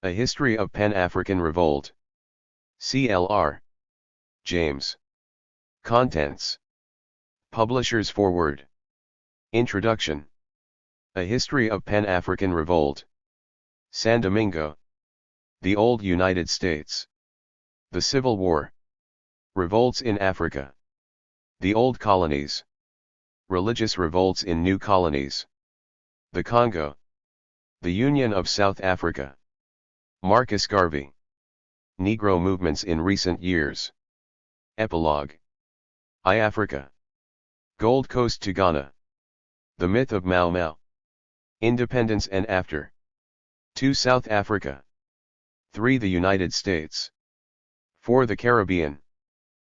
A History of Pan-African Revolt. CLR. James. Contents. Publisher's Foreword. Introduction. A History of Pan-African Revolt. San Domingo. The Old United States. The Civil War. Revolts in Africa. The Old Colonies. Religious revolts in new colonies. The Congo. The Union of South Africa. Marcus Garvey. Negro movements in recent years. Epilogue. I-Africa. Gold Coast to Ghana. The myth of Mau Mau. Independence and after. 2. South Africa. 3. The United States. 4. The Caribbean.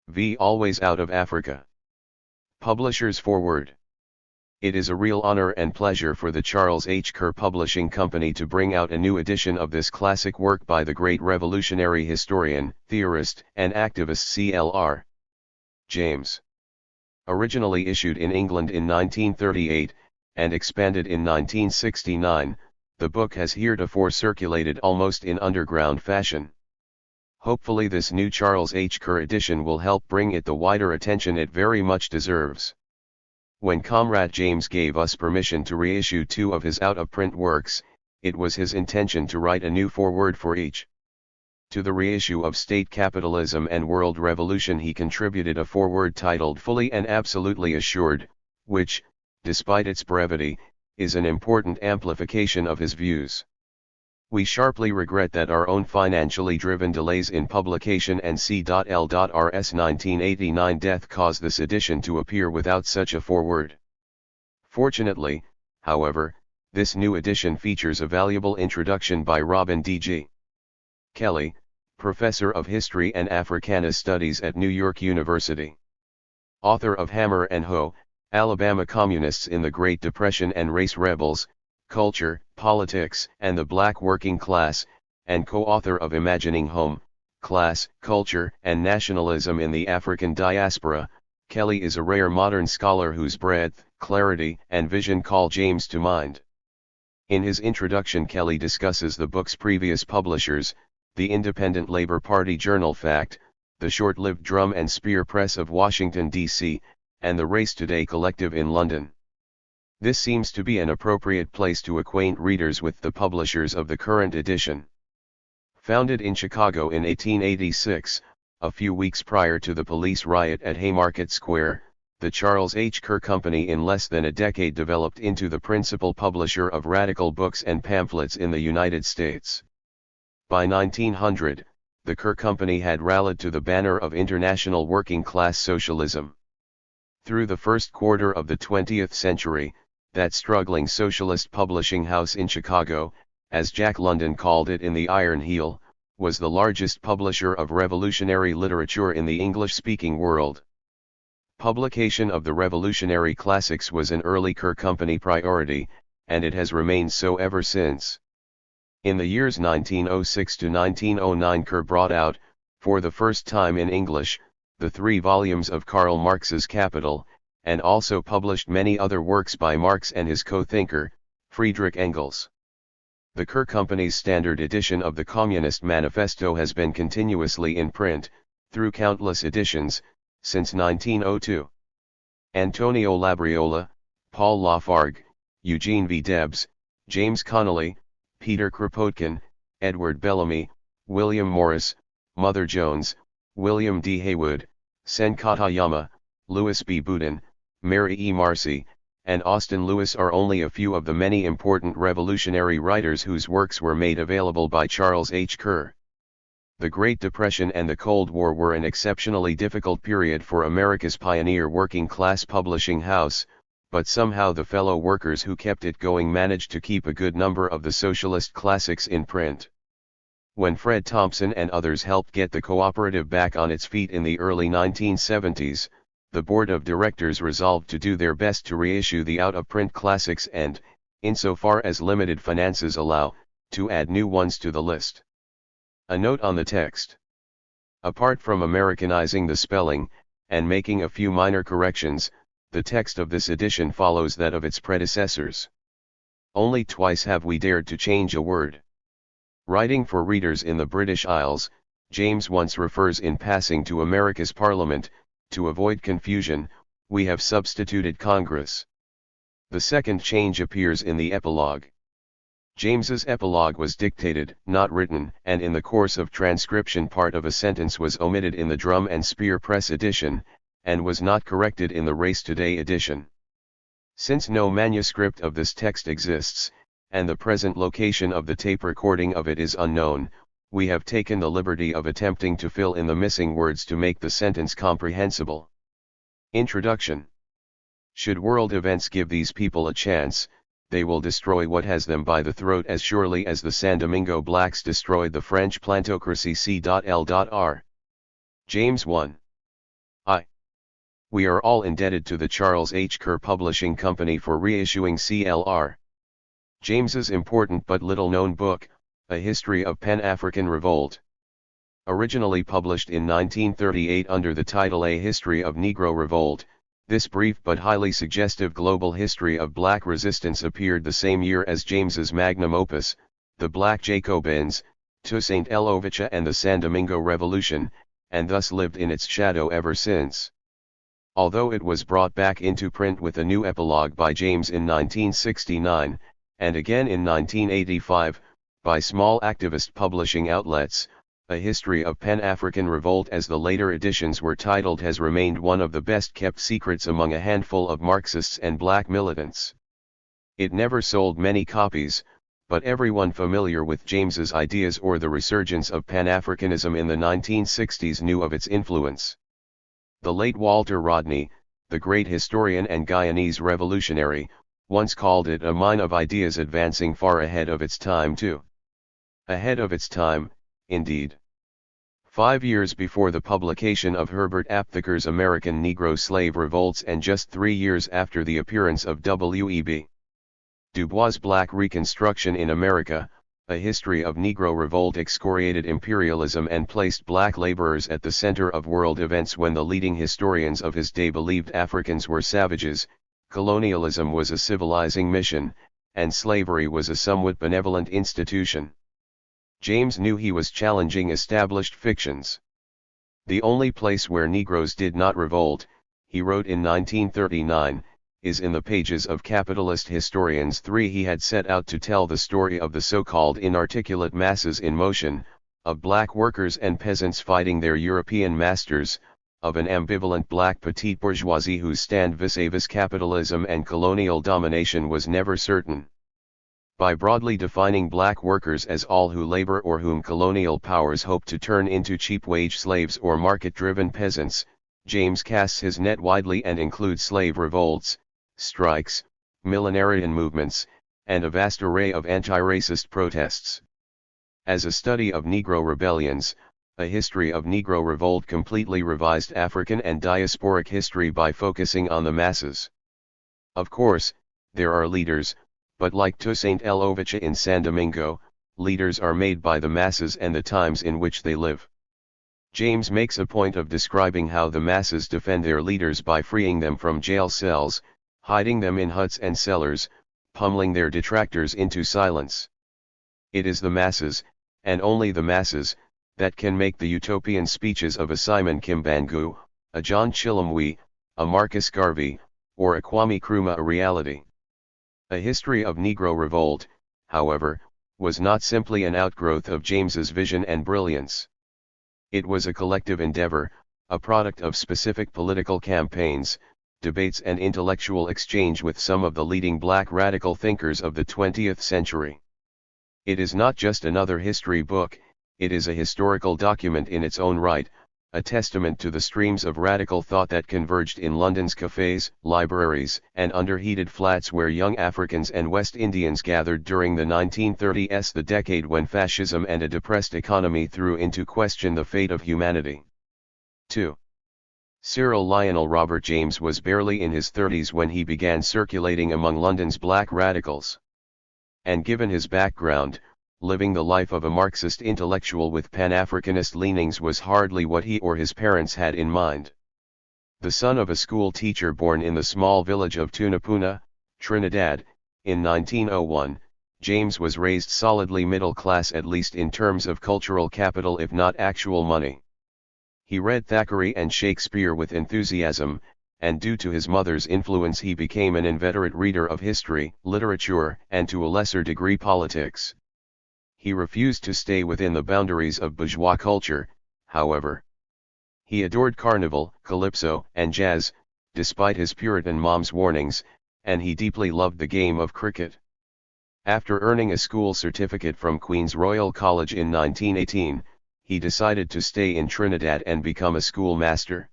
V. Always out of Africa. Publisher's Foreword. It is a real honor and pleasure for the Charles H. Kerr Publishing Company to bring out a new edition of this classic work by the great revolutionary historian, theorist, and activist CLR. James. Originally issued in England in 1938, and expanded in 1969, the book has heretofore circulated almost in underground fashion. Hopefully this new Charles H. Kerr edition will help bring it the wider attention it very much deserves. When Comrade James gave us permission to reissue 2 of his out-of-print works, it was his intention to write a new foreword for each. To the reissue of State Capitalism and World Revolution he contributed a foreword titled Fully and Absolutely Assured, which, despite its brevity, is an important amplification of his views. We sharply regret that our own financially driven delays in publication and C.L.'s 1989 death caused this edition to appear without such a foreword. Fortunately, however, this new edition features a valuable introduction by Robin D.G. Kelly, Professor of History and Africana Studies at New York University. Author of Hammer and Hoe, Alabama Communists in the Great Depression and Race Rebels, Culture, Politics, and the Black Working Class, and co-author of Imagining Home, Class, Culture, and Nationalism in the African Diaspora, Kelly is a rare modern scholar whose breadth, clarity, and vision call James to mind. In his introduction Kelly discusses the book's previous publishers, the Independent Labor Party Journal Fact, the short-lived Drum and Spear Press of Washington, D.C., and the Race Today Collective in London. This seems to be an appropriate place to acquaint readers with the publishers of the current edition. Founded in Chicago in 1886, a few weeks prior to the police riot at Haymarket Square, the Charles H. Kerr Company in less than a decade developed into the principal publisher of radical books and pamphlets in the United States. By 1900, the Kerr Company had rallied to the banner of international working-class socialism. Through the first quarter of the 20th century, that struggling socialist publishing house in Chicago, as Jack London called it in the Iron Heel, was the largest publisher of revolutionary literature in the English-speaking world. Publication of the revolutionary classics was an early Kerr Company priority, and it has remained so ever since. In the years 1906 to 1909 Kerr brought out, for the first time in English, the 3 volumes of Karl Marx's Capital, and also published many other works by Marx and his co-thinker, Friedrich Engels. The Kerr Company's standard edition of the Communist Manifesto has been continuously in print, through countless editions, since 1902. Antonio Labriola, Paul Lafargue, Eugene V. Debs, James Connolly, Peter Kropotkin, Edward Bellamy, William Morris, Mother Jones, William D. Haywood, Sen Katayama, Louis B. Boudin, Mary E. Marcy, and Austin Lewis are only a few of the many important revolutionary writers whose works were made available by Charles H. Kerr. The Great Depression and the Cold War were an exceptionally difficult period for America's pioneer working-class publishing house, but somehow the fellow workers who kept it going managed to keep a good number of the socialist classics in print. When Fred Thompson and others helped get the cooperative back on its feet in the early 1970s, the board of directors resolved to do their best to reissue the out-of-print classics and, insofar as limited finances allow, to add new ones to the list. A note on the text. Apart from Americanizing the spelling, and making a few minor corrections, the text of this edition follows that of its predecessors. Only twice have we dared to change a word. Writing for readers in the British Isles, James once refers in passing to America's Parliament. To avoid confusion, we have substituted Congress. The second change appears in the epilogue. James's epilogue was dictated, not written, and in the course of transcription part of a sentence was omitted in the Drum and Spear Press edition, and was not corrected in the Race Today edition. Since no manuscript of this text exists, and the present location of the tape recording of it is unknown, we have taken the liberty of attempting to fill in the missing words to make the sentence comprehensible. Introduction. Should world events give these people a chance, they will destroy what has them by the throat as surely as the San Domingo blacks destroyed the French plantocracy. C.L.R. James 1. We are all indebted to the Charles H. Kerr Publishing Company for reissuing C.L.R. James's important but little-known book, A History of Pan-African Revolt. Originally published in 1938 under the title A History of Negro Revolt, this brief but highly suggestive global history of black resistance appeared the same year as James's magnum opus, The Black Jacobins, Toussaint L'Ouverture and the San Domingo Revolution, and thus lived in its shadow ever since. Although it was brought back into print with a new epilogue by James in 1969, and again in 1985, by small activist publishing outlets, A History of Pan-African Revolt as the later editions were titled has remained one of the best-kept secrets among a handful of Marxists and black militants. It never sold many copies, but everyone familiar with James's ideas or the resurgence of Pan-Africanism in the 1960s knew of its influence. The late Walter Rodney, the great historian and Guyanese revolutionary, once called it a mine of ideas advancing far ahead of its time too. Ahead of its time, indeed. 5 years before the publication of Herbert Aptheker's American Negro Slave Revolts and just 3 years after the appearance of W.E.B. Du Bois' Black Reconstruction in America, A History of Negro Revolt excoriated imperialism and placed black laborers at the center of world events when the leading historians of his day believed Africans were savages, colonialism was a civilizing mission, and slavery was a somewhat benevolent institution. James knew he was challenging established fictions. The only place where Negroes did not revolt, he wrote in 1939, is in the pages of capitalist historians. 3. He had set out to tell the story of the so-called inarticulate masses in motion, of black workers and peasants fighting their European masters, of an ambivalent black petite bourgeoisie whose stand vis-a-vis capitalism and colonial domination was never certain. By broadly defining black workers as all who labor or whom colonial powers hope to turn into cheap wage slaves or market-driven peasants, James casts his net widely and includes slave revolts, strikes, millenarian movements, and a vast array of anti-racist protests. As a study of Negro rebellions, A History of Negro Revolt completely revised African and diasporic history by focusing on the masses. Of course, there are leaders, but like Toussaint L'Ouverture in San Domingo, leaders are made by the masses and the times in which they live. James makes a point of describing how the masses defend their leaders by freeing them from jail cells, hiding them in huts and cellars, pummeling their detractors into silence. It is the masses, and only the masses, that can make the utopian speeches of a Simon Kimbangu, a John Chilumwe, a Marcus Garvey, or a Kwame Nkrumah a reality. A History of Negro Revolt, however, was not simply an outgrowth of James's vision and brilliance. It was a collective endeavor, a product of specific political campaigns, debates and intellectual exchange with some of the leading black radical thinkers of the 20th century. It is not just another history book, it is a historical document in its own right, a testament to the streams of radical thought that converged in London's cafes, libraries, and underheated flats where young Africans and West Indians gathered during the 1930s, the decade when fascism and a depressed economy threw into question the fate of humanity. 2. Cyril Lionel Robert James was barely in his 30s when he began circulating among London's black radicals. And given his background, living the life of a Marxist intellectual with Pan-Africanist leanings was hardly what he or his parents had in mind. The son of a school teacher born in the small village of Tunapuna, Trinidad, in 1901, James was raised solidly middle class, at least in terms of cultural capital if not actual money. He read Thackeray and Shakespeare with enthusiasm, and due to his mother's influence he became an inveterate reader of history, literature, and to a lesser degree politics. He refused to stay within the boundaries of bourgeois culture, however. He adored carnival, calypso, and jazz, despite his Puritan mom's warnings, and he deeply loved the game of cricket. After earning a school certificate from Queen's Royal College in 1918, he decided to stay in Trinidad and become a schoolmaster.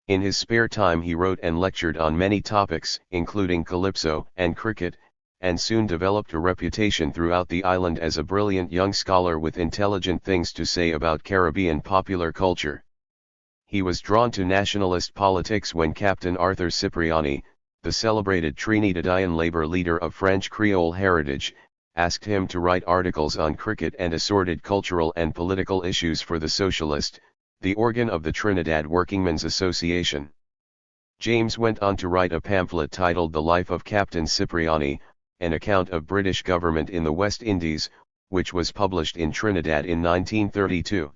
In his spare time he wrote and lectured on many topics, including calypso and cricket, and soon developed a reputation throughout the island as a brilliant young scholar with intelligent things to say about Caribbean popular culture. He was drawn to nationalist politics when Captain Arthur Cipriani, the celebrated Trinidadian labor leader of French Creole heritage, asked him to write articles on cricket and assorted cultural and political issues for the Socialist, the organ of the Trinidad Workingmen's Association. James went on to write a pamphlet titled The Life of Captain Cipriani, an account of British government in the West Indies, which was published in Trinidad in 1932.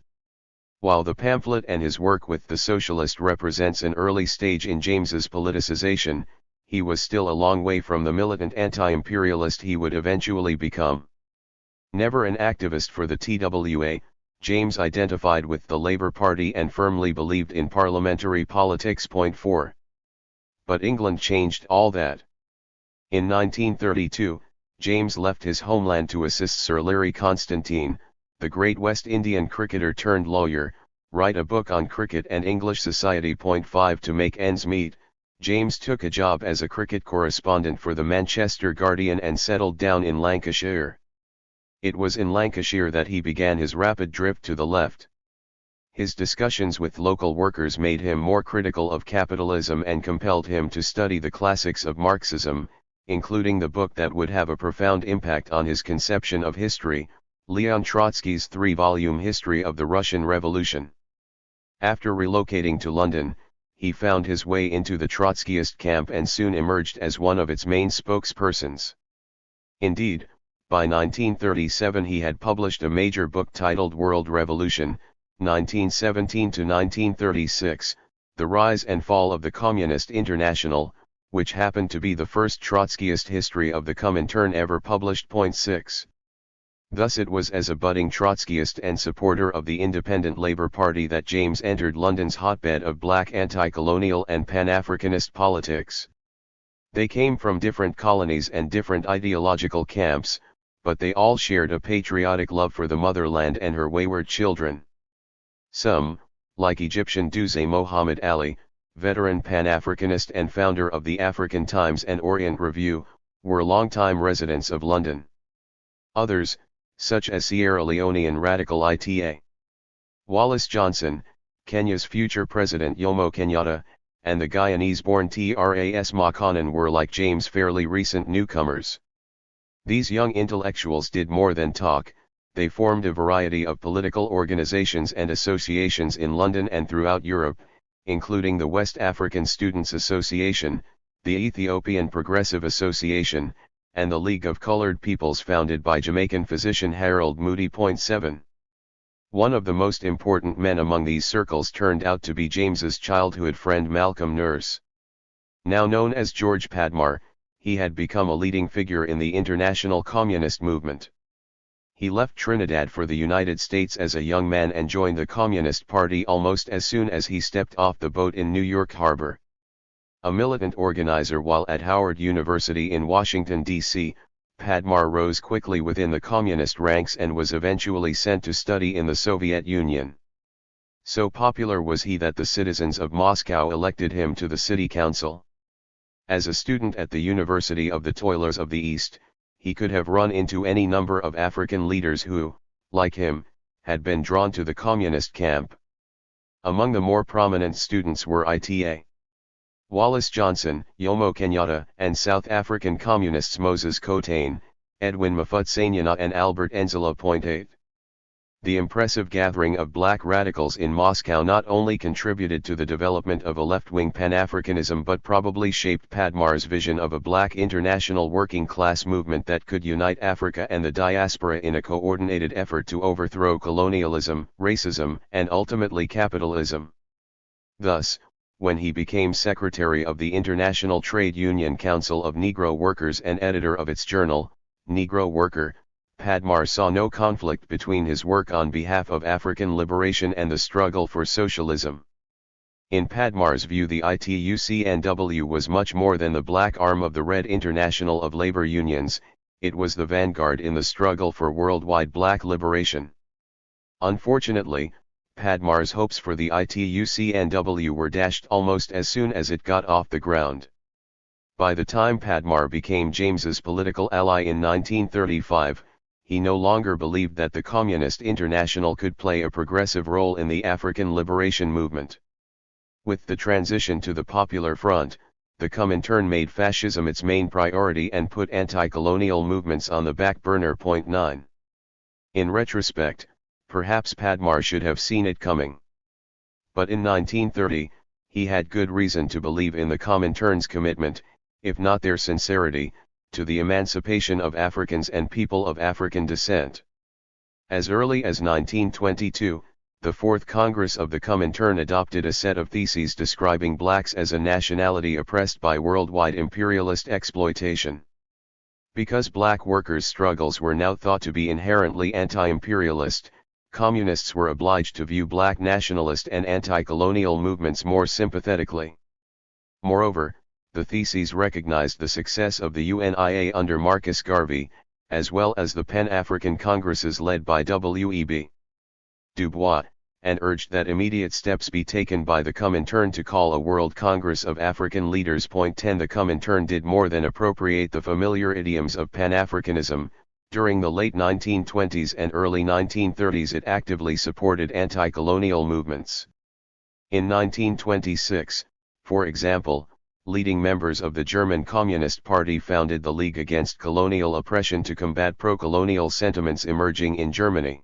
While the pamphlet and his work with the Socialist represents an early stage in James's politicization, he was still a long way from the militant anti-imperialist he would eventually become. Never an activist for the TWA, James identified with the Labour Party and firmly believed in parliamentary politics. 4. But England changed all that. In 1932, James left his homeland to assist Sir Leary Constantine, the great West Indian cricketer turned lawyer, write a book on cricket and English society. 5 To make ends meet, James took a job as a cricket correspondent for the Manchester Guardian and settled down in Lancashire. It was in Lancashire that he began his rapid drift to the left. His discussions with local workers made him more critical of capitalism and compelled him to study the classics of Marxism, including the book that would have a profound impact on his conception of history, Leon Trotsky's 3-volume History of the Russian Revolution. After relocating to London, he found his way into the Trotskyist camp and soon emerged as one of its main spokespersons. Indeed, by 1937 he had published a major book titled World Revolution, 1917 to 1936, The Rise and Fall of the Communist International, which happened to be the first Trotskyist history of the Comintern ever published. 6. Thus it was as a budding Trotskyist and supporter of the Independent Labour Party that James entered London's hotbed of black anti-colonial and Pan-Africanist politics. They came from different colonies and different ideological camps, but they all shared a patriotic love for the motherland and her wayward children. Some, like Egyptian Duse Mohammed Ali, veteran Pan-Africanist and founder of the African Times and Orient Review, were longtime residents of London. Others, such as Sierra Leonean radical Ita Wallace Johnson, Kenya's future President Jomo Kenyatta, and the Guyanese-born Tras Makanan were like James fairly recent newcomers. These young intellectuals did more than talk, they formed a variety of political organizations and associations in London and throughout Europe, including the West African Students' Association, the Ethiopian Progressive Association, and the League of Colored Peoples founded by Jamaican physician Harold Moody. 7. One of the most important men among these circles turned out to be James's childhood friend Malcolm Nurse. Now known as George Padmar, he had become a leading figure in the international communist movement. He left Trinidad for the United States as a young man and joined the Communist Party almost as soon as he stepped off the boat in New York Harbor. A militant organizer while at Howard University in Washington, D.C., Padmar rose quickly within the communist ranks and was eventually sent to study in the Soviet Union. So popular was he that the citizens of Moscow elected him to the city council. As a student at the University of the Toilers of the East, he could have run into any number of African leaders who, like him, had been drawn to the communist camp. Among the more prominent students were Ita Wallace Johnson, Jomo Kenyatta, and South African communists Moses Kotane, Edwin Maffutsanyana and Albert Enzela. 8. The impressive gathering of black radicals in Moscow not only contributed to the development of a left-wing Pan-Africanism but probably shaped Padmar's vision of a black international working-class movement that could unite Africa and the diaspora in a coordinated effort to overthrow colonialism, racism, and ultimately capitalism. Thus, when he became secretary of the International Trade Union Council of Negro Workers and editor of its journal, Negro Worker, Padmar saw no conflict between his work on behalf of African liberation and the struggle for socialism. In Padmar's view, the ITUCNW was much more than the black arm of the Red International of Labor Unions, it was the vanguard in the struggle for worldwide black liberation. Unfortunately, Padmar's hopes for the ITUCNW were dashed almost as soon as it got off the ground. By the time Padmar became James's political ally in 1935, he no longer believed that the Communist International could play a progressive role in the African liberation movement. With the transition to the Popular Front, the Comintern made fascism its main priority and put anti-colonial movements on the back burner. 9. In retrospect, perhaps Padmar should have seen it coming. But in 1930, he had good reason to believe in the Comintern's commitment, if not their sincerity, to the emancipation of Africans and people of African descent. As early as 1922, the Fourth Congress of the Comintern adopted a set of theses describing blacks as a nationality oppressed by worldwide imperialist exploitation. Because black workers' struggles were now thought to be inherently anti-imperialist, communists were obliged to view black nationalist and anti-colonial movements more sympathetically. Moreover, the theses recognized the success of the UNIA under Marcus Garvey, as well as the Pan-African Congresses led by W.E.B. Du Bois, and urged that immediate steps be taken by the Comintern to call a World Congress of African Leaders. 10 The Comintern did more than appropriate the familiar idioms of Pan-Africanism. During the late 1920s and early 1930s it actively supported anti-colonial movements. In 1926, for example, leading members of the German Communist Party founded the League Against Colonial Oppression to combat pro-colonial sentiments emerging in Germany.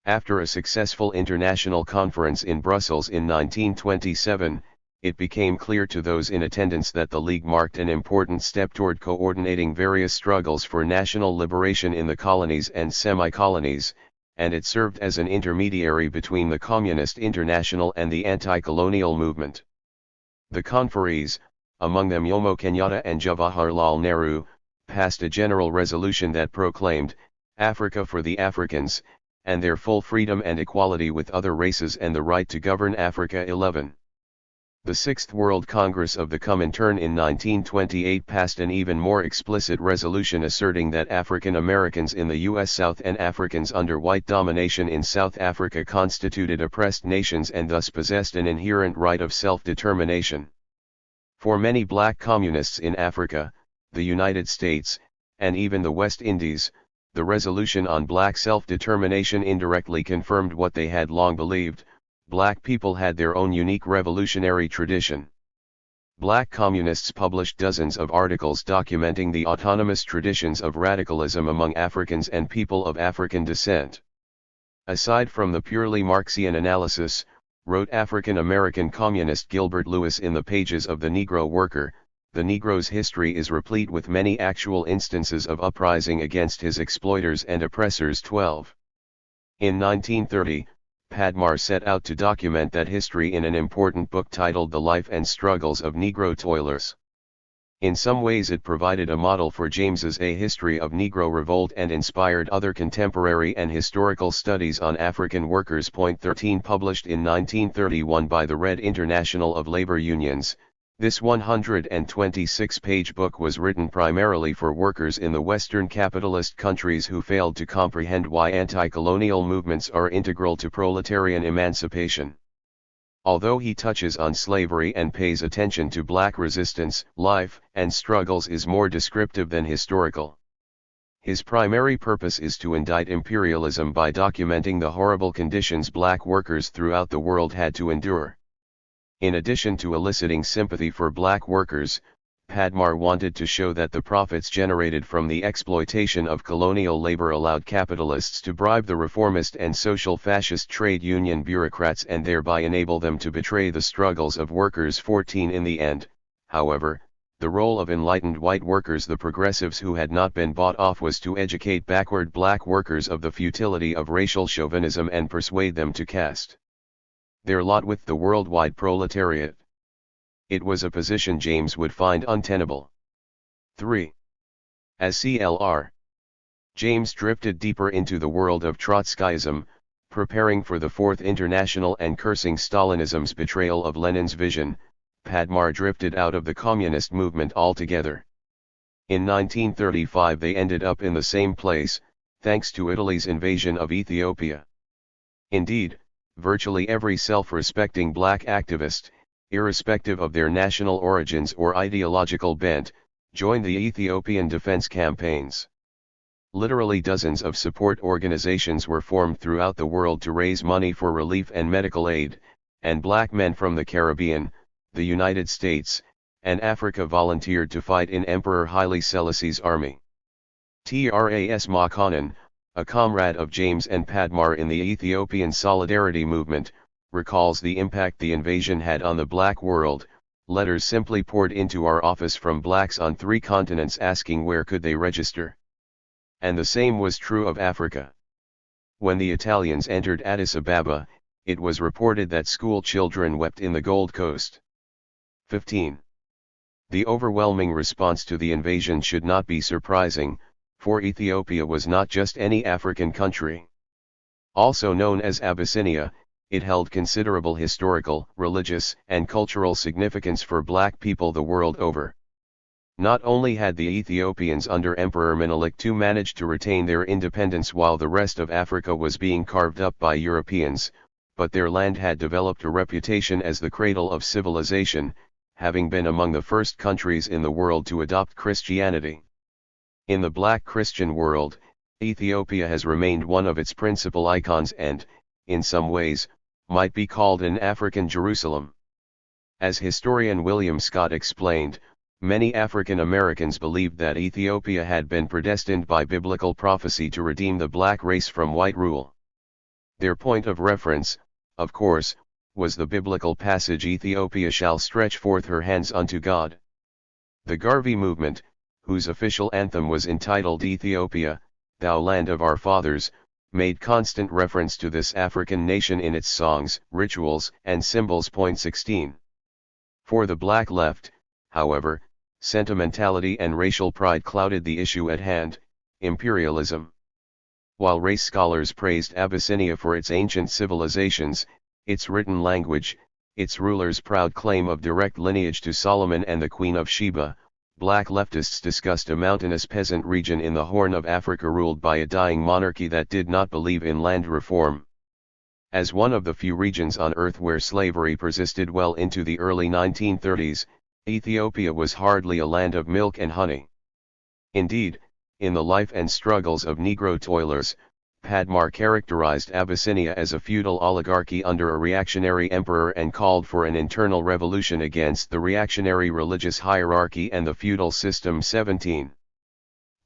After a successful international conference in Brussels in 1927, it became clear to those in attendance that the League marked an important step toward coordinating various struggles for national liberation in the colonies and semi-colonies, and it served as an intermediary between the Communist International and the anti-colonial movement. The conferees, among them Jomo Kenyatta and Jawaharlal Nehru, passed a general resolution that proclaimed, "Africa for the Africans, and their full freedom and equality with other races and the right to govern Africa." 11. The Sixth World Congress of the Comintern in 1928 passed an even more explicit resolution asserting that African Americans in the U.S. South and Africans under white domination in South Africa constituted oppressed nations and thus possessed an inherent right of self-determination. For many black communists in Africa, the United States, and even the West Indies, the resolution on black self-determination indirectly confirmed what they had long believed: black people had their own unique revolutionary tradition. Black communists published dozens of articles documenting the autonomous traditions of radicalism among Africans and people of African descent. Aside from the purely Marxian analysis, wrote African-American communist Gilbert Lewis in the pages of The Negro Worker, the Negro's history is replete with many actual instances of uprising against his exploiters and oppressors. 12. In 1930, Padmar set out to document that history in an important book titled The Life and Struggles of Negro Toilers. In some ways it provided a model for James's A History of Negro Revolt and inspired other contemporary and historical studies on African workers. 13 Published in 1931 by the Red International of Labor Unions, this 126-page book was written primarily for workers in the Western capitalist countries who failed to comprehend why anti-colonial movements are integral to proletarian emancipation. Although he touches on slavery and pays attention to black resistance, life, and struggles is more descriptive than historical. His primary purpose is to indict imperialism by documenting the horrible conditions black workers throughout the world had to endure. In addition to eliciting sympathy for black workers, Padmar wanted to show that the profits generated from the exploitation of colonial labor allowed capitalists to bribe the reformist and social fascist trade union bureaucrats and thereby enable them to betray the struggles of workers. 14 In the end, however, the role of enlightened white workers, the progressives who had not been bought off, was to educate backward black workers of the futility of racial chauvinism and persuade them to cast their lot with the worldwide proletariat. It was a position James would find untenable. 3. As CLR, James drifted deeper into the world of Trotskyism, preparing for the Fourth International and cursing Stalinism's betrayal of Lenin's vision. Padmar drifted out of the communist movement altogether. In 1935 they ended up in the same place, thanks to Italy's invasion of Ethiopia. Indeed, virtually every self-respecting black activist, irrespective of their national origins or ideological bent, joined the Ethiopian defense campaigns. Literally dozens of support organizations were formed throughout the world to raise money for relief and medical aid, and black men from the Caribbean, the United States, and Africa volunteered to fight in Emperor Haile Selassie's army. Tras Makanan, a comrade of James and Padmar in the Ethiopian Solidarity Movement, recalls the impact the invasion had on the black world. Letters simply poured into our office from blacks on 3 continents asking where could they register. And the same was true of Africa. When the Italians entered Addis Ababa, it was reported that school children wept in the Gold Coast. 15. The overwhelming response to the invasion should not be surprising, for Ethiopia was not just any African country. Also known as Abyssinia, it held considerable historical, religious, and cultural significance for black people the world over. Not only had the Ethiopians under Emperor Menelik II managed to retain their independence while the rest of Africa was being carved up by Europeans, but their land had developed a reputation as the cradle of civilization, having been among the first countries in the world to adopt Christianity. In the black Christian world, Ethiopia has remained one of its principal icons and, in some ways, might be called an African Jerusalem. As historian William Scott explained, many African Americans believed that Ethiopia had been predestined by biblical prophecy to redeem the black race from white rule. Their point of reference, of course, was the biblical passage, "Ethiopia shall stretch forth her hands unto God." The Garvey movement, whose official anthem was entitled "Ethiopia, Thou Land of Our Fathers," made constant reference to this African nation in its songs, rituals, and symbols. 16. For the black left, however, sentimentality and racial pride clouded the issue at hand, imperialism. While race scholars praised Abyssinia for its ancient civilizations, its written language, its rulers' proud claim of direct lineage to Solomon and the Queen of Sheba, black leftists discussed a mountainous peasant region in the Horn of Africa ruled by a dying monarchy that did not believe in land reform. As one of the few regions on earth where slavery persisted well into the early 1930s, Ethiopia was hardly a land of milk and honey. Indeed, in the life and struggles of Negro toilers, Padmar characterized Abyssinia as a feudal oligarchy under a reactionary emperor and called for an internal revolution against the reactionary religious hierarchy and the feudal system. 17.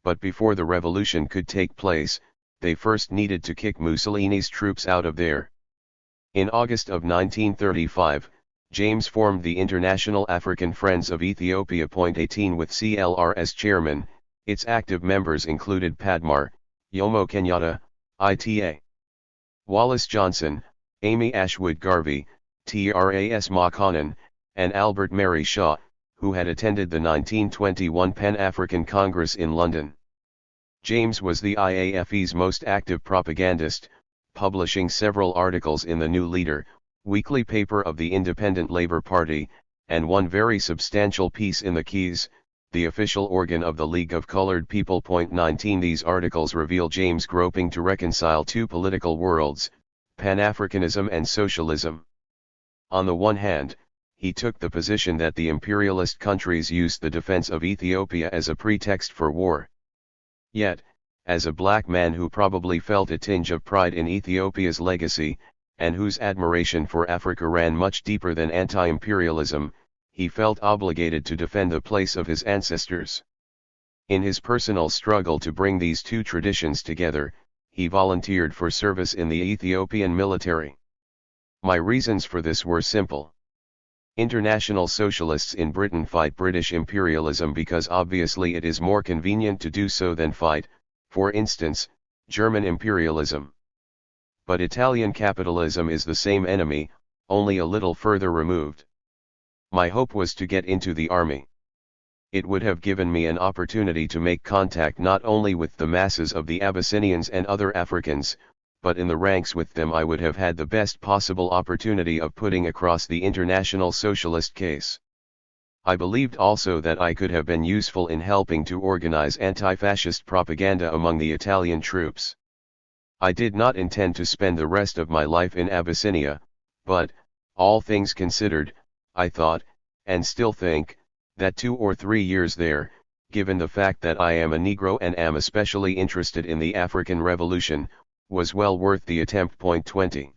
But before the revolution could take place, they first needed to kick Mussolini's troops out of there. In August of 1935, James formed the International African Friends of Ethiopia. 18 with CLR as chairman. Its active members included Padmar, Jomo Kenyatta, ITA. Wallace Johnson, Amy Ashwood Garvey, Tras Makanan, and Albert Mary Shaw, who had attended the 1921 Pan-African Congress in London. James was the IAFE's most active propagandist, publishing several articles in the New Leader, weekly paper of the Independent Labour Party, and one very substantial piece in the Keys, the official organ of the League of Colored People. 19 These articles reveal James groping to reconcile two political worlds, Pan-Africanism and socialism. On the one hand, he took the position that the imperialist countries used the defense of Ethiopia as a pretext for war. Yet, as a black man who probably felt a tinge of pride in Ethiopia's legacy, and whose admiration for Africa ran much deeper than anti-imperialism, he felt obligated to defend the place of his ancestors. In his personal struggle to bring these two traditions together, he volunteered for service in the Ethiopian military. My reasons for this were simple. International socialists in Britain fight British imperialism because obviously it is more convenient to do so than fight, for instance, German imperialism. But Italian capitalism is the same enemy, only a little further removed. My hope was to get into the army. It would have given me an opportunity to make contact not only with the masses of the Abyssinians and other Africans, but in the ranks with them I would have had the best possible opportunity of putting across the international socialist case. I believed also that I could have been useful in helping to organize anti-fascist propaganda among the Italian troops. I did not intend to spend the rest of my life in Abyssinia, but, all things considered, I thought, and still think, that 2 or 3 years there, given the fact that I am a Negro and am especially interested in the African Revolution, was well worth the attempt. 20.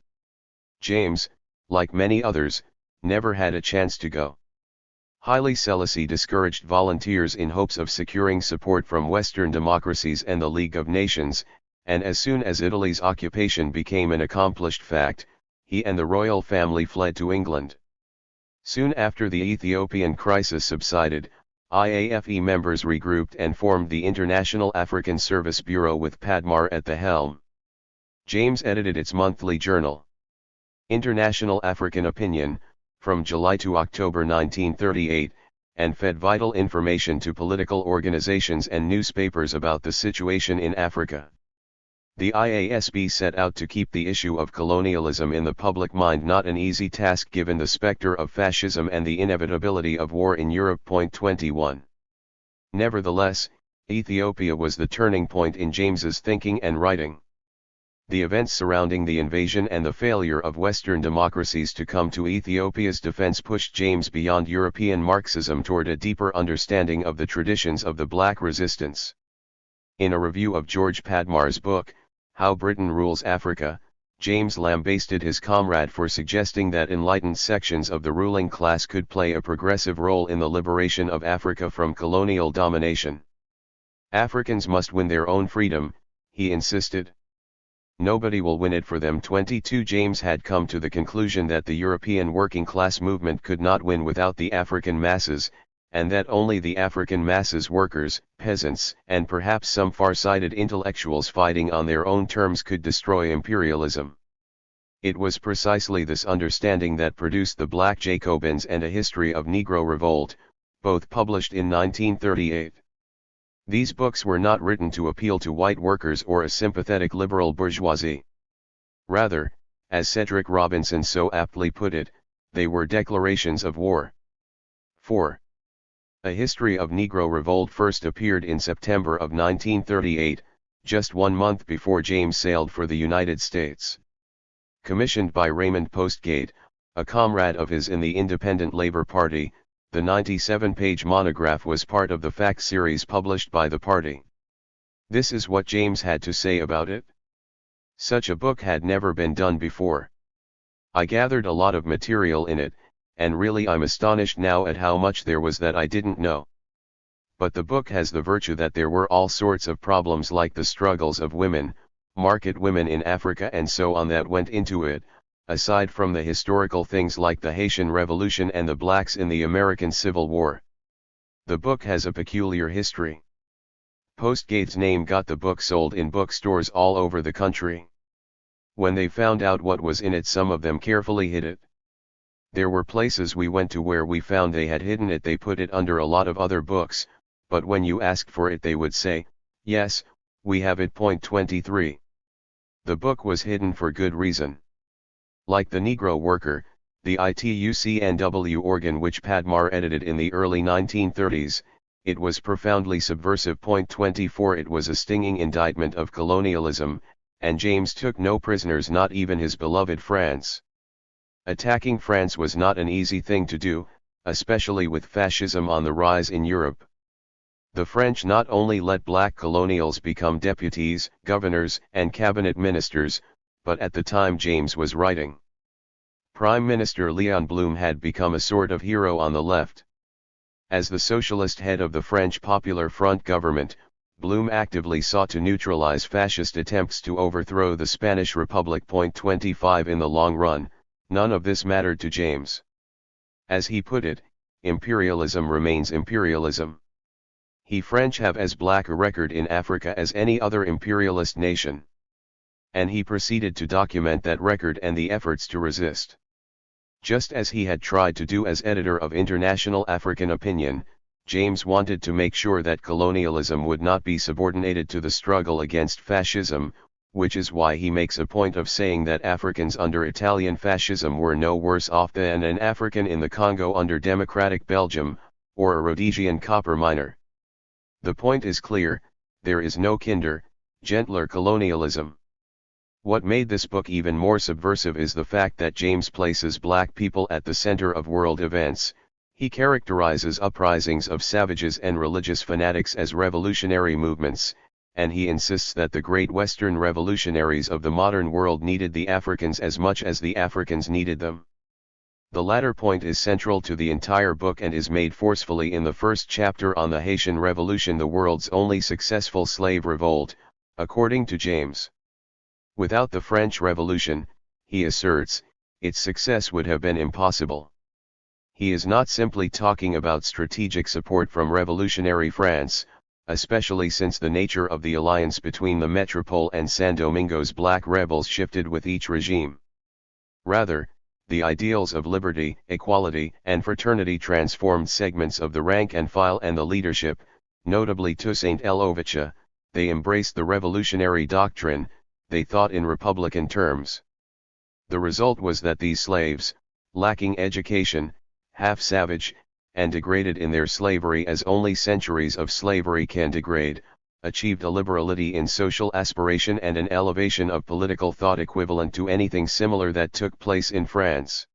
James, like many others, never had a chance to go. Haile Selassie discouraged volunteers in hopes of securing support from Western democracies and the League of Nations, and as soon as Italy's occupation became an accomplished fact, he and the royal family fled to England. Soon after the Ethiopian crisis subsided, IAFE members regrouped and formed the International African Service Bureau with Padmar at the helm. James edited its monthly journal, International African Opinion, from July to October 1938, and fed vital information to political organizations and newspapers about the situation in Africa. The IASB set out to keep the issue of colonialism in the public mind, not an easy task given the specter of fascism and the inevitability of war in Europe. 21. Nevertheless, Ethiopia was the turning point in James's thinking and writing. The events surrounding the invasion and the failure of Western democracies to come to Ethiopia's defense pushed James beyond European Marxism toward a deeper understanding of the traditions of the Black resistance. In a review of George Padmar's book, How Britain Rules Africa, James lambasted his comrade for suggesting that enlightened sections of the ruling class could play a progressive role in the liberation of Africa from colonial domination. Africans must win their own freedom, he insisted. Nobody will win it for them. 22. James had come to the conclusion that the European working class movement could not win without the African masses, and that only the African masses, workers, peasants, and perhaps some far-sighted intellectuals fighting on their own terms could destroy imperialism. It was precisely this understanding that produced the Black Jacobins and A History of Negro Revolt, both published in 1938. These books were not written to appeal to white workers or a sympathetic liberal bourgeoisie. Rather, as Cedric Robinson so aptly put it, they were declarations of war. 4. A History of Negro Revolt first appeared in September of 1938, just 1 month before James sailed for the United States. Commissioned by Raymond Postgate, a comrade of his in the Independent Labor Party, the 97-page monograph was part of the fact series published by the party. This is what James had to say about it. Such a book had never been done before. I gathered a lot of material in it, and really I'm astonished now at how much there was that I didn't know. But the book has the virtue that there were all sorts of problems like the struggles of women, market women in Africa and so on that went into it, aside from the historical things like the Haitian Revolution and the blacks in the American Civil War. The book has a peculiar history. Postgate's name got the book sold in bookstores all over the country. When they found out what was in it, some of them carefully hid it. There were places we went to where we found they had hidden it. They put it under a lot of other books, but when you asked for it they would say, "Yes, we have it." 23. The book was hidden for good reason. Like the Negro Worker, the ITUCNW organ which Padmar edited in the early 1930s, it was profoundly subversive. 24. It was a stinging indictment of colonialism, and James took no prisoners, not even his beloved France. Attacking France was not an easy thing to do, especially with fascism on the rise in Europe. The French not only let black colonials become deputies, governors, and cabinet ministers, but at the time James was writing. Prime Minister Leon Blum had become a sort of hero on the left. As the socialist head of the French Popular Front government, Blum actively sought to neutralize fascist attempts to overthrow the Spanish Republic. 25 In the long run, none of this mattered to James. As he put it, imperialism remains imperialism. He French have as black a record in Africa as any other imperialist nation. And he proceeded to document that record and the efforts to resist. Just as he had tried to do as editor of International African Opinion, James wanted to make sure that colonialism would not be subordinated to the struggle against fascism, which is why he makes a point of saying that Africans under Italian fascism were no worse off than an African in the Congo under democratic Belgium, or a Rhodesian copper miner. The point is clear: there is no kinder, gentler colonialism. What made this book even more subversive is the fact that James places black people at the center of world events. He characterizes uprisings of savages and religious fanatics as revolutionary movements, and he insists that the great Western revolutionaries of the modern world needed the Africans as much as the Africans needed them. The latter point is central to the entire book and is made forcefully in the first chapter on the Haitian Revolution, the world's only successful slave revolt, according to James. Without the French Revolution, he asserts, its success would have been impossible. He is not simply talking about strategic support from revolutionary France, especially since the nature of the alliance between the Metropole and San Domingo's black rebels shifted with each regime. Rather, the ideals of liberty, equality, and fraternity transformed segments of the rank and file and the leadership, notably Toussaint L'Ouverture. They embraced the revolutionary doctrine, they thought in republican terms. The result was that these slaves, lacking education, half-savage, and degraded in their slavery as only centuries of slavery can degrade, achieved a liberality in social aspiration and an elevation of political thought equivalent to anything similar that took place in France.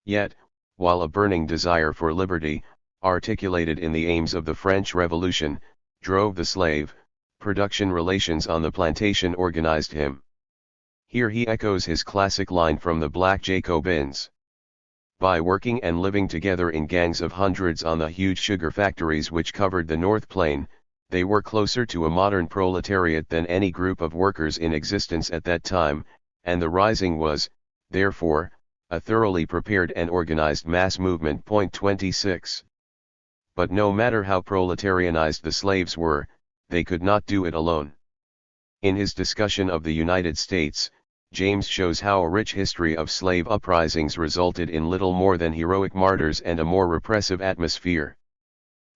Yet, while a burning desire for liberty, articulated in the aims of the French Revolution, drove the slave, production relations on the plantation organized him. Here he echoes his classic line from the Black Jacobins. By working and living together in gangs of hundreds on the huge sugar factories which covered the North Plain, they were closer to a modern proletariat than any group of workers in existence at that time, and the rising was, therefore, a thoroughly prepared and organized mass movement. 26. But no matter how proletarianized the slaves were, they could not do it alone. In his discussion of the United States, James shows how a rich history of slave uprisings resulted in little more than heroic martyrs and a more repressive atmosphere.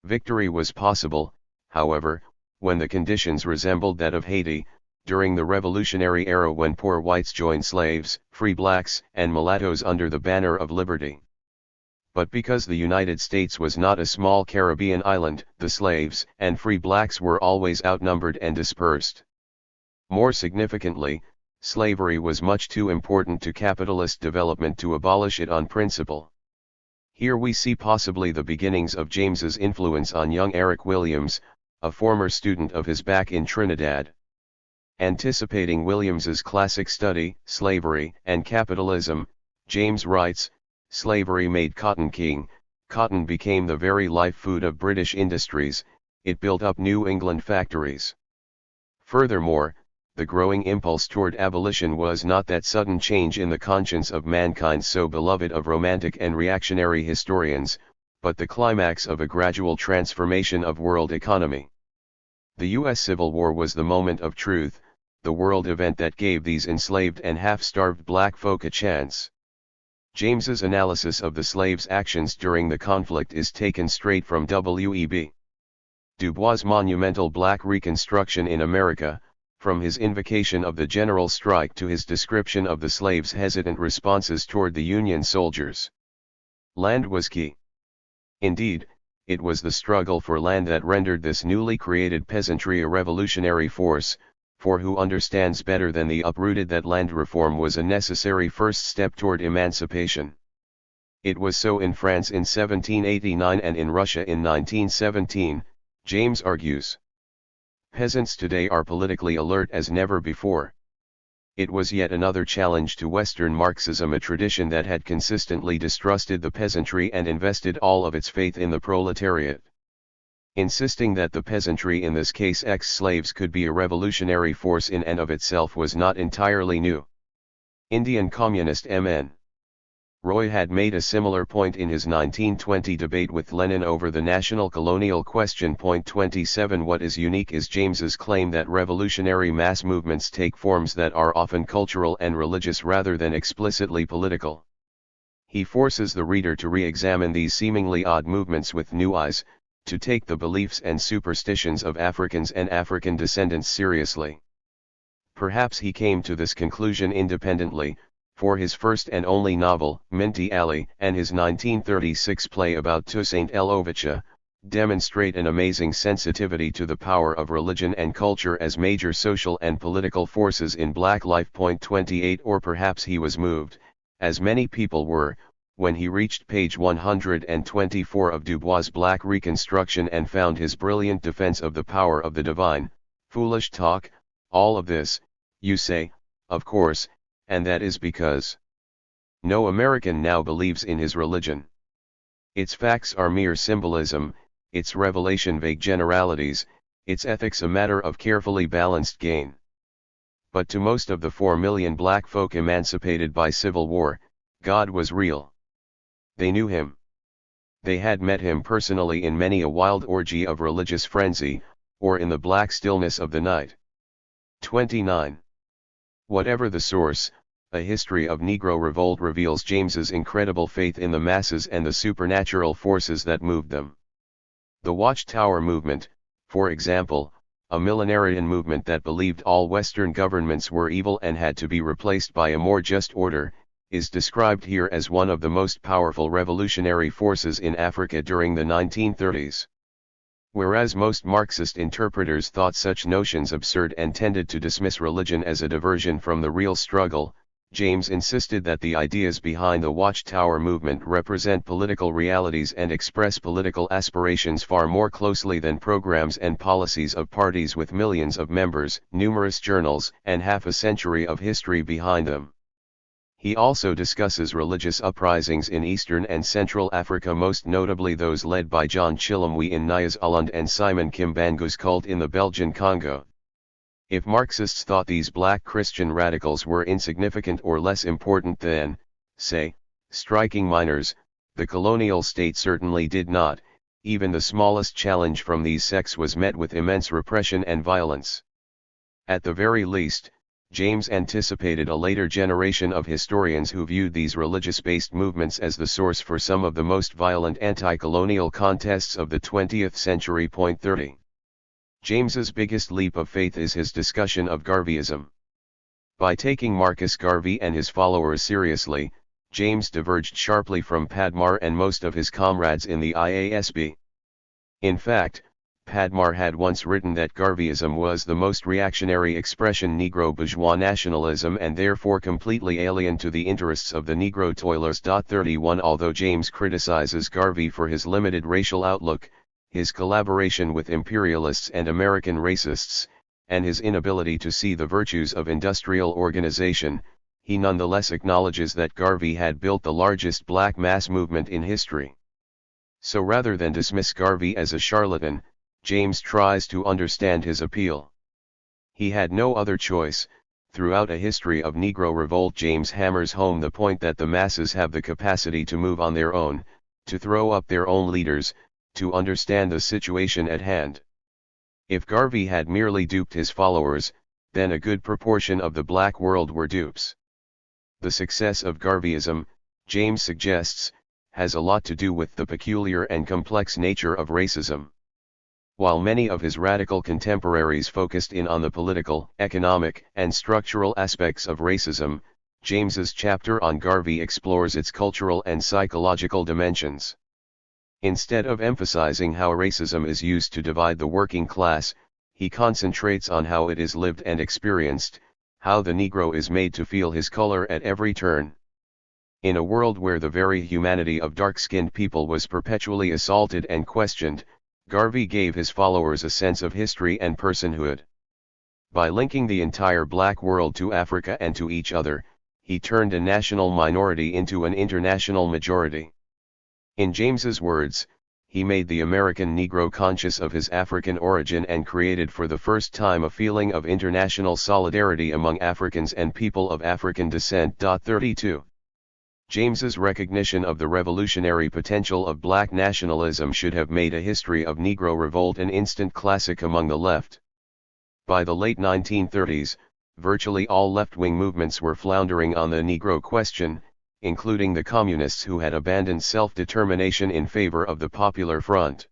Victory was possible, however, when the conditions resembled that of Haiti, during the Revolutionary era, when poor whites joined slaves, free blacks, and mulattoes under the banner of liberty. But because the United States was not a small Caribbean island, the slaves and free blacks were always outnumbered and dispersed. More significantly, slavery was much too important to capitalist development to abolish it on principle. Here we see possibly the beginnings of James's influence on young Eric Williams, a former student of his back in Trinidad. Anticipating Williams's classic study, Slavery and Capitalism, James writes, "Slavery made cotton king, cotton became the very life food of British industries, it built up New England factories." Furthermore, the growing impulse toward abolition was not that sudden change in the conscience of mankind so beloved of romantic and reactionary historians, but the climax of a gradual transformation of world economy. The U.S. Civil War was the moment of truth, the world event that gave these enslaved and half-starved black folk a chance. James's analysis of the slaves' actions during the conflict is taken straight from W.E.B. Du Bois' monumental Black Reconstruction in America, from his invocation of the general strike to his description of the slaves' hesitant responses toward the Union soldiers. Land was key. Indeed, it was the struggle for land that rendered this newly created peasantry a revolutionary force, for who understands better than the uprooted that land reform was a necessary first step toward emancipation. It was so in France in 1789 and in Russia in 1917, James argues. Peasants today are politically alert as never before. It was yet another challenge to Western Marxism, a tradition that had consistently distrusted the peasantry and invested all of its faith in the proletariat. Insisting that the peasantry, in this case ex-slaves, could be a revolutionary force in and of itself was not entirely new. Indian communist M.N. Roy had made a similar point in his 1920 debate with Lenin over the national colonial question. Point 27. What is unique is James's claim that revolutionary mass movements take forms that are often cultural and religious rather than explicitly political. He forces the reader to re-examine these seemingly odd movements with new eyes, to take the beliefs and superstitions of Africans and African descendants seriously. Perhaps he came to this conclusion independently, for his first and only novel, Minty Alley, and his 1936 play about Toussaint L'Ouverture, demonstrate an amazing sensitivity to the power of religion and culture as major social and political forces in black life. Point 28. Or perhaps he was moved, as many people were, when he reached page 124 of Dubois' Black Reconstruction and found his brilliant defense of the power of the divine. Foolish talk, all of this, you say, of course, and that is because no American now believes in his religion. Its facts are mere symbolism, its revelation vague generalities, its ethics a matter of carefully balanced gain. But to most of the 4 million black folk emancipated by Civil War, God was real. They knew him. They had met him personally in many a wild orgy of religious frenzy, or in the black stillness of the night. 29. Whatever the source, A History of Negro Revolt reveals James's incredible faith in the masses and the supernatural forces that moved them. The Watchtower movement, for example, a millenarian movement that believed all Western governments were evil and had to be replaced by a more just order, is described here as one of the most powerful revolutionary forces in Africa during the 1930s. Whereas most Marxist interpreters thought such notions absurd and tended to dismiss religion as a diversion from the real struggle, James insisted that the ideas behind the Watchtower movement represent political realities and express political aspirations far more closely than programs and policies of parties with millions of members, numerous journals, and half a century of history behind them. He also discusses religious uprisings in Eastern and Central Africa, most notably those led by John Chilomwe in Nyasaland and Simon Kimbangu's cult in the Belgian Congo. If Marxists thought these black Christian radicals were insignificant or less important than, say, striking miners, the colonial state certainly did not. Even the smallest challenge from these sects was met with immense repression and violence. At the very least, James anticipated a later generation of historians who viewed these religious-based movements as the source for some of the most violent anti-colonial contests of the 20th century. Point 30. James's biggest leap of faith is his discussion of Garveyism. By taking Marcus Garvey and his followers seriously, James diverged sharply from Padmar and most of his comrades in the IASB. In fact, Padmar had once written that Garveyism was the most reactionary expression Negro bourgeois nationalism and therefore completely alien to the interests of the Negro toilers. 31 Although James criticizes Garvey for his limited racial outlook, his collaboration with imperialists and American racists, and his inability to see the virtues of industrial organization, he nonetheless acknowledges that Garvey had built the largest black mass movement in history. So rather than dismiss Garvey as a charlatan, James tries to understand his appeal. He had no other choice. Throughout A History of Negro Revolt, James hammers home the point that the masses have the capacity to move on their own, to throw up their own leaders, to understand the situation at hand. If Garvey had merely duped his followers, then a good proportion of the black world were dupes. The success of Garveyism, James suggests, has a lot to do with the peculiar and complex nature of racism. While many of his radical contemporaries focused in on the political, economic, and structural aspects of racism, James's chapter on Garvey explores its cultural and psychological dimensions. Instead of emphasizing how racism is used to divide the working class, he concentrates on how it is lived and experienced, how the Negro is made to feel his color at every turn. In a world where the very humanity of dark-skinned people was perpetually assaulted and questioned, Garvey gave his followers a sense of history and personhood. By linking the entire black world to Africa and to each other, he turned a national minority into an international majority. In James's words, he made the American Negro conscious of his African origin and created for the first time a feeling of international solidarity among Africans and people of African descent. 32. James's recognition of the revolutionary potential of black nationalism should have made a history of Negro revolt an instant classic among the left. By the late 1930s, virtually all left-wing movements were floundering on the Negro question, including the communists who had abandoned self-determination in favor of the Popular Front.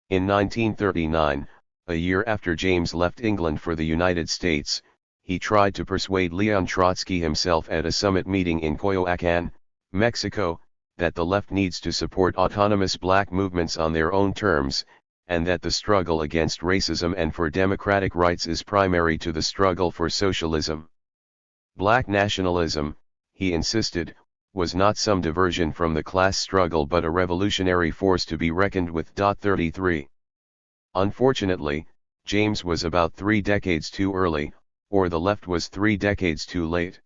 In 1939, a year after James left England for the United States, he tried to persuade Leon Trotsky himself at a summit meeting in Coyoacán, Mexico, that the left needs to support autonomous black movements on their own terms, and that the struggle against racism and for democratic rights is primary to the struggle for socialism. Black nationalism, he insisted, was not some diversion from the class struggle but a revolutionary force to be reckoned with. 33. Unfortunately, James was about 3 decades too early, or the left was 3 decades too late.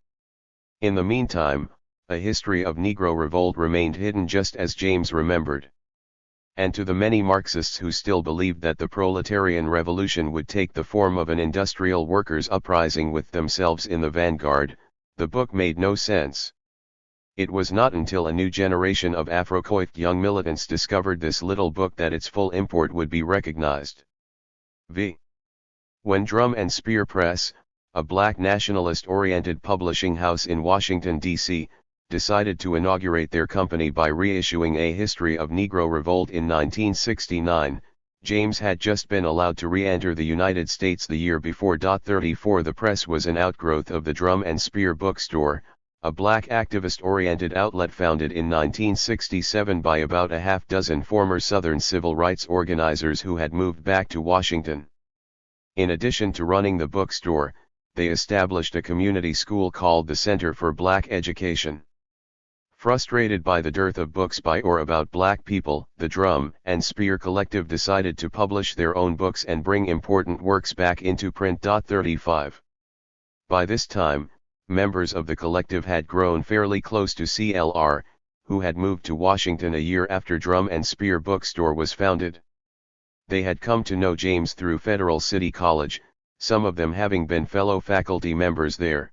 In the meantime, a history of Negro revolt remained hidden just as James remembered. And to the many Marxists who still believed that the proletarian revolution would take the form of an industrial workers' uprising with themselves in the vanguard, the book made no sense. It was not until a new generation of Afro-coiffed young militants discovered this little book that its full import would be recognized. V. When Drum and Spear Press, a black nationalist-oriented publishing house in Washington, D.C., decided to inaugurate their company by reissuing A History of Negro Revolt in 1969, James had just been allowed to re-enter the United States the year before. 34 The press was an outgrowth of the Drum and Spear Bookstore, a black activist-oriented outlet founded in 1967 by about a half-dozen former Southern civil rights organizers who had moved back to Washington. In addition to running the bookstore, they established a community school called the Center for Black Education. Frustrated by the dearth of books by or about black people, the Drum and Spear Collective decided to publish their own books and bring important works back into print. 35. By this time, members of the collective had grown fairly close to CLR, who had moved to Washington a year after Drum and Spear Bookstore was founded. They had come to know James through Federal City College, some of them having been fellow faculty members there.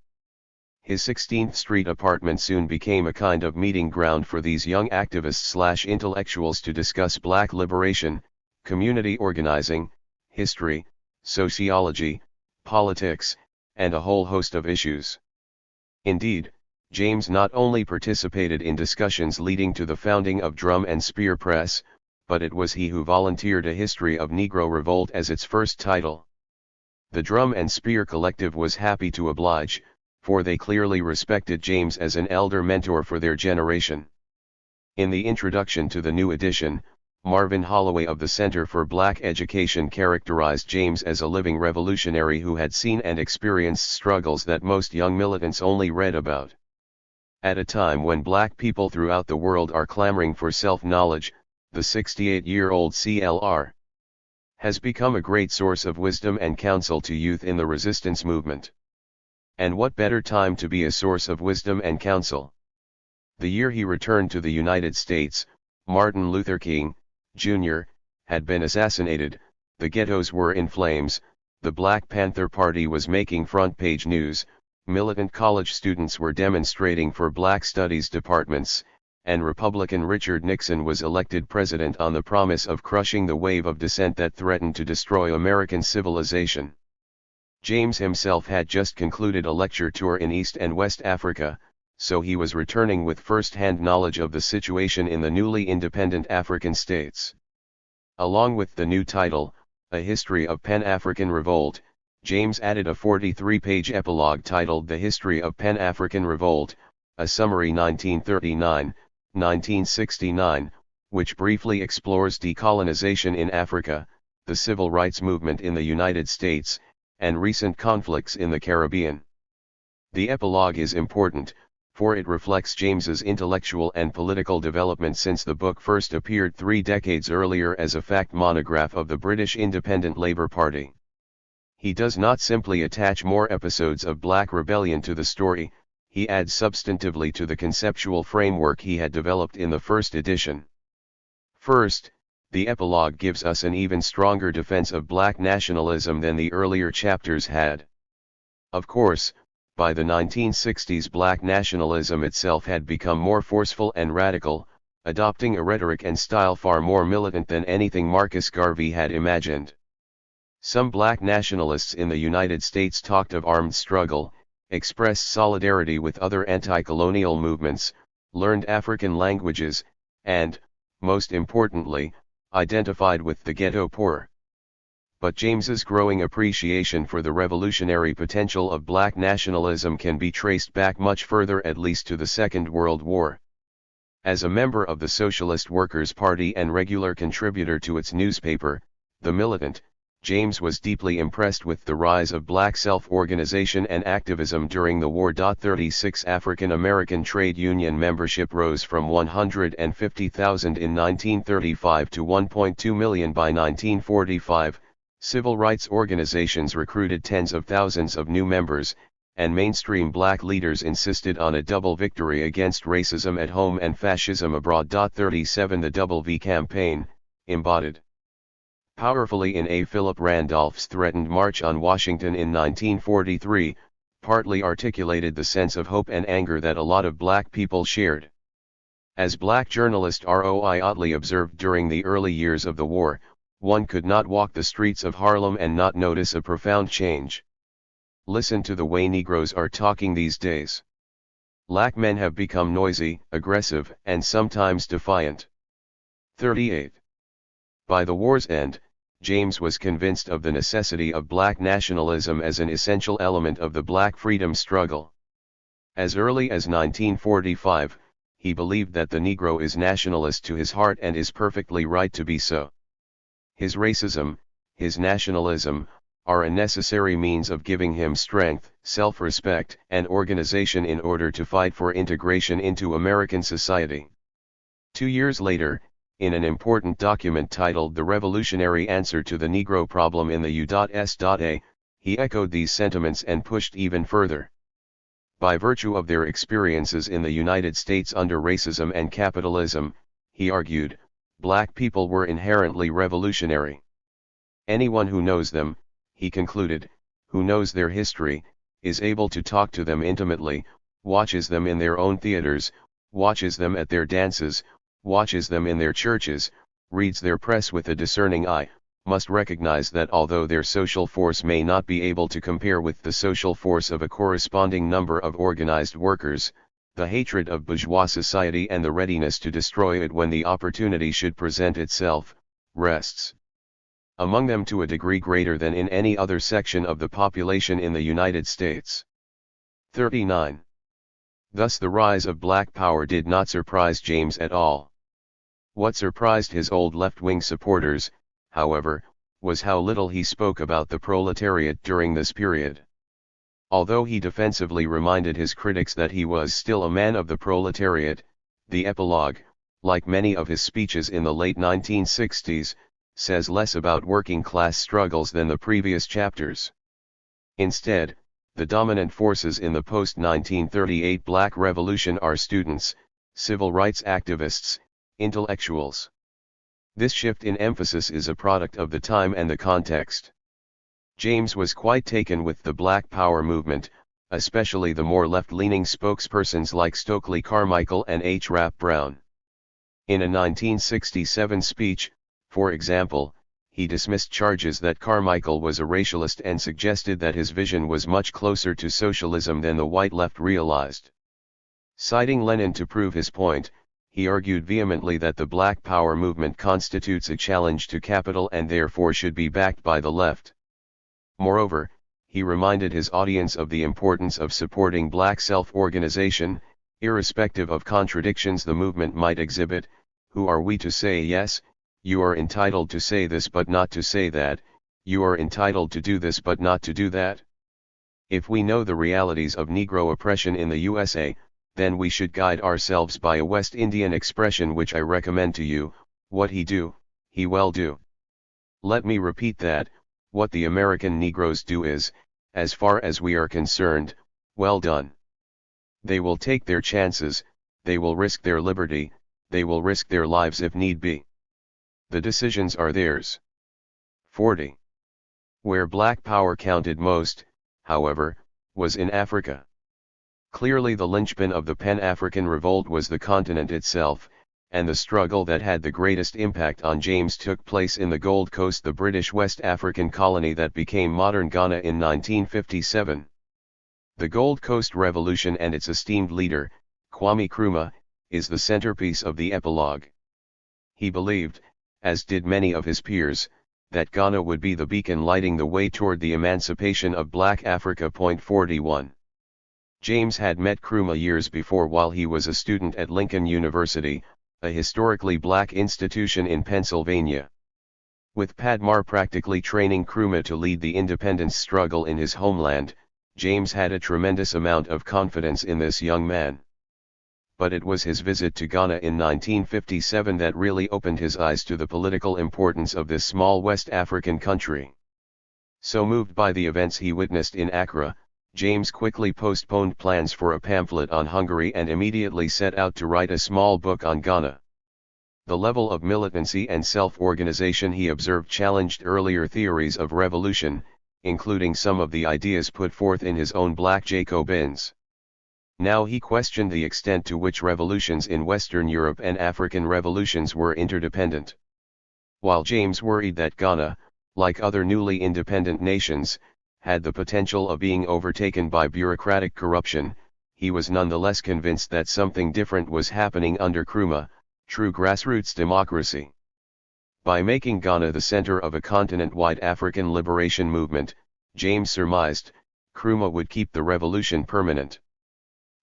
His 16th Street apartment soon became a kind of meeting ground for these young activists/intellectuals to discuss black liberation, community organizing, history, sociology, politics, and a whole host of issues. Indeed, James not only participated in discussions leading to the founding of Drum and Spear Press, but it was he who volunteered A History of Negro Revolt as its first title. The Drum and Spear Collective was happy to oblige, for they clearly respected James as an elder mentor for their generation. In the introduction to the new edition, Marvin Holloway of the Center for Black Education characterized James as a living revolutionary who had seen and experienced struggles that most young militants only read about. At a time when black people throughout the world are clamoring for self-knowledge, the 68-year-old CLR has become a great source of wisdom and counsel to youth in the resistance movement. And what better time to be a source of wisdom and counsel? The year he returned to the United States, Martin Luther King, Jr., had been assassinated, the ghettos were in flames, the Black Panther Party was making front-page news, militant college students were demonstrating for black studies departments, and Republican Richard Nixon was elected president on the promise of crushing the wave of dissent that threatened to destroy American civilization. James himself had just concluded a lecture tour in East and West Africa, so he was returning with first-hand knowledge of the situation in the newly independent African states. Along with the new title, A History of Pan-African Revolt, James added a 43-page epilogue titled The History of Pan-African Revolt, a summary 1939-1969, which briefly explores decolonization in Africa, the civil rights movement in the United States, and recent conflicts in the Caribbean. The epilogue is important, for it reflects James's intellectual and political development since the book first appeared 3 decades earlier as a fact monograph of the British Independent Labour Party. He does not simply attach more episodes of Black rebellion to the story, he adds substantively to the conceptual framework he had developed in the first edition. First, the epilogue gives us an even stronger defense of Black nationalism than the earlier chapters had. Of course, by the 1960s Black nationalism itself had become more forceful and radical, adopting a rhetoric and style far more militant than anything Marcus Garvey had imagined. Some Black nationalists in the United States talked of armed struggle, expressed solidarity with other anti-colonial movements, learned African languages, and, most importantly, identified with the ghetto poor. But James's growing appreciation for the revolutionary potential of Black nationalism can be traced back much further, at least to the Second World War. As a member of the Socialist Workers' Party and regular contributor to its newspaper, The Militant, James was deeply impressed with the rise of Black self-organization and activism during the war. 36 African American trade union membership rose from 150,000 in 1935 to 1.2 million by 1945, civil rights organizations recruited tens of thousands of new members, and mainstream Black leaders insisted on a double victory against racism at home and fascism abroad. 37 The Double V campaign, embodied powerfully in A. Philip Randolph's threatened March on Washington in 1943, partly articulated the sense of hope and anger that a lot of Black people shared. As Black journalist Roy Otley observed during the early years of the war, one could not walk the streets of Harlem and not notice a profound change. Listen to the way Negroes are talking these days. Black men have become noisy, aggressive, and sometimes defiant. 38. By the war's end, James was convinced of the necessity of Black nationalism as an essential element of the Black freedom struggle. As early as 1945, he believed that the Negro is nationalist to his heart and is perfectly right to be so. His racism, his nationalism, are a necessary means of giving him strength, self-respect, and organization in order to fight for integration into American society. 2 years later, in an important document titled The Revolutionary Answer to the Negro Problem in the U.S.A., he echoed these sentiments and pushed even further. By virtue of their experiences in the United States under racism and capitalism, he argued, Black people were inherently revolutionary. Anyone who knows them, he concluded, who knows their history, is able to talk to them intimately, watches them in their own theaters, watches them at their dances, watches them in their churches, reads their press with a discerning eye, must recognize that although their social force may not be able to compare with the social force of a corresponding number of organized workers, the hatred of bourgeois society and the readiness to destroy it when the opportunity should present itself, rests among them to a degree greater than in any other section of the population in the United States. 39. Thus the rise of Black power did not surprise James at all. What surprised his old left-wing supporters, however, was how little he spoke about the proletariat during this period. Although he defensively reminded his critics that he was still a man of the proletariat, the epilogue, like many of his speeches in the late 1960s, says less about working-class struggles than the previous chapters. Instead, the dominant forces in the post-1938 Black Revolution are students, civil rights activists, intellectuals. This shift in emphasis is a product of the time and the context. James was quite taken with the Black Power movement, especially the more left-leaning spokespersons like Stokely Carmichael and H. Rap Brown. In a 1967 speech, for example, he dismissed charges that Carmichael was a racialist and suggested that his vision was much closer to socialism than the white left realized. Citing Lenin to prove his point, he argued vehemently that the Black Power movement constitutes a challenge to capital and therefore should be backed by the left. Moreover, he reminded his audience of the importance of supporting Black self-organization, irrespective of contradictions the movement might exhibit. Who are we to say yes, you are entitled to say this but not to say that, you are entitled to do this but not to do that? If we know the realities of Negro oppression in the USA, then we should guide ourselves by a West Indian expression which I recommend to you, what he do, he well do. Let me repeat that, What the American Negroes do is, as far as we are concerned, well done. They will take their chances, they will risk their liberty, they will risk their lives if need be. The decisions are theirs. 40. Where black power counted most, however, was in Africa. Clearly the linchpin of the Pan-African Revolt was the continent itself, and the struggle that had the greatest impact on James took place in the Gold Coast, the British West African colony that became modern Ghana in 1957. The Gold Coast Revolution and its esteemed leader, Kwame Nkrumah, is the centerpiece of the epilogue. He believed, as did many of his peers, that Ghana would be the beacon lighting the way toward the emancipation of Black Africa. 41. James had met Nkrumah years before while he was a student at Lincoln University, a historically black institution in Pennsylvania. With Padmar practically training Nkrumah to lead the independence struggle in his homeland, James had a tremendous amount of confidence in this young man. But it was his visit to Ghana in 1957 that really opened his eyes to the political importance of this small West African country. So moved by the events he witnessed in Accra, James quickly postponed plans for a pamphlet on Hungary and immediately set out to write a small book on Ghana. The level of militancy and self-organization he observed challenged earlier theories of revolution, including some of the ideas put forth in his own Black Jacobins. Now he questioned the extent to which revolutions in Western Europe and African revolutions were interdependent. While James worried that Ghana, like other newly independent nations, had the potential of being overtaken by bureaucratic corruption, he was nonetheless convinced that something different was happening under Nkrumah, true grassroots democracy. By making Ghana the center of a continent-wide African liberation movement, James surmised, Nkrumah would keep the revolution permanent.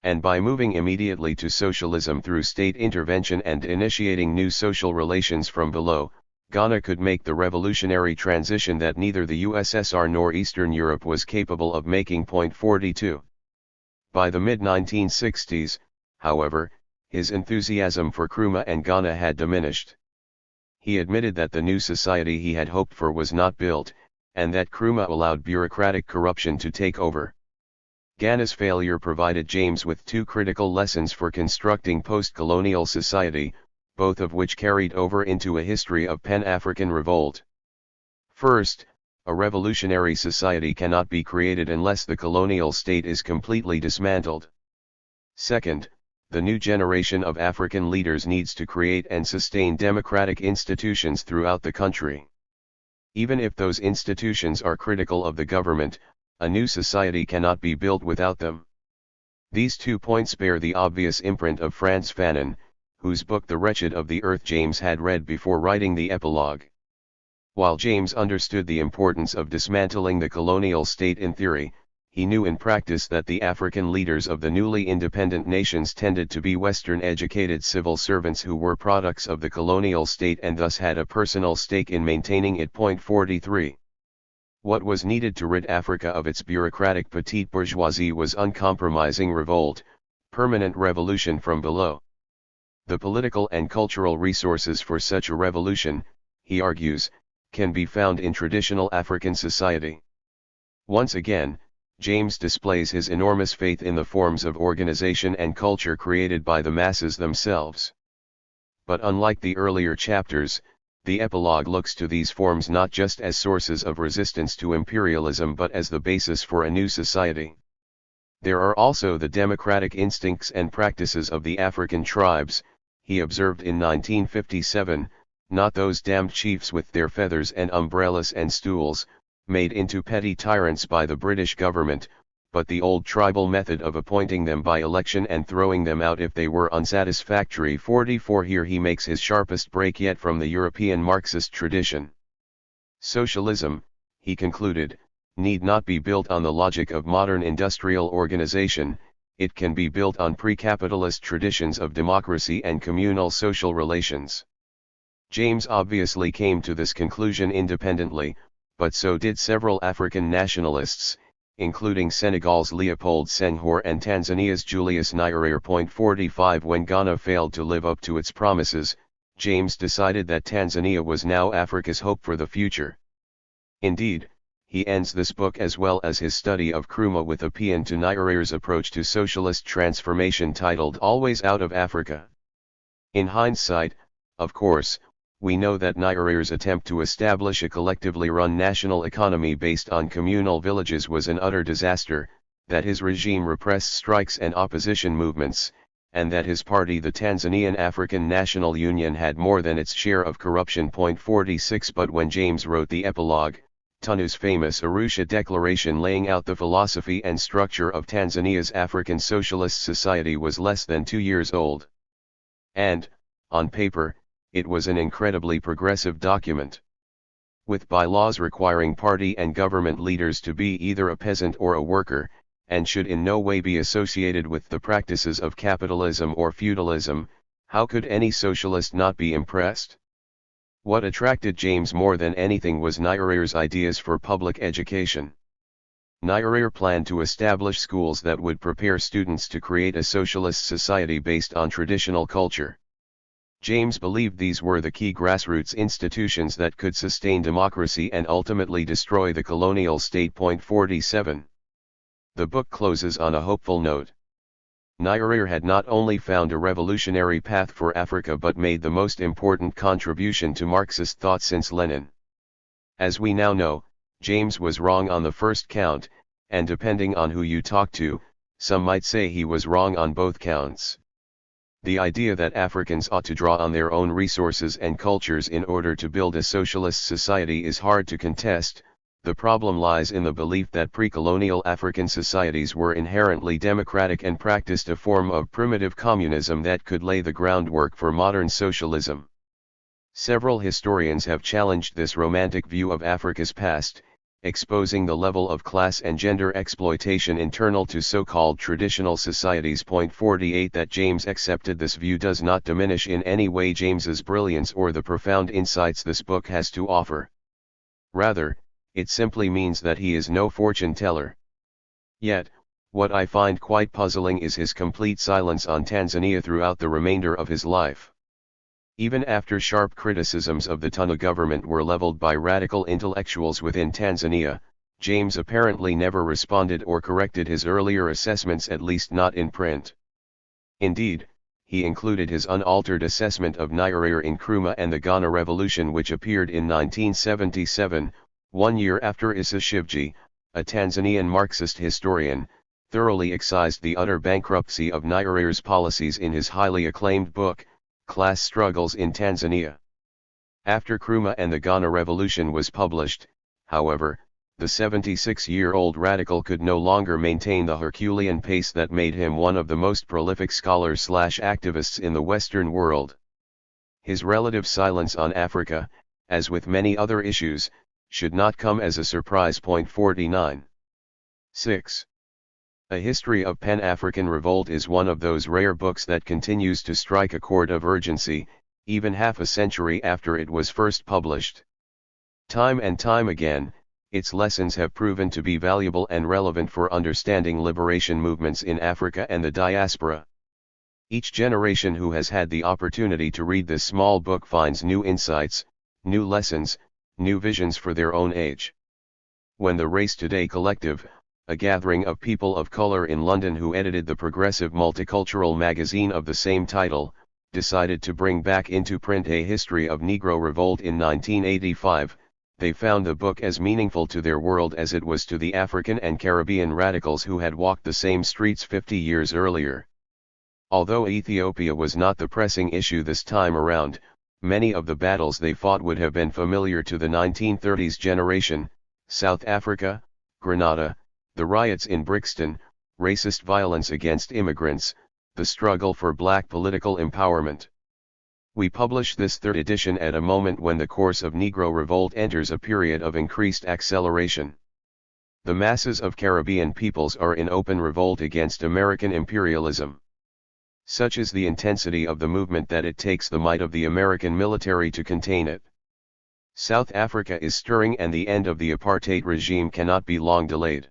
And by moving immediately to socialism through state intervention and initiating new social relations from below, Ghana could make the revolutionary transition that neither the USSR nor Eastern Europe was capable of making. 42. By the mid-1960s, however, his enthusiasm for Nkrumah and Ghana had diminished. He admitted that the new society he had hoped for was not built, and that Nkrumah allowed bureaucratic corruption to take over. Ghana's failure provided James with two critical lessons for constructing post-colonial society, both of which carried over into a history of Pan-African revolt. First, a revolutionary society cannot be created unless the colonial state is completely dismantled. Second, the new generation of African leaders needs to create and sustain democratic institutions throughout the country. Even if those institutions are critical of the government, a new society cannot be built without them. These 2 points bear the obvious imprint of Frantz Fanon, whose book The Wretched of the Earth James had read before writing the epilogue. While James understood the importance of dismantling the colonial state in theory, he knew in practice that the African leaders of the newly independent nations tended to be Western-educated civil servants who were products of the colonial state and thus had a personal stake in maintaining it. 43. What was needed to rid Africa of its bureaucratic petite bourgeoisie was uncompromising revolt, permanent revolution from below. The political and cultural resources for such a revolution, he argues, can be found in traditional African society. Once again, James displays his enormous faith in the forms of organization and culture created by the masses themselves. But unlike the earlier chapters, the epilogue looks to these forms not just as sources of resistance to imperialism but as the basis for a new society. There are also the democratic instincts and practices of the African tribes, he observed in 1957, not those damned chiefs with their feathers and umbrellas and stools, made into petty tyrants by the British government, but the old tribal method of appointing them by election and throwing them out if they were unsatisfactory. 44. Here he makes his sharpest break yet from the European Marxist tradition. Socialism, he concluded, need not be built on the logic of modern industrial organization, it can be built on pre-capitalist traditions of democracy and communal social relations. James obviously came to this conclusion independently, but so did several African nationalists, including Senegal's Leopold Senghor and Tanzania's Julius Nyerere. 45. When Ghana failed to live up to its promises, James decided that Tanzania was now Africa's hope for the future. Indeed, he ends this book as well as his study of Nkrumah with a paean to Nyerere's approach to socialist transformation titled Always Out of Africa. In hindsight, of course, we know that Nyerere's attempt to establish a collectively run national economy based on communal villages was an utter disaster, that his regime repressed strikes and opposition movements, and that his party the Tanzanian African National Union had more than its share of corruption. 46 But when James wrote the epilogue, Tunu's famous Arusha Declaration laying out the philosophy and structure of Tanzania's African Socialist Society was less than 2 years old. And, on paper, it was an incredibly progressive document. With bylaws requiring party and government leaders to be either a peasant or a worker, and should in no way be associated with the practices of capitalism or feudalism, how could any socialist not be impressed? What attracted James more than anything was Nyerere's ideas for public education. Nyerere planned to establish schools that would prepare students to create a socialist society based on traditional culture. James believed these were the key grassroots institutions that could sustain democracy and ultimately destroy the colonial state. 47. The book closes on a hopeful note. Nyerere had not only found a revolutionary path for Africa but made the most important contribution to Marxist thought since Lenin. As we now know, James was wrong on the first count, and depending on who you talk to, some might say he was wrong on both counts. The idea that Africans ought to draw on their own resources and cultures in order to build a socialist society is hard to contest. The problem lies in the belief that pre-colonial African societies were inherently democratic and practiced a form of primitive communism that could lay the groundwork for modern socialism. Several historians have challenged this romantic view of Africa's past, exposing the level of class and gender exploitation internal to so-called traditional societies. 48 That James accepted this view does not diminish in any way James's brilliance or the profound insights this book has to offer. Rather, it simply means that he is no fortune teller. Yet, what I find quite puzzling is his complete silence on Tanzania throughout the remainder of his life. Even after sharp criticisms of the Tunu government were leveled by radical intellectuals within Tanzania, James apparently never responded or corrected his earlier assessments, at least not in print. Indeed, he included his unaltered assessment of Nyerere in Nkrumah and the Ghana Revolution, which appeared in 1977, 1 year after Issa Shivji, a Tanzanian Marxist historian, thoroughly excised the utter bankruptcy of Nyerere's policies in his highly acclaimed book, Class Struggles in Tanzania. After Nkrumah and the Ghana Revolution was published, however, the 76-year-old radical could no longer maintain the Herculean pace that made him one of the most prolific scholars/activists in the Western world. His relative silence on Africa, as with many other issues, should not come as a surprise. 49. 6. A History of Pan-African Revolt is one of those rare books that continues to strike a chord of urgency, even half a century after it was first published. Time and time again, its lessons have proven to be valuable and relevant for understanding liberation movements in Africa and the diaspora. Each generation who has had the opportunity to read this small book finds new insights, new lessons, new visions for their own age. When the Race Today Collective, a gathering of people of color in London who edited the progressive multicultural magazine of the same title, decided to bring back into print A History of Negro Revolt in 1985, they found the book as meaningful to their world as it was to the African and Caribbean radicals who had walked the same streets 50 years earlier. Although Ethiopia was not the pressing issue this time around, many of the battles they fought would have been familiar to the 1930s generation: South Africa, Grenada, the riots in Brixton, racist violence against immigrants, the struggle for black political empowerment. We publish this third edition at a moment when the course of Negro Revolt enters a period of increased acceleration. The masses of Caribbean peoples are in open revolt against American imperialism. Such is the intensity of the movement that it takes the might of the American military to contain it. South Africa is stirring, and the end of the apartheid regime cannot be long delayed.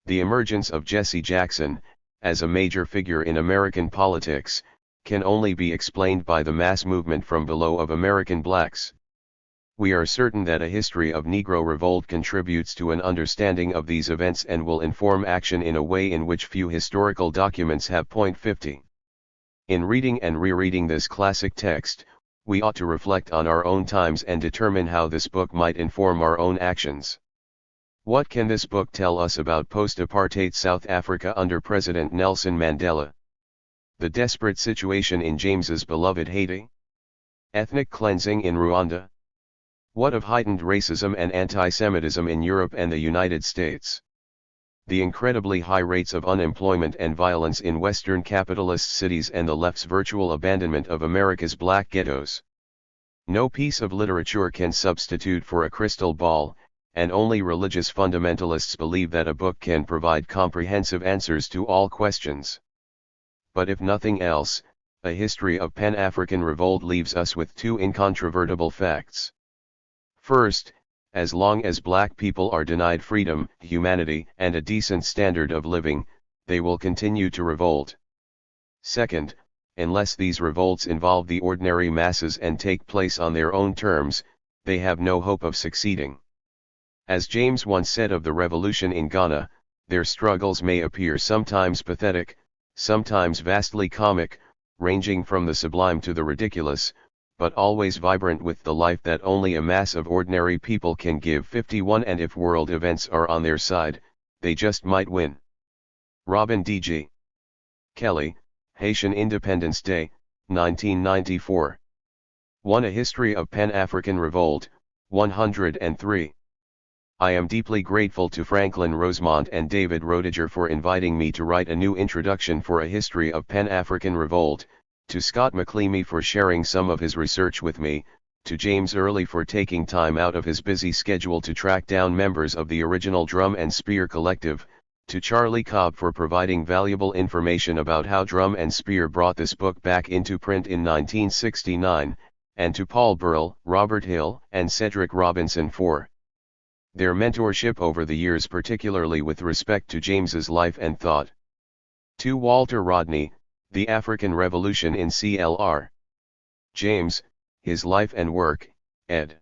The emergence of Jesse Jackson, as a major figure in American politics, can only be explained by the mass movement from below of American blacks. We are certain that a history of Negro revolt contributes to an understanding of these events and will inform action in a way in which few historical documents have. 50. In reading and rereading this classic text, we ought to reflect on our own times and determine how this book might inform our own actions. What can this book tell us about post-apartheid South Africa under President Nelson Mandela? The desperate situation in James's beloved Haiti? Ethnic cleansing in Rwanda? What of heightened racism and anti-Semitism in Europe and the United States? The incredibly high rates of unemployment and violence in Western capitalist cities and the left's virtual abandonment of America's black ghettos. No piece of literature can substitute for a crystal ball, and only religious fundamentalists believe that a book can provide comprehensive answers to all questions. But if nothing else, a history of Pan-African revolt leaves us with two incontrovertible facts. First, as long as black people are denied freedom, humanity, and a decent standard of living, they will continue to revolt. Second, unless these revolts involve the ordinary masses and take place on their own terms, they have no hope of succeeding. As James once said of the revolution in Ghana, their struggles may appear sometimes pathetic, sometimes vastly comic, ranging from the sublime to the ridiculous, but always vibrant with the life that only a mass of ordinary people can give. 51 And if world events are on their side, they just might win. Robin D.G. Kelly, Haitian Independence Day, 1994. 1. A History of Pan-African Revolt, 103. I am deeply grateful to Franklin Rosemont and David Roediger for inviting me to write a new introduction for a history of Pan-African Revolt, to Scott McLeamy for sharing some of his research with me, to James Early for taking time out of his busy schedule to track down members of the original Drum and Spear Collective, to Charlie Cobb for providing valuable information about how Drum and Spear brought this book back into print in 1969, and to Paul Burrell, Robert Hill, and Cedric Robinson for their mentorship over the years, particularly with respect to James's life and thought. To Walter Rodney, The African Revolution in CLR. James, His Life and Work, ed.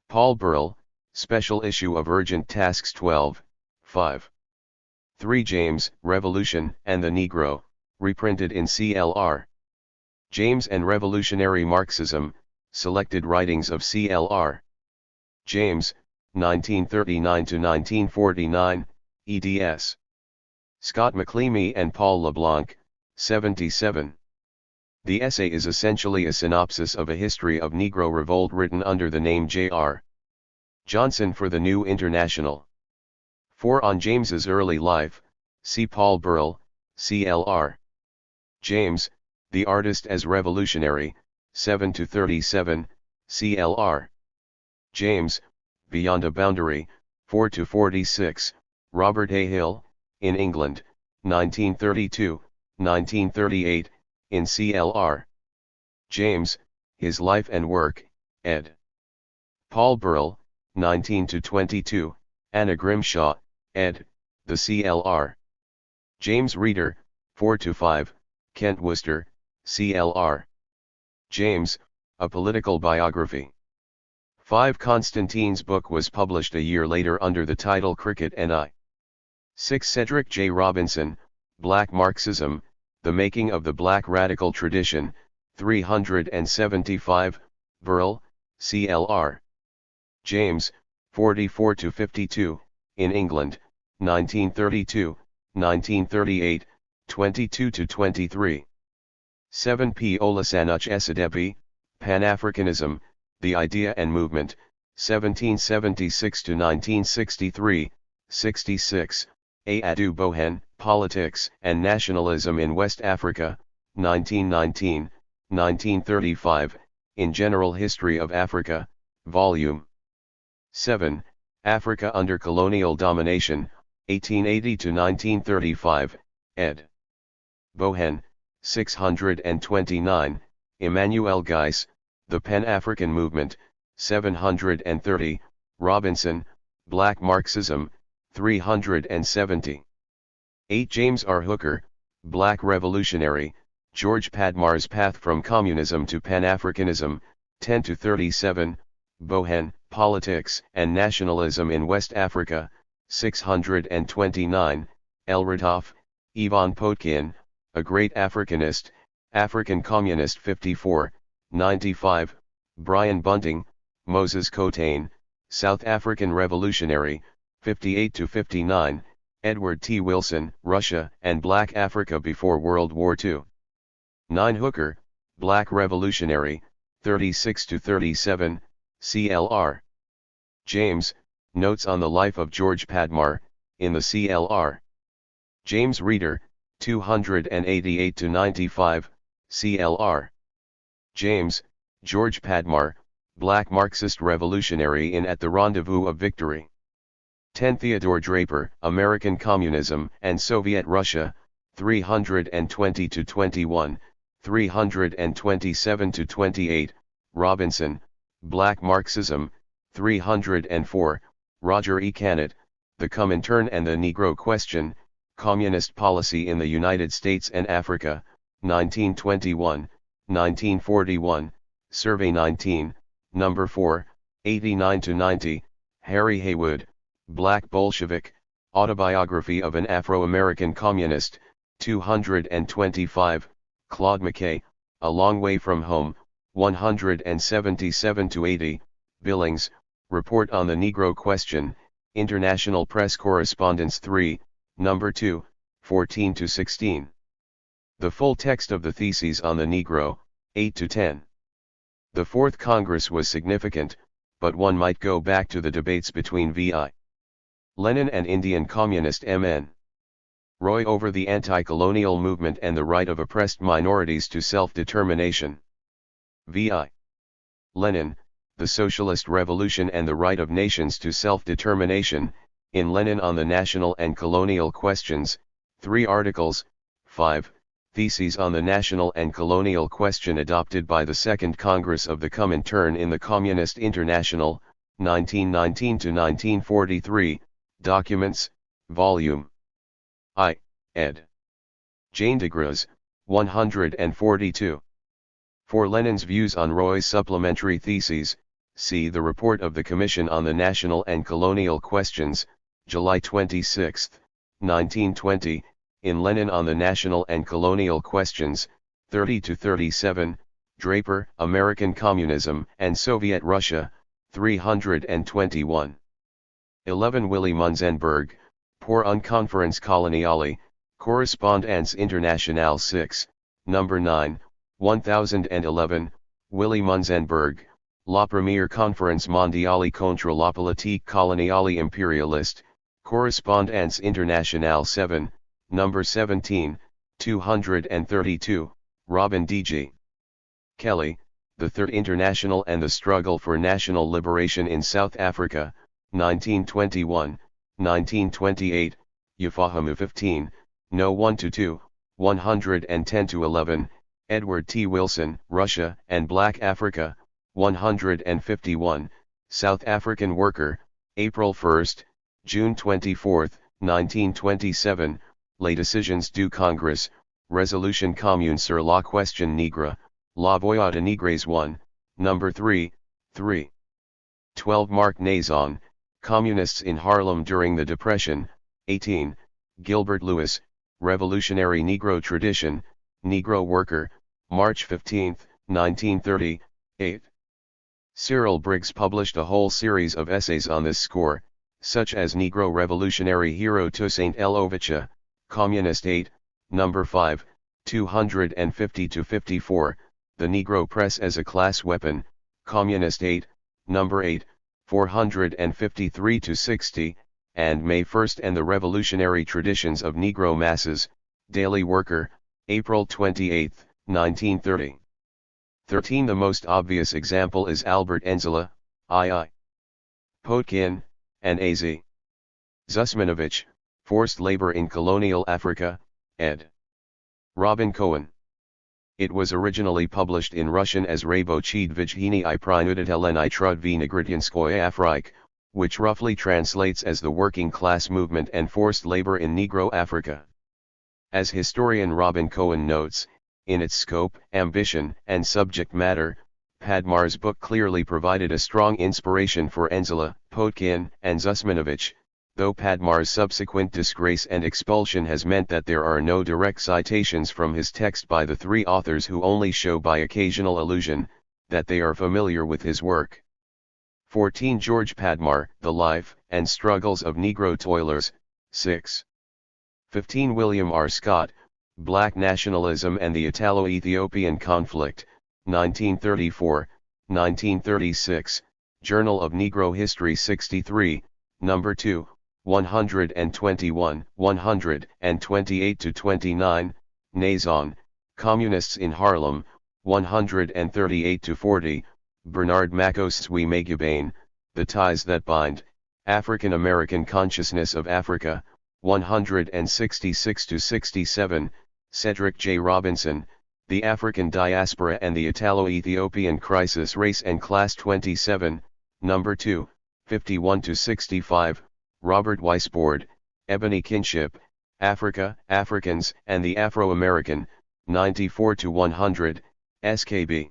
Paul Burrell, Special Issue of Urgent Tasks 12, 5. 3. James, Revolution and the Negro, reprinted in CLR. James and Revolutionary Marxism, Selected Writings of CLR. James, 1939–1949, eds. Scott McLeamy and Paul LeBlanc, 77. The essay is essentially a synopsis of a history of Negro revolt written under the name J.R. Johnson for the New International. 4. On James's early life, see Paul Burrell, CLR. James, the Artist as Revolutionary, 7–37, CLR. James, Beyond a Boundary, 4–46, Robert A. Hill, in England, 1932–1938, in CLR. James, His Life and Work, ed. Paul Burrell, 19–22, Anna Grimshaw, ed., The CLR. James Reader, 4–5, Kent Worcester, CLR. James, A Political Biography. 5. Constantine's book was published a year later under the title Cricket and I. 6. Cedric J. Robinson, Black Marxism, The Making of the Black Radical Tradition, 375, Burrell, CLR. James, 44–52, in England, 1932, 1938, 22–23. 7. P. Olasanuch Esadebi, Pan-Africanism, The Idea and Movement, 1776–1963, 66, A. Adu Bohen, Politics and Nationalism in West Africa, 1919, 1935, in General History of Africa, Volume 7, Africa Under Colonial Domination, 1880–1935, ed. Bohen, 629, Emmanuel Geiss, The Pan-African Movement, 730, Robinson, Black Marxism, 370. 8. James R. Hooker, Black Revolutionary, George Padmar's Path from Communism to Pan-Africanism, 10–37, Bohen, Politics and Nationalism in West Africa, 629, Elratoff, Ivan Potkin, A Great Africanist, African Communist 54, 95, Brian Bunting, Moses Cotain, South African Revolutionary, 58-59, Edward T. Wilson, Russia and Black Africa before World War II. 9 Hooker, Black Revolutionary, 36-37, CLR. James, Notes on the Life of George Padmar, in the CLR. James Reader, 288-95, CLR. James, George Padmar, Black Marxist Revolutionary in At the Rendezvous of Victory. 10 Theodore Draper, American Communism and Soviet Russia, 320-21, 327-28, Robinson, Black Marxism, 304, Roger E. Canet, The Comintern and the Negro Question, Communist Policy in the United States and Africa, 1921, 1941, Survey 19, Number 4, 89-90, Harry Haywood, Black Bolshevik, Autobiography of an Afro-American Communist, 225, Claude McKay, A Long Way from Home, 177-80, Billings, Report on the Negro Question, International Press Correspondence 3, Number 2, 14-16. The full text of the Theses on the Negro, 8-10. The Fourth Congress was significant, but one might go back to the debates between V.I. Lenin and Indian Communist M.N. Roy over the anti-colonial movement and the right of oppressed minorities to self-determination. V.I. Lenin, The Socialist Revolution and the Right of Nations to Self-Determination, in Lenin on the National and Colonial Questions, 3 articles, 5, Theses on the National and Colonial Question adopted by the Second Congress of the Comintern in the Communist International, 1919-1943, Documents, Volume I, ed. Jane DeGrasse, 142. For Lenin's views on Roy's supplementary theses, see the report of the Commission on the National and Colonial Questions, July 26, 1920, in Lenin on the National and Colonial Questions, 30-37, Draper, American Communism and Soviet Russia, 321. 11 Willy Munzenberg, Pour une conférence coloniale, Correspondance Internationale 6, Number 9, 1011, Willy Munzenberg, La Première Conférence Mondiale contre la Politique Coloniale Impérialiste, Correspondance Internationale 7, Number 17, 232, Robin D.G. Kelly, The Third International and the Struggle for National Liberation in South Africa, 1921, 1928, Yafahamu 15, No 1-2, 110-11, Edward T. Wilson, Russia and Black Africa, 151, South African Worker, April 1, June 24, 1927, Les Décisions du Congrès, Résolution commune sur la question nègre, La Voix des Nègres 1, Number 3, 3. 12 Mark Nazon, Communists in Harlem during the Depression, 18, Gilbert Lewis, Revolutionary Negro Tradition, Negro Worker, March 15, 1930, 8. Cyril Briggs published a whole series of essays on this score, such as Negro Revolutionary Hero Toussaint L'Ouverture, Communist 8, Number 5, 250-54, The Negro Press as a Class Weapon, Communist 8, Number 8, 453-60, and May 1 and the Revolutionary Traditions of Negro Masses, Daily Worker, April 28, 1930. 13 The most obvious example is Albert Enzela, II. Potkin, and A.Z. Zusmanovich, Forced Labor in Colonial Africa, ed. Robin Cohen. It was originally published in Russian as Рабочие движения и принудительное труд в негритянской Африке, which roughly translates as the working class movement and forced labor in Negro Africa. As historian Robin Cohen notes, in its scope, ambition, and subject matter, Padmar's book clearly provided a strong inspiration for Enzela, Potkin, and Zusmanovich, though Padmar's subsequent disgrace and expulsion has meant that there are no direct citations from his text by the three authors, who only show by occasional allusion that they are familiar with his work. 14. George Padmar, The Life and Struggles of Negro Toilers, 6. 15. William R. Scott, Black Nationalism and the Italo-Ethiopian Conflict, 1934, 1936, Journal of Negro History 63, No. 2, 121, 128-29, Nazon, Communists in Harlem, 138-40, Bernard Makos Zwi Megubane, The Ties That Bind, African American Consciousness of Africa, 166-67, Cedric J. Robinson, The African Diaspora and the Italo-Ethiopian Crisis, Race and Class 27, No. 2, 51-65, Robert Weisbord, Ebony Kinship, Africa, Africans and the Afro-American, 94-100, SKB.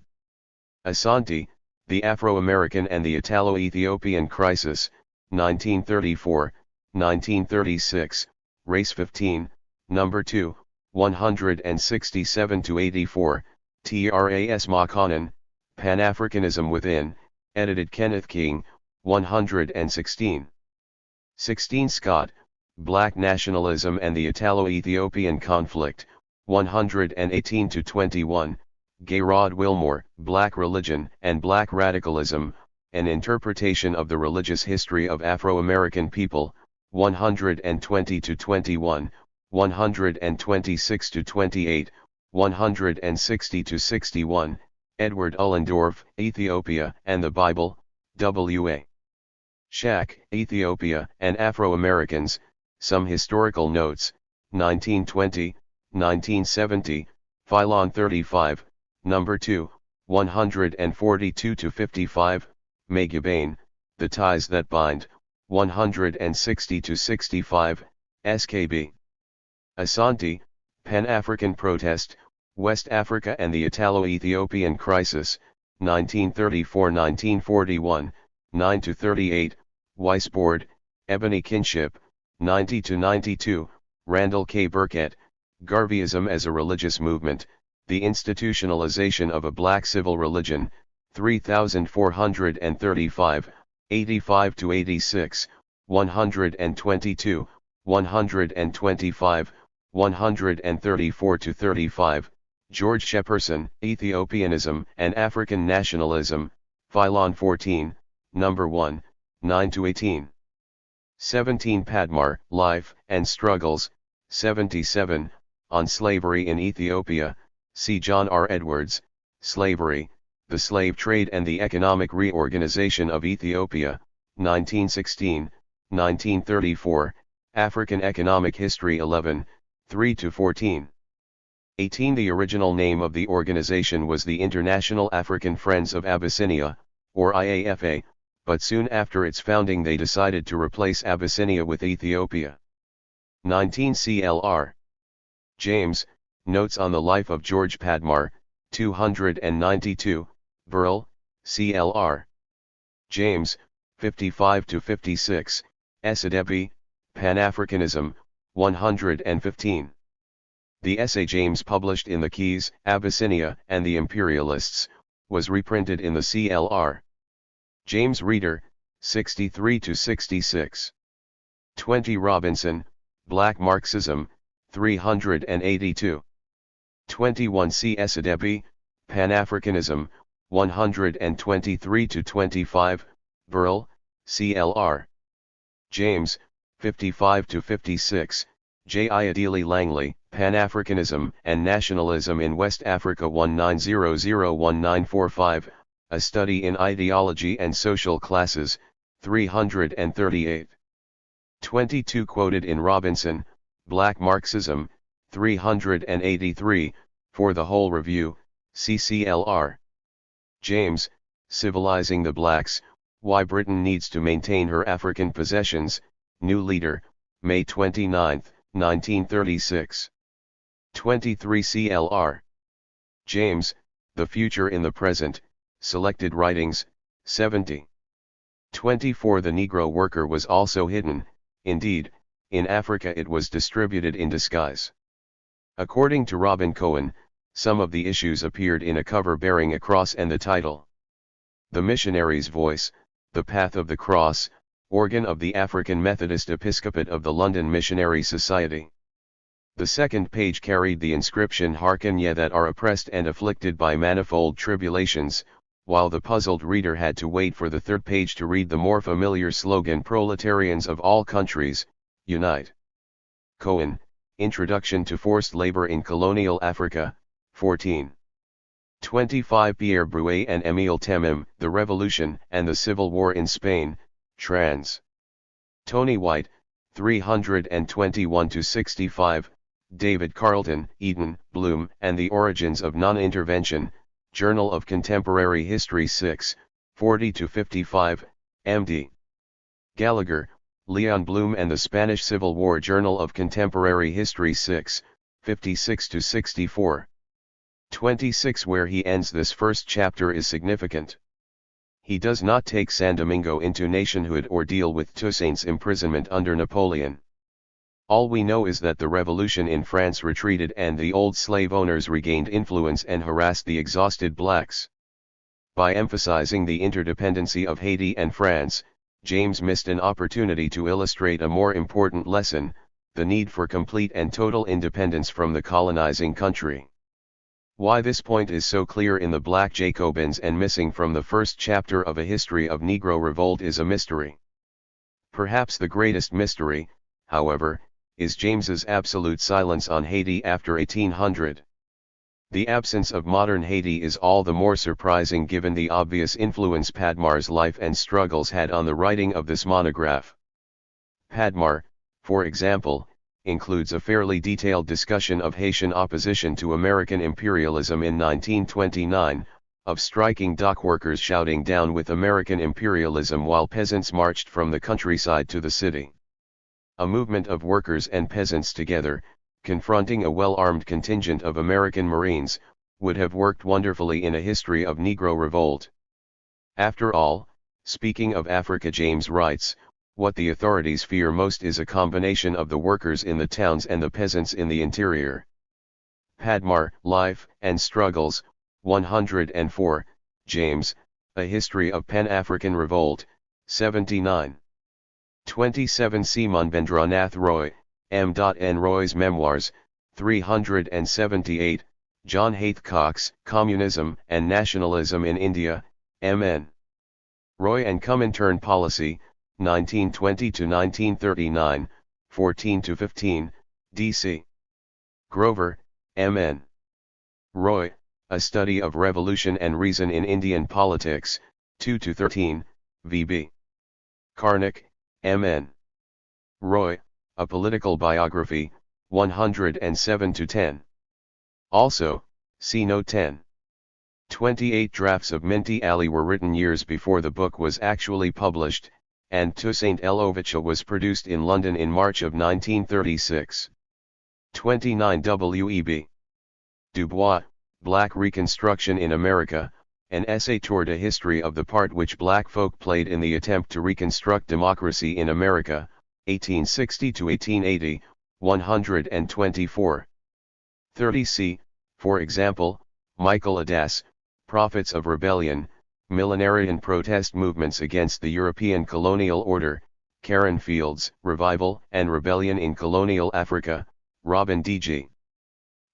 Asante, The Afro-American and the Italo-Ethiopian Crisis, 1934, 1936, Race 15, No. 2, 167-84, Tras Makanan, Pan-Africanism Within, edited Kenneth King, 116. 16. Scott, Black Nationalism and the Italo-Ethiopian Conflict, 118-21, Gayrod Wilmore, Black Religion and Black Radicalism, An Interpretation of the Religious History of Afro-American People, 120-21, 126-28, 160-61, Edward Ullendorf, Ethiopia and the Bible, W.A. Shack, Ethiopia and Afro-Americans, Some Historical Notes, 1920, 1970, Phylon 35, No. 2, 142-55, Megubane, The Ties That Bind, 160-65, SKB. Asante, Pan-African Protest, West Africa and the Italo-Ethiopian Crisis, 1934-1941, 9-38, Weisbord, Ebony Kinship, 90-92, Randall K. Burkett, Garveyism as a Religious Movement, The Institutionalization of a Black Civil Religion, 3435, 85-86, 122, 125, 134-35, George Shepperson, Ethiopianism and African Nationalism, Phylon 14, No. 1, 9-18. 17. Padmar, Life and Struggles, 77, On Slavery in Ethiopia, see John R. Edwards, Slavery, the Slave Trade and the Economic Reorganization of Ethiopia, 1916, 1934, African Economic History 11, 3-14. 18. The original name of the organization was the International African Friends of Abyssinia, or IAFA, but soon after its founding they decided to replace Abyssinia with Ethiopia. 19. CLR. James, Notes on the Life of George Padmar, 292, Burrell, CLR. James, 55-56, Esadebi, Pan-Africanism, 115. The essay James published in the Keys, Abyssinia and the Imperialists, was reprinted in the CLR. James Reader, 63-66. 20. Robinson, Black Marxism, 382. 21. C. Esadebi, Pan-Africanism, 123-25, Burrell, CLR. James, 55-56, J. Iadili Langley, Pan-Africanism and Nationalism in West Africa 1900-1945, A Study in Ideology and Social Classes, 338. 22. Quoted in Robinson, Black Marxism, 383, For the Whole Review, CCLR. James, Civilizing the Blacks, Why Britain Needs to Maintain Her African Possessions, New Leader, May 29, 1936. 23. CLR. James, The Future in the Present, Selected writings, 70. 24. The Negro worker was also hidden, indeed, in Africa it was distributed in disguise. According to Robin Cohen, some of the issues appeared in a cover bearing a cross and the title, The Missionary's Voice, The Path of the Cross, organ of the African Methodist Episcopate of the London Missionary Society. The second page carried the inscription Hearken ye that are oppressed and afflicted by manifold tribulations, while the puzzled reader had to wait for the third page to read the more familiar slogan Proletarians of all countries, unite. Cohen, Introduction to Forced Labor in Colonial Africa, 14. 25. Pierre Brouet and Émile Temim, The Revolution and the Civil War in Spain, trans. Tony White, 321-65, David Carleton, Eden, Bloom, and the Origins of Non-Intervention, Journal of Contemporary History 6, 40-55, MD. Gallagher, Leon Bloom and the Spanish Civil War, Journal of Contemporary History 6, 56-64. 26. Where he ends this first chapter is significant. He does not take San Domingo into nationhood or deal with Toussaint's imprisonment under Napoleon. All we know is that the revolution in France retreated and the old slave owners regained influence and harassed the exhausted blacks. By emphasizing the interdependency of Haiti and France, James missed an opportunity to illustrate a more important lesson, the need for complete and total independence from the colonizing country. Why this point is so clear in the Black Jacobins and missing from the first chapter of A History of Negro Revolt is a mystery. Perhaps the greatest mystery, however, is James's absolute silence on Haiti after 1800. The absence of modern Haiti is all the more surprising given the obvious influence Padmar's life and struggles had on the writing of this monograph. Padmar, for example, includes a fairly detailed discussion of Haitian opposition to American imperialism in 1929, of striking dockworkers shouting down with American imperialism while peasants marched from the countryside to the city. A movement of workers and peasants together, confronting a well-armed contingent of American Marines, would have worked wonderfully in A History of Negro Revolt. After all, speaking of Africa, James writes, what the authorities fear most is a combination of the workers in the towns and the peasants in the interior. Padmar, Life and Struggles, 104, James, A History of Pan-African Revolt, 79. 27. Simon Bendranath Roy, M. N. Roy's Memoirs, 378, John Hathcock's Communism and Nationalism in India, M.N. Roy and Comintern Policy, 1920-1939, 14-15, D.C. Grover, M.N. Roy, A Study of Revolution and Reason in Indian Politics, 2-13, V.B. Karnik, M.N. Roy, A Political Biography, 107-10. Also, see Note 10. 28 drafts of Minty Alley were written years before the book was actually published, and Toussaint L'Ouverture was produced in London in March of 1936. 29. W.E.B. Du Bois, Black Reconstruction in America, an essay toward a history of the part which black folk played in the attempt to reconstruct democracy in America, 1860-1880, 124. 30. C. For example, Michael Adas, Prophets of Rebellion, Millenarian Protest Movements Against the European Colonial Order, Karen Fields, Revival and Rebellion in Colonial Africa, Robin D.G.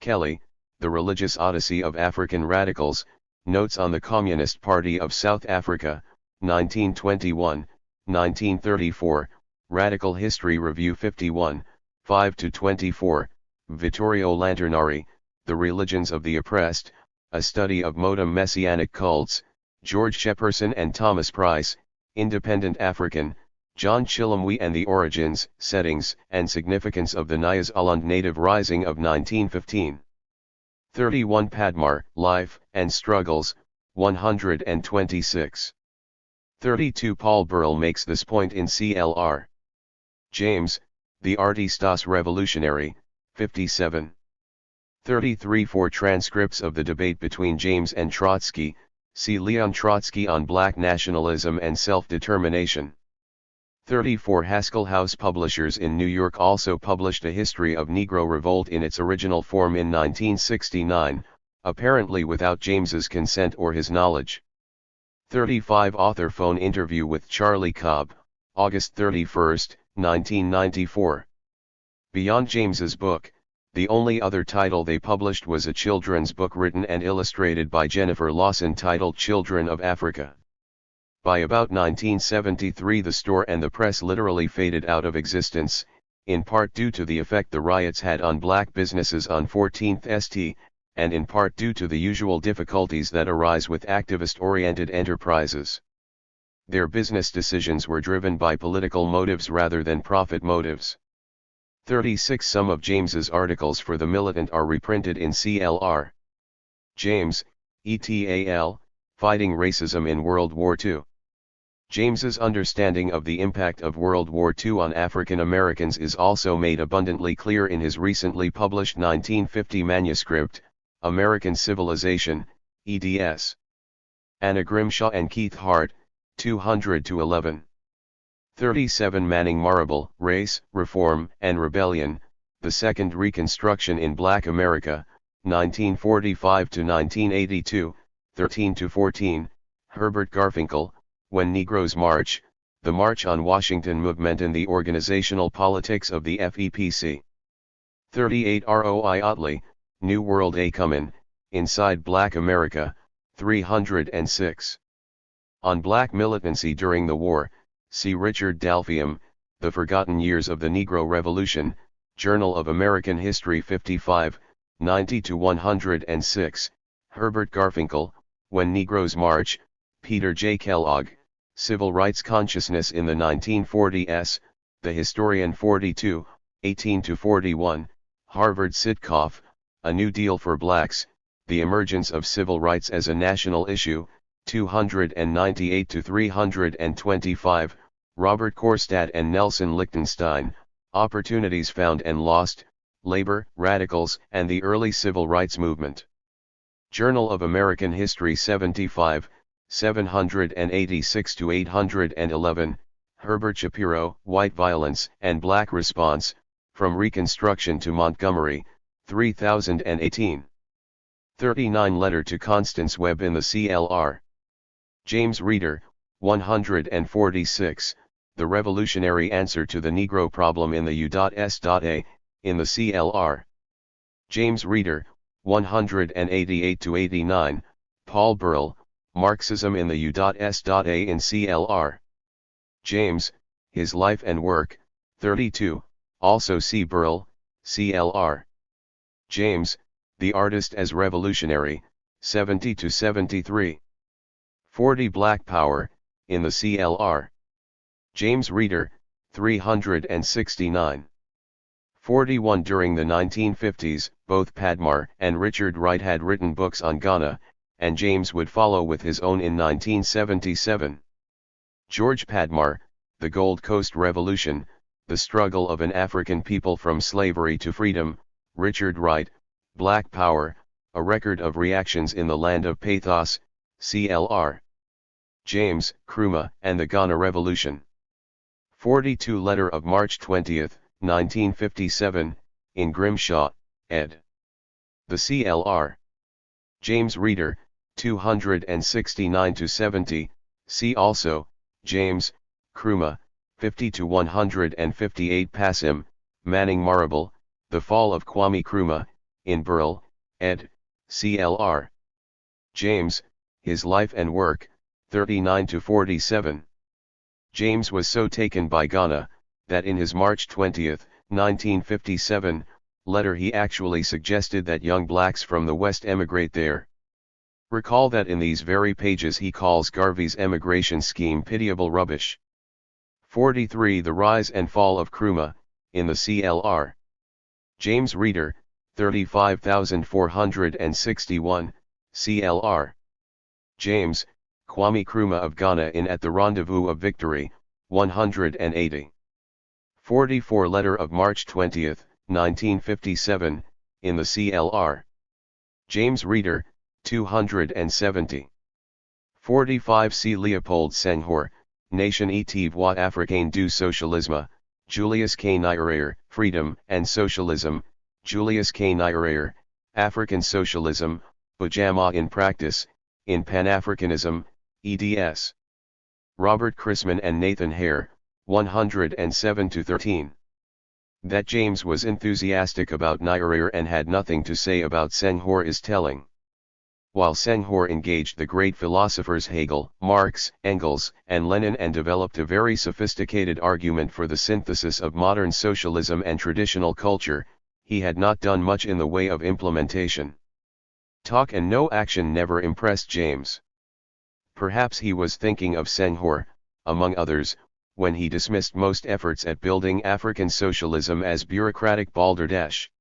Kelly, The Religious Odyssey of African Radicals, Notes on the Communist Party of South Africa, 1921, 1934, Radical History Review 51, 5-24, Vittorio Lanternari, The Religions of the Oppressed, A Study of Modem Messianic Cults, George Shepperson and Thomas Price, Independent African, John Chilumwe and the Origins, Settings, and Significance of the Nyasaland Native Rising of 1915. 31. Padmar, Life and Struggles, 126. 32. Paul Burrell makes this point in CLR. James, The Artistas Revolutionary, 57. 33. 4 transcripts of the debate between James and Trotsky, See Leon Trotsky on Black Nationalism and Self-Determination. 34 Haskell House Publishers in New York also published a history of Negro Revolt in its original form in 1969, apparently without James's consent or his knowledge. 35 Author phone interview with Charlie Cobb, August 31, 1994. Beyond James's book, the only other title they published was a children's book written and illustrated by Jennifer Lawson titled Children of Africa. By about 1973 the store and the press literally faded out of existence, in part due to the effect the riots had on black businesses on 14th St, and in part due to the usual difficulties that arise with activist-oriented enterprises. Their business decisions were driven by political motives rather than profit motives. 36 Some of James's articles for The Militant are reprinted in CLR. James, et.al., Fighting Racism in World War II. James's understanding of the impact of World War II on African Americans is also made abundantly clear in his recently published 1950 manuscript, American Civilization, eds. Anna Grimshaw and Keith Hart, 200-11. 37 Manning Marable, Race, Reform, and Rebellion, The Second Reconstruction in Black America, 1945-1982, 13-14, Herbert Garfinkel, When Negroes March, The March on Washington Movement and the Organizational Politics of the FEPC. 38 Roy Otley, New World A Comin', Inside Black America, 306. On Black Militancy During the War, see Richard Dalfiam, The Forgotten Years of the Negro Revolution, Journal of American History 55, 90-106, Herbert Garfinkel, When Negroes March, Peter J. Kellogg, Civil Rights Consciousness in the 1940s, The Historian 42, 18-41, Harvard Sitkoff, A New Deal for Blacks, The Emergence of Civil Rights as a National Issue, 298-325, Robert Korstad and Nelson Lichtenstein, Opportunities Found and Lost, Labor, Radicals, and the Early Civil Rights Movement. Journal of American History 75, 786-811, Herbert Shapiro, White Violence and Black Response, From Reconstruction to Montgomery, 3018. 39 Letter to Constance Webb in the CLR. James Reader, 146, The Revolutionary Answer to the Negro Problem in the U.S.A, in the CLR. James Reader, 188-89, Paul Burrell, Marxism in the U.S.A in CLR. James, His Life and Work, 32, also see Burrell, CLR. James, The Artist as Revolutionary, 70-73. 40 Black Power, in the CLR. James Reader, 369. 41 During the 1950s, both Padmar and Richard Wright had written books on Ghana, and James would follow with his own in 1977. George Padmar, The Gold Coast Revolution, The Struggle of an African People from Slavery to Freedom, Richard Wright, Black Power, A Record of Reactions in the Land of Pathos, CLR. James, Nkrumah, and the Ghana Revolution. 42 Letter of March 20, 1957, in Grimshaw, ed. The CLR. James Reader, 269-70, see also, James, Nkrumah, 50-158 Passim, Manning Marable, The Fall of Kwame Nkrumah, in Burrell, ed., CLR. James, His Life and Work, 39-47. James was so taken by Ghana, that in his March 20, 1957, letter he actually suggested that young blacks from the West emigrate there. Recall that in these very pages he calls Garvey's emigration scheme pitiable rubbish. 43 The Rise and Fall of Nkrumah, in the CLR. James Reader, 35461, CLR. James, Kwame Nkrumah of Ghana in At the Rendezvous of Victory, 180. 44 Letter of March 20, 1957, in the CLR. James Reader, 270. 45 C. Leopold Senghor, Nation et voix africaine du socialisme, Julius K. Nyerere, Freedom and Socialism, Julius K. Nyerere, African Socialism, Ujamaa in Practice, in Pan-Africanism, eds. Robert Chrisman and Nathan Hare, 107-13. That James was enthusiastic about Nyerere and had nothing to say about Senghor is telling. While Senghor engaged the great philosophers Hegel, Marx, Engels, and Lenin and developed a very sophisticated argument for the synthesis of modern socialism and traditional culture, he had not done much in the way of implementation. Talk and no action never impressed James. Perhaps he was thinking of Senghor, among others, when he dismissed most efforts at building African socialism as bureaucratic balderdash.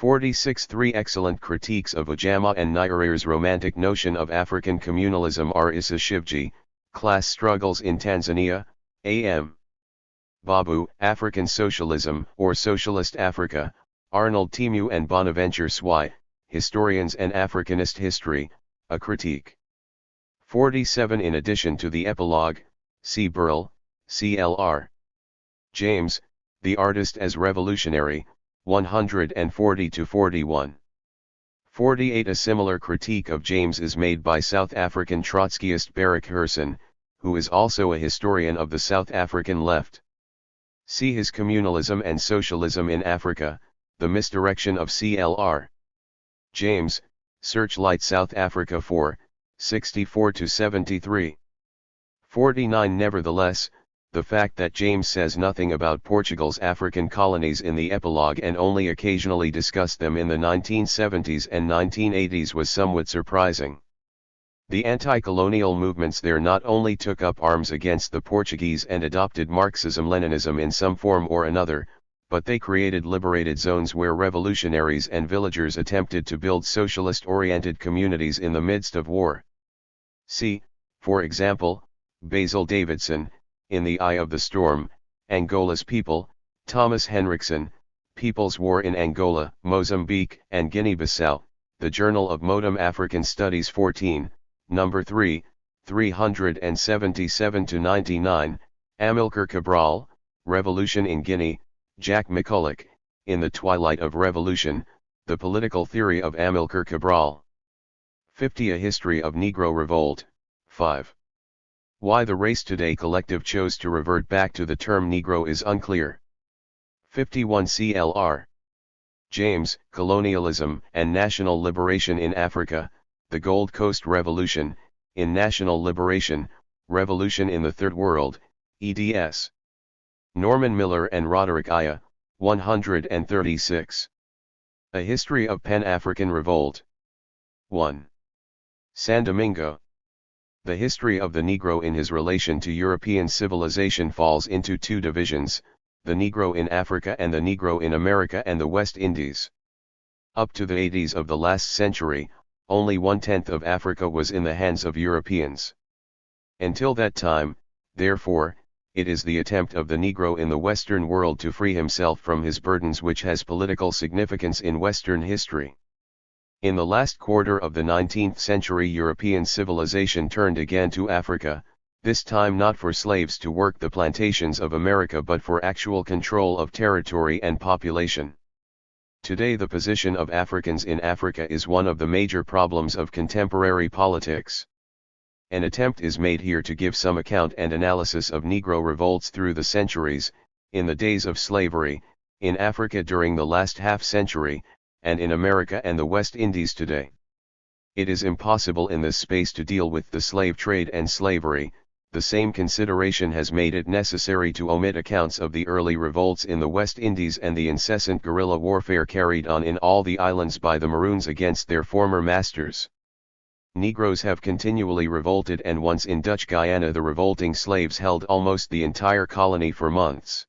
46 Three excellent critiques of Ujamaa and Nyerere's romantic notion of African communalism are Issa Shivji, Class Struggles in Tanzania, A.M. Babu, African Socialism or Socialist Africa, Arnold Timu and Bonaventure Swai, Historians and Africanist History, a Critique. 47 In addition to the epilogue, C. Burrell, C.L.R. James, The Artist as Revolutionary, 140-41. 48 A similar critique of James is made by South African Trotskyist Barak Herson, who is also a historian of the South African left. See his Communalism and Socialism in Africa, The Misdirection of C.L.R. James, Searchlight South Africa 4, 64-73. 49 Nevertheless, the fact that James says nothing about Portugal's African colonies in the epilogue and only occasionally discussed them in the 1970s and 1980s was somewhat surprising. The anti-colonial movements there not only took up arms against the Portuguese and adopted Marxism-Leninism in some form or another, but they created liberated zones where revolutionaries and villagers attempted to build socialist-oriented communities in the midst of war. See, for example, Basil Davidson, In the Eye of the Storm, Angola's People, Thomas Henriksen, People's War in Angola, Mozambique and Guinea-Bissau, The Journal of Modern African Studies 14, No. 3, 377-99, Amilcar Cabral, Revolution in Guinea, Jack McCulloch, In the Twilight of Revolution, The Political Theory of Amilcar Cabral. 50 A History of Negro Revolt, 5. Why the Race Today Collective chose to revert back to the term Negro is unclear. 51 C.L.R. James, Colonialism and National Liberation in Africa, The Gold Coast Revolution, in National Liberation, Revolution in the Third World, eds. Norman Miller and Roderick Aya, 136. A History of Pan-African Revolt. 1. San Domingo. The history of the Negro in his relation to European civilization falls into two divisions, the Negro in Africa and the Negro in America and the West Indies. Up to the 80s of the last century, only 1/10 of Africa was in the hands of Europeans. Until that time, therefore, it is the attempt of the Negro in the Western world to free himself from his burdens which has political significance in Western history. In the last quarter of the 19th century, European civilization turned again to Africa, this time not for slaves to work the plantations of America but for actual control of territory and population. Today the position of Africans in Africa is one of the major problems of contemporary politics. An attempt is made here to give some account and analysis of Negro revolts through the centuries, in the days of slavery, in Africa during the last half-century, and in America and the West Indies today. It is impossible in this space to deal with the slave trade and slavery. The same consideration has made it necessary to omit accounts of the early revolts in the West Indies and the incessant guerrilla warfare carried on in all the islands by the Maroons against their former masters. Negroes have continually revolted, and once in Dutch Guiana the revolting slaves held almost the entire colony for months.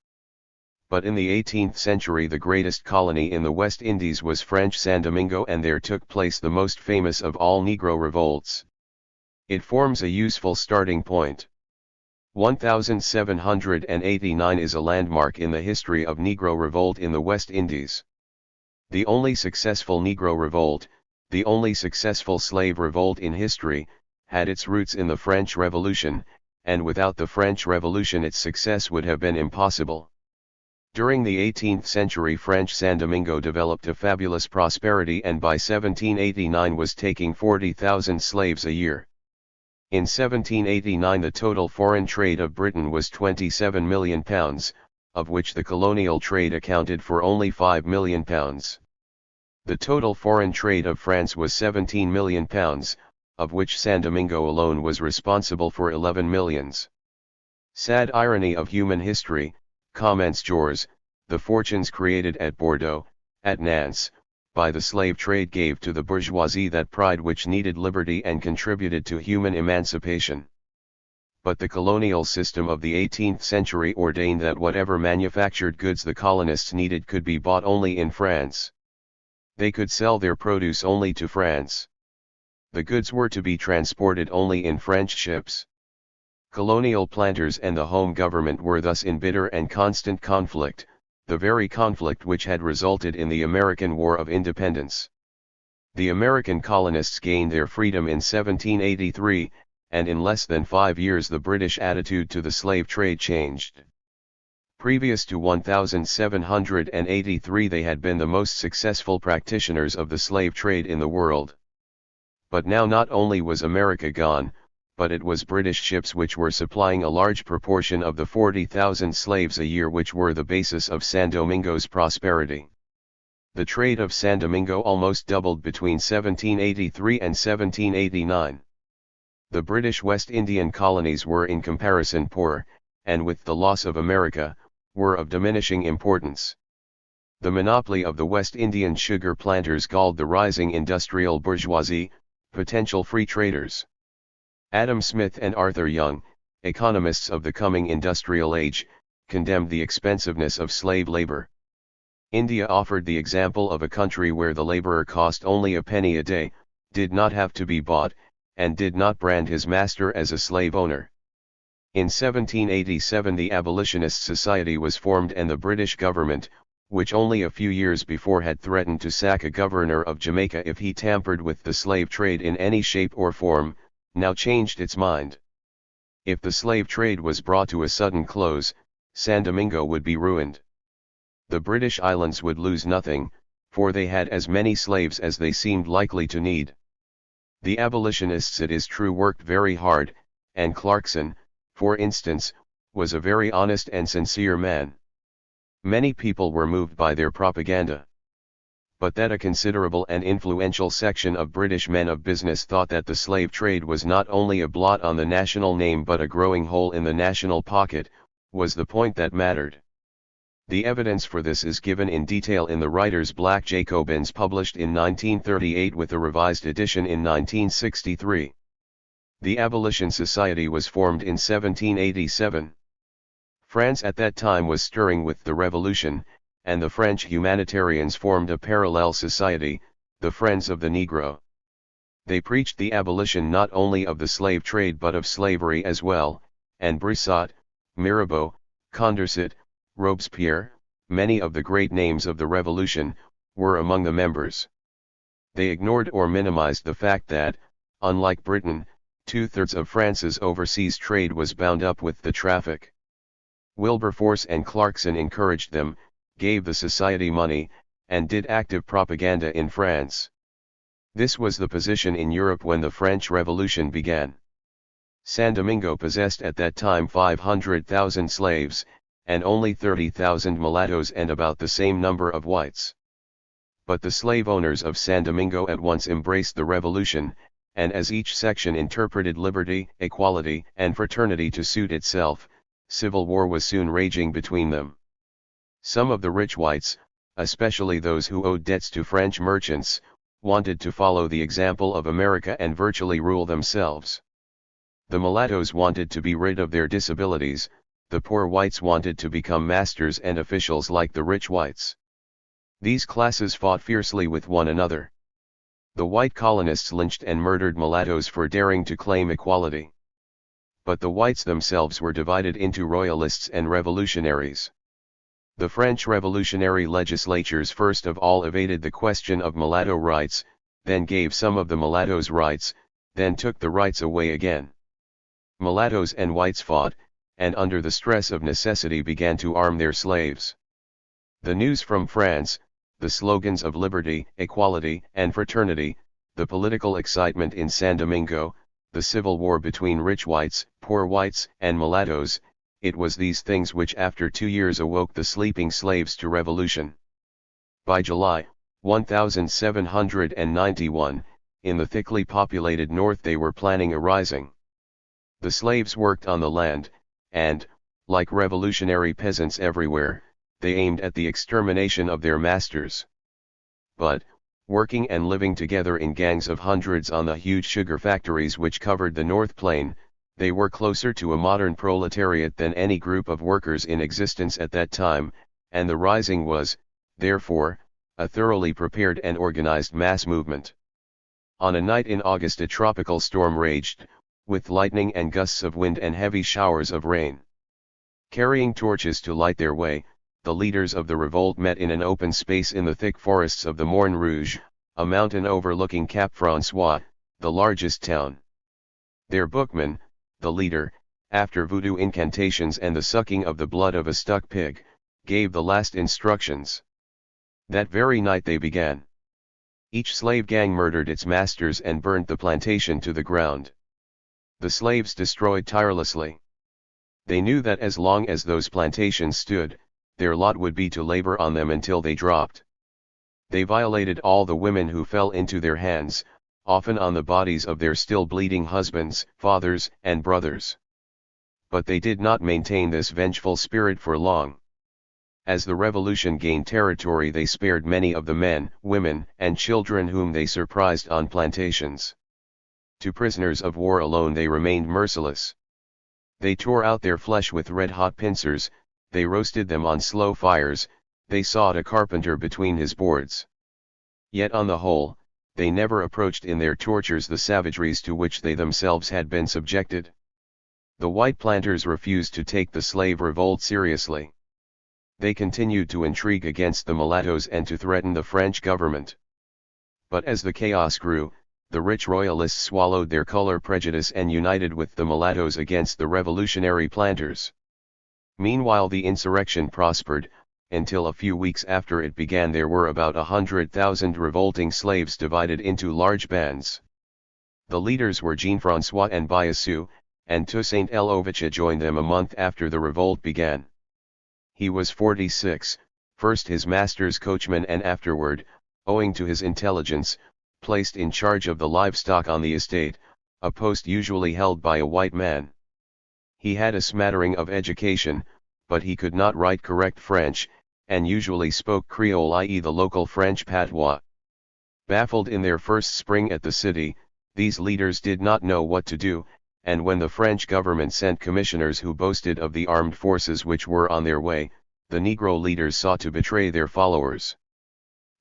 But in the 18th century the greatest colony in the West Indies was French San Domingo, and there took place the most famous of all Negro revolts. It forms a useful starting point. 1789 is a landmark in the history of Negro revolt in the West Indies. The only successful Negro revolt, the only successful slave revolt in history, had its roots in the French Revolution, and without the French Revolution its success would have been impossible. During the 18th century French San Domingo developed a fabulous prosperity and by 1789 was taking 40,000 slaves a year. In 1789 the total foreign trade of Britain was £27 million, of which the colonial trade accounted for only £5 million. The total foreign trade of France was £17 million, of which San Domingo alone was responsible for 11 millions. Sad irony of human history, comments Jors, the fortunes created at Bordeaux, at Nantes, by the slave trade gave to the bourgeoisie that pride which needed liberty and contributed to human emancipation. But the colonial system of the 18th century ordained that whatever manufactured goods the colonists needed could be bought only in France. They could sell their produce only to France. The goods were to be transported only in French ships. Colonial planters and the home government were thus in bitter and constant conflict, the very conflict which had resulted in the American War of Independence. The American colonists gained their freedom in 1783, and in less than 5 years the British attitude to the slave trade changed. Previous to 1783 they had been the most successful practitioners of the slave trade in the world. But now not only was America gone, but it was British ships which were supplying a large proportion of the 40,000 slaves a year which were the basis of San Domingo's prosperity. The trade of San Domingo almost doubled between 1783 and 1789. The British West Indian colonies were in comparison poor, and with the loss of America, were of diminishing importance. The monopoly of the West Indian sugar planters galled the rising industrial bourgeoisie, potential free traders. Adam Smith and Arthur Young, economists of the coming industrial age, condemned the expensiveness of slave labor. India offered the example of a country where the laborer cost only a penny a day, did not have to be bought, and did not brand his master as a slave owner. In 1787 the Abolitionist Society was formed and the British government, which only a few years before had threatened to sack a governor of Jamaica if he tampered with the slave trade in any shape or form, now changed its mind. If the slave trade was brought to a sudden close, San Domingo would be ruined. The British islands would lose nothing, for they had as many slaves as they seemed likely to need. The abolitionists, it is true, worked very hard, and Clarkson, for instance, was a very honest and sincere man. Many people were moved by their propaganda. But that a considerable and influential section of British men of business thought that the slave trade was not only a blot on the national name but a growing hole in the national pocket, was the point that mattered. The evidence for this is given in detail in the writer's Black Jacobins published in 1938 with a revised edition in 1963. The Abolition Society was formed in 1787. France at that time was stirring with the Revolution, and the French humanitarians formed a parallel society, the Friends of the Negro. They preached the abolition not only of the slave trade but of slavery as well, and Brissac, Mirabeau, Condorcet, Robespierre, many of the great names of the Revolution, were among the members. They ignored or minimized the fact that, unlike Britain, 2/3 of France's overseas trade was bound up with the traffic. Wilberforce and Clarkson encouraged them, gave the society money, and did active propaganda in France. This was the position in Europe when the French Revolution began. San Domingo possessed at that time 500,000 slaves, and only 30,000 mulattoes and about the same number of whites. But the slave owners of San Domingo at once embraced the revolution, and as each section interpreted liberty, equality, and fraternity to suit itself, civil war was soon raging between them. Some of the rich whites, especially those who owed debts to French merchants, wanted to follow the example of America and virtually rule themselves. The mulattoes wanted to be rid of their disabilities, the poor whites wanted to become masters and officials like the rich whites. These classes fought fiercely with one another. The white colonists lynched and murdered mulattoes for daring to claim equality. But the whites themselves were divided into royalists and revolutionaries. The French revolutionary legislatures first of all evaded the question of mulatto rights, then gave some of the mulattoes rights, then took the rights away again. Mulattoes and whites fought, and under the stress of necessity began to arm their slaves. The news from France, the slogans of liberty, equality, and fraternity, the political excitement in San Domingo, the civil war between rich whites, poor whites, and mulattoes, it was these things which after 2 years awoke the sleeping slaves to revolution. By July 1791, in the thickly populated north they were planning a rising. The slaves worked on the land, and, like revolutionary peasants everywhere, they aimed at the extermination of their masters. But, working and living together in gangs of hundreds on the huge sugar factories which covered the North Plain, they were closer to a modern proletariat than any group of workers in existence at that time, and the rising was, therefore, a thoroughly prepared and organized mass movement. On a night in August a tropical storm raged, with lightning and gusts of wind and heavy showers of rain. Carrying torches to light their way, the leaders of the revolt met in an open space in the thick forests of the Morne Rouge, a mountain overlooking Cap François, the largest town. Their bookman, the leader, after voodoo incantations and the sucking of the blood of a stuck pig, gave the last instructions. That very night they began. Each slave gang murdered its masters and burnt the plantation to the ground. The slaves destroyed tirelessly. They knew that as long as those plantations stood, their lot would be to labor on them until they dropped. They violated all the women who fell into their hands, often on the bodies of their still bleeding husbands, fathers, and brothers. But they did not maintain this vengeful spirit for long. As the revolution gained territory they spared many of the men, women, and children whom they surprised on plantations. To prisoners of war alone they remained merciless. They tore out their flesh with red-hot pincers, they roasted them on slow fires, they sawed a carpenter between his boards. Yet on the whole, they never approached in their tortures the savageries to which they themselves had been subjected. The white planters refused to take the slave revolt seriously. They continued to intrigue against the mulattoes and to threaten the French government. But as the chaos grew, the rich royalists swallowed their color prejudice and united with the mulattoes against the revolutionary planters. Meanwhile the insurrection prospered, until a few weeks after it began there were about 100,000 revolting slaves divided into large bands. The leaders were Jean-François and Biassou, and Toussaint L'Ouverture joined them a month after the revolt began. He was 46, first his master's coachman and afterward, owing to his intelligence, placed in charge of the livestock on the estate, a post usually held by a white man. He had a smattering of education, but he could not write correct French, and usually spoke Creole, i.e. the local French patois. Baffled in their first spring at the city, these leaders did not know what to do, and when the French government sent commissioners who boasted of the armed forces which were on their way, the Negro leaders sought to betray their followers.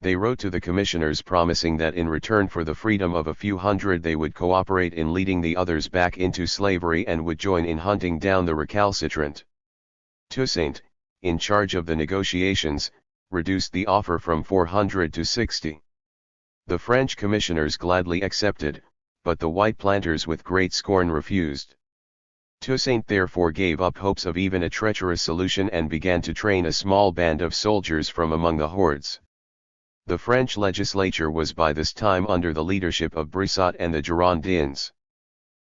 They wrote to the commissioners promising that in return for the freedom of a few hundred they would cooperate in leading the others back into slavery and would join in hunting down the recalcitrant. Toussaint, in charge of the negotiations, reduced the offer from 400 to 60. The French commissioners gladly accepted, but the white planters with great scorn refused. Toussaint therefore gave up hopes of even a treacherous solution and began to train a small band of soldiers from among the hordes. The French legislature was by this time under the leadership of Brissot and the Girondins.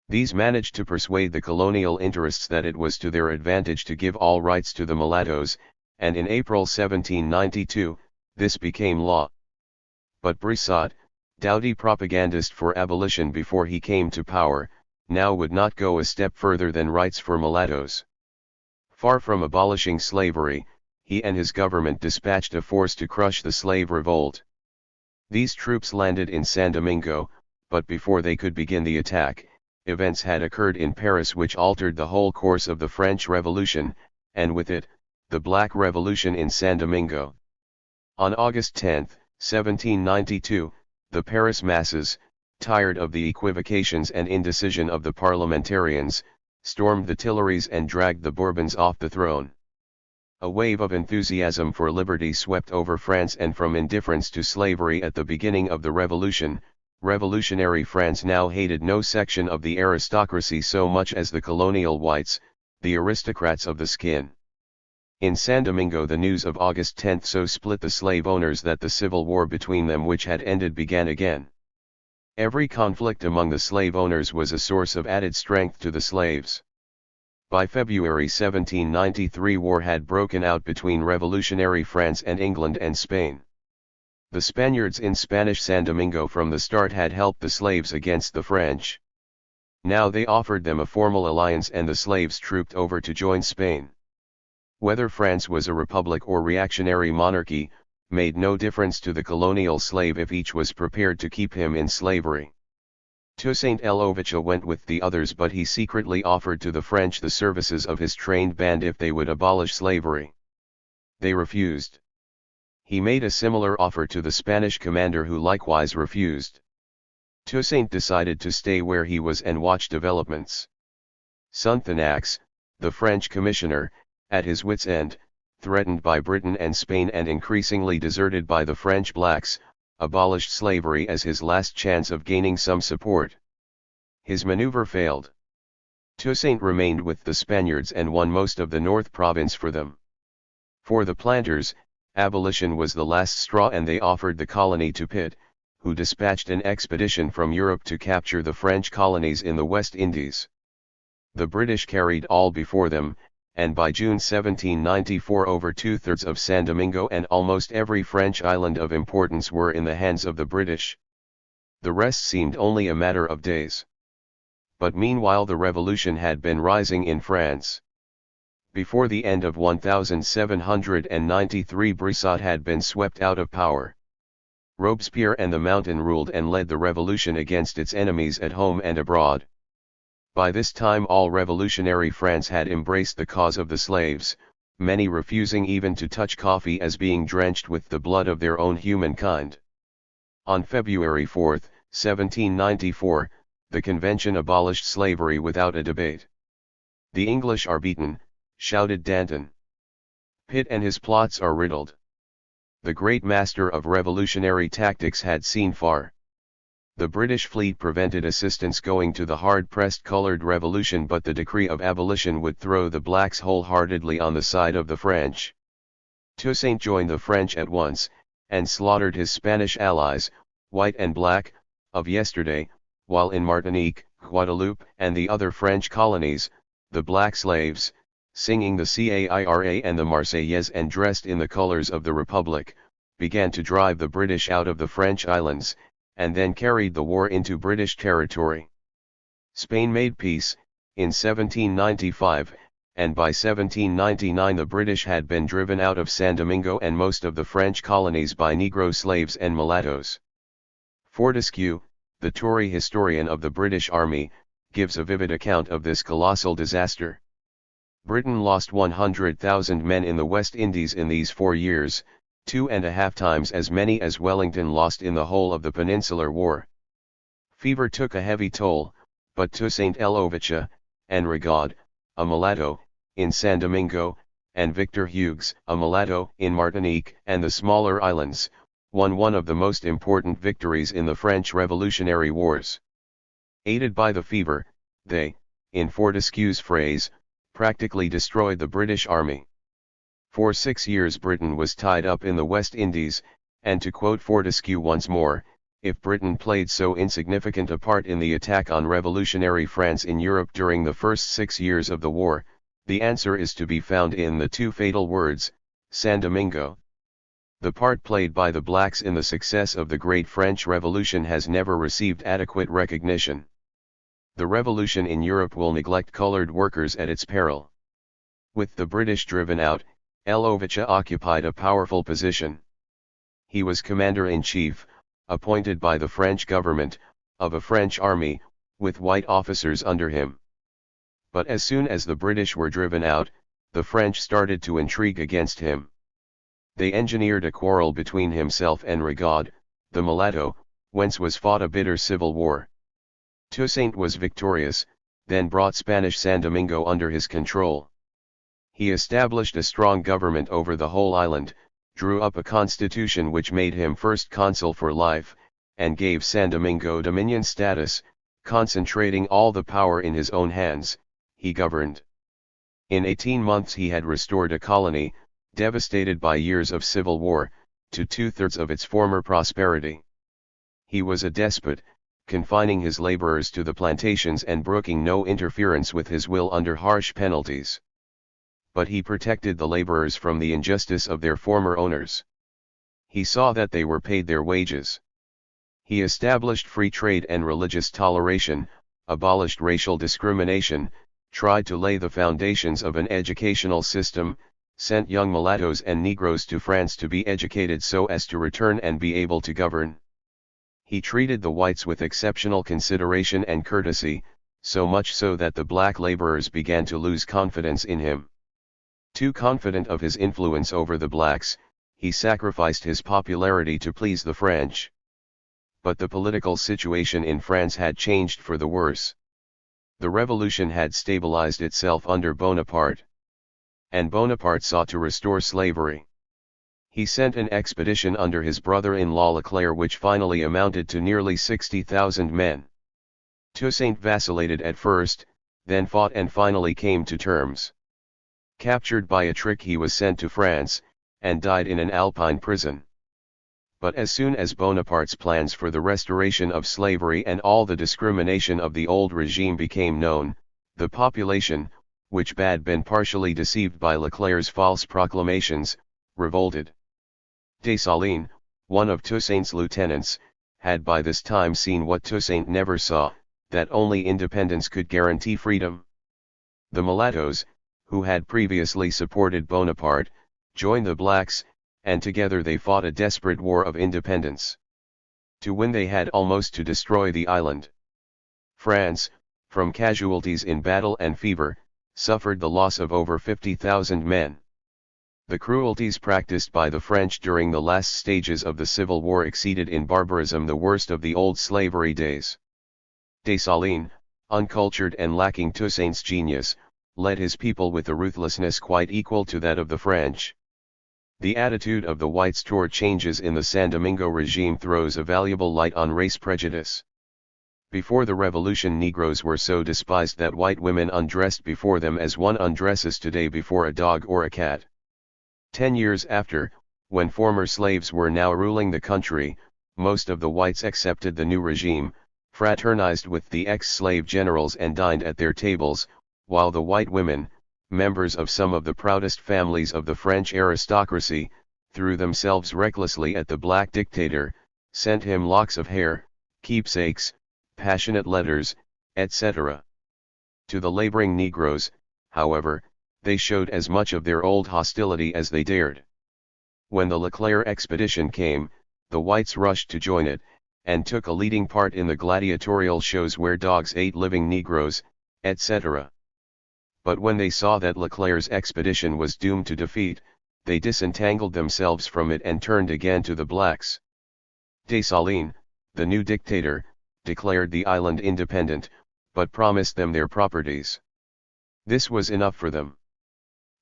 These managed to persuade the colonial interests that it was to their advantage to give all rights to the mulattoes, and in April 1792, this became law. But Brissot, doughty propagandist for abolition before he came to power, now would not go a step further than rights for mulattoes. Far from abolishing slavery, he and his government dispatched a force to crush the slave revolt. These troops landed in San Domingo, but before they could begin the attack, events had occurred in Paris which altered the whole course of the French Revolution, and with it, the Black Revolution in San Domingo. On August 10, 1792, the Paris masses, tired of the equivocations and indecision of the parliamentarians, stormed the Tuileries and dragged the Bourbons off the throne. A wave of enthusiasm for liberty swept over France, and from indifference to slavery at the beginning of the revolution, Revolutionary France now hated no section of the aristocracy so much as the colonial whites, the aristocrats of the skin. In San Domingo the news of August 10 so split the slave owners that the civil war between them which had ended began again. Every conflict among the slave owners was a source of added strength to the slaves. By February 1793 war had broken out between revolutionary France and England and Spain. The Spaniards in Spanish San Domingo from the start had helped the slaves against the French. Now they offered them a formal alliance and the slaves trooped over to join Spain. Whether France was a republic or reactionary monarchy, made no difference to the colonial slave if each was prepared to keep him in slavery. Toussaint L'Ouverture went with the others, but he secretly offered to the French the services of his trained band if they would abolish slavery. They refused. He made a similar offer to the Spanish commander who likewise refused. Toussaint decided to stay where he was and watch developments. Sonthonax, the French commissioner, at his wits' end, threatened by Britain and Spain and increasingly deserted by the French blacks, abolished slavery as his last chance of gaining some support. His maneuver failed. Toussaint remained with the Spaniards and won most of the North Province for them. For the planters, abolition was the last straw and they offered the colony to Pitt, who dispatched an expedition from Europe to capture the French colonies in the West Indies. The British carried all before them, and by June 1794 over two-thirds of San Domingo and almost every French island of importance were in the hands of the British. The rest seemed only a matter of days. But meanwhile the revolution had been rising in France. Before the end of 1793 Brissac had been swept out of power. Robespierre and the Mountain ruled and led the revolution against its enemies at home and abroad. By this time all revolutionary France had embraced the cause of the slaves, many refusing even to touch coffee as being drenched with the blood of their own humankind. On February 4, 1794, the convention abolished slavery without a debate. "The English are beaten," shouted Danton. "Pitt and his plots are riddled." The great master of revolutionary tactics had seen far. The British fleet prevented assistance going to the hard-pressed colored revolution, but the decree of abolition would throw the blacks wholeheartedly on the side of the French. Toussaint joined the French at once, and slaughtered his Spanish allies, white and black, of yesterday, while in Martinique, Guadeloupe and the other French colonies, the black slaves, singing the Caira and the Marseillaise and dressed in the colors of the Republic, began to drive the British out of the French islands, and then carried the war into British territory. Spain made peace, in 1795, and by 1799 the British had been driven out of San Domingo and most of the French colonies by Negro slaves and mulattoes. Fortescue, the Tory historian of the British Army, gives a vivid account of this colossal disaster. Britain lost 100,000 men in the West Indies in these 4 years, 2.5 times as many as Wellington lost in the whole of the Peninsular War. Fever took a heavy toll, but Toussaint L'Ouverture, and Rigaud, a mulatto, in San Domingo, and Victor Hugues, a mulatto, in Martinique and the smaller islands, won one of the most important victories in the French Revolutionary Wars. Aided by the fever, they, in Fortescue's phrase, practically destroyed the British Army. For 6 years Britain was tied up in the West Indies, and to quote Fortescue once more, if Britain played so insignificant a part in the attack on revolutionary France in Europe during the first 6 years of the war, the answer is to be found in the 2 fatal words, San Domingo. The part played by the blacks in the success of the Great French Revolution has never received adequate recognition. The revolution in Europe will neglect colored workers at its peril. With the British driven out, L'Ouverture occupied a powerful position. He was commander-in-chief, appointed by the French government, of a French army, with white officers under him. But as soon as the British were driven out, the French started to intrigue against him. They engineered a quarrel between himself and Rigaud, the mulatto, whence was fought a bitter civil war. Toussaint was victorious, then brought Spanish San Domingo under his control. He established a strong government over the whole island, drew up a constitution which made him first consul for life, and gave San Domingo dominion status, concentrating all the power in his own hands. He governed. In 18 months he had restored a colony, devastated by years of civil war, to 2/3 of its former prosperity. He was a despot, confining his laborers to the plantations and brooking no interference with his will under harsh penalties. But he protected the laborers from the injustice of their former owners. He saw that they were paid their wages. He established free trade and religious toleration, abolished racial discrimination, tried to lay the foundations of an educational system, sent young mulattoes and Negroes to France to be educated so as to return and be able to govern. He treated the whites with exceptional consideration and courtesy, so much so that the black laborers began to lose confidence in him. Too confident of his influence over the blacks, he sacrificed his popularity to please the French. But the political situation in France had changed for the worse. The revolution had stabilized itself under Bonaparte. And Bonaparte sought to restore slavery. He sent an expedition under his brother-in-law Leclerc which finally amounted to nearly 60,000 men. Toussaint vacillated at first, then fought and finally came to terms. Captured by a trick he was sent to France, and died in an Alpine prison. But as soon as Bonaparte's plans for the restoration of slavery and all the discrimination of the old regime became known, the population, which had been partially deceived by Leclerc's false proclamations, revolted. Dessalines, one of Toussaint's lieutenants, had by this time seen what Toussaint never saw, that only independence could guarantee freedom. The mulattoes, who had previously supported Bonaparte, joined the blacks, and together they fought a desperate war of independence. To win they had almost to destroy the island. France, from casualties in battle and fever, suffered the loss of over 50,000 men. The cruelties practiced by the French during the last stages of the Civil War exceeded in barbarism the worst of the old slavery days. Dessalines, uncultured and lacking Toussaint's genius, led his people with a ruthlessness quite equal to that of the French. The attitude of the whites toward changes in the San Domingo regime throws a valuable light on race prejudice. Before the revolution, Negroes were so despised that white women undressed before them as one undresses today before a dog or a cat. 10 years after, when former slaves were now ruling the country, most of the whites accepted the new regime, fraternized with the ex-slave generals and dined at their tables, while the white women, members of some of the proudest families of the French aristocracy, threw themselves recklessly at the black dictator, sent him locks of hair, keepsakes, passionate letters, etc. To the laboring Negroes, however, they showed as much of their old hostility as they dared. When the Leclerc expedition came, the whites rushed to join it, and took a leading part in the gladiatorial shows where dogs ate living Negroes, etc. But when they saw that Leclerc's expedition was doomed to defeat, they disentangled themselves from it and turned again to the blacks. Dessalines, the new dictator, declared the island independent, but promised them their properties. This was enough for them.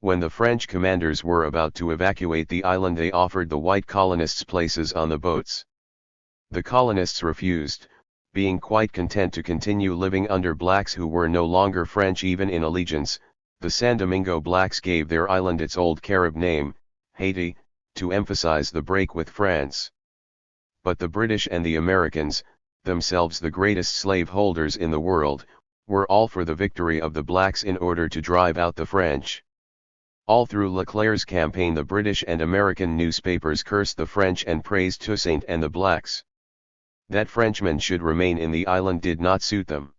When the French commanders were about to evacuate the island, they offered the white colonists places on the boats. The colonists refused, being quite content to continue living under blacks who were no longer French even in allegiance. The San Domingo blacks gave their island its old Carib name, Haiti, to emphasize the break with France. But the British and the Americans, themselves the greatest slaveholders in the world, were all for the victory of the blacks in order to drive out the French. All through Leclerc's campaign the British and American newspapers cursed the French and praised Toussaint and the blacks. That Frenchmen should remain in the island did not suit them.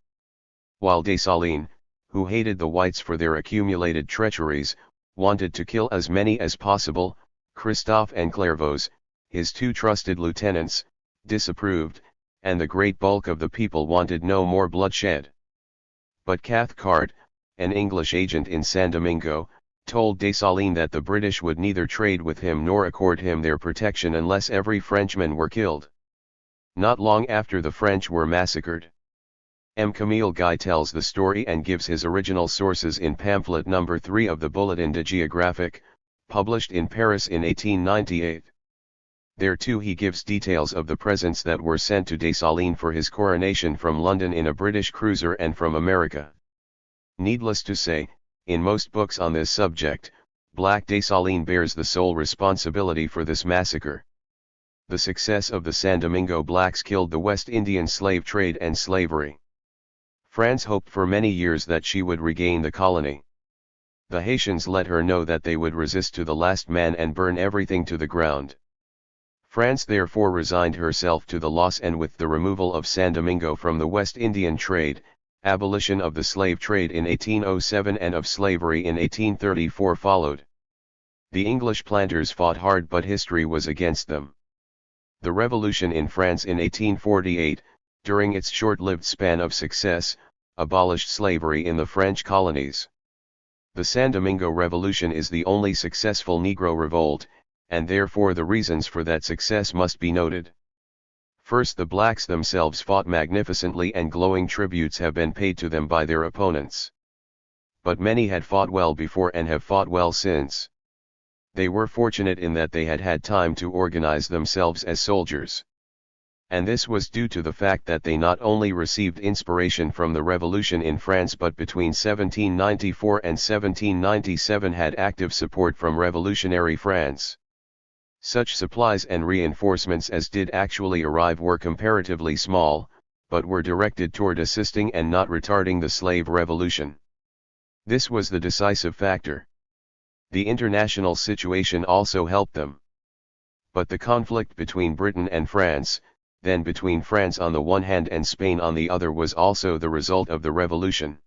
While Dessalines, who hated the whites for their accumulated treacheries, wanted to kill as many as possible, Christophe and Clairvaux, his two trusted lieutenants, disapproved, and the great bulk of the people wanted no more bloodshed. But Cathcart, an English agent in San Domingo, told Dessalines that the British would neither trade with him nor accord him their protection unless every Frenchman were killed. Not long after the French were massacred. M. Camille Guy tells the story and gives his original sources in pamphlet number 3 of the Bulletin de Géographique, published in Paris in 1898. There too he gives details of the presents that were sent to Dessalines for his coronation from London in a British cruiser and from America. Needless to say, in most books on this subject, Black Dessalines bears the sole responsibility for this massacre. The success of the San Domingo blacks killed the West Indian slave trade and slavery. France hoped for many years that she would regain the colony. The Haitians let her know that they would resist to the last man and burn everything to the ground. France therefore resigned herself to the loss, and with the removal of San Domingo from the West Indian trade, abolition of the slave trade in 1807 and of slavery in 1834 followed. The English planters fought hard, but history was against them. The Revolution in France in 1848, during its short-lived span of success, abolished slavery in the French colonies. The San Domingo Revolution is the only successful Negro revolt, and therefore the reasons for that success must be noted. First, the blacks themselves fought magnificently, and glowing tributes have been paid to them by their opponents. But many had fought well before and have fought well since. They were fortunate in that they had had time to organize themselves as soldiers. And this was due to the fact that they not only received inspiration from the Revolution in France, but between 1794 and 1797 had active support from revolutionary France. Such supplies and reinforcements as did actually arrive were comparatively small, but were directed toward assisting and not retarding the slave revolution. This was the decisive factor. The international situation also helped them. But the conflict between Britain and France, then between France on the one hand and Spain on the other, was also the result of the revolution.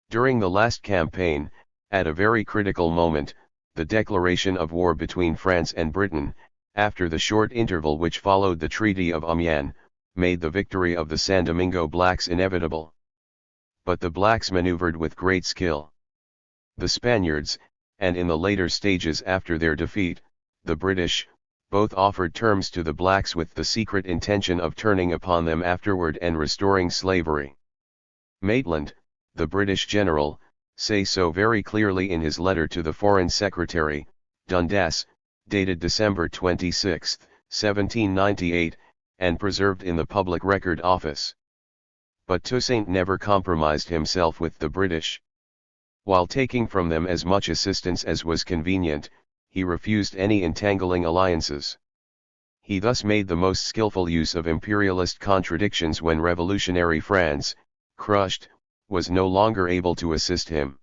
During the last campaign, at a very critical moment, the declaration of war between France and Britain, after the short interval which followed the Treaty of Amiens, made the victory of the San Domingo blacks inevitable. But the blacks maneuvered with great skill. The Spaniards, and in the later stages after their defeat, the British, both offered terms to the blacks with the secret intention of turning upon them afterward and restoring slavery. Maitland, the British general, says so very clearly in his letter to the Foreign Secretary, Dundas, dated December 26, 1798, and preserved in the Public Record Office. But Toussaint never compromised himself with the British. While taking from them as much assistance as was convenient, he refused any entangling alliances. He thus made the most skillful use of imperialist contradictions when revolutionary France, crushed, was no longer able to assist him.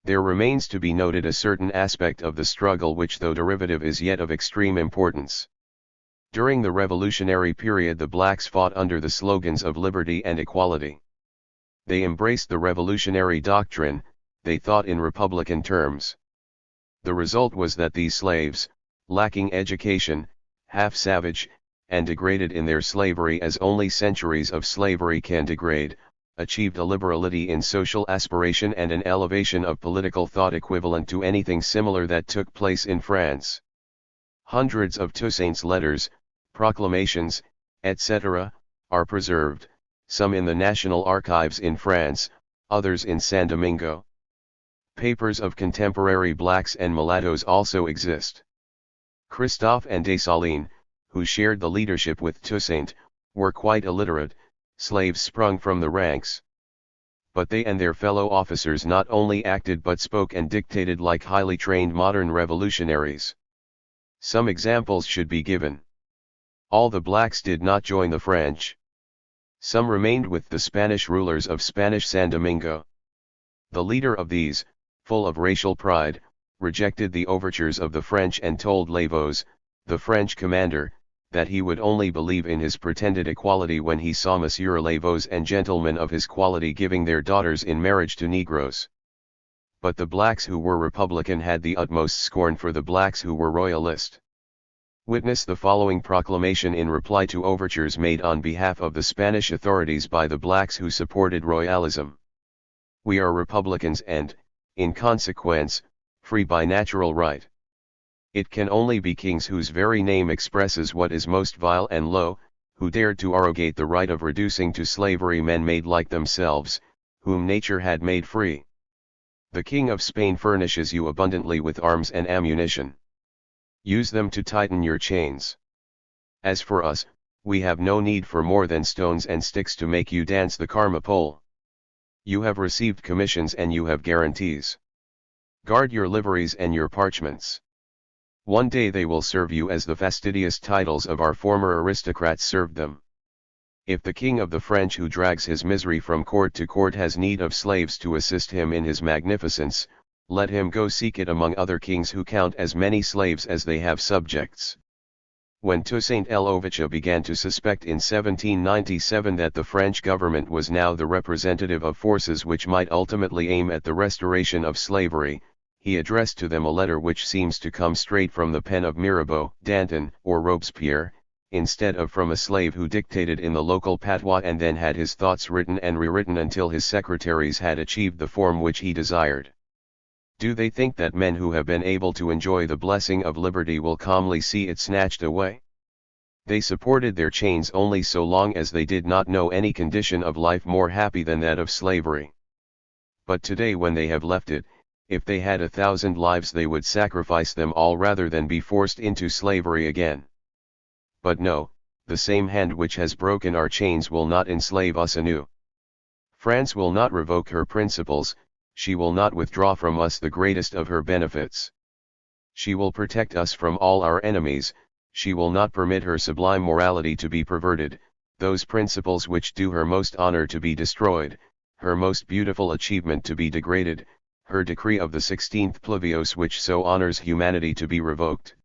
There remains to be noted a certain aspect of the struggle which, though derivative, is yet of extreme importance. During the revolutionary period the blacks fought under the slogans of liberty and equality. They embraced the revolutionary doctrine, they thought in republican terms. The result was that these slaves, lacking education, half savage, and degraded in their slavery as only centuries of slavery can degrade, achieved a liberality in social aspiration and an elevation of political thought equivalent to anything similar that took place in France. Hundreds of Toussaint's letters, proclamations, etc., are preserved, some in the National Archives in France, others in San Domingo. Papers of contemporary blacks and mulattoes also exist. Christophe and Dessalines, who shared the leadership with Toussaint, were quite illiterate, slaves sprung from the ranks. But they and their fellow officers not only acted but spoke and dictated like highly trained modern revolutionaries. Some examples should be given. All the blacks did not join the French. Some remained with the Spanish rulers of Spanish San Domingo. The leader of these, full of racial pride, rejected the overtures of the French and told Lavaux, the French commander, that he would only believe in his pretended equality when he saw Monsieur Lavaux and gentlemen of his quality giving their daughters in marriage to Negroes. But the blacks who were Republican had the utmost scorn for the blacks who were Royalist. Witness the following proclamation in reply to overtures made on behalf of the Spanish authorities by the blacks who supported Royalism. We are Republicans and, in consequence, free by natural right. It can only be kings whose very name expresses what is most vile and low, who dared to arrogate the right of reducing to slavery men made like themselves, whom nature had made free. The King of Spain furnishes you abundantly with arms and ammunition. Use them to tighten your chains. As for us, we have no need for more than stones and sticks to make you dance the karma pole. You have received commissions and you have guarantees. Guard your liveries and your parchments. One day they will serve you as the fastidious titles of our former aristocrats served them. If the king of the French who drags his misery from court to court has need of slaves to assist him in his magnificence, let him go seek it among other kings who count as many slaves as they have subjects. When Toussaint L'Ouverture began to suspect in 1797 that the French government was now the representative of forces which might ultimately aim at the restoration of slavery, he addressed to them a letter which seems to come straight from the pen of Mirabeau, Danton, or Robespierre, instead of from a slave who dictated in the local patois and then had his thoughts written and rewritten until his secretaries had achieved the form which he desired. Do they think that men who have been able to enjoy the blessing of liberty will calmly see it snatched away? They supported their chains only so long as they did not know any condition of life more happy than that of slavery. But today when they have left it, if they had 1,000 lives they would sacrifice them all rather than be forced into slavery again. But no, the same hand which has broken our chains will not enslave us anew. France will not revoke her principles, she will not withdraw from us the greatest of her benefits. She will protect us from all our enemies, she will not permit her sublime morality to be perverted, those principles which do her most honor to be destroyed, her most beautiful achievement to be degraded, her decree of the 16th Pluviose which so honors humanity to be revoked.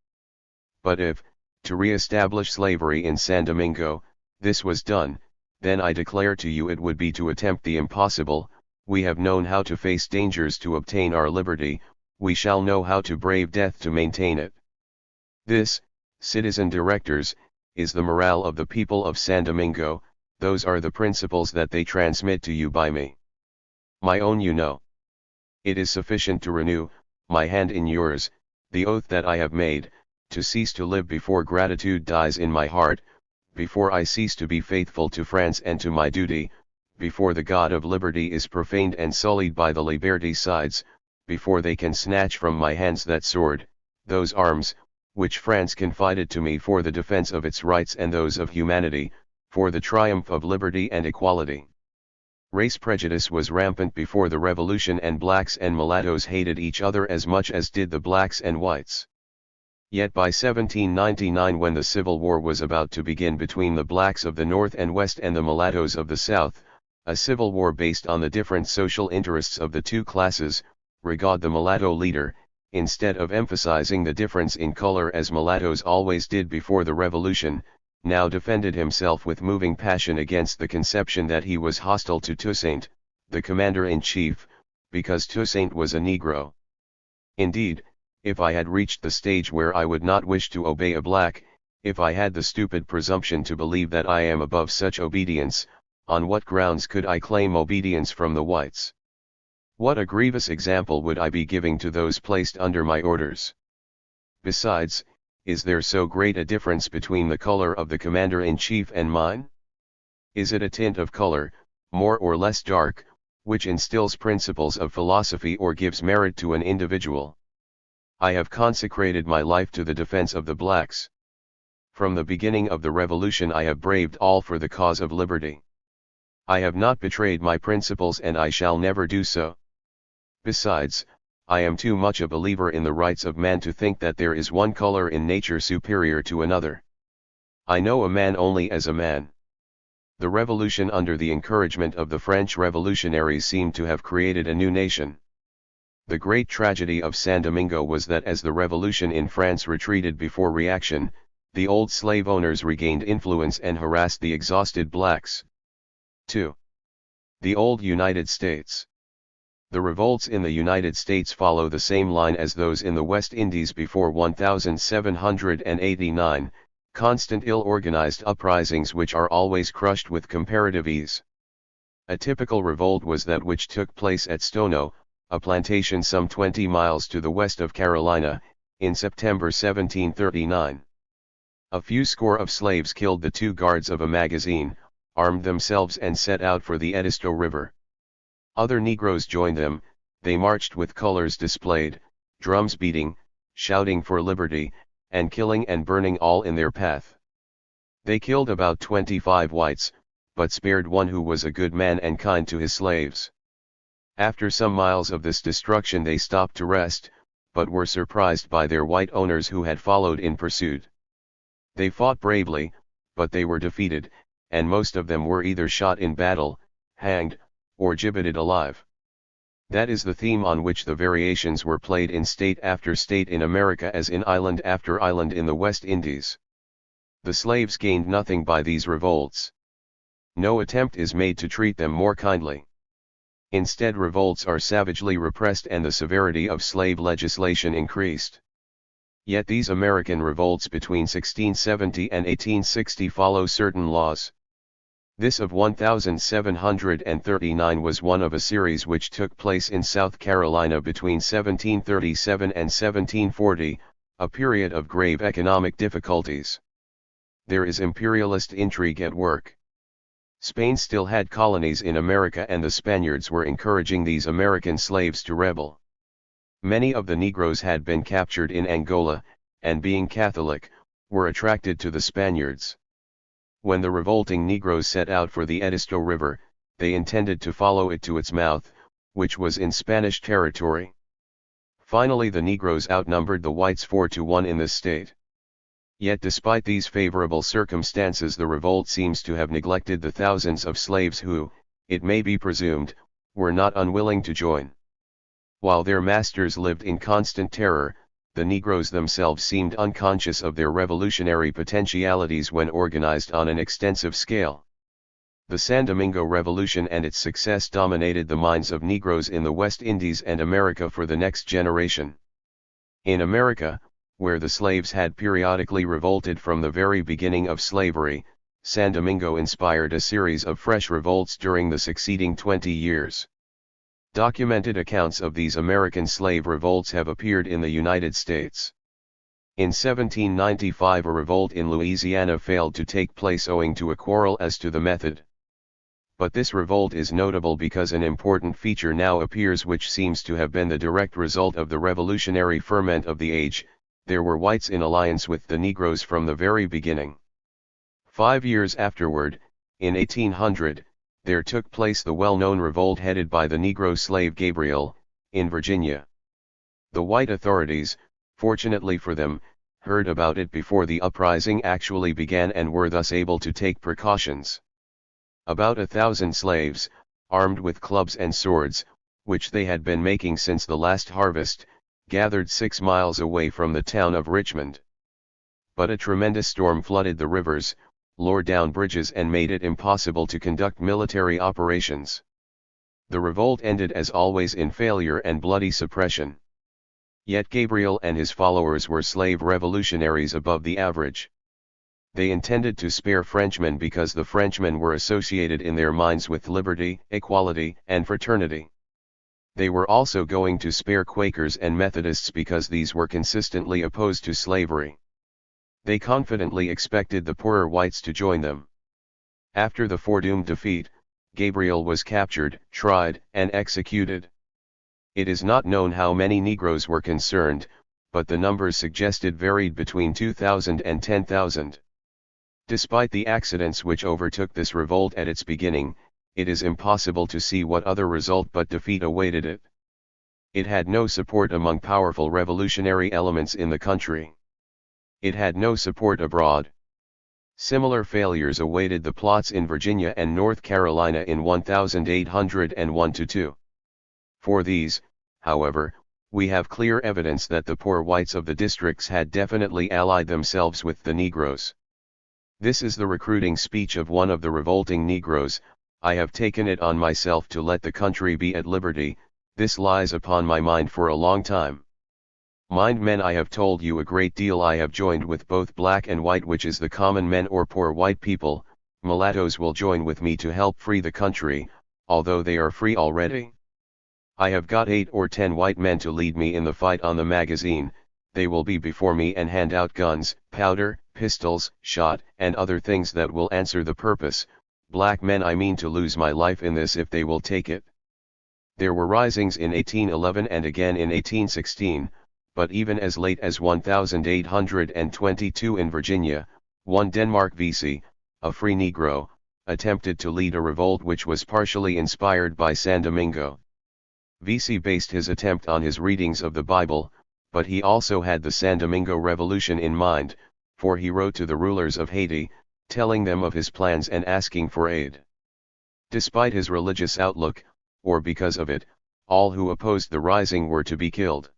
But if, to re-establish slavery in San Domingo, this was done, then I declare to you it would be to attempt the impossible. We have known how to face dangers to obtain our liberty, we shall know how to brave death to maintain it. This, citizen directors, is the morale of the people of San Domingo, those are the principles that they transmit to you by me. My own you know. It is sufficient to renew, my hand in yours, the oath that I have made, to cease to live before gratitude dies in my heart, before I cease to be faithful to France and to my duty, before the God of liberty is profaned and sullied by the liberticides, before they can snatch from my hands that sword, those arms, which France confided to me for the defense of its rights and those of humanity, for the triumph of liberty and equality. Race prejudice was rampant before the Revolution and blacks and mulattoes hated each other as much as did the blacks and whites. Yet by 1799 when the Civil War was about to begin between the blacks of the North and West and the mulattoes of the South, a civil war based on the different social interests of the two classes, Rigaud the mulatto leader, instead of emphasizing the difference in color as mulattoes always did before the Revolution, now defended himself with moving passion against the conception that he was hostile to Toussaint, the commander-in-chief, because Toussaint was a Negro. Indeed, if I had reached the stage where I would not wish to obey a black, if I had the stupid presumption to believe that I am above such obedience, on what grounds could I claim obedience from the whites? What a grievous example would I be giving to those placed under my orders? Besides, is there so great a difference between the color of the commander-in-chief and mine? Is it a tint of color, more or less dark, which instills principles of philosophy or gives merit to an individual? I have consecrated my life to the defense of the blacks. From the beginning of the Revolution I have braved all for the cause of liberty. I have not betrayed my principles and I shall never do so. Besides, I am too much a believer in the rights of man to think that there is one color in nature superior to another. I know a man only as a man. The Revolution under the encouragement of the French revolutionaries seemed to have created a new nation. The great tragedy of San Domingo was that as the revolution in France retreated before reaction, the old slave owners regained influence and harassed the exhausted blacks. 2. The old United States. The revolts in the United States follow the same line as those in the West Indies before 1789, constant ill-organized uprisings which are always crushed with comparative ease. A typical revolt was that which took place at Stono, a plantation some 20 miles to the west of Carolina, in September 1739. A few score of slaves killed the 2 guards of a magazine, armed themselves and set out for the Edisto River. Other Negroes joined them, they marched with colors displayed, drums beating, shouting for liberty, and killing and burning all in their path. They killed about 25 whites, but spared one who was a good man and kind to his slaves. After some miles of this destruction they stopped to rest, but were surprised by their white owners who had followed in pursuit. They fought bravely, but they were defeated, and most of them were either shot in battle, hanged, or gibbeted alive. That is the theme on which the variations were played in state after state in America as in island after island in the West Indies. The slaves gained nothing by these revolts. No attempt is made to treat them more kindly. Instead, revolts are savagely repressed and the severity of slave legislation increased. Yet these American revolts between 1670 and 1860 follow certain laws. This of 1739 was one of a series which took place in South Carolina between 1737 and 1740, a period of grave economic difficulties. There is imperialist intrigue at work. Spain still had colonies in America and the Spaniards were encouraging these American slaves to rebel. Many of the Negroes had been captured in Angola, and being Catholic, were attracted to the Spaniards. When the revolting Negroes set out for the Edisto River, they intended to follow it to its mouth, which was in Spanish territory. Finally, the Negroes outnumbered the whites 4-1 in this state. Yet despite these favorable circumstances, the revolt seems to have neglected the thousands of slaves who, it may be presumed, were not unwilling to join. While their masters lived in constant terror, the Negroes themselves seemed unconscious of their revolutionary potentialities when organized on an extensive scale. The San Domingo Revolution and its success dominated the minds of Negroes in the West Indies and America for the next generation. In America, where the slaves had periodically revolted from the very beginning of slavery, San Domingo inspired a series of fresh revolts during the succeeding 20 years. Documented accounts of these American slave revolts have appeared in the United States. In 1795 a revolt in Louisiana failed to take place owing to a quarrel as to the method. But this revolt is notable because an important feature now appears which seems to have been the direct result of the revolutionary ferment of the age: there were whites in alliance with the Negroes from the very beginning. 5 years afterward, in 1800, there took place the well-known revolt headed by the Negro slave Gabriel, in Virginia. The white authorities, fortunately for them, heard about it before the uprising actually began and were thus able to take precautions. About 1,000 slaves, armed with clubs and swords, which they had been making since the last harvest, gathered 6 miles away from the town of Richmond. But a tremendous storm flooded the rivers, lowered down bridges and made it impossible to conduct military operations. The revolt ended as always in failure and bloody suppression. Yet Gabriel and his followers were slave revolutionaries above the average. They intended to spare Frenchmen because the Frenchmen were associated in their minds with liberty, equality, and fraternity. They were also going to spare Quakers and Methodists because these were consistently opposed to slavery. They confidently expected the poorer whites to join them. After the foredoomed defeat, Gabriel was captured, tried, and executed. It is not known how many Negroes were concerned, but the numbers suggested varied between 2,000 and 10,000. Despite the accidents which overtook this revolt at its beginning, it is impossible to see what other result but defeat awaited it. It had no support among powerful revolutionary elements in the country. It had no support abroad. Similar failures awaited the plots in Virginia and North Carolina in 1801-2. For these, however, we have clear evidence that the poor whites of the districts had definitely allied themselves with the Negroes. This is the recruiting speech of one of the revolting Negroes: "I have taken it on myself to let the country be at liberty, this lies upon my mind for a long time. Mind, men, I have told you a great deal. I have joined with both black and white, which is the common men or poor white people. Mulattoes will join with me to help free the country, although they are free already. I have got 8 or 10 white men to lead me in the fight on the magazine. They will be before me and hand out guns, powder, pistols, shot, and other things that will answer the purpose. Black men, I mean to lose my life in this if they will take it." There were risings in 1811 and again in 1816. But even as late as 1822 in Virginia, 1 Denmark VC, a free Negro, attempted to lead a revolt which was partially inspired by San Domingo. VC based his attempt on his readings of the Bible, but he also had the San Domingo Revolution in mind, for he wrote to the rulers of Haiti, telling them of his plans and asking for aid. Despite his religious outlook, or because of it, all who opposed the rising were to be killed.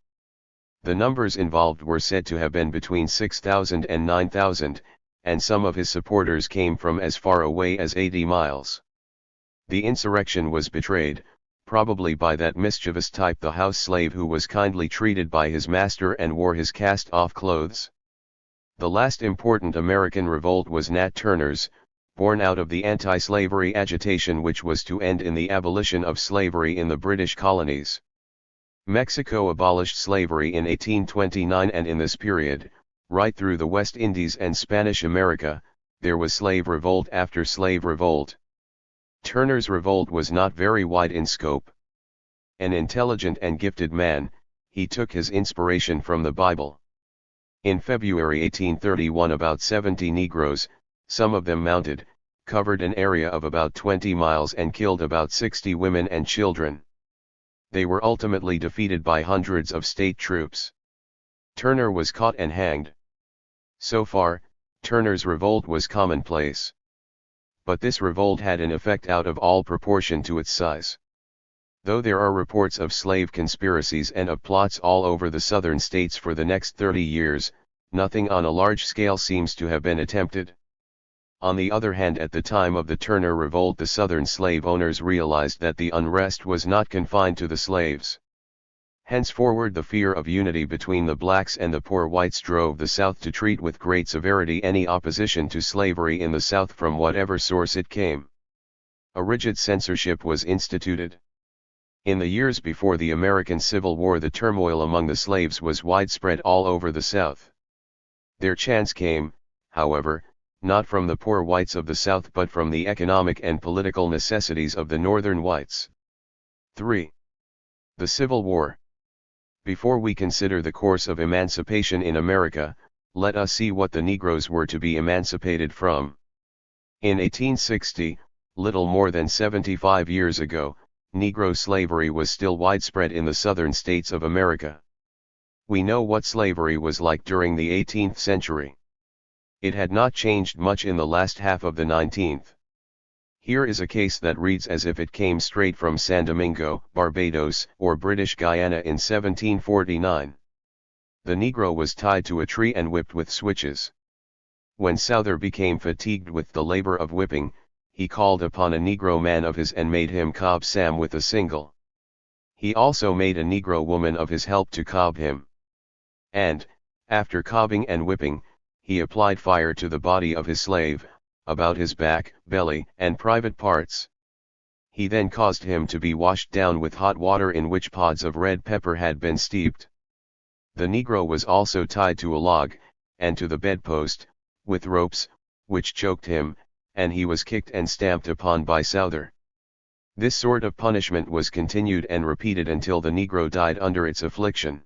The numbers involved were said to have been between 6,000 and 9,000, and some of his supporters came from as far away as 80 miles. The insurrection was betrayed, probably by that mischievous type, the house slave, who was kindly treated by his master and wore his cast-off clothes. The last important American revolt was Nat Turner's, born out of the anti-slavery agitation which was to end in the abolition of slavery in the British colonies. Mexico abolished slavery in 1829, and in this period, right through the West Indies and Spanish America, there was slave revolt after slave revolt. Turner's revolt was not very wide in scope. An intelligent and gifted man, he took his inspiration from the Bible. In February 1831 about 70 Negroes, some of them mounted, covered an area of about 20 miles and killed about 60 women and children. They were ultimately defeated by hundreds of state troops. Turner was caught and hanged. So far, Turner's revolt was commonplace. But this revolt had an effect out of all proportion to its size. Though there are reports of slave conspiracies and of plots all over the southern states for the next 30 years, nothing on a large scale seems to have been attempted. On the other hand, at the time of the Turner revolt, the southern slave owners realized that the unrest was not confined to the slaves. Henceforward, the fear of unity between the blacks and the poor whites drove the South to treat with great severity any opposition to slavery in the South from whatever source it came. A rigid censorship was instituted. In the years before the American Civil War, the turmoil among the slaves was widespread all over the South. Their chance came, however, not from the poor whites of the South but from the economic and political necessities of the northern whites. 3. The Civil War. Before we consider the course of emancipation in America, let us see what the Negroes were to be emancipated from. In 1860, little more than 75 years ago, Negro slavery was still widespread in the southern states of America. We know what slavery was like during the 18th century. It had not changed much in the last half of the 19th. Here is a case that reads as if it came straight from San Domingo, Barbados, or British Guiana in 1749. The Negro was tied to a tree and whipped with switches. When Souther became fatigued with the labor of whipping, he called upon a Negro man of his and made him cob Sam with a single. He also made a Negro woman of his help to cob him. And, after cobbing and whipping, he applied fire to the body of his slave, about his back, belly, and private parts. He then caused him to be washed down with hot water in which pods of red pepper had been steeped. The Negro was also tied to a log, and to the bedpost, with ropes, which choked him, and he was kicked and stamped upon by Souther. This sort of punishment was continued and repeated until the Negro died under its affliction.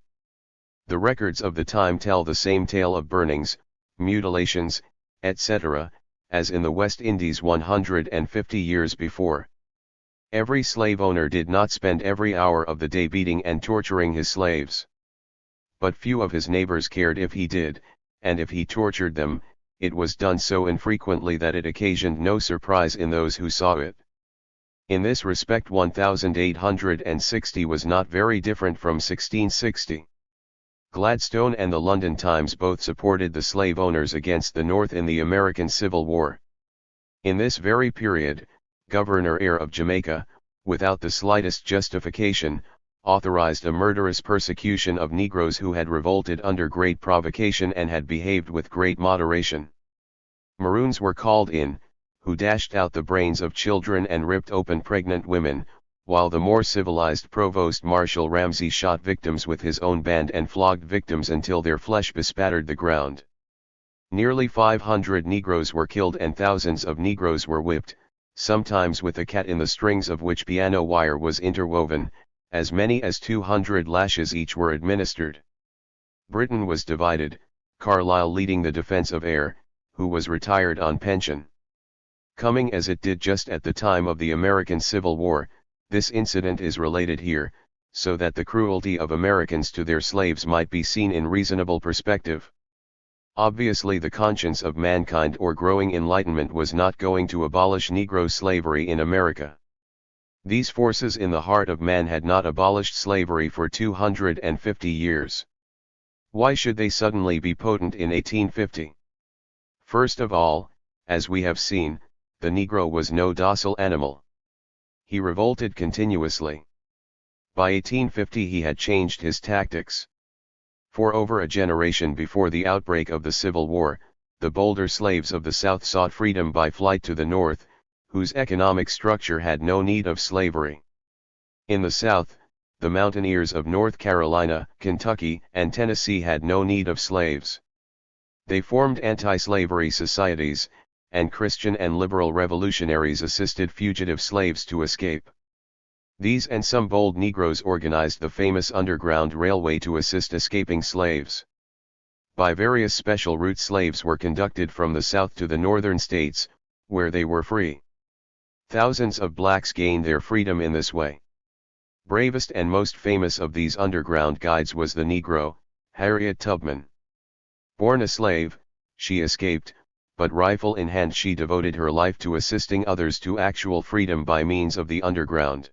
The records of the time tell the same tale of burnings, mutilations, etc., as in the West Indies 150 years before. Every slave owner did not spend every hour of the day beating and torturing his slaves. But few of his neighbors cared if he did, and if he tortured them, it was done so infrequently that it occasioned no surprise in those who saw it. In this respect 1860 was not very different from 1660. Gladstone and the London Times both supported the slave owners against the North in the American Civil War. In this very period, Governor Eyre of Jamaica, without the slightest justification, authorized a murderous persecution of Negroes who had revolted under great provocation and had behaved with great moderation. Maroons were called in, who dashed out the brains of children and ripped open pregnant women, while the more civilized Provost Marshal Ramsey shot victims with his own band and flogged victims until their flesh bespattered the ground. Nearly 500 Negroes were killed and thousands of Negroes were whipped, sometimes with a cat in the strings of which piano wire was interwoven. As many as 200 lashes each were administered. Britain was divided, Carlyle leading the defense of Eyre, who was retired on pension. Coming as it did just at the time of the American Civil War, this incident is related here, so that the cruelty of Americans to their slaves might be seen in reasonable perspective. Obviously the conscience of mankind or growing enlightenment was not going to abolish Negro slavery in America. These forces in the heart of man had not abolished slavery for 250 years. Why should they suddenly be potent in 1850? First of all, as we have seen, the Negro was no docile animal. He revolted continuously. By 1850 he had changed his tactics. For over a generation before the outbreak of the Civil War, the bolder slaves of the South sought freedom by flight to the North, whose economic structure had no need of slavery. In the South, the mountaineers of North Carolina, Kentucky, and Tennessee had no need of slaves. They formed anti-slavery societies, and Christian and liberal revolutionaries assisted fugitive slaves to escape. These and some bold Negroes organized the famous Underground Railway to assist escaping slaves. By various special routes slaves were conducted from the South to the northern states, where they were free. Thousands of blacks gained their freedom in this way. Bravest and most famous of these underground guides was the Negro, Harriet Tubman. Born a slave, she escaped, but rifle in hand she devoted her life to assisting others to actual freedom by means of the underground.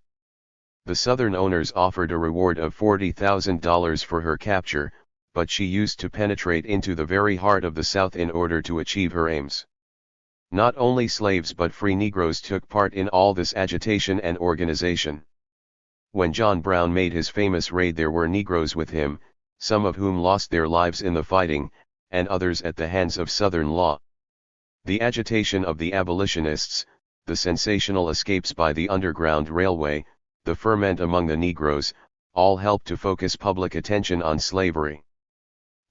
The Southern owners offered a reward of $40,000 for her capture, but she used to penetrate into the very heart of the South in order to achieve her aims. Not only slaves but free Negroes took part in all this agitation and organization. When John Brown made his famous raid there were Negroes with him, some of whom lost their lives in the fighting, and others at the hands of Southern law. The agitation of the abolitionists, the sensational escapes by the Underground Railway, the ferment among the Negroes, all helped to focus public attention on slavery.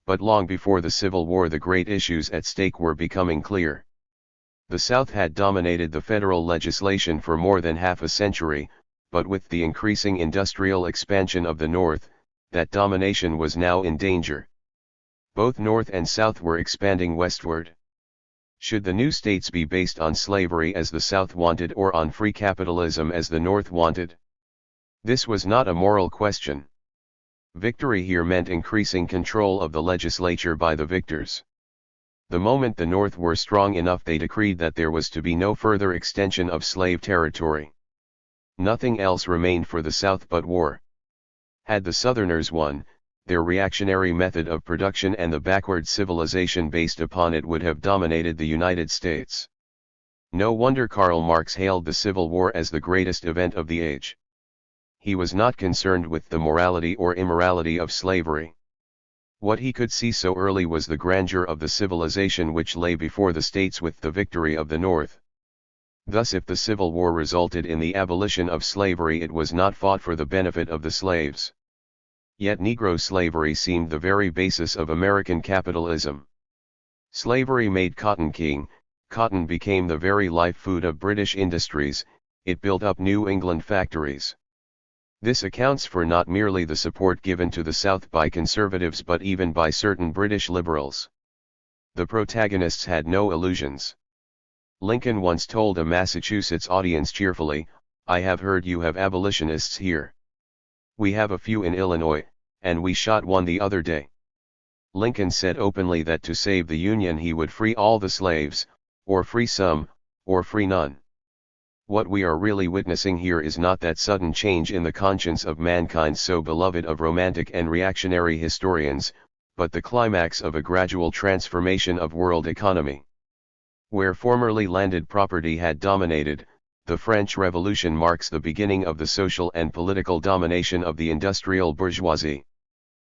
But long before the Civil War the great issues at stake were becoming clear. The South had dominated the federal legislation for more than half a century, but with the increasing industrial expansion of the North, that domination was now in danger. Both North and South were expanding westward. Should the new states be based on slavery as the South wanted or on free capitalism as the North wanted? This was not a moral question. Victory here meant increasing control of the legislature by the victors. The moment the North were strong enough they decreed that there was to be no further extension of slave territory. Nothing else remained for the South but war. Had the Southerners won, their reactionary method of production and the backward civilization based upon it would have dominated the United States. No wonder Karl Marx hailed the Civil War as the greatest event of the age. He was not concerned with the morality or immorality of slavery. What he could see so early was the grandeur of the civilization which lay before the states with the victory of the North. Thus if the Civil War resulted in the abolition of slavery it was not fought for the benefit of the slaves. Yet Negro slavery seemed the very basis of American capitalism. Slavery made cotton king, cotton became the very life food of British industries, it built up New England factories. This accounts for not merely the support given to the South by conservatives but even by certain British liberals. The protagonists had no illusions. Lincoln once told a Massachusetts audience cheerfully, "I have heard you have abolitionists here. We have a few in Illinois, and we shot one the other day." Lincoln said openly that to save the Union he would free all the slaves, or free some, or free none. What we are really witnessing here is not that sudden change in the conscience of mankind so beloved of romantic and reactionary historians, but the climax of a gradual transformation of world economy. Where formerly landed property had dominated, the French Revolution marks the beginning of the social and political domination of the industrial bourgeoisie.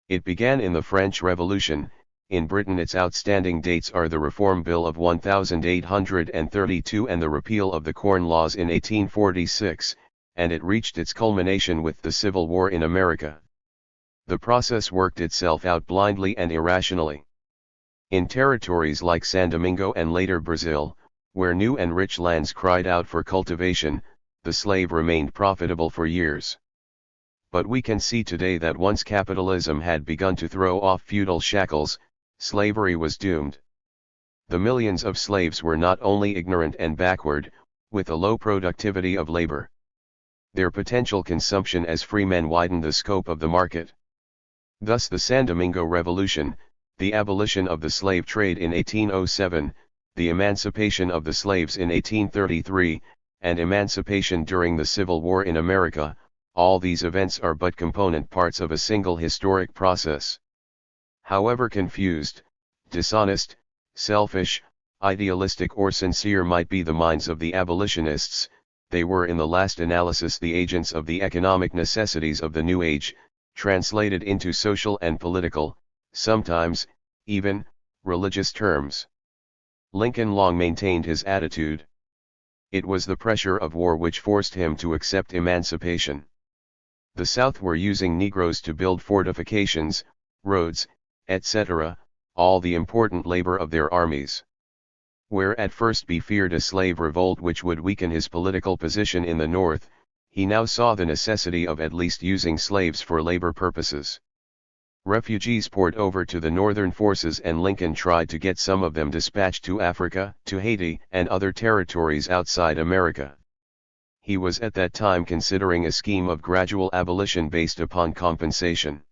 It began in the French Revolution. In Britain its outstanding dates are the Reform Bill of 1832 and the repeal of the Corn Laws in 1846, and it reached its culmination with the Civil War in America. The process worked itself out blindly and irrationally. In territories like San Domingo and later Brazil, where new and rich lands cried out for cultivation, the slave remained profitable for years. But we can see today that once capitalism had begun to throw off feudal shackles, slavery was doomed. The millions of slaves were not only ignorant and backward, with a low productivity of labor. Their potential consumption as free men widened the scope of the market. Thus the San Domingo Revolution, the abolition of the slave trade in 1807, the emancipation of the slaves in 1833, and emancipation during the Civil War in America, all these events are but component parts of a single historic process. However confused, dishonest, selfish, idealistic or sincere might be the minds of the abolitionists, they were in the last analysis the agents of the economic necessities of the new age, translated into social and political, sometimes, even, religious terms. Lincoln long maintained his attitude. It was the pressure of war which forced him to accept emancipation. The South were using Negroes to build fortifications, roads, etc., all the important labor of their armies. Where at first he feared a slave revolt which would weaken his political position in the North, he now saw the necessity of at least using slaves for labor purposes. Refugees poured over to the northern forces and Lincoln tried to get some of them dispatched to Africa, to Haiti, and other territories outside America. He was at that time considering a scheme of gradual abolition based upon compensation.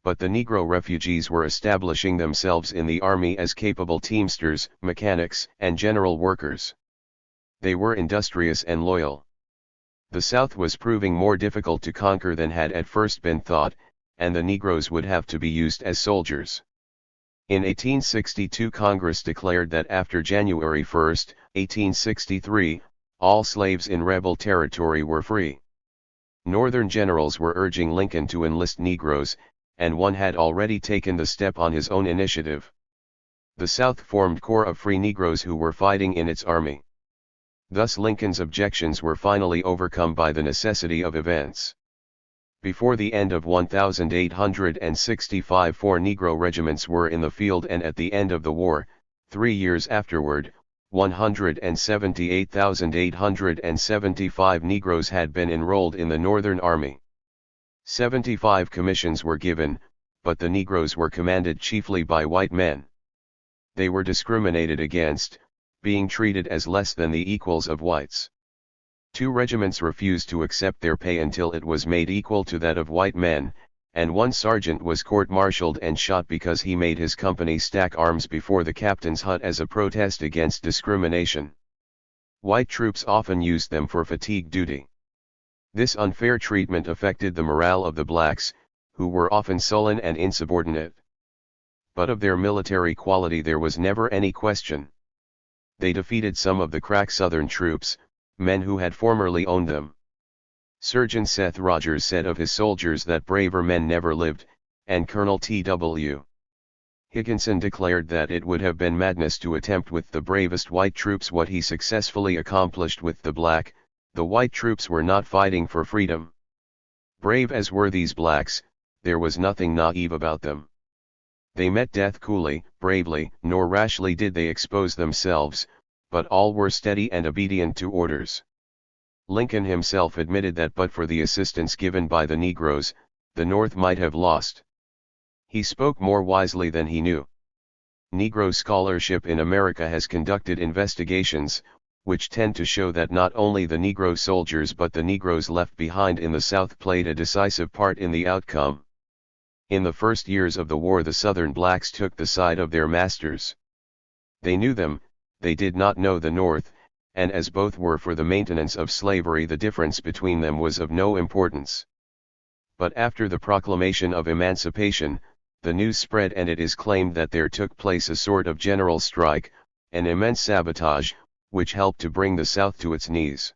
But the Negro refugees were establishing themselves in the army as capable teamsters, mechanics, and general workers. They were industrious and loyal. The South was proving more difficult to conquer than had at first been thought, and the Negroes would have to be used as soldiers. In 1862 Congress declared that after January 1, 1863, all slaves in rebel territory were free. Northern generals were urging Lincoln to enlist Negroes, and one had already taken the step on his own initiative. The South formed corps of free Negroes who were fighting in its army. Thus Lincoln's objections were finally overcome by the necessity of events. Before the end of 1865 4 Negro regiments were in the field, and at the end of the war, 3 years afterward, 178,875 Negroes had been enrolled in the Northern Army. 75 commissions were given, but the Negroes were commanded chiefly by white men. They were discriminated against, being treated as less than the equals of whites. 2 regiments refused to accept their pay until it was made equal to that of white men, and 1 sergeant was court-martialed and shot because he made his company stack arms before the captain's hut as a protest against discrimination. White troops often used them for fatigue duty. This unfair treatment affected the morale of the blacks, who were often sullen and insubordinate. But of their military quality there was never any question. They defeated some of the crack Southern troops, men who had formerly owned them. Surgeon Seth Rogers said of his soldiers that braver men never lived, and Colonel T.W. Higginson declared that it would have been madness to attempt with the bravest white troops what he successfully accomplished with the black. The white troops were not fighting for freedom. Brave as were these blacks, there was nothing naive about them. They met death coolly, bravely, nor rashly did they expose themselves, but all were steady and obedient to orders. Lincoln himself admitted that but for the assistance given by the Negroes, the North might have lost. He spoke more wisely than he knew. Negro scholarship in America has conducted investigations, which tend to show that not only the Negro soldiers but the Negroes left behind in the South played a decisive part in the outcome. In the first years of the war the Southern blacks took the side of their masters. They knew them, they did not know the North, and as both were for the maintenance of slavery the difference between them was of no importance. But after the proclamation of emancipation, the news spread and it is claimed that there took place a sort of general strike, an immense sabotage, which helped to bring the South to its knees.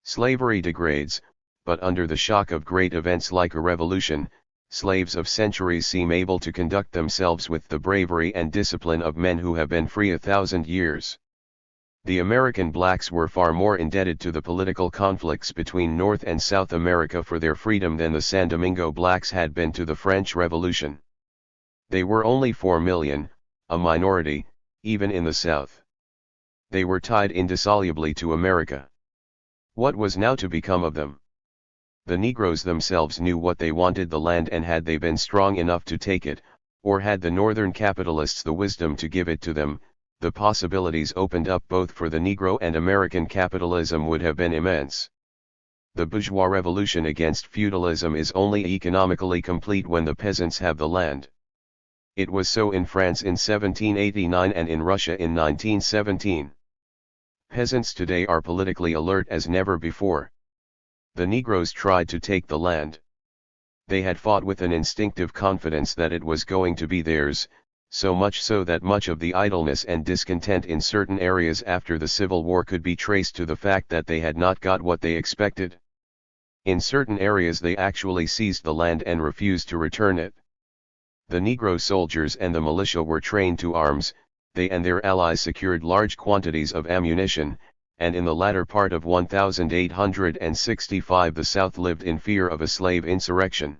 Slavery degrades, but under the shock of great events like a revolution, slaves of centuries seem able to conduct themselves with the bravery and discipline of men who have been free 1,000 years. The American blacks were far more indebted to the political conflicts between North and South America for their freedom than the San Domingo blacks had been to the French Revolution. They were only 4 million, a minority, even in the South. They were tied indissolubly to America. What was now to become of them? The Negroes themselves knew what they wanted the land, and had they been strong enough to take it, or had the Northern capitalists the wisdom to give it to them, the possibilities opened up both for the Negro and American capitalism would have been immense. The bourgeois revolution against feudalism is only economically complete when the peasants have the land. It was so in France in 1789 and in Russia in 1917. Peasants today are politically alert as never before. The Negroes tried to take the land. They had fought with an instinctive confidence that it was going to be theirs, so much so that much of the idleness and discontent in certain areas after the Civil War could be traced to the fact that they had not got what they expected. In certain areas they actually seized the land and refused to return it. The Negro soldiers and the militia were trained to arms, they and their allies secured large quantities of ammunition, and in the latter part of 1865 the South lived in fear of a slave insurrection.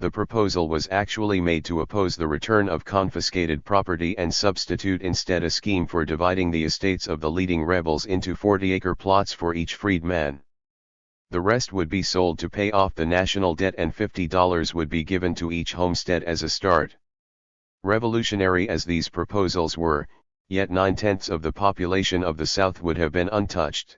The proposal was actually made to oppose the return of confiscated property and substitute instead a scheme for dividing the estates of the leading rebels into 40-acre plots for each freed man. The rest would be sold to pay off the national debt and $50 would be given to each homestead as a start. Revolutionary as these proposals were, yet 9/10 of the population of the South would have been untouched.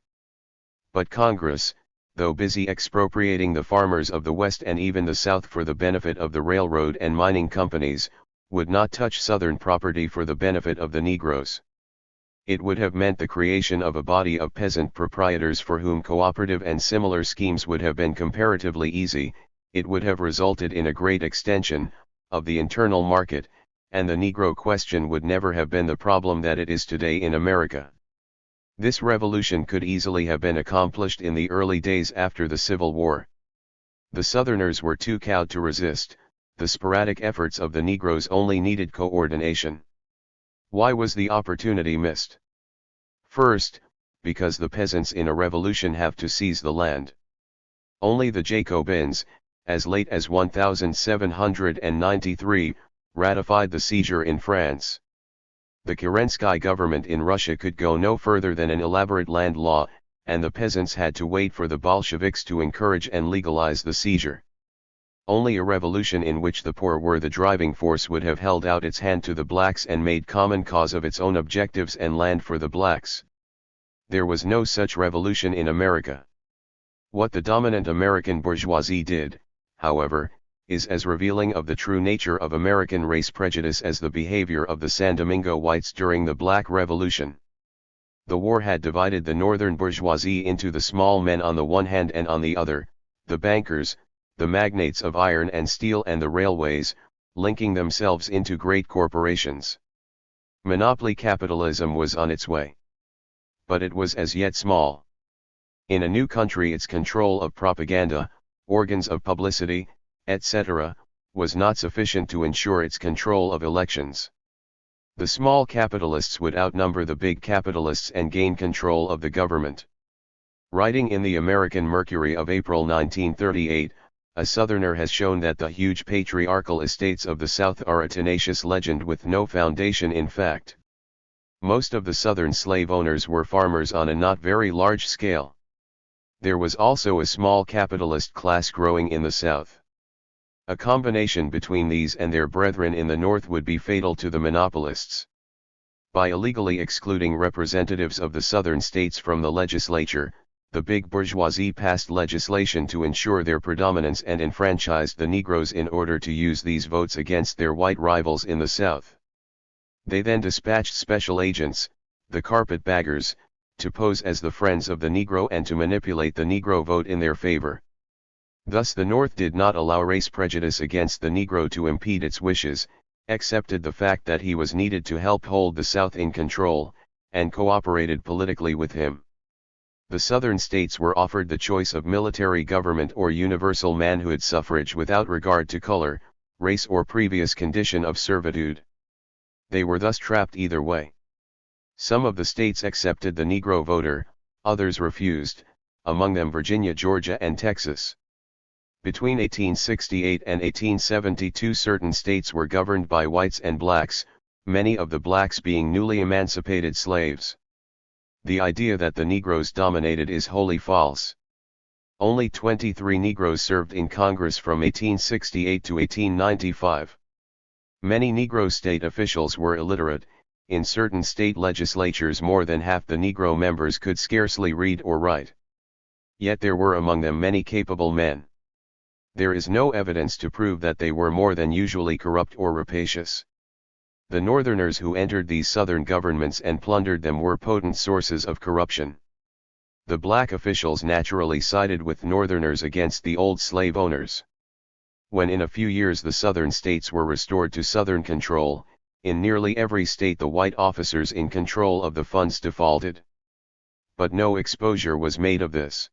But Congress, though busy expropriating the farmers of the West and even the South for the benefit of the railroad and mining companies, would not touch Southern property for the benefit of the Negroes. It would have meant the creation of a body of peasant proprietors for whom cooperative and similar schemes would have been comparatively easy. It would have resulted in a great extension of the internal market, and the Negro question would never have been the problem that it is today in America. This revolution could easily have been accomplished in the early days after the Civil War. The Southerners were too cowed to resist, the sporadic efforts of the Negroes only needed coordination. Why was the opportunity missed? First, because the peasants in a revolution have to seize the land. Only the Jacobins, as late as 1793, ratified the seizure in France. The Kerensky government in Russia could go no further than an elaborate land law, and the peasants had to wait for the Bolsheviks to encourage and legalize the seizure. Only a revolution in which the poor were the driving force would have held out its hand to the blacks and made common cause of its own objectives and land for the blacks. There was no such revolution in America. What the dominant American bourgeoisie did, however, is as revealing of the true nature of American race prejudice as the behavior of the San Domingo whites during the Black Revolution. The war had divided the northern bourgeoisie into the small men on the one hand and on the other, the bankers, the magnates of iron and steel and the railways, linking themselves into great corporations. Monopoly capitalism was on its way. But it was as yet small. In a new country its control of propaganda, organs of publicity, etc., was not sufficient to ensure its control of elections. The small capitalists would outnumber the big capitalists and gain control of the government. Writing in the American Mercury of April 1938, a Southerner has shown that the huge patriarchal estates of the South are a tenacious legend with no foundation in fact. Most of the Southern slave owners were farmers on a not very large scale. There was also a small capitalist class growing in the South. A combination between these and their brethren in the North would be fatal to the monopolists. By illegally excluding representatives of the Southern states from the legislature, the big bourgeoisie passed legislation to ensure their predominance and enfranchised the Negroes in order to use these votes against their white rivals in the South. They then dispatched special agents, the carpetbaggers, to pose as the friends of the Negro and to manipulate the Negro vote in their favor. Thus the North did not allow race prejudice against the Negro to impede its wishes, accepted the fact that he was needed to help hold the South in control, and cooperated politically with him. The Southern states were offered the choice of military government or universal manhood suffrage without regard to color, race or previous condition of servitude. They were thus trapped either way. Some of the states accepted the Negro voter, others refused, among them Virginia, Georgia and Texas. Between 1868 and 1872 certain states were governed by whites and blacks, many of the blacks being newly emancipated slaves. The idea that the Negroes dominated is wholly false. Only 23 Negroes served in Congress from 1868 to 1895. Many Negro state officials were illiterate, In certain state legislatures more than half the Negro members could scarcely read or write. Yet there were among them many capable men. There is no evidence to prove that they were more than usually corrupt or rapacious. The Northerners who entered these Southern governments and plundered them were potent sources of corruption. The black officials naturally sided with Northerners against the old slave owners. When in a few years the Southern states were restored to Southern control, in nearly every state the white officers in control of the funds defaulted. But no exposure was made of this.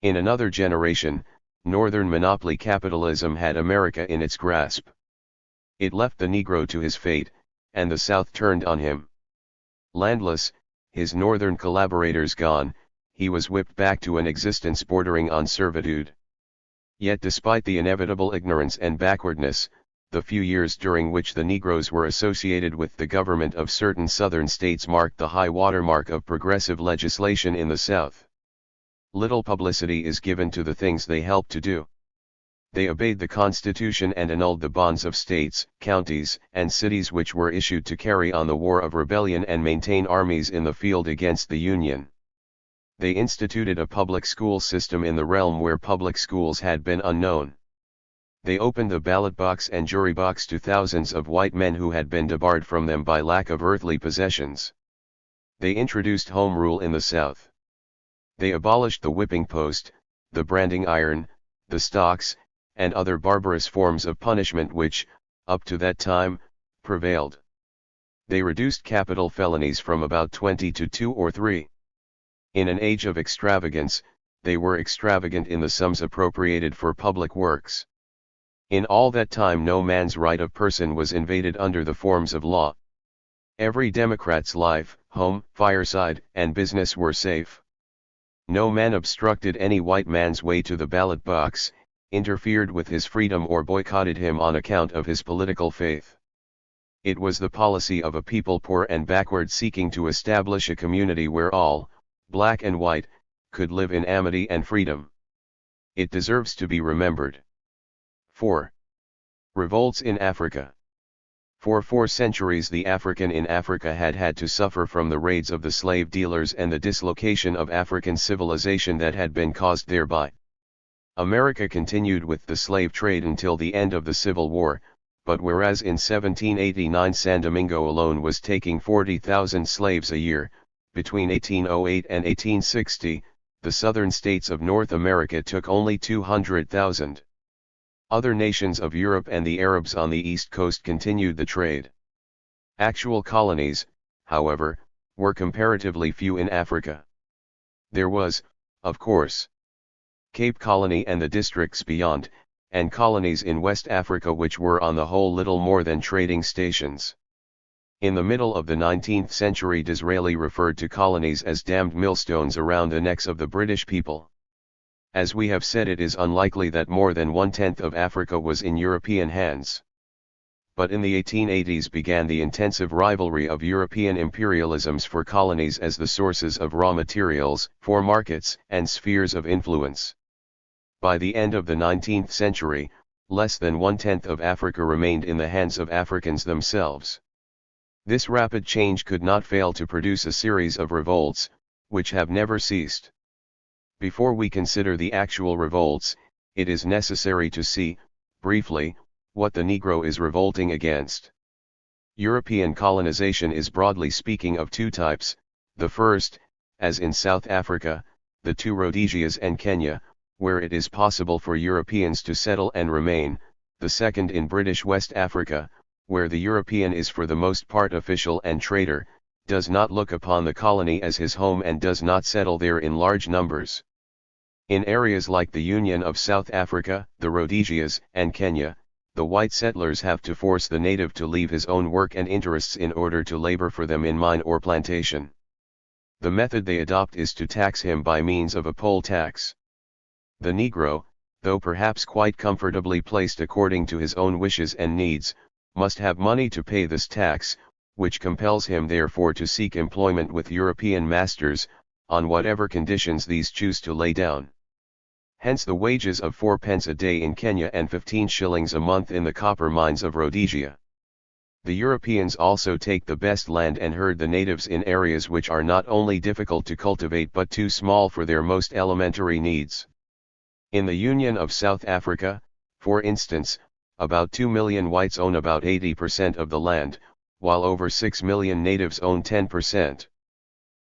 In another generation, Northern monopoly capitalism had America in its grasp. It left the Negro to his fate, and the South turned on him. Landless, his Northern collaborators gone, he was whipped back to an existence bordering on servitude. Yet despite the inevitable ignorance and backwardness, the few years during which the Negroes were associated with the government of certain Southern states marked the high watermark of progressive legislation in the South. Little publicity is given to the things they helped to do. They obeyed the Constitution and annulled the bonds of states, counties, and cities which were issued to carry on the war of rebellion and maintain armies in the field against the Union. They instituted a public school system in the realm where public schools had been unknown. They opened the ballot box and jury box to thousands of white men who had been debarred from them by lack of earthly possessions. They introduced home rule in the South. They abolished the whipping post, the branding iron, the stocks, and other barbarous forms of punishment which, up to that time, prevailed. They reduced capital felonies from about 20 to 2 or 3. In an age of extravagance, they were extravagant in the sums appropriated for public works. In all that time no man's right of person was invaded under the forms of law. Every Democrat's life, home, fireside, and business were safe. No man obstructed any white man's way to the ballot box, interfered with his freedom or boycotted him on account of his political faith. It was the policy of a people poor and backward seeking to establish a community where all, black and white, could live in amity and freedom. It deserves to be remembered. 4. Revolts in Africa. For 4 centuries the African in Africa had had to suffer from the raids of the slave dealers and the dislocation of African civilization that had been caused thereby. America continued with the slave trade until the end of the Civil War, but whereas in 1789 San Domingo alone was taking 40,000 slaves a year, between 1808 and 1860, the southern states of North America took only 200,000. Other nations of Europe and the Arabs on the East Coast continued the trade. Actual colonies, however, were comparatively few in Africa. There was, of course, Cape Colony and the districts beyond, and colonies in West Africa which were on the whole little more than trading stations. In the middle of the 19th century Disraeli referred to colonies as damned millstones around the necks of the British people. As we have said, it is unlikely that more than 1/10 of Africa was in European hands. But in the 1880s began the intensive rivalry of European imperialisms for colonies as the sources of raw materials, for markets and spheres of influence. By the end of the 19th century, less than 1/10 of Africa remained in the hands of Africans themselves. This rapid change could not fail to produce a series of revolts, which have never ceased. Before we consider the actual revolts, it is necessary to see, briefly, what the Negro is revolting against. European colonization is broadly speaking of 2 types, the first, as in South Africa, the 2 Rhodesias and Kenya, where it is possible for Europeans to settle and remain, the second in British West Africa, where the European is for the most part official and trader, does not look upon the colony as his home and does not settle there in large numbers. In areas like the Union of South Africa, the Rhodesias, and Kenya, the white settlers have to force the native to leave his own work and interests in order to labor for them in mine or plantation. The method they adopt is to tax him by means of a poll tax. The Negro, though perhaps quite comfortably placed according to his own wishes and needs, must have money to pay this tax, which compels him therefore to seek employment with European masters, on whatever conditions these choose to lay down. Hence the wages of 4 pence a day in Kenya and 15 shillings a month in the copper mines of Rhodesia. The Europeans also take the best land and herd the natives in areas which are not only difficult to cultivate but too small for their most elementary needs. In the Union of South Africa, for instance, about 2 million whites own about 80% of the land, while over 6 million natives own 10%.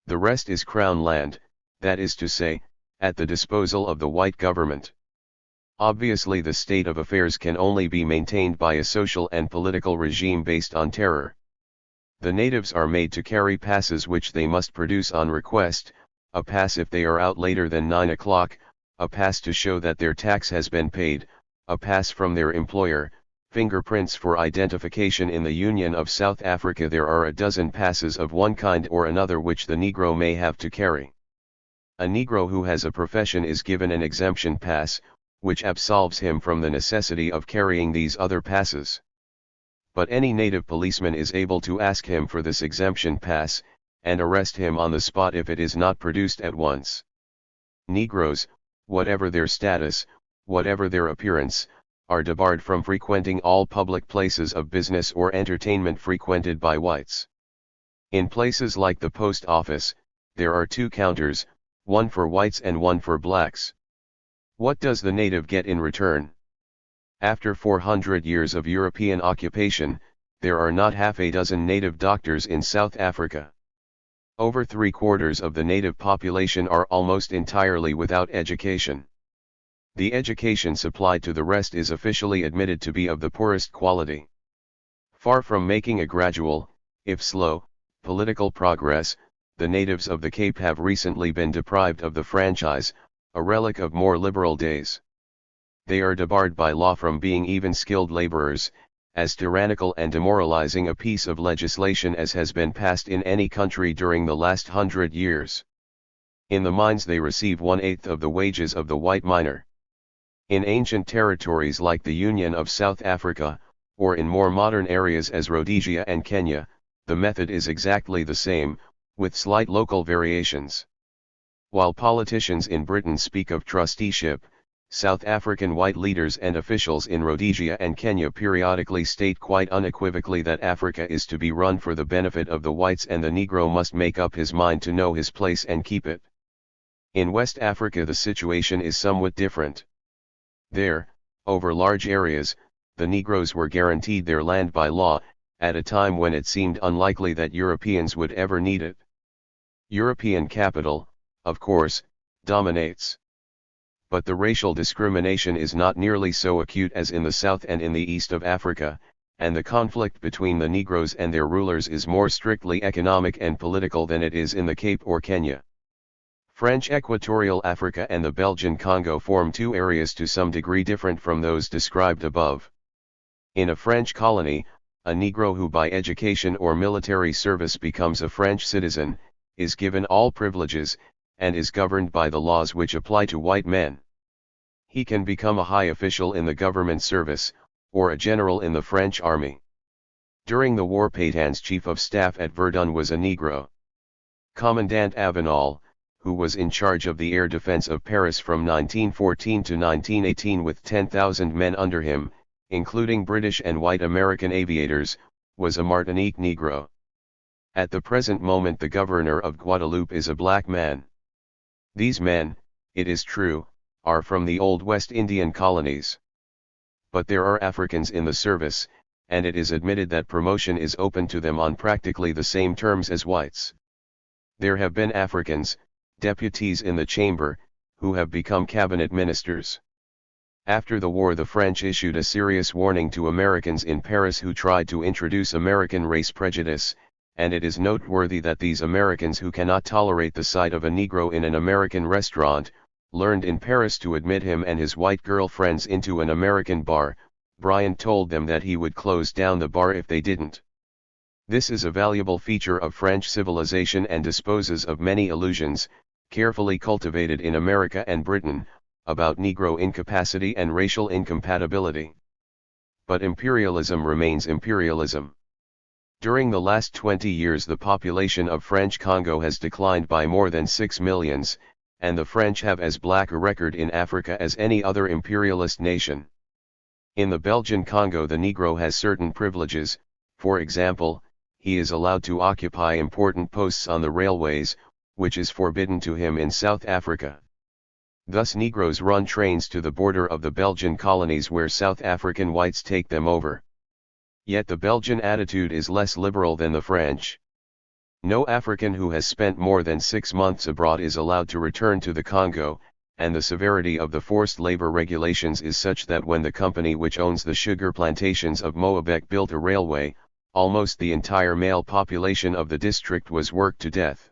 The rest is crown land, that is to say, at the disposal of the white government. Obviously, the state of affairs can only be maintained by a social and political regime based on terror. The natives are made to carry passes which they must produce on request, a pass if they are out later than 9 o'clock, a pass to show that their tax has been paid, a pass from their employer, fingerprints for identification. In the Union of South Africa there are a dozen passes of one kind or another which the Negro may have to carry. A Negro who has a profession is given an exemption pass, which absolves him from the necessity of carrying these other passes. But any native policeman is able to ask him for this exemption pass, and arrest him on the spot if it is not produced at once. Negroes, whatever their status, whatever their appearance, are debarred from frequenting all public places of business or entertainment frequented by whites. In places like the post office, there are 2 counters, one for whites and one for blacks. What does the native get in return? After 400 years of European occupation, there are not half a dozen native doctors in South Africa. Over 3/4 of the native population are almost entirely without education. The education supplied to the rest is officially admitted to be of the poorest quality. Far from making a gradual, if slow, political progress, the natives of the Cape have recently been deprived of the franchise, a relic of more liberal days. They are debarred by law from being even skilled laborers, as tyrannical and demoralizing a piece of legislation as has been passed in any country during the last 100 years. In the mines they receive 1/8 of the wages of the white miner. In ancient territories like the Union of South Africa, or in more modern areas as Rhodesia and Kenya, the method is exactly the same, with slight local variations. While politicians in Britain speak of trusteeship, South African white leaders and officials in Rhodesia and Kenya periodically state quite unequivocally that Africa is to be run for the benefit of the whites and the Negro must make up his mind to know his place and keep it. In West Africa the situation is somewhat different. There, over large areas, the Negroes were guaranteed their land by law, at a time when it seemed unlikely that Europeans would ever need it. European capital, of course, dominates. But the racial discrimination is not nearly so acute as in the south and in the east of Africa, and the conflict between the Negroes and their rulers is more strictly economic and political than it is in the Cape or Kenya. French Equatorial Africa and the Belgian Congo form 2 areas to some degree different from those described above. In a French colony, a Negro who by education or military service becomes a French citizen, is given all privileges, and is governed by the laws which apply to white men. He can become a high official in the government service, or a general in the French army. During the war Pétain's chief of staff at Verdun was a Negro. Commandant Avenal, who was in charge of the air defense of Paris from 1914 to 1918 with 10,000 men under him, including British and white American aviators, was a Martinique Negro. At the present moment the governor of Guadeloupe is a black man. These men, it is true, are from the old West Indian colonies. But there are Africans in the service, and it is admitted that promotion is open to them on practically the same terms as whites. There have been Africans, deputies in the chamber, who have become cabinet ministers. After the war the French issued a serious warning to Americans in Paris who tried to introduce American race prejudice, and it is noteworthy that these Americans who cannot tolerate the sight of a Negro in an American restaurant, learned in Paris to admit him and his white girlfriends into an American bar. Bryant told them that he would close down the bar if they didn't. This is a valuable feature of French civilization and disposes of many illusions, carefully cultivated in America and Britain, about Negro incapacity and racial incompatibility. But imperialism remains imperialism. During the last 20 years the population of French Congo has declined by more than 6 millions, and the French have as black a record in Africa as any other imperialist nation. In the Belgian Congo the Negro has certain privileges, For example, he is allowed to occupy important posts on the railways, which is forbidden to him in South Africa. Thus Negroes run trains to the border of the Belgian colonies where South African whites take them over. Yet the Belgian attitude is less liberal than the French. No African who has spent more than 6 months abroad is allowed to return to the Congo, and the severity of the forced labor regulations is such that when the company which owns the sugar plantations of Moabek built a railway, almost the entire male population of the district was worked to death.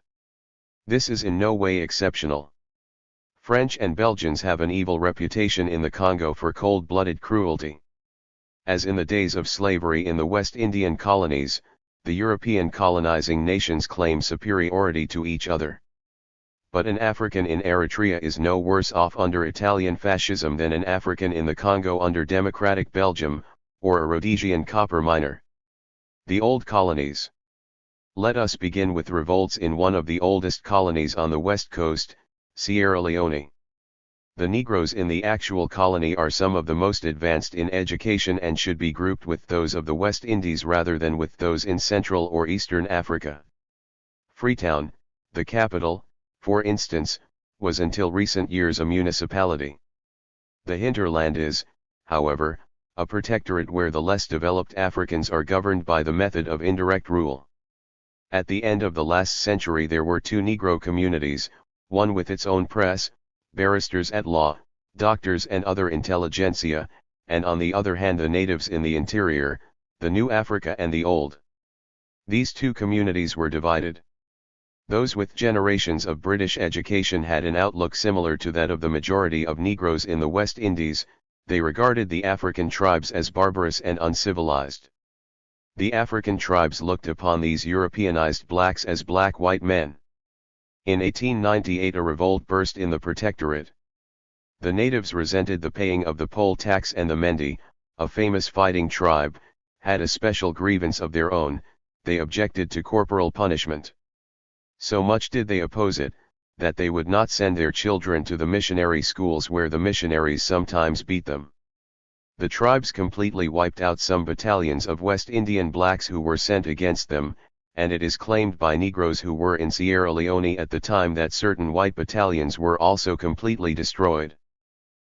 This is in no way exceptional. French and Belgians have an evil reputation in the Congo for cold-blooded cruelty. As in the days of slavery in the West Indian colonies, the European colonizing nations claim superiority to each other. But an African in Eritrea is no worse off under Italian fascism than an African in the Congo under democratic Belgium, or a Rhodesian copper miner. The old colonies. Let us begin with revolts in one of the oldest colonies on the west coast, Sierra Leone. The Negroes in the actual colony are some of the most advanced in education and should be grouped with those of the West Indies rather than with those in Central or Eastern Africa. Freetown, the capital, for instance, was until recent years a municipality. The hinterland is, however, a protectorate where the less developed Africans are governed by the method of indirect rule. At the end of the last century there were 2 Negro communities, one with its own press, barristers at law, doctors and other intelligentsia, and on the other hand the natives in the interior, the New Africa and the Old. These 2 communities were divided. Those with generations of British education had an outlook similar to that of the majority of Negroes in the West Indies. They regarded the African tribes as barbarous and uncivilized. The African tribes looked upon these Europeanized blacks as black white men. In 1898 a revolt burst in the protectorate. The natives resented the paying of the poll tax and the Mendi, a famous fighting tribe, had a special grievance of their own. They objected to corporal punishment. So much did they oppose it, that they would not send their children to the missionary schools where the missionaries sometimes beat them. The tribes completely wiped out some battalions of West Indian blacks who were sent against them, and it is claimed by Negroes who were in Sierra Leone at the time that certain white battalions were also completely destroyed.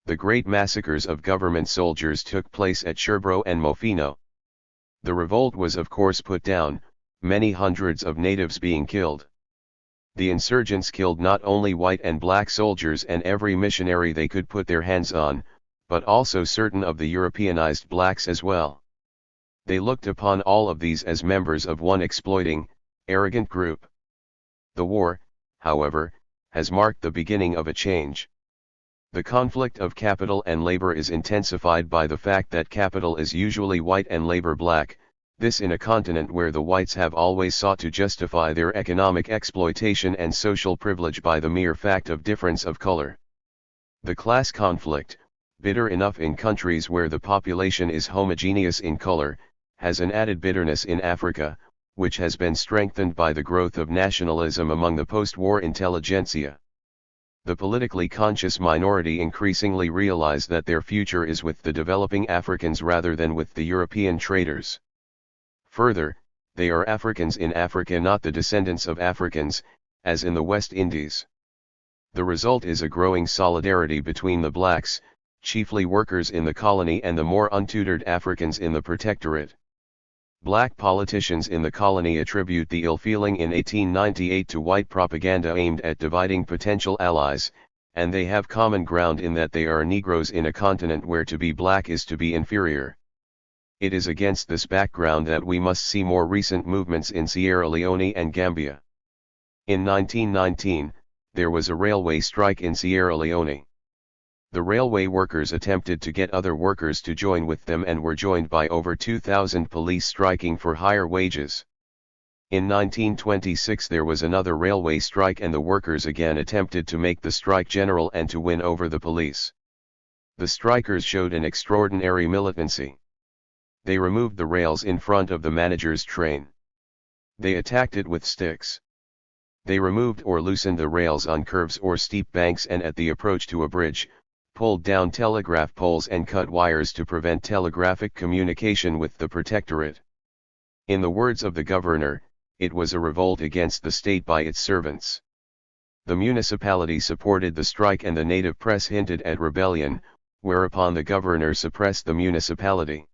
The great massacres of government soldiers took place at Sherbro and Mofino. The revolt was of course put down, many hundreds of natives being killed. The insurgents killed not only white and black soldiers and every missionary they could put their hands on, but also certain of the Europeanized blacks as well. They looked upon all of these as members of one exploiting, arrogant group. The war, however, has marked the beginning of a change. The conflict of capital and labor is intensified by the fact that capital is usually white and labor black, this in a continent where the whites have always sought to justify their economic exploitation and social privilege by the mere fact of difference of color. The class conflict, bitter enough in countries where the population is homogeneous in color, has an added bitterness in Africa, which has been strengthened by the growth of nationalism among the post-war intelligentsia. The politically conscious minority increasingly realize that their future is with the developing Africans rather than with the European traders. Further, they are Africans in Africa, not the descendants of Africans, as in the West Indies. The result is a growing solidarity between the blacks, chiefly workers in the colony, and the more untutored Africans in the protectorate. Black politicians in the colony attribute the ill feeling in 1898 to white propaganda aimed at dividing potential allies, and they have common ground in that they are Negroes in a continent where to be black is to be inferior. It is against this background that we must see more recent movements in Sierra Leone and Gambia. In 1919, there was a railway strike in Sierra Leone. The railway workers attempted to get other workers to join with them and were joined by over 2,000 police striking for higher wages. In 1926 there was another railway strike and the workers again attempted to make the strike general and to win over the police. The strikers showed an extraordinary militancy. They removed the rails in front of the manager's train. They attacked it with sticks. They removed or loosened the rails on curves or steep banks and at the approach to a bridge, pulled down telegraph poles and cut wires to prevent telegraphic communication with the protectorate. In the words of the governor, it was a revolt against the state by its servants. The municipality supported the strike and the native press hinted at rebellion, whereupon the governor suppressed the municipality.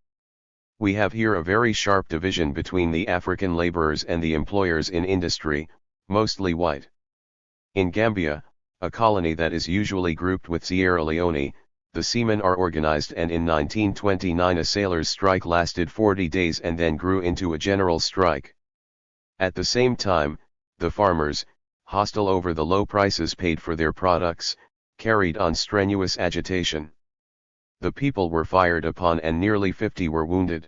We have here a very sharp division between the African laborers and the employers in industry, mostly white. In Gambia, a colony that is usually grouped with Sierra Leone, the seamen are organized, and in 1929 a sailors' strike lasted 40 days and then grew into a general strike. At the same time, the farmers, hostile over the low prices paid for their products, carried on strenuous agitation. The people were fired upon and nearly 50 were wounded.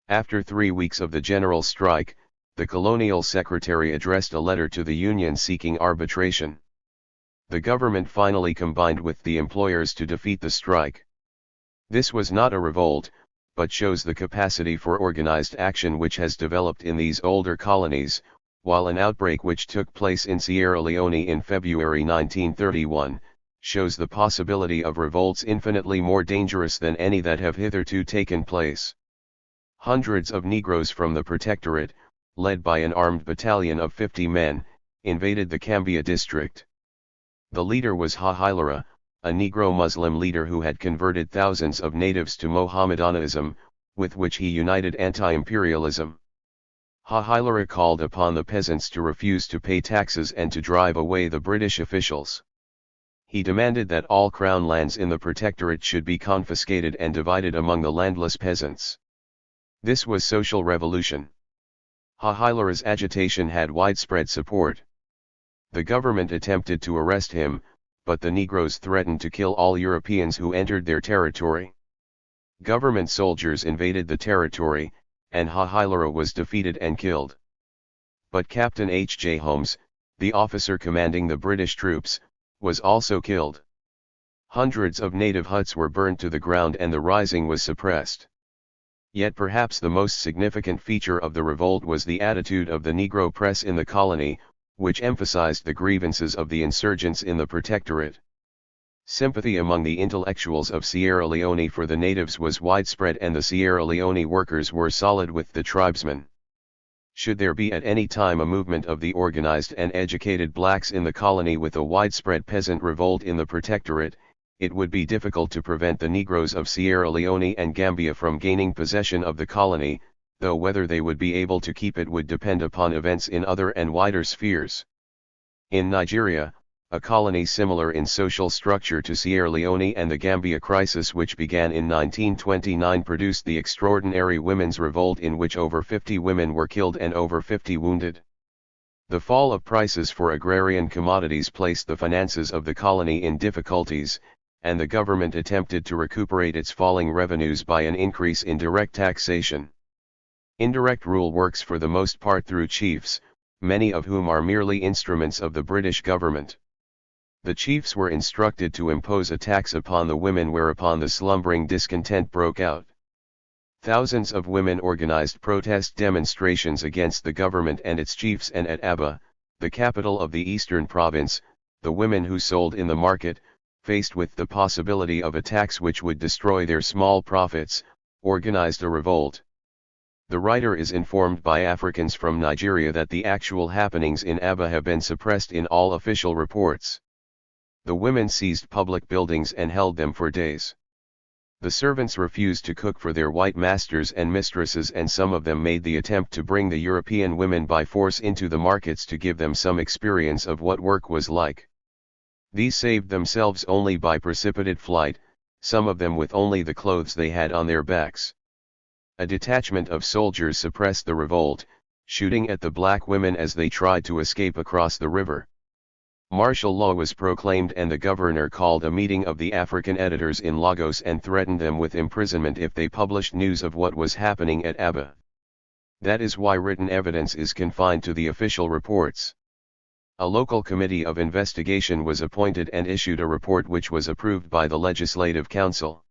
After 3 weeks of the general strike, the colonial secretary addressed a letter to the union seeking arbitration. The government finally combined with the employers to defeat the strike. This was not a revolt, but shows the capacity for organized action which has developed in these older colonies, while an outbreak which took place in Sierra Leone in February 1931, shows the possibility of revolts infinitely more dangerous than any that have hitherto taken place. Hundreds of Negroes from the Protectorate, led by an armed battalion of 50 men, invaded the Cambia district. The leader was Hahilara, a Negro Muslim leader who had converted thousands of natives to Mohammedanism, with which he united anti-imperialism. Hahilara called upon the peasants to refuse to pay taxes and to drive away the British officials. He demanded that all crown lands in the Protectorate should be confiscated and divided among the landless peasants. This was social revolution. Hahilara's agitation had widespread support. The government attempted to arrest him, but the Negroes threatened to kill all Europeans who entered their territory. Government soldiers invaded the territory, and Hahilara was defeated and killed. But Captain H. J. Holmes, the officer commanding the British troops, was also killed. Hundreds of native huts were burned to the ground and the rising was suppressed. Yet perhaps the most significant feature of the revolt was the attitude of the Negro press in the colony, which emphasized the grievances of the insurgents in the Protectorate. Sympathy among the intellectuals of Sierra Leone for the natives was widespread, and the Sierra Leone workers were solid with the tribesmen. Should there be at any time a movement of the organized and educated blacks in the colony with a widespread peasant revolt in the Protectorate, it would be difficult to prevent the Negroes of Sierra Leone and Gambia from gaining possession of the colony, though whether they would be able to keep it would depend upon events in other and wider spheres. In Nigeria, a colony similar in social structure to Sierra Leone and the Gambia crisis which began in 1929 produced the extraordinary women's revolt in which over 50 women were killed and over 50 wounded. The fall of prices for agrarian commodities placed the finances of the colony in difficulties, and the government attempted to recuperate its falling revenues by an increase in direct taxation. Indirect rule works for the most part through chiefs, many of whom are merely instruments of the British government. The chiefs were instructed to impose a tax upon the women, whereupon the slumbering discontent broke out. Thousands of women organized protest demonstrations against the government and its chiefs, and at Aba, the capital of the eastern province, the women who sold in the market, faced with the possibility of a tax which would destroy their small profits, organized a revolt. The writer is informed by Africans from Nigeria that the actual happenings in Aba have been suppressed in all official reports. The women seized public buildings and held them for days. The servants refused to cook for their white masters and mistresses, and some of them made the attempt to bring the European women by force into the markets to give them some experience of what work was like. These saved themselves only by precipitate flight, some of them with only the clothes they had on their backs. A detachment of soldiers suppressed the revolt, shooting at the black women as they tried to escape across the river. Martial law was proclaimed, and the governor called a meeting of the African editors in Lagos and threatened them with imprisonment if they published news of what was happening at Aba. That is why written evidence is confined to the official reports. A local committee of investigation was appointed and issued a report which was approved by the Legislative Council.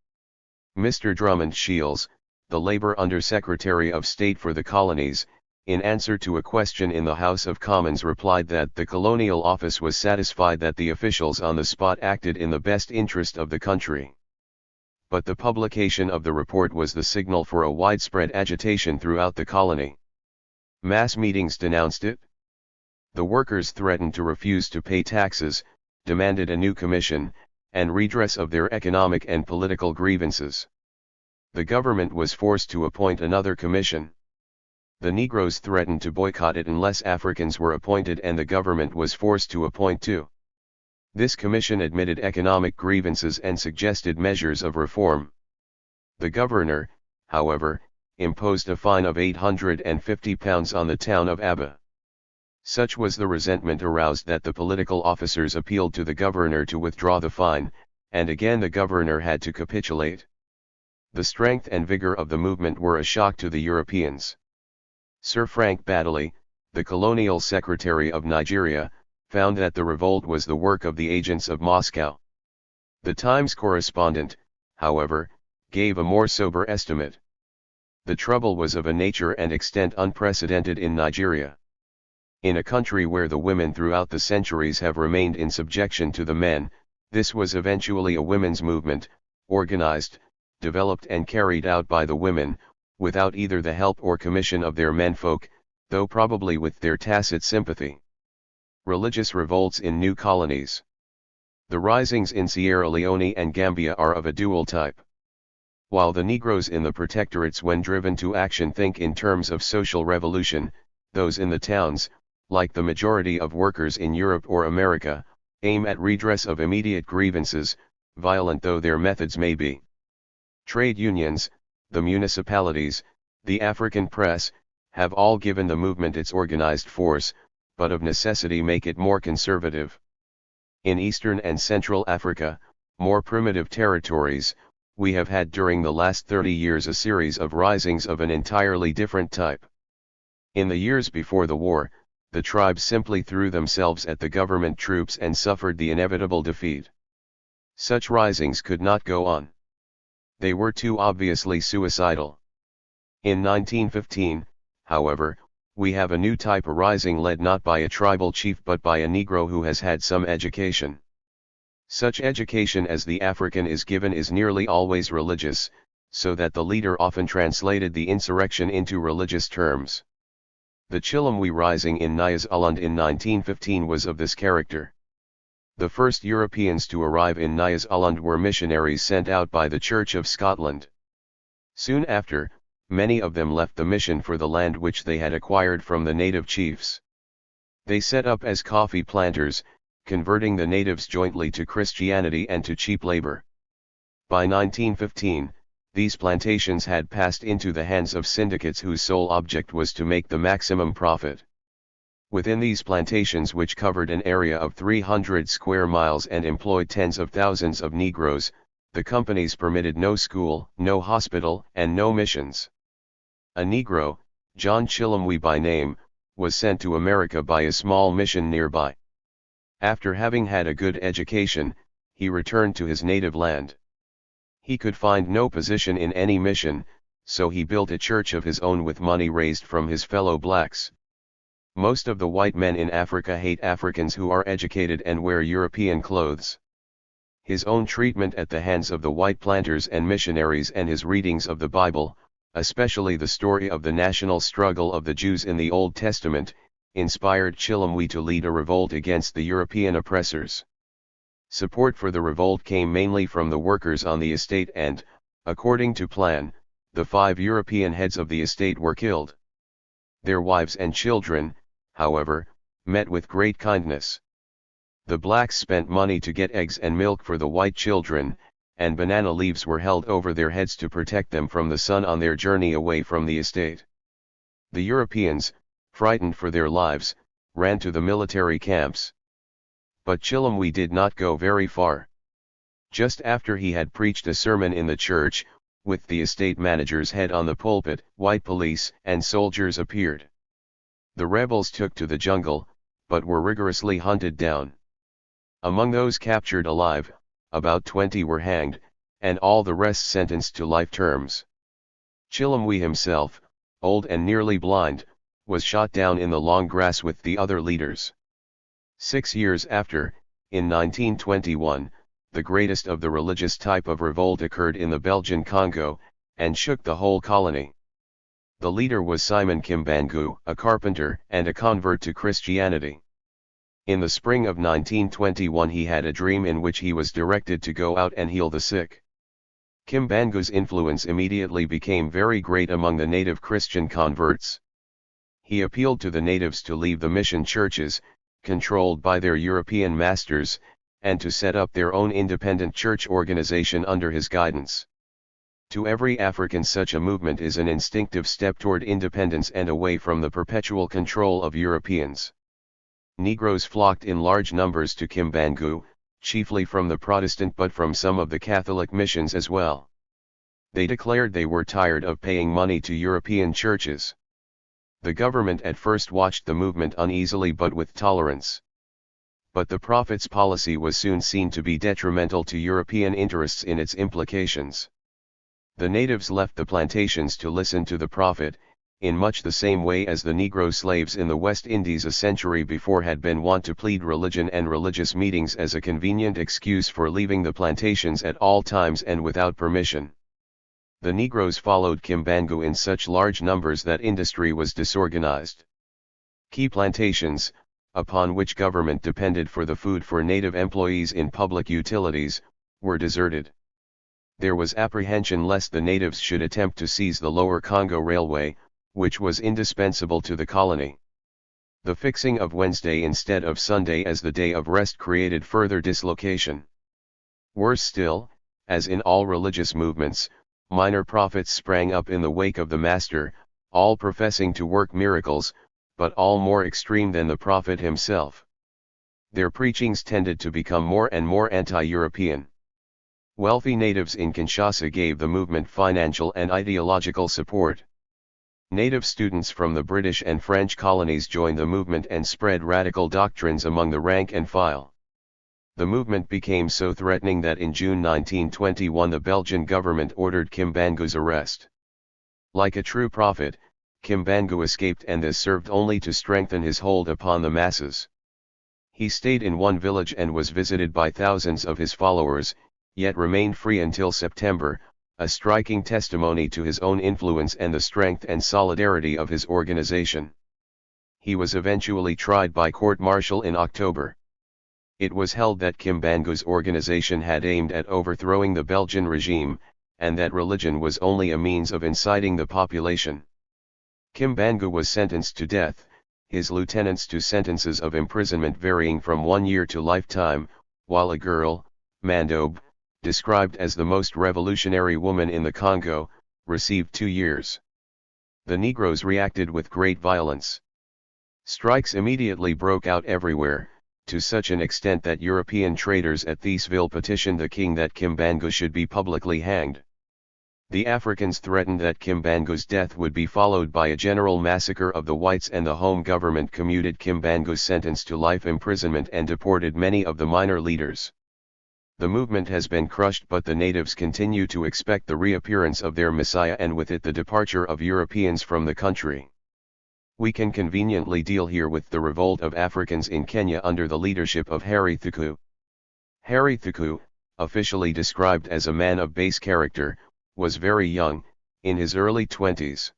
Mr. Drummond Shields, the Labour Under-Secretary of State for the Colonies, in answer to a question in the House of Commons, replied that the Colonial Office was satisfied that the officials on the spot acted in the best interest of the country. But the publication of the report was the signal for a widespread agitation throughout the colony. Mass meetings denounced it. The workers threatened to refuse to pay taxes, demanded a new commission, and redress of their economic and political grievances. The government was forced to appoint another commission. The Negroes threatened to boycott it unless Africans were appointed, and the government was forced to appoint two. This commission admitted economic grievances and suggested measures of reform. The governor, however, imposed a fine of £850 on the town of Aba. Such was the resentment aroused that the political officers appealed to the governor to withdraw the fine, and again the governor had to capitulate. The strength and vigor of the movement were a shock to the Europeans. Sir Frank Baddeley, the colonial secretary of Nigeria, found that the revolt was the work of the agents of Moscow. The Times correspondent, however, gave a more sober estimate. The trouble was of a nature and extent unprecedented in Nigeria. In a country where the women throughout the centuries have remained in subjection to the men, this was eventually a women's movement, organized, developed and carried out by the women, without either the help or commission of their menfolk, though probably with their tacit sympathy. Religious revolts in new colonies. The risings in Sierra Leone and Gambia are of a dual type. While the Negroes in the protectorates, when driven to action, think in terms of social revolution, those in the towns, like the majority of workers in Europe or America, aim at redress of immediate grievances, violent though their methods may be. Trade unions, the municipalities, the African press, have all given the movement its organized force, but of necessity make it more conservative. In Eastern and Central Africa, more primitive territories, we have had during the last 30 years a series of risings of an entirely different type. In the years before the war, the tribes simply threw themselves at the government troops and suffered the inevitable defeat. Such risings could not go on. They were too obviously suicidal. In 1915, however, we have a new type, a rising led not by a tribal chief but by a Negro who has had some education. Such education as the African is given is nearly always religious, so that the leader often translated the insurrection into religious terms. The Chilomwe rising in Nyasaland in 1915 was of this character. The first Europeans to arrive in Nyasaland were missionaries sent out by the Church of Scotland. Soon after, many of them left the mission for the land which they had acquired from the native chiefs. They set up as coffee planters, converting the natives jointly to Christianity and to cheap labor. By 1915, these plantations had passed into the hands of syndicates whose sole object was to make the maximum profit. Within these plantations, which covered an area of 300 square miles and employed tens of thousands of Negroes, the companies permitted no school, no hospital, and no missions. A Negro, John Chilomwe by name, was sent to America by a small mission nearby. After having had a good education, he returned to his native land. He could find no position in any mission, so he built a church of his own with money raised from his fellow blacks. Most of the white men in Africa hate Africans who are educated and wear European clothes. His own treatment at the hands of the white planters and missionaries, and his readings of the Bible, especially the story of the national struggle of the Jews in the Old Testament, inspired Chilomwe to lead a revolt against the European oppressors. Support for the revolt came mainly from the workers on the estate and, according to plan, the 5 European heads of the estate were killed. Their wives and children, however, met with great kindness. The blacks spent money to get eggs and milk for the white children, and banana leaves were held over their heads to protect them from the sun on their journey away from the estate. The Europeans, frightened for their lives, ran to the military camps. But Chilomwe did not go very far. Just after he had preached a sermon in the church, with the estate manager's head on the pulpit, white police and soldiers appeared. The rebels took to the jungle, but were rigorously hunted down. Among those captured alive, about 20 were hanged, and all the rest sentenced to life terms. Chilomwe himself, old and nearly blind, was shot down in the long grass with the other leaders. 6 years after, in 1921, the greatest of the religious type of revolt occurred in the Belgian Congo, and shook the whole colony. The leader was Simon Kimbangu, a carpenter and a convert to Christianity. In the spring of 1921 he had a dream in which he was directed to go out and heal the sick. Kimbangu's influence immediately became very great among the native Christian converts. He appealed to the natives to leave the mission churches, controlled by their European masters, and to set up their own independent church organization under his guidance. To every African, such a movement is an instinctive step toward independence and away from the perpetual control of Europeans. Negroes flocked in large numbers to Kimbangu, chiefly from the Protestant but from some of the Catholic missions as well. They declared they were tired of paying money to European churches. The government at first watched the movement uneasily but with tolerance. But the prophet's policy was soon seen to be detrimental to European interests in its implications. The natives left the plantations to listen to the prophet, in much the same way as the Negro slaves in the West Indies a century before had been wont to plead religion and religious meetings as a convenient excuse for leaving the plantations at all times and without permission. The Negroes followed Kimbangu in such large numbers that industry was disorganized. Key plantations, upon which government depended for the food for native employees in public utilities, were deserted. There was apprehension lest the natives should attempt to seize the Lower Congo Railway, which was indispensable to the colony. The fixing of Wednesday instead of Sunday as the day of rest created further dislocation. Worse still, as in all religious movements, minor prophets sprang up in the wake of the master, all professing to work miracles, but all more extreme than the prophet himself. Their preachings tended to become more and more anti-European. Wealthy natives in Kinshasa gave the movement financial and ideological support. Native students from the British and French colonies joined the movement and spread radical doctrines among the rank and file. The movement became so threatening that in June 1921 the Belgian government ordered Kimbangu's arrest. Like a true prophet, Kimbangu escaped, and this served only to strengthen his hold upon the masses. He stayed in one village and was visited by thousands of his followers, yet remained free until September, a striking testimony to his own influence and the strength and solidarity of his organization. He was eventually tried by court-martial in October. It was held that Kimbangu's organization had aimed at overthrowing the Belgian regime, and that religion was only a means of inciting the population. Kimbangu was sentenced to death, his lieutenants to sentences of imprisonment varying from 1 year to lifetime, while a girl, Mandobe, described as the most revolutionary woman in the Congo, received 2 years. The Negroes reacted with great violence. Strikes immediately broke out everywhere, to such an extent that European traders at Thiesville petitioned the king that Kimbangu should be publicly hanged. The Africans threatened that Kimbangu's death would be followed by a general massacre of the whites, and the home government commuted Kimbangu's sentence to life imprisonment and deported many of the minor leaders. The movement has been crushed, but the natives continue to expect the reappearance of their Messiah, and with it the departure of Europeans from the country. We can conveniently deal here with the revolt of Africans in Kenya under the leadership of Harry Thuku. Harry Thuku, officially described as a man of base character, was very young, in his early 20s.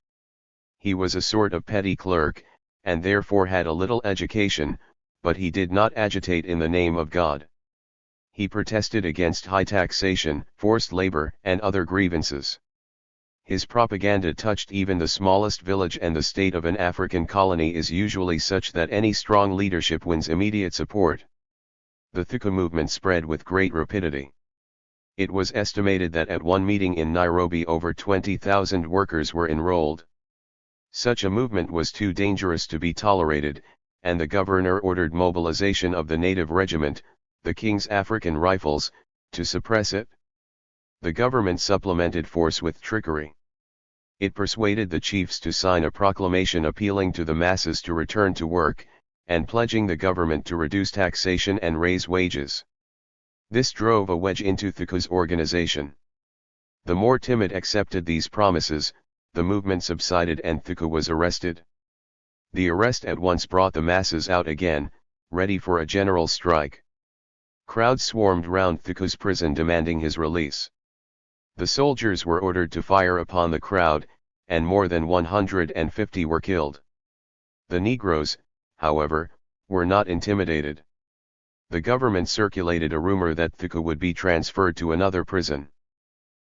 He was a sort of petty clerk, and therefore had a little education, but he did not agitate in the name of God. He protested against high taxation, forced labor, and other grievances. His propaganda touched even the smallest village, and the state of an African colony is usually such that any strong leadership wins immediate support. The Thuku movement spread with great rapidity. It was estimated that at one meeting in Nairobi over 20,000 workers were enrolled. Such a movement was too dangerous to be tolerated, and the governor ordered mobilization of the native regiment, the King's African Rifles, to suppress it. The government supplemented force with trickery. It persuaded the chiefs to sign a proclamation appealing to the masses to return to work, and pledging the government to reduce taxation and raise wages. This drove a wedge into Thuku's organization. The more timid accepted these promises, the movement subsided and Thuku was arrested. The arrest at once brought the masses out again, ready for a general strike. Crowds swarmed round Thuku's prison demanding his release. The soldiers were ordered to fire upon the crowd, and more than 150 were killed. The Negroes, however, were not intimidated. The government circulated a rumor that Thuku would be transferred to another prison.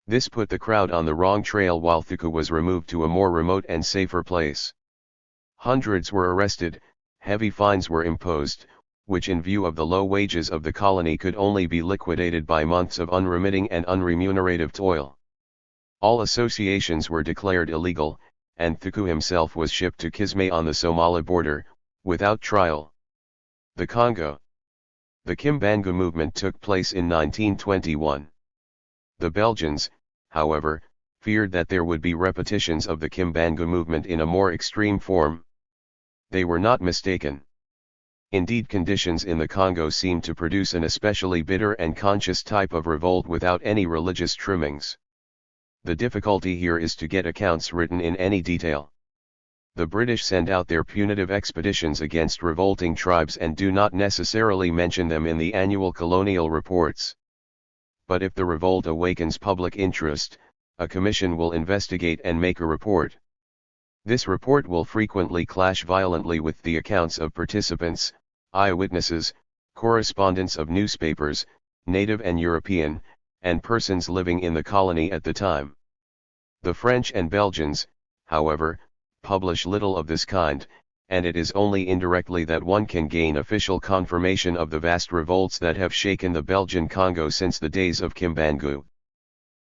This put the crowd on the wrong trail while Thuku was removed to a more remote and safer place. Hundreds were arrested, heavy fines were imposed, which in view of the low wages of the colony could only be liquidated by months of unremitting and unremunerative toil. All associations were declared illegal, and Thuku himself was shipped to Kismayo on the Somali border, without trial. The Congo. The Kimbangu movement took place in 1921. The Belgians, however, feared that there would be repetitions of the Kimbangu movement in a more extreme form. They were not mistaken. Indeed, conditions in the Congo seemed to produce an especially bitter and conscious type of revolt without any religious trimmings. The difficulty here is to get accounts written in any detail. The British send out their punitive expeditions against revolting tribes and do not necessarily mention them in the annual colonial reports. But if the revolt awakens public interest, a commission will investigate and make a report. This report will frequently clash violently with the accounts of participants, eyewitnesses, correspondents of newspapers, native and European, and persons living in the colony at the time. The French and Belgians, however, publish little of this kind, and it is only indirectly that one can gain official confirmation of the vast revolts that have shaken the Belgian Congo since the days of Kimbangu.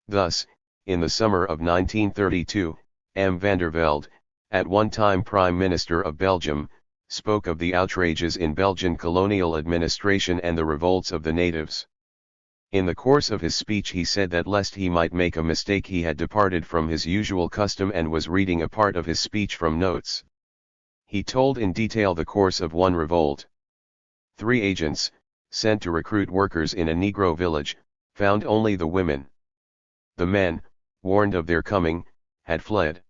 Thus, in the summer of 1932, M. van der Velde, at one time Prime Minister of Belgium, spoke of the outrages in Belgian colonial administration and the revolts of the natives. In the course of his speech he said that lest he might make a mistake he had departed from his usual custom and was reading a part of his speech from notes. He told in detail the course of one revolt. 3 agents, sent to recruit workers in a Negro village, found only the women. The men, warned of their coming, had fled.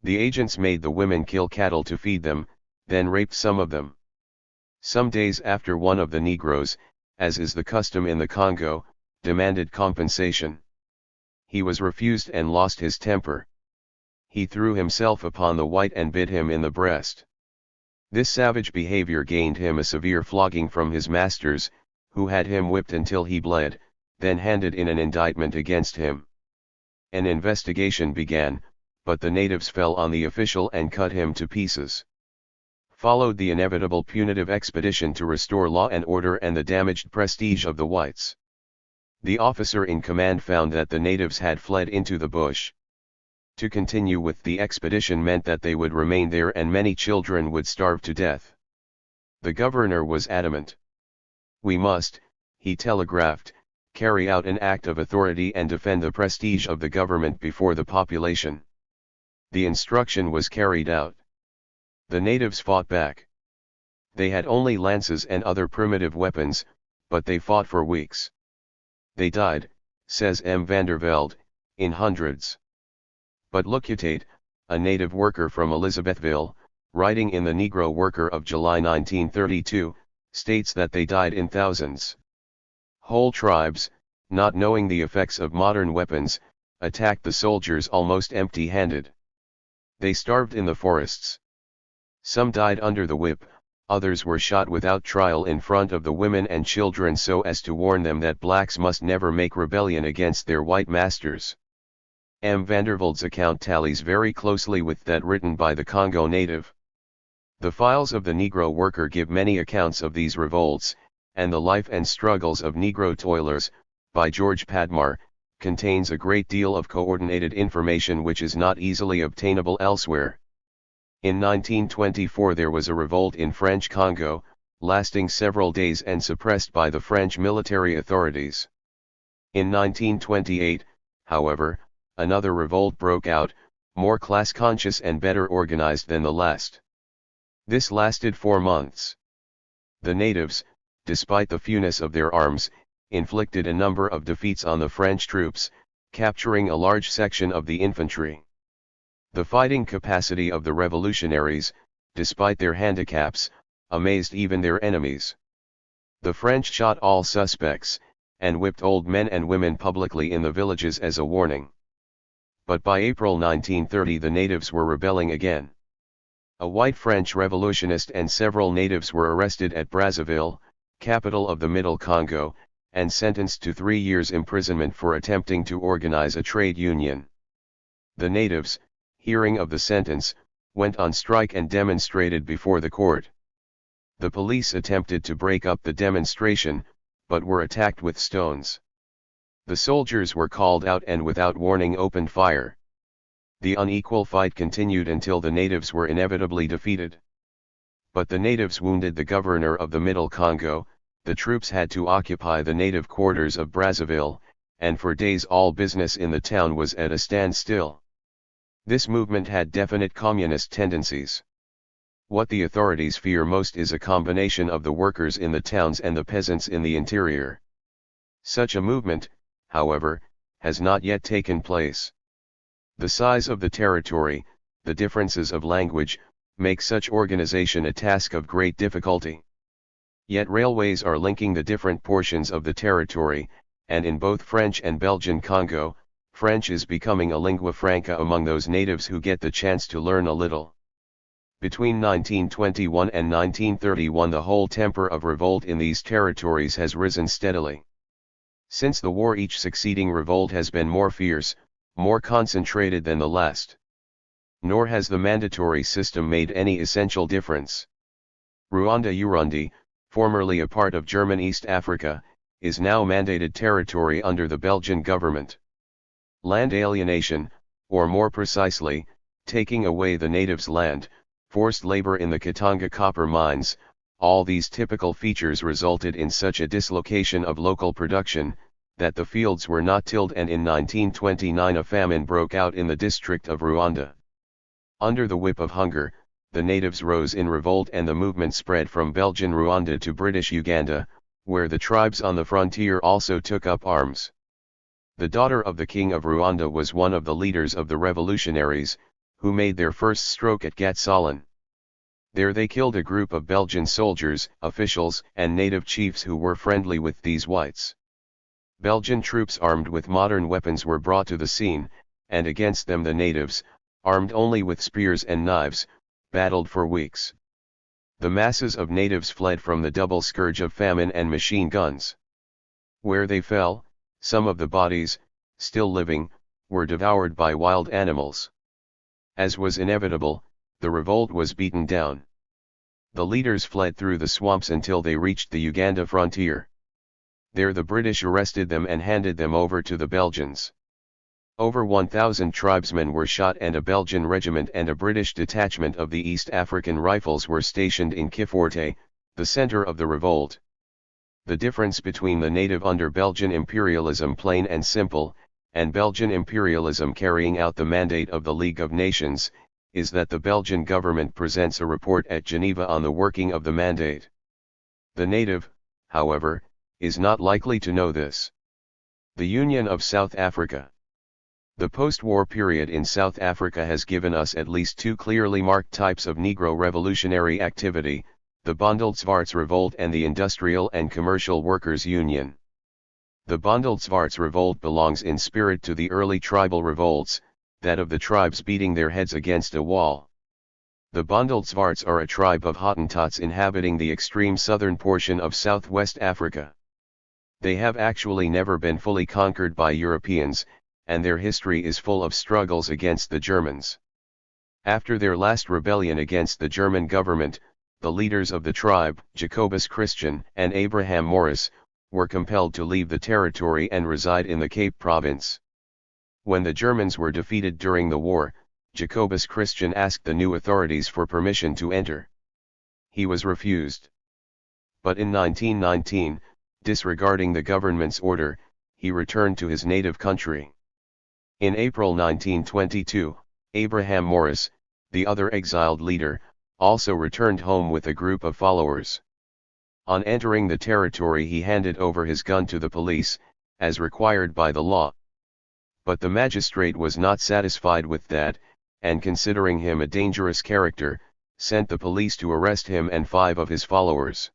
The agents made the women kill cattle to feed them, then raped some of them. Some days after, one of the Negroes, as is the custom in the Congo, demanded compensation. He was refused and lost his temper. He threw himself upon the white and bit him in the breast. This savage behavior gained him a severe flogging from his masters, who had him whipped until he bled, then handed in an indictment against him. An investigation began, but the natives fell on the official and cut him to pieces. Followed the inevitable punitive expedition to restore law and order and the damaged prestige of the whites. The officer in command found that the natives had fled into the bush. To continue with the expedition meant that they would remain there and many children would starve to death. The governor was adamant. "We must," he telegraphed, "carry out an act of authority and defend the prestige of the government before the population." The instruction was carried out. The natives fought back. They had only lances and other primitive weapons, but they fought for weeks. They died, says M. van der Velde, in hundreds. But Lucutate, a native worker from Elizabethville, writing in the Negro Worker of July 1932, states that they died in thousands. Whole tribes, not knowing the effects of modern weapons, attacked the soldiers almost empty-handed. They starved in the forests. Some died under the whip, others were shot without trial in front of the women and children so as to warn them that blacks must never make rebellion against their white masters. M. van der Velde's account tallies very closely with that written by the Congo native. The files of the Negro Worker give many accounts of these revolts, and The Life and Struggles of Negro Toilers, by George Padmar, contains a great deal of coordinated information which is not easily obtainable elsewhere. In 1924 there was a revolt in French Congo, lasting several days and suppressed by the French military authorities. In 1928, however, another revolt broke out, more class-conscious and better organized than the last. This lasted 4 months. The natives, despite the fewness of their arms, inflicted a number of defeats on the French troops, capturing a large section of the infantry. The fighting capacity of the revolutionaries, despite their handicaps, amazed even their enemies. The French shot all suspects, and whipped old men and women publicly in the villages as a warning. but by April 1930 the natives were rebelling again. A white French revolutionist and several natives were arrested at Brazzaville, capital of the Middle Congo, and sentenced to 3 years imprisonment for attempting to organize a trade union. The natives, hearing of the sentence, went on strike and demonstrated before the court. The police attempted to break up the demonstration, but were attacked with stones. The soldiers were called out and without warning opened fire. The unequal fight continued until the natives were inevitably defeated. But the natives wounded the governor of the Middle Congo. The troops had to occupy the native quarters of Brazzaville, and for days all business in the town was at a standstill. This movement had definite communist tendencies. What the authorities fear most is a combination of the workers in the towns and the peasants in the interior. Such a movement, however, has not yet taken place. The size of the territory, the differences of language, make such organization a task of great difficulty. Yet railways are linking the different portions of the territory, and in both French and Belgian Congo, French is becoming a lingua franca among those natives who get the chance to learn a little. Between 1921 and 1931 the whole temper of revolt in these territories has risen steadily. Since the war each succeeding revolt has been more fierce, more concentrated than the last. Nor has the mandatory system made any essential difference. Rwanda-Urundi, formerly a part of German East Africa, is now mandated territory under the Belgian government. Land alienation, or more precisely, taking away the natives' land, forced labor in the Katanga copper mines, all these typical features resulted in such a dislocation of local production, that the fields were not tilled, and in 1929 a famine broke out in the district of Rwanda. Under the whip of hunger, the natives rose in revolt and the movement spread from Belgian Rwanda to British Uganda, where the tribes on the frontier also took up arms. The daughter of the King of Rwanda was one of the leaders of the revolutionaries, who made their first stroke at Gatsalon. There they killed a group of Belgian soldiers, officials, and native chiefs who were friendly with these whites. Belgian troops armed with modern weapons were brought to the scene, and against them the natives, armed only with spears and knives, battled for weeks. The masses of natives fled from the double scourge of famine and machine guns. Where they fell, some of the bodies, still living, were devoured by wild animals. As was inevitable, the revolt was beaten down. The leaders fled through the swamps until they reached the Uganda frontier. There the British arrested them and handed them over to the Belgians. Over 1,000 tribesmen were shot and a Belgian regiment and a British detachment of the East African Rifles were stationed in Kiforte, the center of the revolt. The difference between the native under Belgian imperialism plain and simple, and Belgian imperialism carrying out the mandate of the League of Nations, is that the Belgian government presents a report at Geneva on the working of the mandate. The native, however, is not likely to know this. The Union of South Africa. The post-war period in South Africa has given us at least two clearly marked types of Negro revolutionary activity, the Bondelswarts Revolt and the Industrial and Commercial Workers' Union. The Bondelswarts Revolt belongs in spirit to the early tribal revolts, that of the tribes beating their heads against a wall. The Bondelswarts are a tribe of Hottentots inhabiting the extreme southern portion of southwest Africa. They have actually never been fully conquered by Europeans, and their history is full of struggles against the Germans. After their last rebellion against the German government, the leaders of the tribe, Jacobus Christian and Abraham Morris, were compelled to leave the territory and reside in the Cape Province. When the Germans were defeated during the war, Jacobus Christian asked the new authorities for permission to enter. He was refused. But in 1919, disregarding the government's order, he returned to his native country. In April 1922, Abraham Morris, the other exiled leader, also returned home with a group of followers. On entering the territory he handed over his gun to the police, as required by the law. But the magistrate was not satisfied with that, and considering him a dangerous character, sent the police to arrest him and 5 of his followers.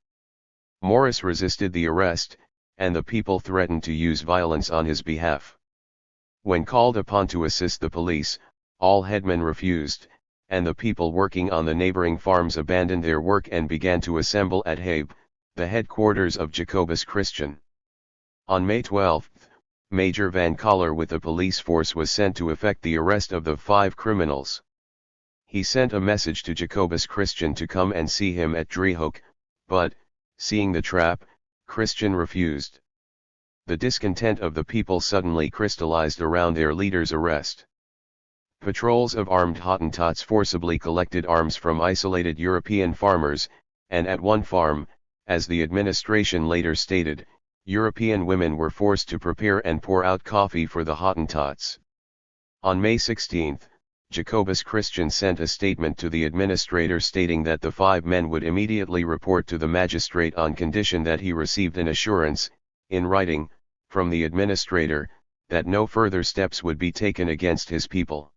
Morris resisted the arrest, and the people threatened to use violence on his behalf. When called upon to assist the police, all headmen refused, and the people working on the neighboring farms abandoned their work and began to assemble at Habe, the headquarters of Jacobus Christian. On May 12, Major Van Coller with a police force was sent to effect the arrest of the 5 criminals. He sent a message to Jacobus Christian to come and see him at Driehoek, but, seeing the trap, Christian refused. The discontent of the people suddenly crystallized around their leader's arrest. Patrols of armed Hottentots forcibly collected arms from isolated European farmers, and at one farm, as the administration later stated, European women were forced to prepare and pour out coffee for the Hottentots. On May 16, Jacobus Christian sent a statement to the administrator stating that the 5 men would immediately report to the magistrate on condition that he received an assurance, in writing, from the administrator, that no further steps would be taken against his people.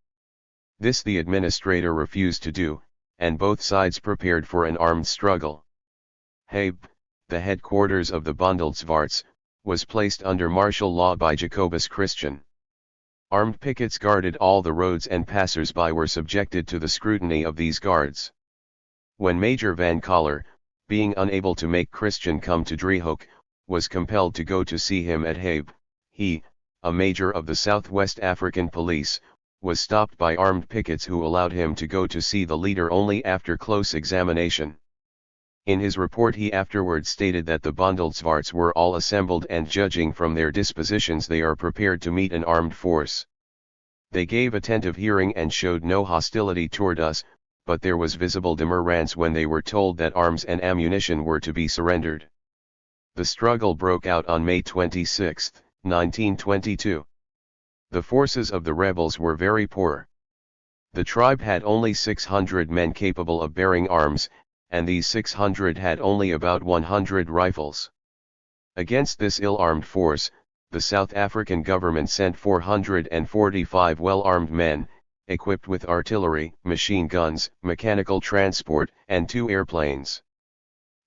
This the administrator refused to do, and both sides prepared for an armed struggle. Habe, the headquarters of the Bondelsvaarts, was placed under martial law by Jacobus Christian. Armed pickets guarded all the roads and passers-by were subjected to the scrutiny of these guards. When Major Van Coller, being unable to make Christian come to Driehoek, was compelled to go to see him at Habe, he, a major of the Southwest African Police, was stopped by armed pickets who allowed him to go to see the leader only after close examination. In his report he afterwards stated that the Bondelsvaarts were all assembled and judging from their dispositions they are prepared to meet an armed force. They gave attentive hearing and showed no hostility toward us, but there was visible demurrance when they were told that arms and ammunition were to be surrendered. The struggle broke out on May 26, 1922. The forces of the rebels were very poor. The tribe had only 600 men capable of bearing arms, and these 600 had only about 100 rifles. Against this ill-armed force, the South African government sent 445 well-armed men, equipped with artillery, machine guns, mechanical transport, and 2 airplanes.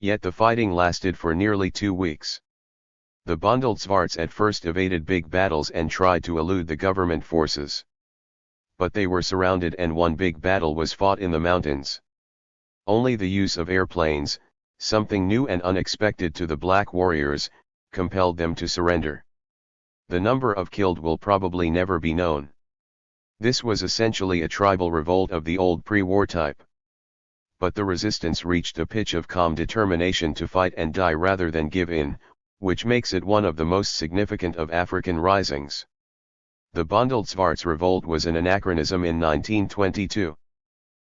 Yet the fighting lasted for nearly 2 weeks. The Bondelsvaarts at first evaded big battles and tried to elude the government forces. But they were surrounded and one big battle was fought in the mountains. Only the use of airplanes, something new and unexpected to the black warriors, compelled them to surrender. The number of killed will probably never be known. This was essentially a tribal revolt of the old pre-war type. But the resistance reached a pitch of calm determination to fight and die rather than give in, which makes it one of the most significant of African risings. The Bondelsvaarts revolt was an anachronism in 1922.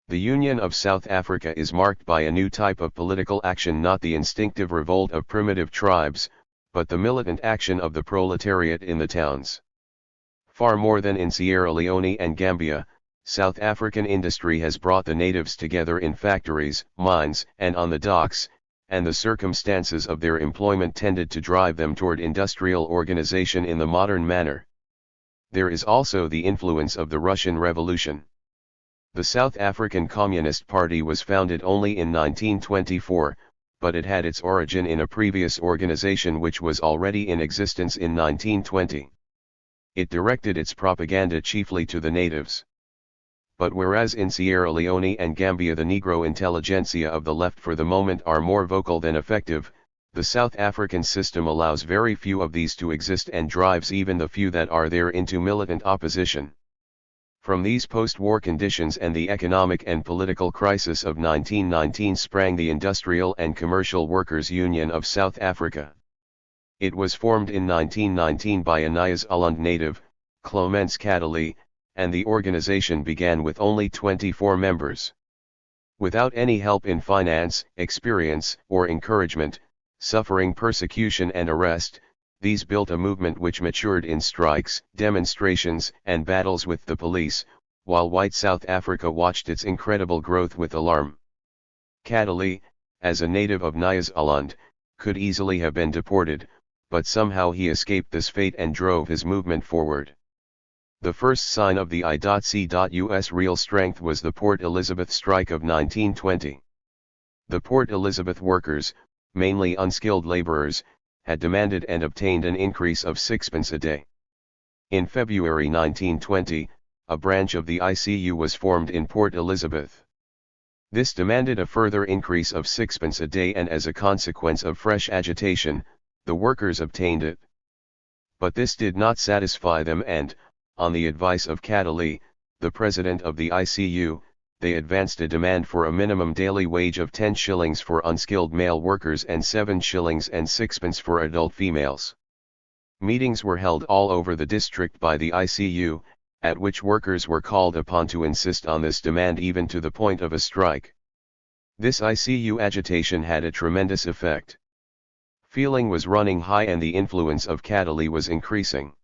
The Union of South Africa is marked by a new type of political action, not the instinctive revolt of primitive tribes, but the militant action of the proletariat in the towns. Far more than in Sierra Leone and Gambia, South African industry has brought the natives together in factories, mines, and on the docks, and the circumstances of their employment tended to drive them toward industrial organization in the modern manner. There is also the influence of the Russian Revolution. The South African Communist Party was founded only in 1924, but it had its origin in a previous organization which was already in existence in 1920. It directed its propaganda chiefly to the natives. But whereas in Sierra Leone and Gambia the Negro intelligentsia of the left for the moment are more vocal than effective, the South African system allows very few of these to exist and drives even the few that are there into militant opposition. From these post-war conditions and the economic and political crisis of 1919 sprang the Industrial and Commercial Workers' Union of South Africa. It was formed in 1919 by a Nyas-Aland native, Clemens Kadali, and the organization began with only 24 members. Without any help in finance, experience, or encouragement, suffering persecution and arrest, these built a movement which matured in strikes, demonstrations, and battles with the police, while white South Africa watched its incredible growth with alarm. Kadali, as a native of Nyas-Aland, could easily have been deported, but somehow he escaped this fate and drove his movement forward. The first sign of the I.C.U.'s real strength was the Port Elizabeth strike of 1920. The Port Elizabeth workers, mainly unskilled laborers, had demanded and obtained an increase of 6 pence a day. In February 1920, a branch of the ICU was formed in Port Elizabeth. This demanded a further increase of sixpence a day, and as a consequence of fresh agitation, the workers obtained it. But this did not satisfy them, and, on the advice of Cataly, the president of the ICU, they advanced a demand for a minimum daily wage of 10 shillings for unskilled male workers and 7 shillings and sixpence for adult females. Meetings were held all over the district by the ICU, at which workers were called upon to insist on this demand, even to the point of a strike. This ICU agitation had a tremendous effect. Feeling was running high and the influence of Cataly was increasing.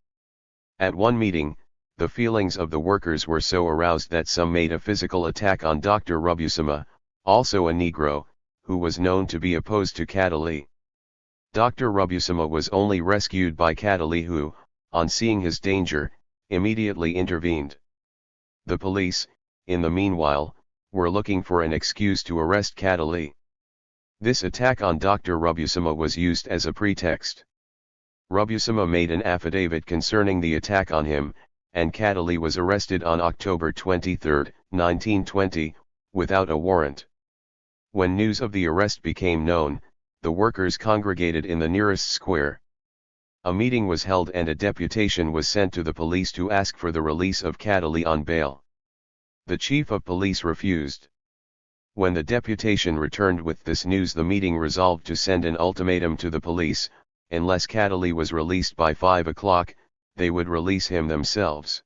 At one meeting, the feelings of the workers were so aroused that some made a physical attack on Dr. Robusima, also a Negro, who was known to be opposed to Cataly. Dr. Robusima was only rescued by Cataly, who, on seeing his danger, immediately intervened. The police, in the meanwhile, were looking for an excuse to arrest Cataly. This attack on Dr. Robusima was used as a pretext. Robusima made an affidavit concerning the attack on him, and Cataly was arrested on October 23, 1920, without a warrant. When news of the arrest became known, the workers congregated in the nearest square. A meeting was held and a deputation was sent to the police to ask for the release of Cataly on bail. The chief of police refused. When the deputation returned with this news, the meeting resolved to send an ultimatum to the police: unless Cataly was released by 5 o'clock, they would release him themselves.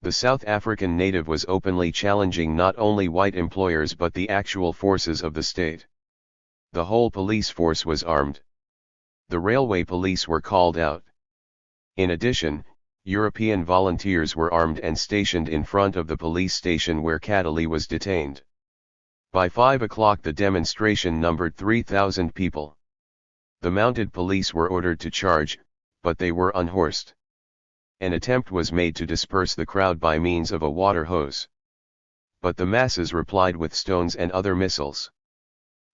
The South African native was openly challenging not only white employers but the actual forces of the state. The whole police force was armed. The railway police were called out. In addition, European volunteers were armed and stationed in front of the police station where Cataly was detained. By 5 o'clock the demonstration numbered 3,000 people. The mounted police were ordered to charge, but they were unhorsed. An attempt was made to disperse the crowd by means of a water hose. But the masses replied with stones and other missiles.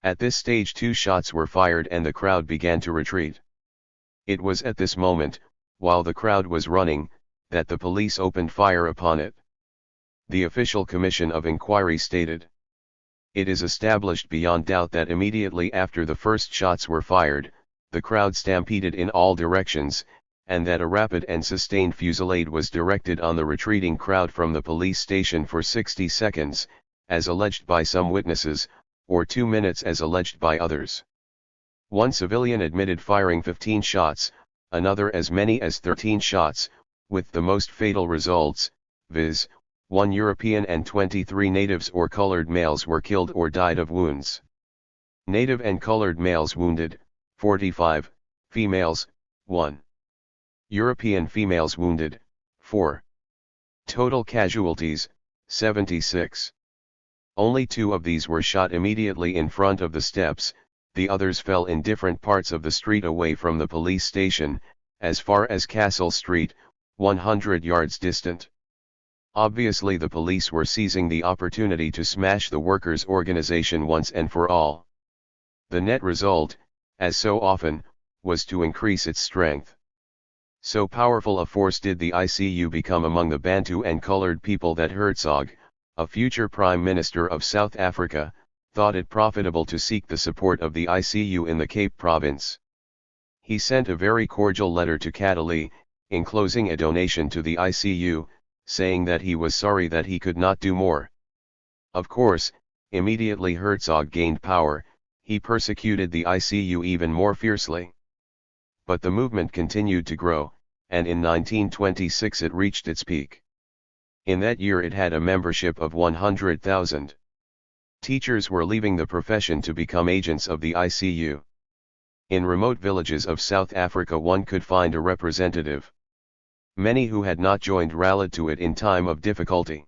At this stage 2 shots were fired and the crowd began to retreat. It was at this moment, while the crowd was running, that the police opened fire upon it. The official commission of inquiry stated: "It is established beyond doubt that immediately after the first shots were fired, the crowd stampeded in all directions, and that a rapid and sustained fusillade was directed on the retreating crowd from the police station for 60 seconds, as alleged by some witnesses, or 2 minutes as alleged by others. One civilian admitted firing 15 shots, another as many as 13 shots, with the most fatal results, viz., 1 European and 23 natives or colored males were killed or died of wounds. Native and colored males wounded, 45, females, 1. European females wounded, 4. Total casualties, 76. Only 2 of these were shot immediately in front of the steps, the others fell in different parts of the street away from the police station, as far as Castle Street, 100 yards distant. Obviously the police were seizing the opportunity to smash the workers' organization once and for all. The net result, as so often, was to increase its strength. So powerful a force did the ICU become among the Bantu and colored people that Hertzog, a future Prime Minister of South Africa, thought it profitable to seek the support of the ICU in the Cape Province. He sent a very cordial letter to Cataly, enclosing a donation to the ICU, saying that he was sorry that he could not do more. Of course, immediately Hertzog gained power, he persecuted the ICU even more fiercely. But the movement continued to grow, and in 1926 it reached its peak. In that year it had a membership of 100,000. Teachers were leaving the profession to become agents of the ICU. In remote villages of South Africa one could find a representative. Many who had not joined rallied to it in time of difficulty.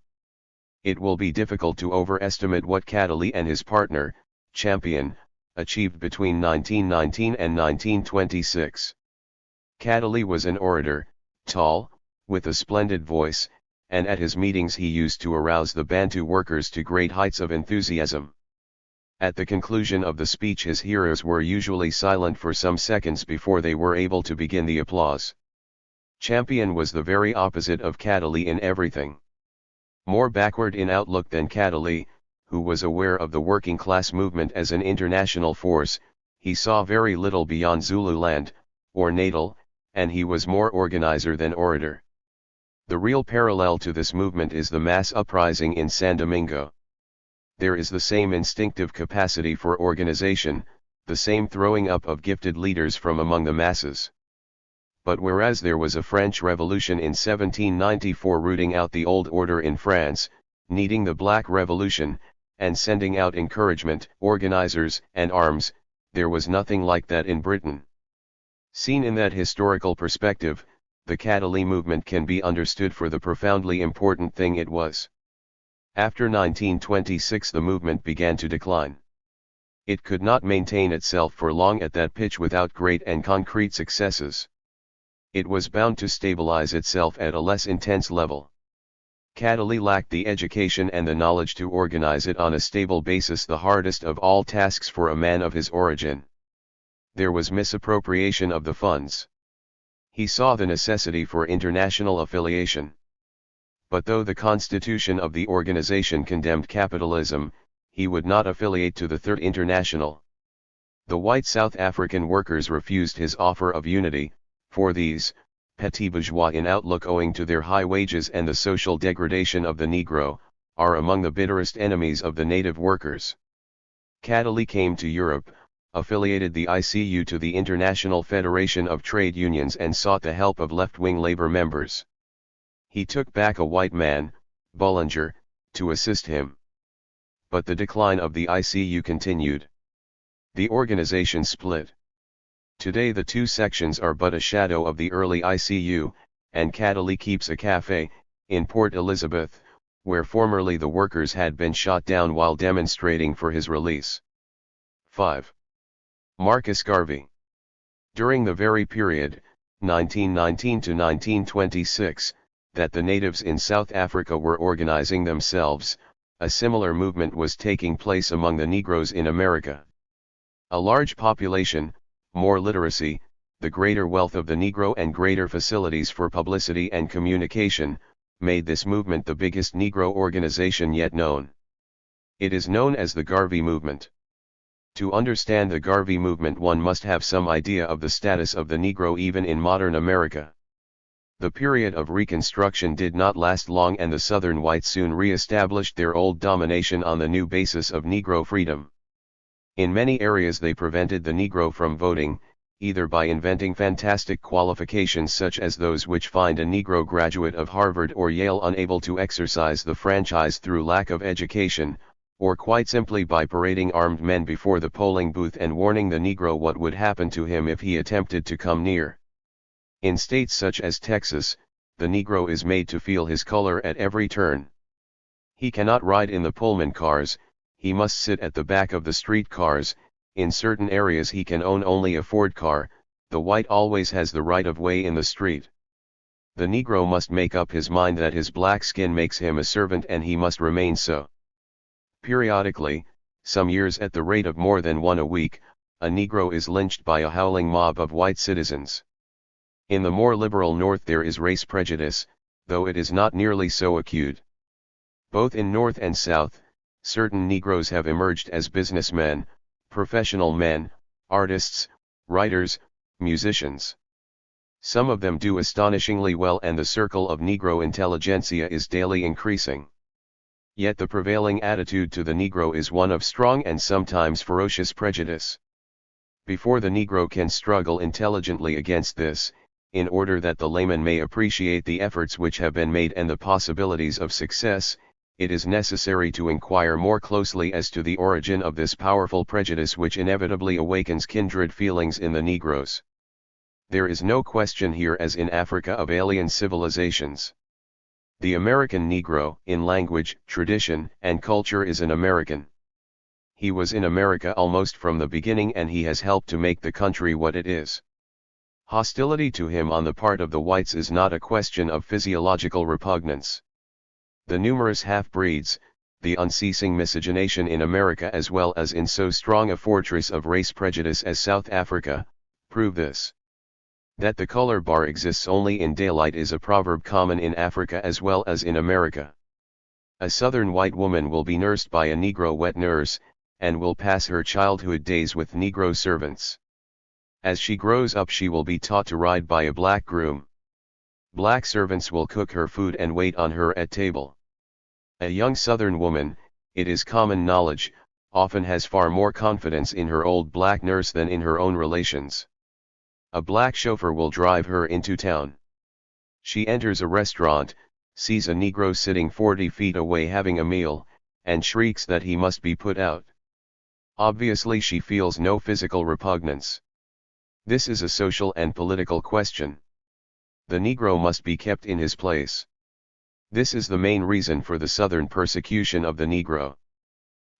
It will be difficult to overestimate what Cataly and his partner, Champion, achieved between 1919 and 1926. Cataly was an orator, tall, with a splendid voice, and at his meetings he used to arouse the Bantu workers to great heights of enthusiasm. At the conclusion of the speech his hearers were usually silent for some seconds before they were able to begin the applause. Champion was the very opposite of Cadeli in everything. More backward in outlook than Cadeli, who was aware of the working class movement as an international force, he saw very little beyond Zululand, or Natal, and he was more organizer than orator. The real parallel to this movement is the mass uprising in San Domingo. There is the same instinctive capacity for organization, the same throwing up of gifted leaders from among the masses. But whereas there was a French Revolution in 1794 rooting out the old order in France, needing the Black Revolution, and sending out encouragement, organizers, and arms, there was nothing like that in Britain. Seen in that historical perspective, the Cadeli movement can be understood for the profoundly important thing it was. After 1926 the movement began to decline. It could not maintain itself for long at that pitch without great and concrete successes. It was bound to stabilize itself at a less intense level. Cadeli lacked the education and the knowledge to organize it on a stable basis, the hardest of all tasks for a man of his origin. There was misappropriation of the funds. He saw the necessity for international affiliation. But though the constitution of the organization condemned capitalism, he would not affiliate to the Third International. The white South African workers refused his offer of unity, for these, petty bourgeois in outlook owing to their high wages and the social degradation of the Negro, are among the bitterest enemies of the native workers. Cadeli came to Europe, affiliated the ICU to the International Federation of Trade Unions and sought the help of left-wing labor members. He took back a white man, Bullinger, to assist him. But the decline of the ICU continued. The organization split. Today the two sections are but a shadow of the early ICU, and Cadeli keeps a cafe, in Port Elizabeth, where formerly the workers had been shot down while demonstrating for his release. 5. Marcus Garvey. During the very period, 1919 to 1926, that the natives in South Africa were organizing themselves, a similar movement was taking place among the Negroes in America. A large population, more literacy, the greater wealth of the Negro and greater facilities for publicity and communication, made this movement the biggest Negro organization yet known. It is known as the Garvey movement. To understand the Garvey movement one must have some idea of the status of the Negro even in modern America. The period of Reconstruction did not last long and the Southern whites soon re-established their old domination on the new basis of Negro freedom. In many areas they prevented the Negro from voting, either by inventing fantastic qualifications such as those which find a Negro graduate of Harvard or Yale unable to exercise the franchise through lack of education, or quite simply by parading armed men before the polling booth and warning the Negro what would happen to him if he attempted to come near. In states such as Texas, the Negro is made to feel his color at every turn. He cannot ride in the Pullman cars, he must sit at the back of the street cars. In certain areas he can own only a Ford car, the white always has the right of way in the street. The Negro must make up his mind that his black skin makes him a servant and he must remain so. Periodically, some years at the rate of more than one a week, a Negro is lynched by a howling mob of white citizens. In the more liberal North there is race prejudice, though it is not nearly so acute. Both in North and South, certain Negroes have emerged as businessmen, professional men, artists, writers, musicians. Some of them do astonishingly well and the circle of Negro intelligentsia is daily increasing. Yet the prevailing attitude to the Negro is one of strong and sometimes ferocious prejudice. Before the Negro can struggle intelligently against this, in order that the layman may appreciate the efforts which have been made and the possibilities of success, it is necessary to inquire more closely as to the origin of this powerful prejudice which inevitably awakens kindred feelings in the Negroes. There is no question here as in Africa of alien civilizations. The American Negro, in language, tradition, and culture is an American. He was in America almost from the beginning and he has helped to make the country what it is. Hostility to him on the part of the whites is not a question of physiological repugnance. The numerous half-breeds, the unceasing miscegenation in America as well as in so strong a fortress of race prejudice as South Africa, prove this. That the color bar exists only in daylight is a proverb common in Africa as well as in America. A Southern white woman will be nursed by a Negro wet nurse, and will pass her childhood days with Negro servants. As she grows up she will be taught to ride by a black groom. Black servants will cook her food and wait on her at table. A young Southern woman, it is common knowledge, often has far more confidence in her old black nurse than in her own relations. A black chauffeur will drive her into town. She enters a restaurant, sees a Negro sitting 40 feet away having a meal, and shrieks that he must be put out. Obviously she feels no physical repugnance. This is a social and political question. The Negro must be kept in his place. This is the main reason for the Southern persecution of the Negro.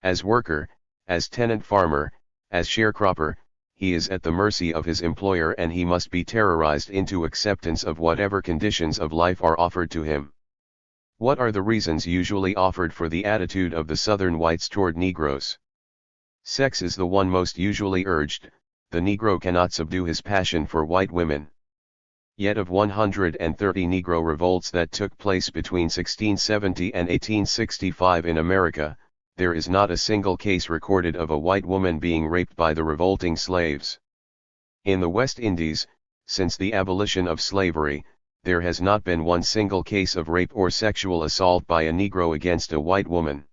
As worker, as tenant farmer, as sharecropper, he is at the mercy of his employer and he must be terrorized into acceptance of whatever conditions of life are offered to him. What are the reasons usually offered for the attitude of the Southern whites toward Negroes? Sex is the one most usually urged. The Negro cannot subdue his passion for white women. Yet of 130 Negro revolts that took place between 1670 and 1865 in America, there is not a single case recorded of a white woman being raped by the revolting slaves. In the West Indies, since the abolition of slavery, there has not been one single case of rape or sexual assault by a Negro against a white woman.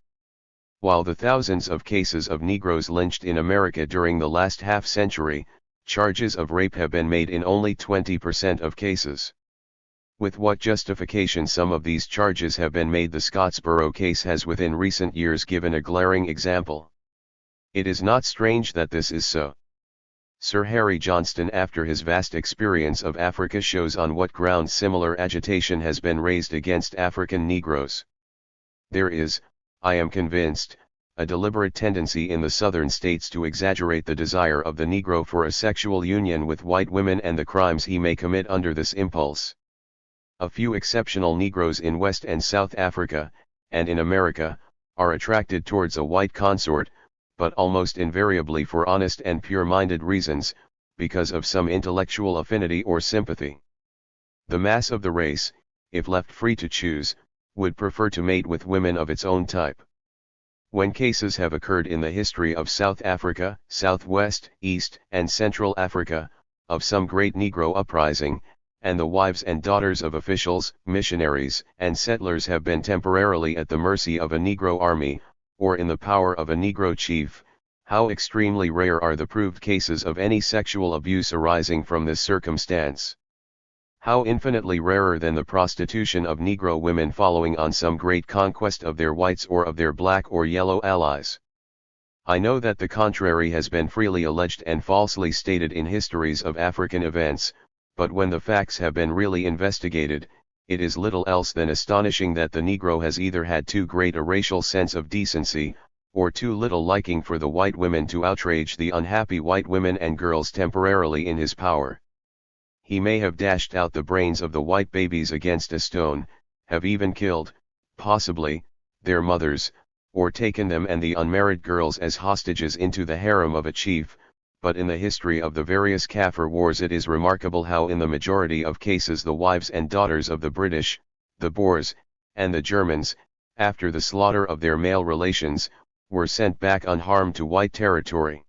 While the thousands of cases of Negroes lynched in America during the last half-century, charges of rape have been made in only 20% of cases. With what justification some of these charges have been made, the Scottsboro case has within recent years given a glaring example. It is not strange that this is so. Sir Harry Johnston, after his vast experience of Africa, shows on what grounds similar agitation has been raised against African Negroes. There is, I am convinced, a deliberate tendency in the Southern states to exaggerate the desire of the Negro for a sexual union with white women and the crimes he may commit under this impulse. A few exceptional Negroes in West and South Africa, and in America, are attracted towards a white consort, but almost invariably for honest and pure-minded reasons, because of some intellectual affinity or sympathy. The mass of the race, if left free to choose, would prefer to mate with women of its own type. When cases have occurred in the history of South Africa, Southwest, East, and Central Africa, of some great Negro uprising, and the wives and daughters of officials, missionaries, and settlers have been temporarily at the mercy of a Negro army, or in the power of a Negro chief, how extremely rare are the proved cases of any sexual abuse arising from this circumstance. How infinitely rarer than the prostitution of Negro women following on some great conquest of their whites or of their black or yellow allies. I know that the contrary has been freely alleged and falsely stated in histories of African events, but when the facts have been really investigated, it is little else than astonishing that the Negro has either had too great a racial sense of decency, or too little liking for the white women to outrage the unhappy white women and girls temporarily in his power. He may have dashed out the brains of the white babies against a stone, have even killed, possibly, their mothers, or taken them and the unmarried girls as hostages into the harem of a chief, but in the history of the various Kaffir wars it is remarkable how in the majority of cases the wives and daughters of the British, the Boers, and the Germans, after the slaughter of their male relations, were sent back unharmed to white territory.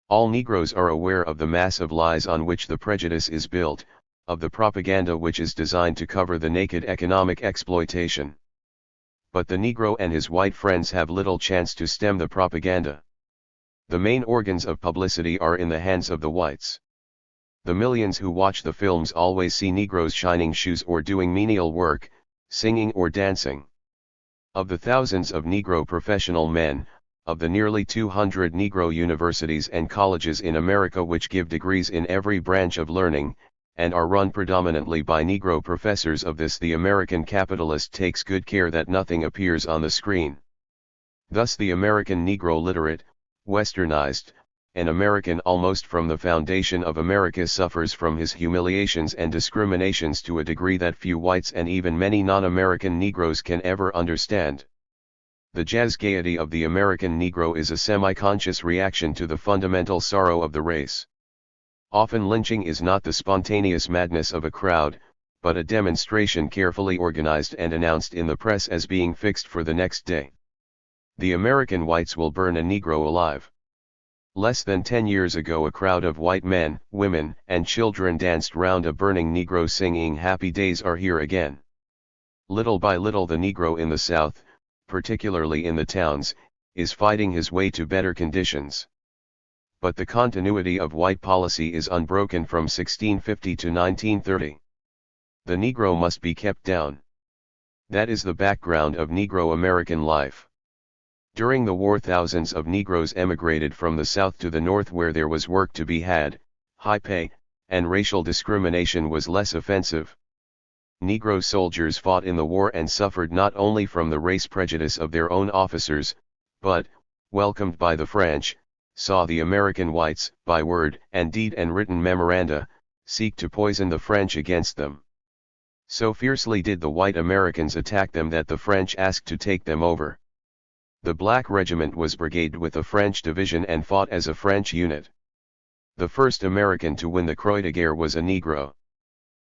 All Negroes are aware of the mass of lies on which the prejudice is built, of the propaganda which is designed to cover the naked economic exploitation. But the Negro and his white friends have little chance to stem the propaganda. The main organs of publicity are in the hands of the whites. The millions who watch the films always see Negroes shining shoes or doing menial work, singing or dancing. Of the thousands of Negro professional men, of the nearly 200 Negro universities and colleges in America which give degrees in every branch of learning, and are run predominantly by Negro professors, of this the American capitalist takes good care that nothing appears on the screen. Thus the American Negro literate, westernized, an American almost from the foundation of America, suffers from his humiliations and discriminations to a degree that few whites and even many non-American Negroes can ever understand. The jazz gaiety of the American Negro is a semi-conscious reaction to the fundamental sorrow of the race. Often lynching is not the spontaneous madness of a crowd, but a demonstration carefully organized and announced in the press as being fixed for the next day. The American whites will burn a Negro alive. Less than 10 years ago a crowd of white men, women, and children danced round a burning Negro singing "Happy Days Are Here Again." Little by little the Negro in the South, particularly in the towns, is fighting his way to better conditions. But the continuity of white policy is unbroken from 1650 to 1930. The Negro must be kept down. That is the background of Negro American life. During the war thousands of Negroes emigrated from the South to the North where there was work to be had, high pay, and racial discrimination was less offensive. Negro soldiers fought in the war and suffered not only from the race prejudice of their own officers, but, welcomed by the French, saw the American whites, by word and deed and written memoranda, seek to poison the French against them. So fiercely did the white Americans attack them that the French asked to take them over. The Black Regiment was brigaded with a French division and fought as a French unit. The first American to win the Croix de Guerre was a Negro.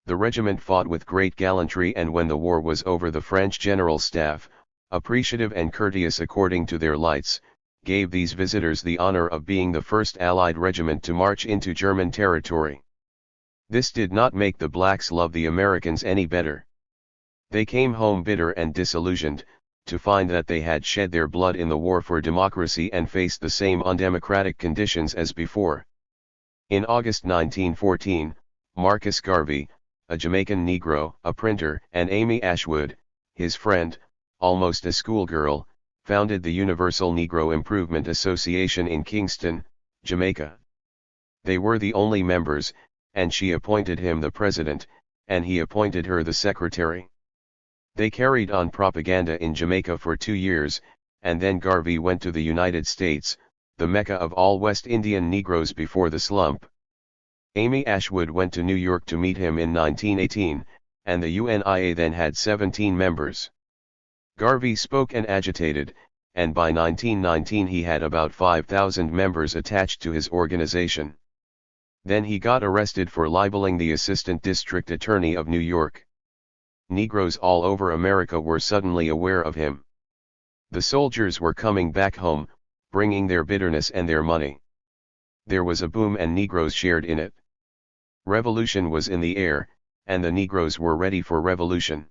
The regiment fought with great gallantry, and when the war was over the French General Staff, appreciative and courteous according to their lights, gave these visitors the honor of being the first Allied regiment to march into German territory. This did not make the blacks love the Americans any better. They came home bitter and disillusioned, to find that they had shed their blood in the war for democracy and faced the same undemocratic conditions as before. In August 1914, Marcus Garvey, a Jamaican Negro, a printer, and Amy Ashwood, his friend, almost a schoolgirl, founded the Universal Negro Improvement Association in Kingston, Jamaica. They were the only members, and she appointed him the president, and he appointed her the secretary. They carried on propaganda in Jamaica for 2 years, and then Garvey went to the United States, the Mecca of all West Indian Negroes before the slump. Amy Ashwood went to New York to meet him in 1918, and the UNIA then had 17 members. Garvey spoke and agitated, and by 1919 he had about 5,000 members attached to his organization. Then he got arrested for libeling the Assistant District Attorney of New York. Negroes all over America were suddenly aware of him. The soldiers were coming back home, bringing their bitterness and their money. There was a boom and Negroes shared in it. Revolution was in the air, and the Negroes were ready for revolution.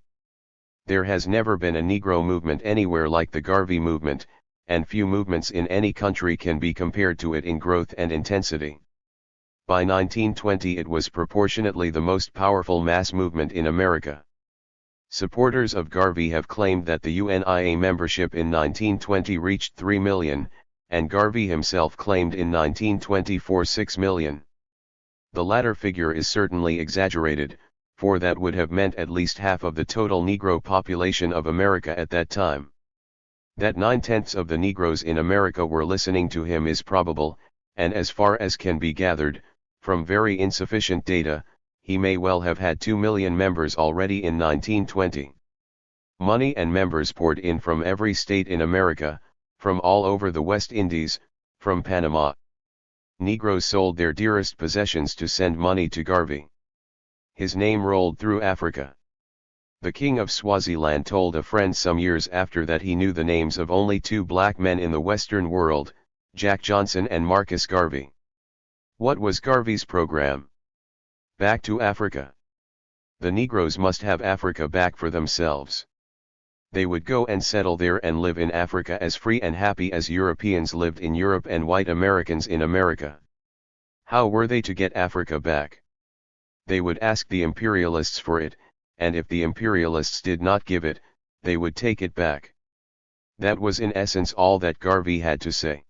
There has never been a Negro movement anywhere like the Garvey movement, and few movements in any country can be compared to it in growth and intensity. By 1920 it was proportionately the most powerful mass movement in America. Supporters of Garvey have claimed that the UNIA membership in 1920 reached 3 million, and Garvey himself claimed in 1924 6 million. The latter figure is certainly exaggerated, for that would have meant at least half of the total Negro population of America at that time. That 9/10 of the Negroes in America were listening to him is probable, and as far as can be gathered, from very insufficient data, he may well have had 2 million members already in 1920. Money and members poured in from every state in America, from all over the West Indies, from Panama. Negroes sold their dearest possessions to send money to Garvey. His name rolled through Africa. The king of Swaziland told a friend some years after that he knew the names of only 2 black men in the Western world, Jack Johnson and Marcus Garvey. What was Garvey's program? Back to Africa. The Negroes must have Africa back for themselves. They would go and settle there and live in Africa as free and happy as Europeans lived in Europe and white Americans in America. How were they to get Africa back? They would ask the imperialists for it, and if the imperialists did not give it, they would take it back. That was in essence all that Garvey had to say.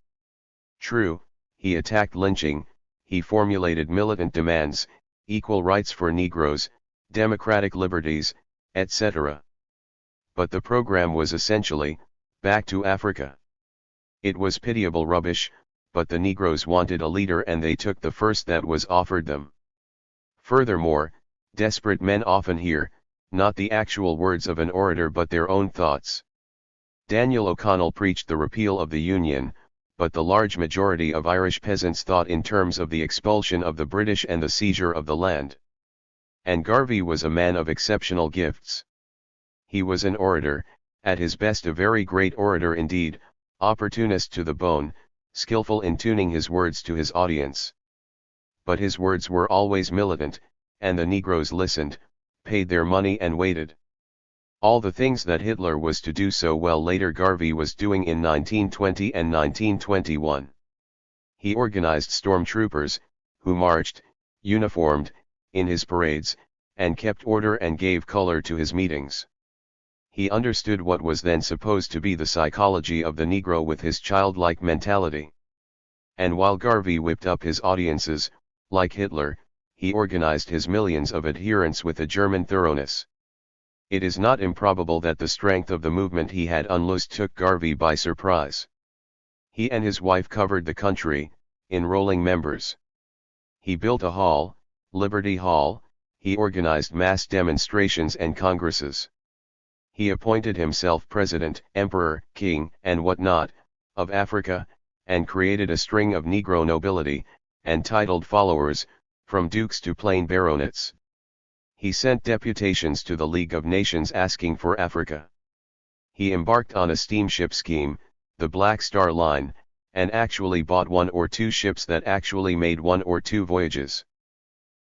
True, he attacked lynching, he formulated militant demands, equal rights for Negroes, democratic liberties, etc. But the program was essentially, back to Africa. It was pitiable rubbish, but the Negroes wanted a leader and they took the first that was offered them. Furthermore, desperate men often hear, not the actual words of an orator but their own thoughts. Daniel O'Connell preached the repeal of the Union, but the large majority of Irish peasants thought in terms of the expulsion of the British and the seizure of the land. And Garvey was a man of exceptional gifts. He was an orator, at his best a very great orator indeed, opportunist to the bone, skillful in tuning his words to his audience. But his words were always militant, and the Negroes listened, paid their money and waited. All the things that Hitler was to do so well later Garvey was doing in 1920 and 1921. He organized stormtroopers, who marched, uniformed, in his parades, and kept order and gave color to his meetings. He understood what was then supposed to be the psychology of the Negro with his childlike mentality. And while Garvey whipped up his audiences, like Hitler, he organized his millions of adherents with a German thoroughness. It is not improbable that the strength of the movement he had unloosed took Garvey by surprise. He and his wife covered the country, enrolling members. He built a hall, Liberty Hall, he organized mass demonstrations and congresses. He appointed himself president, emperor, king, and whatnot, of Africa, and created a string of Negro nobility, and titled followers, from dukes to plain baronets. He sent deputations to the League of Nations asking for Africa. He embarked on a steamship scheme, the Black Star Line, and actually bought 1 or 2 ships that actually made 1 or 2 voyages.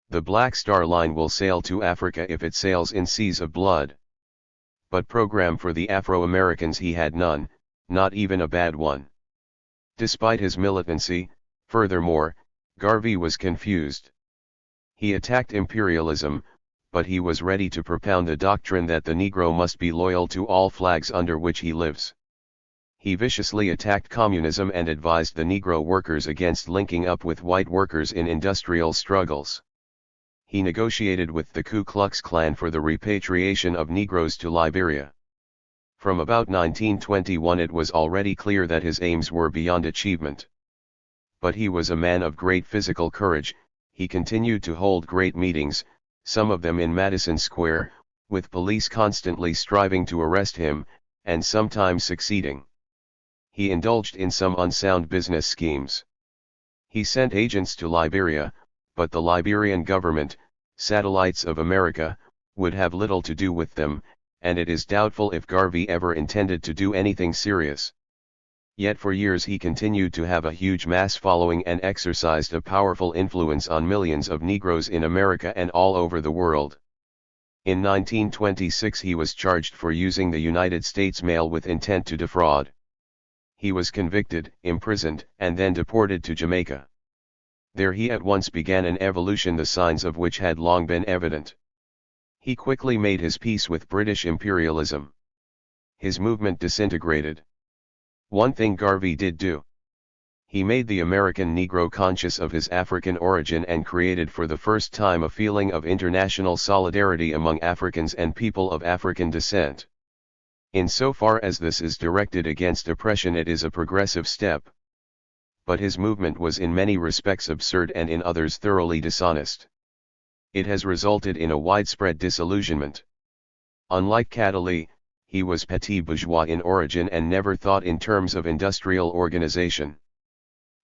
The Black Star Line will sail to Africa if it sails in seas of blood. But program for the Afro-Americans he had none, not even a bad one. Despite his militancy, furthermore, Garvey was confused. He attacked imperialism, but he was ready to propound the doctrine that the Negro must be loyal to all flags under which he lives. He viciously attacked communism and advised the Negro workers against linking up with white workers in industrial struggles. He negotiated with the Ku Klux Klan for the repatriation of Negroes to Liberia. From about 1921 it was already clear that his aims were beyond achievement. But he was a man of great physical courage. He continued to hold great meetings, some of them in Madison Square, with police constantly striving to arrest him, and sometimes succeeding. He indulged in some unsound business schemes. He sent agents to Liberia, but the Liberian government, satellites of America, would have little to do with them, and it is doubtful if Garvey ever intended to do anything serious. Yet for years he continued to have a huge mass following and exercised a powerful influence on millions of Negroes in America and all over the world. In 1926 he was charged for using the United States mail with intent to defraud. He was convicted, imprisoned, and then deported to Jamaica. There he at once began an evolution the signs of which had long been evident. He quickly made his peace with British imperialism. His movement disintegrated. One thing Garvey did do. He made the American Negro conscious of his African origin and created for the first time a feeling of international solidarity among Africans and people of African descent. Insofar as this is directed against oppression, it is a progressive step. But his movement was in many respects absurd and in others thoroughly dishonest. It has resulted in a widespread disillusionment. Unlike Cataly, he was petit bourgeois in origin and never thought in terms of industrial organization.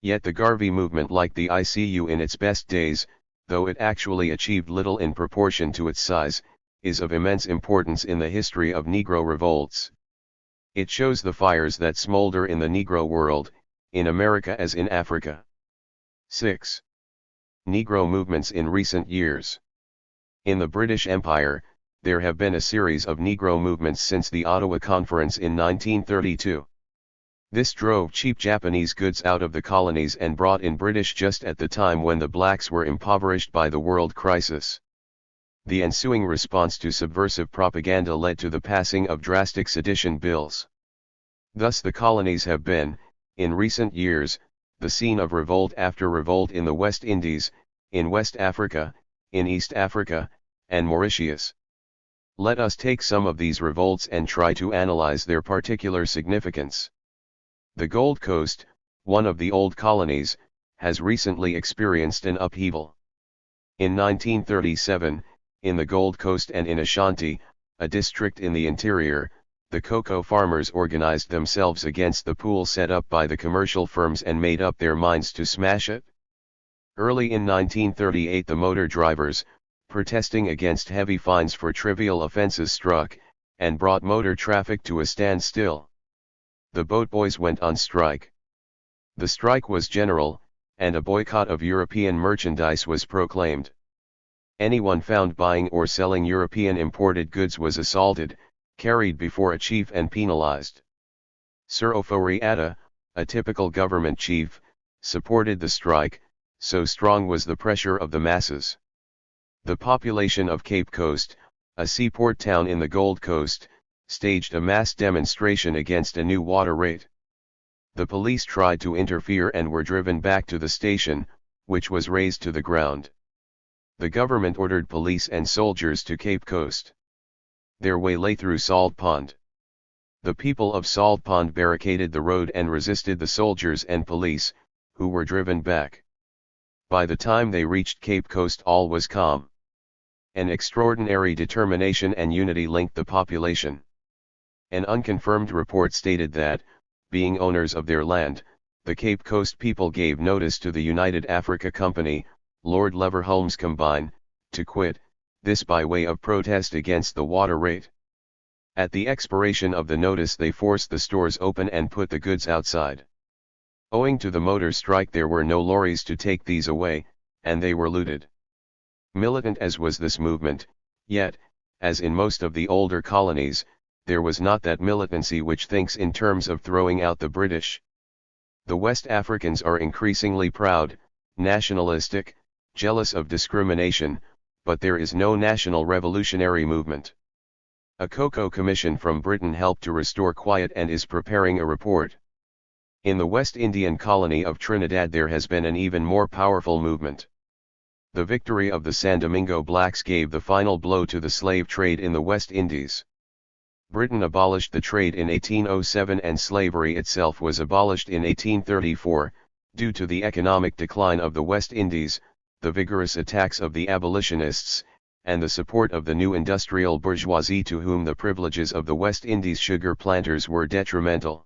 Yet the Garvey movement, like the ICU in its best days, though it actually achieved little in proportion to its size, is of immense importance in the history of Negro revolts. It shows the fires that smolder in the Negro world, in America as in Africa. 6. Negro movements in recent years. In the British Empire, there have been a series of Negro movements since the Ottawa Conference in 1932. This drove cheap Japanese goods out of the colonies and brought in British just at the time when the blacks were impoverished by the world crisis. The ensuing response to subversive propaganda led to the passing of drastic sedition bills. Thus the colonies have been, in recent years, the scene of revolt after revolt in the West Indies, in West Africa, in East Africa, and Mauritius. Let us take some of these revolts and try to analyze their particular significance. The Gold Coast, one of the old colonies, has recently experienced an upheaval. In 1937, in the Gold Coast and in Ashanti, a district in the interior, the cocoa farmers organized themselves against the pool set up by the commercial firms and made up their minds to smash it. Early in 1938 the motor drivers, protesting against heavy fines for trivial offenses, struck, and brought motor traffic to a standstill. The boat boys went on strike. The strike was general, and a boycott of European merchandise was proclaimed. Anyone found buying or selling European imported goods was assaulted, carried before a chief and penalized. Sir Ofori Atta, a typical government chief, supported the strike, so strong was the pressure of the masses. The population of Cape Coast, a seaport town in the Gold Coast, staged a mass demonstration against a new water rate. The police tried to interfere and were driven back to the station, which was razed to the ground. The government ordered police and soldiers to Cape Coast. Their way lay through Salt Pond. The people of Salt Pond barricaded the road and resisted the soldiers and police, who were driven back. By the time they reached Cape Coast all was calm. An extraordinary determination and unity linked the population. An unconfirmed report stated that, being owners of their land, the Cape Coast people gave notice to the United Africa Company, Lord Leverhulme's combine, to quit, this by way of protest against the water rate. At the expiration of the notice they forced the stores open and put the goods outside. Owing to the motor strike there were no lorries to take these away, and they were looted. Militant as was this movement, yet, as in most of the older colonies, there was not that militancy which thinks in terms of throwing out the British. The West Africans are increasingly proud, nationalistic, jealous of discrimination, but there is no national revolutionary movement. A Cocoa Commission from Britain helped to restore quiet and is preparing a report. In the West Indian colony of Trinidad there has been an even more powerful movement. The victory of the San Domingo blacks gave the final blow to the slave trade in the West Indies. Britain abolished the trade in 1807 and slavery itself was abolished in 1834, due to the economic decline of the West Indies, the vigorous attacks of the abolitionists, and the support of the new industrial bourgeoisie to whom the privileges of the West Indies sugar planters were detrimental.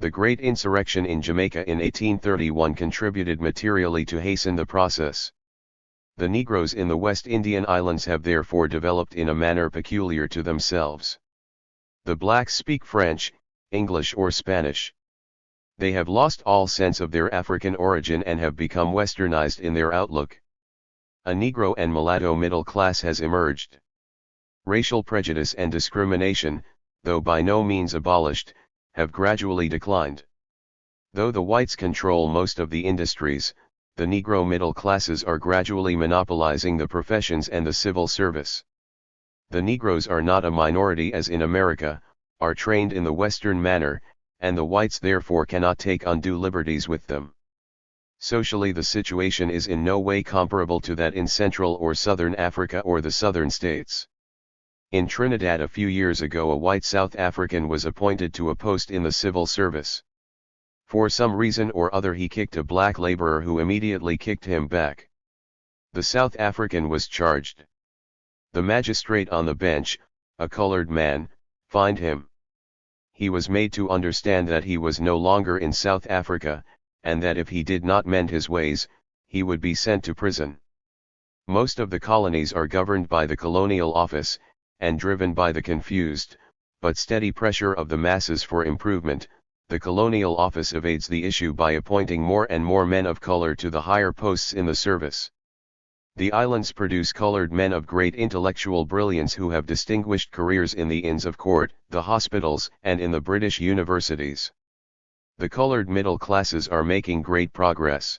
The Great Insurrection in Jamaica in 1831 contributed materially to hasten the process. The Negroes in the West Indian Islands have therefore developed in a manner peculiar to themselves. The blacks speak French, English or Spanish. They have lost all sense of their African origin and have become westernized in their outlook. A Negro and mulatto middle class has emerged. Racial prejudice and discrimination, though by no means abolished, have gradually declined. Though the whites control most of the industries, the Negro middle classes are gradually monopolizing the professions and the civil service. The Negroes are not a minority as in America, are trained in the Western manner, and the whites therefore cannot take undue liberties with them. Socially the situation is in no way comparable to that in Central or Southern Africa or the Southern states. In Trinidad a few years ago a white South African was appointed to a post in the civil service. For some reason or other he kicked a black laborer who immediately kicked him back. The South African was charged. The magistrate on the bench, a colored man, fined him. He was made to understand that he was no longer in South Africa, and that if he did not mend his ways, he would be sent to prison. Most of the colonies are governed by the colonial office, and driven by the confused, but steady pressure of the masses for improvement. The colonial office evades the issue by appointing more and more men of color to the higher posts in the service. The islands produce colored men of great intellectual brilliance who have distinguished careers in the Inns of Court, the hospitals, and in the British universities. The colored middle classes are making great progress.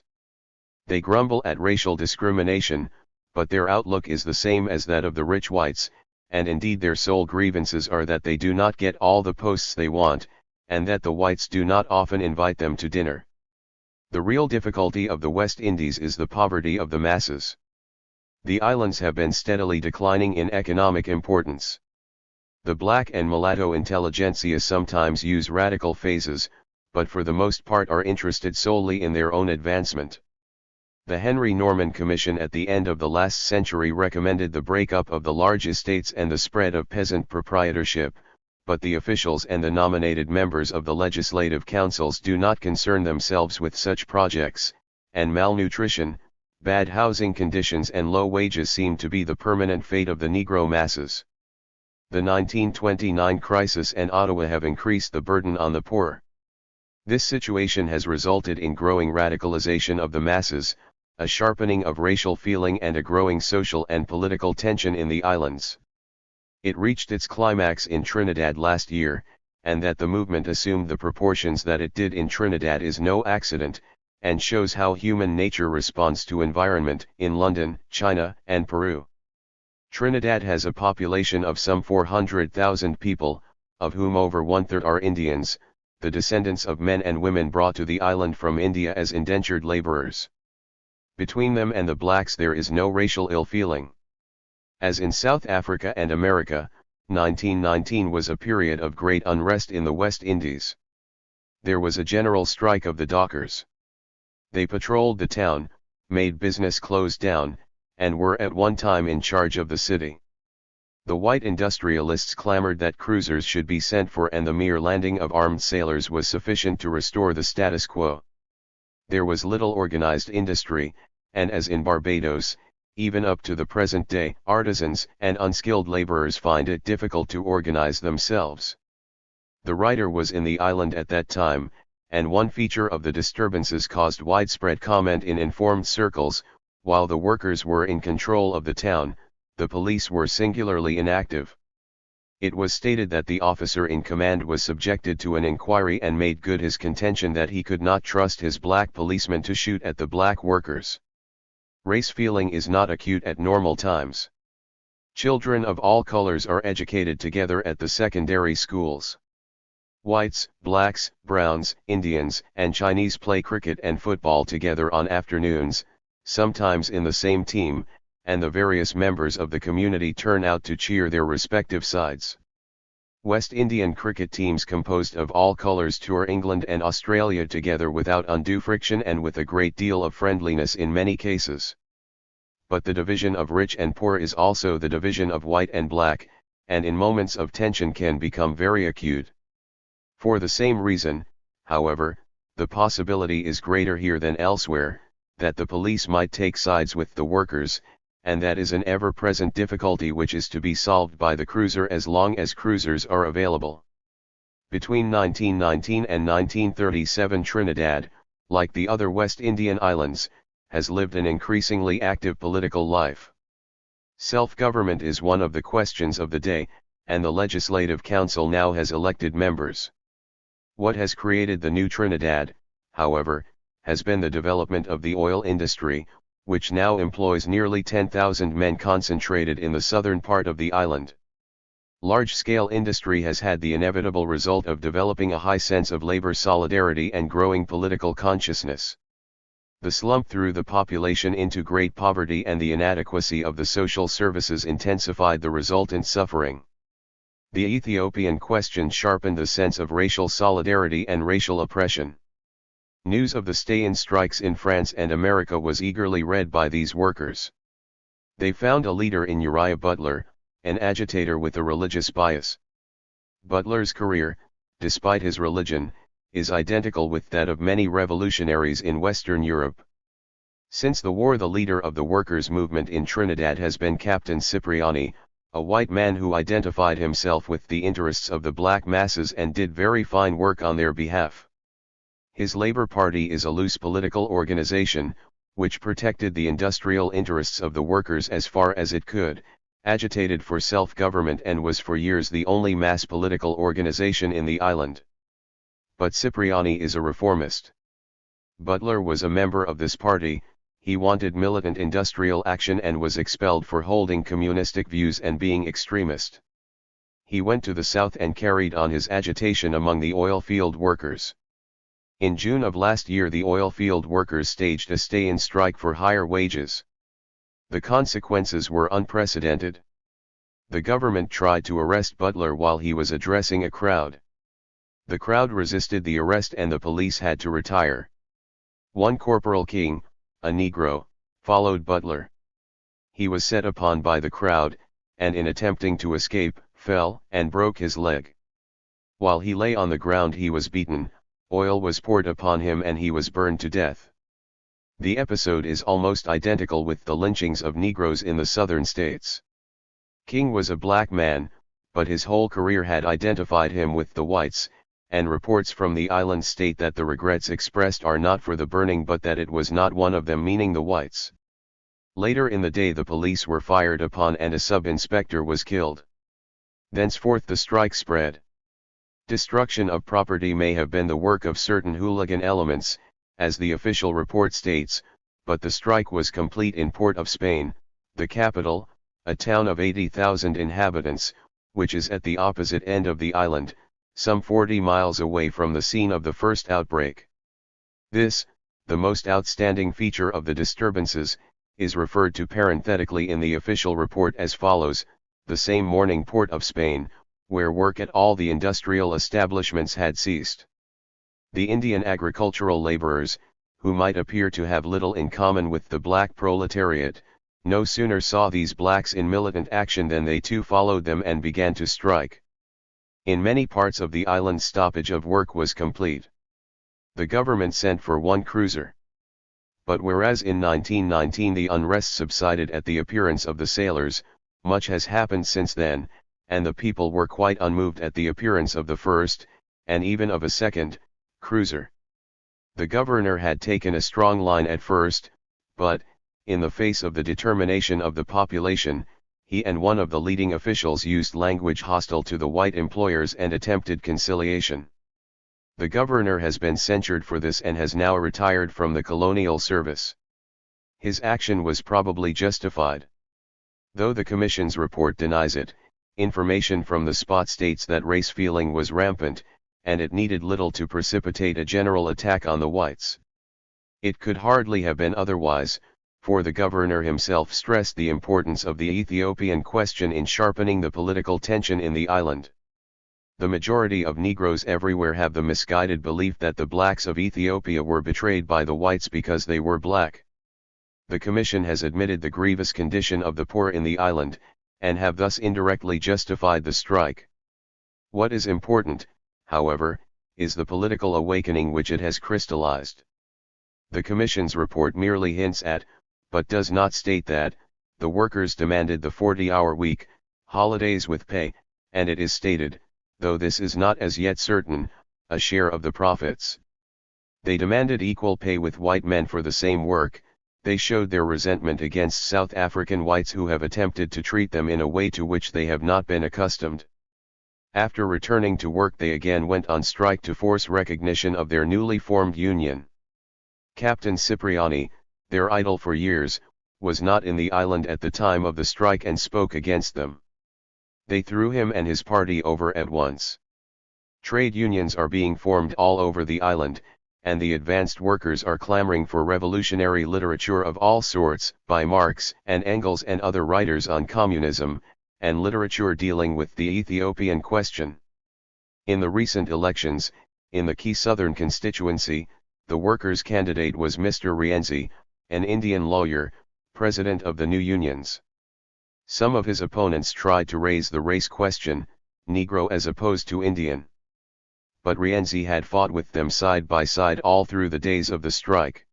They grumble at racial discrimination, but their outlook is the same as that of the rich whites, and indeed their sole grievances are that they do not get all the posts they want, and that the whites do not often invite them to dinner. The real difficulty of the West Indies is the poverty of the masses. The islands have been steadily declining in economic importance. The black and mulatto intelligentsia sometimes use radical phases, but for the most part are interested solely in their own advancement. The Henry Norman Commission at the end of the last century recommended the breakup of the large estates and the spread of peasant proprietorship, but the officials and the nominated members of the legislative councils do not concern themselves with such projects, and malnutrition, bad housing conditions and low wages seem to be the permanent fate of the Negro masses. The 1929 crisis and Ottawa have increased the burden on the poor. This situation has resulted in growing radicalization of the masses, a sharpening of racial feeling and a growing social and political tension in the islands. It reached its climax in Trinidad last year, and that the movement assumed the proportions that it did in Trinidad is no accident, and shows how human nature responds to environment in London, China, and Peru. Trinidad has a population of some 400,000 people, of whom over one-third are Indians, the descendants of men and women brought to the island from India as indentured laborers. Between them and the blacks there is no racial ill-feeling. As in South Africa and America, 1919 was a period of great unrest in the West Indies. There was a general strike of the dockers. They patrolled the town, made business close down, and were at one time in charge of the city. The white industrialists clamored that cruisers should be sent for, and the mere landing of armed sailors was sufficient to restore the status quo. There was little organized industry, and as in Barbados, even up to the present day, artisans and unskilled laborers find it difficult to organize themselves. The writer was in the island at that time, and one feature of the disturbances caused widespread comment in informed circles. While the workers were in control of the town, the police were singularly inactive. It was stated that the officer in command was subjected to an inquiry and made good his contention that he could not trust his black policemen to shoot at the black workers. Race feeling is not acute at normal times. Children of all colors are educated together at the secondary schools. Whites, blacks, browns, Indians, and Chinese play cricket and football together on afternoons, sometimes in the same team, and the various members of the community turn out to cheer their respective sides. West Indian cricket teams composed of all colors tour England and Australia together without undue friction and with a great deal of friendliness in many cases. But the division of rich and poor is also the division of white and black, and in moments of tension can become very acute. For the same reason, however, the possibility is greater here than elsewhere, that the police might take sides with the workers, and that is an ever-present difficulty which is to be solved by the cruiser as long as cruisers are available. Between 1919 and 1937 Trinidad, like the other West Indian islands, has lived an increasingly active political life. Self-government is one of the questions of the day, and the Legislative Council now has elected members. What has created the new Trinidad, however, has been the development of the oil industry, which now employs nearly 10,000 men concentrated in the southern part of the island. Large-scale industry has had the inevitable result of developing a high sense of labor solidarity and growing political consciousness. The slump threw the population into great poverty, and the inadequacy of the social services intensified the resultant suffering. The Ethiopian question sharpened the sense of racial solidarity and racial oppression. News of the stay-in strikes in France and America was eagerly read by these workers. They found a leader in Uriah Butler, an agitator with a religious bias. Butler's career, despite his religion, is identical with that of many revolutionaries in Western Europe. Since the war, the leader of the workers' movement in Trinidad has been Captain Cipriani, a white man who identified himself with the interests of the black masses and did very fine work on their behalf. His Labour Party is a loose political organization, which protected the industrial interests of the workers as far as it could, agitated for self-government, and was for years the only mass political organization in the island. But Cipriani is a reformist. Butler was a member of this party. He wanted militant industrial action and was expelled for holding communistic views and being extremist. He went to the south and carried on his agitation among the oil field workers. In June of last year, the oil field workers staged a stay-in strike for higher wages. The consequences were unprecedented. The government tried to arrest Butler while he was addressing a crowd. The crowd resisted the arrest and the police had to retire. One Corporal King, a Negro, followed Butler. He was set upon by the crowd, and in attempting to escape, fell and broke his leg. While he lay on the ground he was beaten, oil was poured upon him and he was burned to death. The episode is almost identical with the lynchings of Negroes in the southern states. King was a black man, but his whole career had identified him with the whites, and reports from the island state that the regrets expressed are not for the burning but that it was not one of them, meaning the whites. Later in the day the police were fired upon and a sub-inspector was killed. Thenceforth the strike spread. Destruction of property may have been the work of certain hooligan elements, as the official report states, but the strike was complete in Port of Spain, the capital, a town of 80,000 inhabitants, which is at the opposite end of the island, some 40 miles away from the scene of the first outbreak. This, the most outstanding feature of the disturbances, is referred to parenthetically in the official report as follows: the same morning Port of Spain, where work at all the industrial establishments had ceased. The Indian agricultural laborers, who might appear to have little in common with the black proletariat, no sooner saw these blacks in militant action than they too followed them and began to strike. In many parts of the island stoppage of work was complete. The government sent for one cruiser. But whereas in 1919 the unrest subsided at the appearance of the sailors, much has happened since then, and the people were quite unmoved at the appearance of the first, and even of a second, cruiser. The governor had taken a strong line at first, but, in the face of the determination of the population, he and one of the leading officials used language hostile to the white employers and attempted conciliation. The governor has been censured for this and has now retired from the colonial service. His action was probably justified. Though the Commission's report denies it, information from the spot states that race feeling was rampant, and it needed little to precipitate a general attack on the whites. It could hardly have been otherwise, for the governor himself stressed the importance of the Ethiopian question in sharpening the political tension in the island. The majority of Negroes everywhere have the misguided belief that the blacks of Ethiopia were betrayed by the whites because they were black. The Commission has admitted the grievous condition of the poor in the island, and have thus indirectly justified the strike. What is important, however, is the political awakening which it has crystallized. The Commission's report merely hints at, but does not state that, the workers demanded the 40-hour week, holidays with pay, and it is stated, though this is not as yet certain, a share of the profits. They demanded equal pay with white men for the same work. They showed their resentment against South African whites who have attempted to treat them in a way to which they have not been accustomed. After returning to work they again went on strike to force recognition of their newly formed union. Captain Cipriani, their idol for years, was not in the island at the time of the strike and spoke against them. They threw him and his party over at once. Trade unions are being formed all over the island, and the advanced workers are clamoring for revolutionary literature of all sorts, by Marx and Engels and other writers on communism, and literature dealing with the Ethiopian question. In the recent elections, in the key southern constituency, the workers' candidate was Mr. Rienzi, an Indian lawyer, president of the new unions. Some of his opponents tried to raise the race question, Negro as opposed to Indian. But Rienzi had fought with them side by side all through the days of the strike.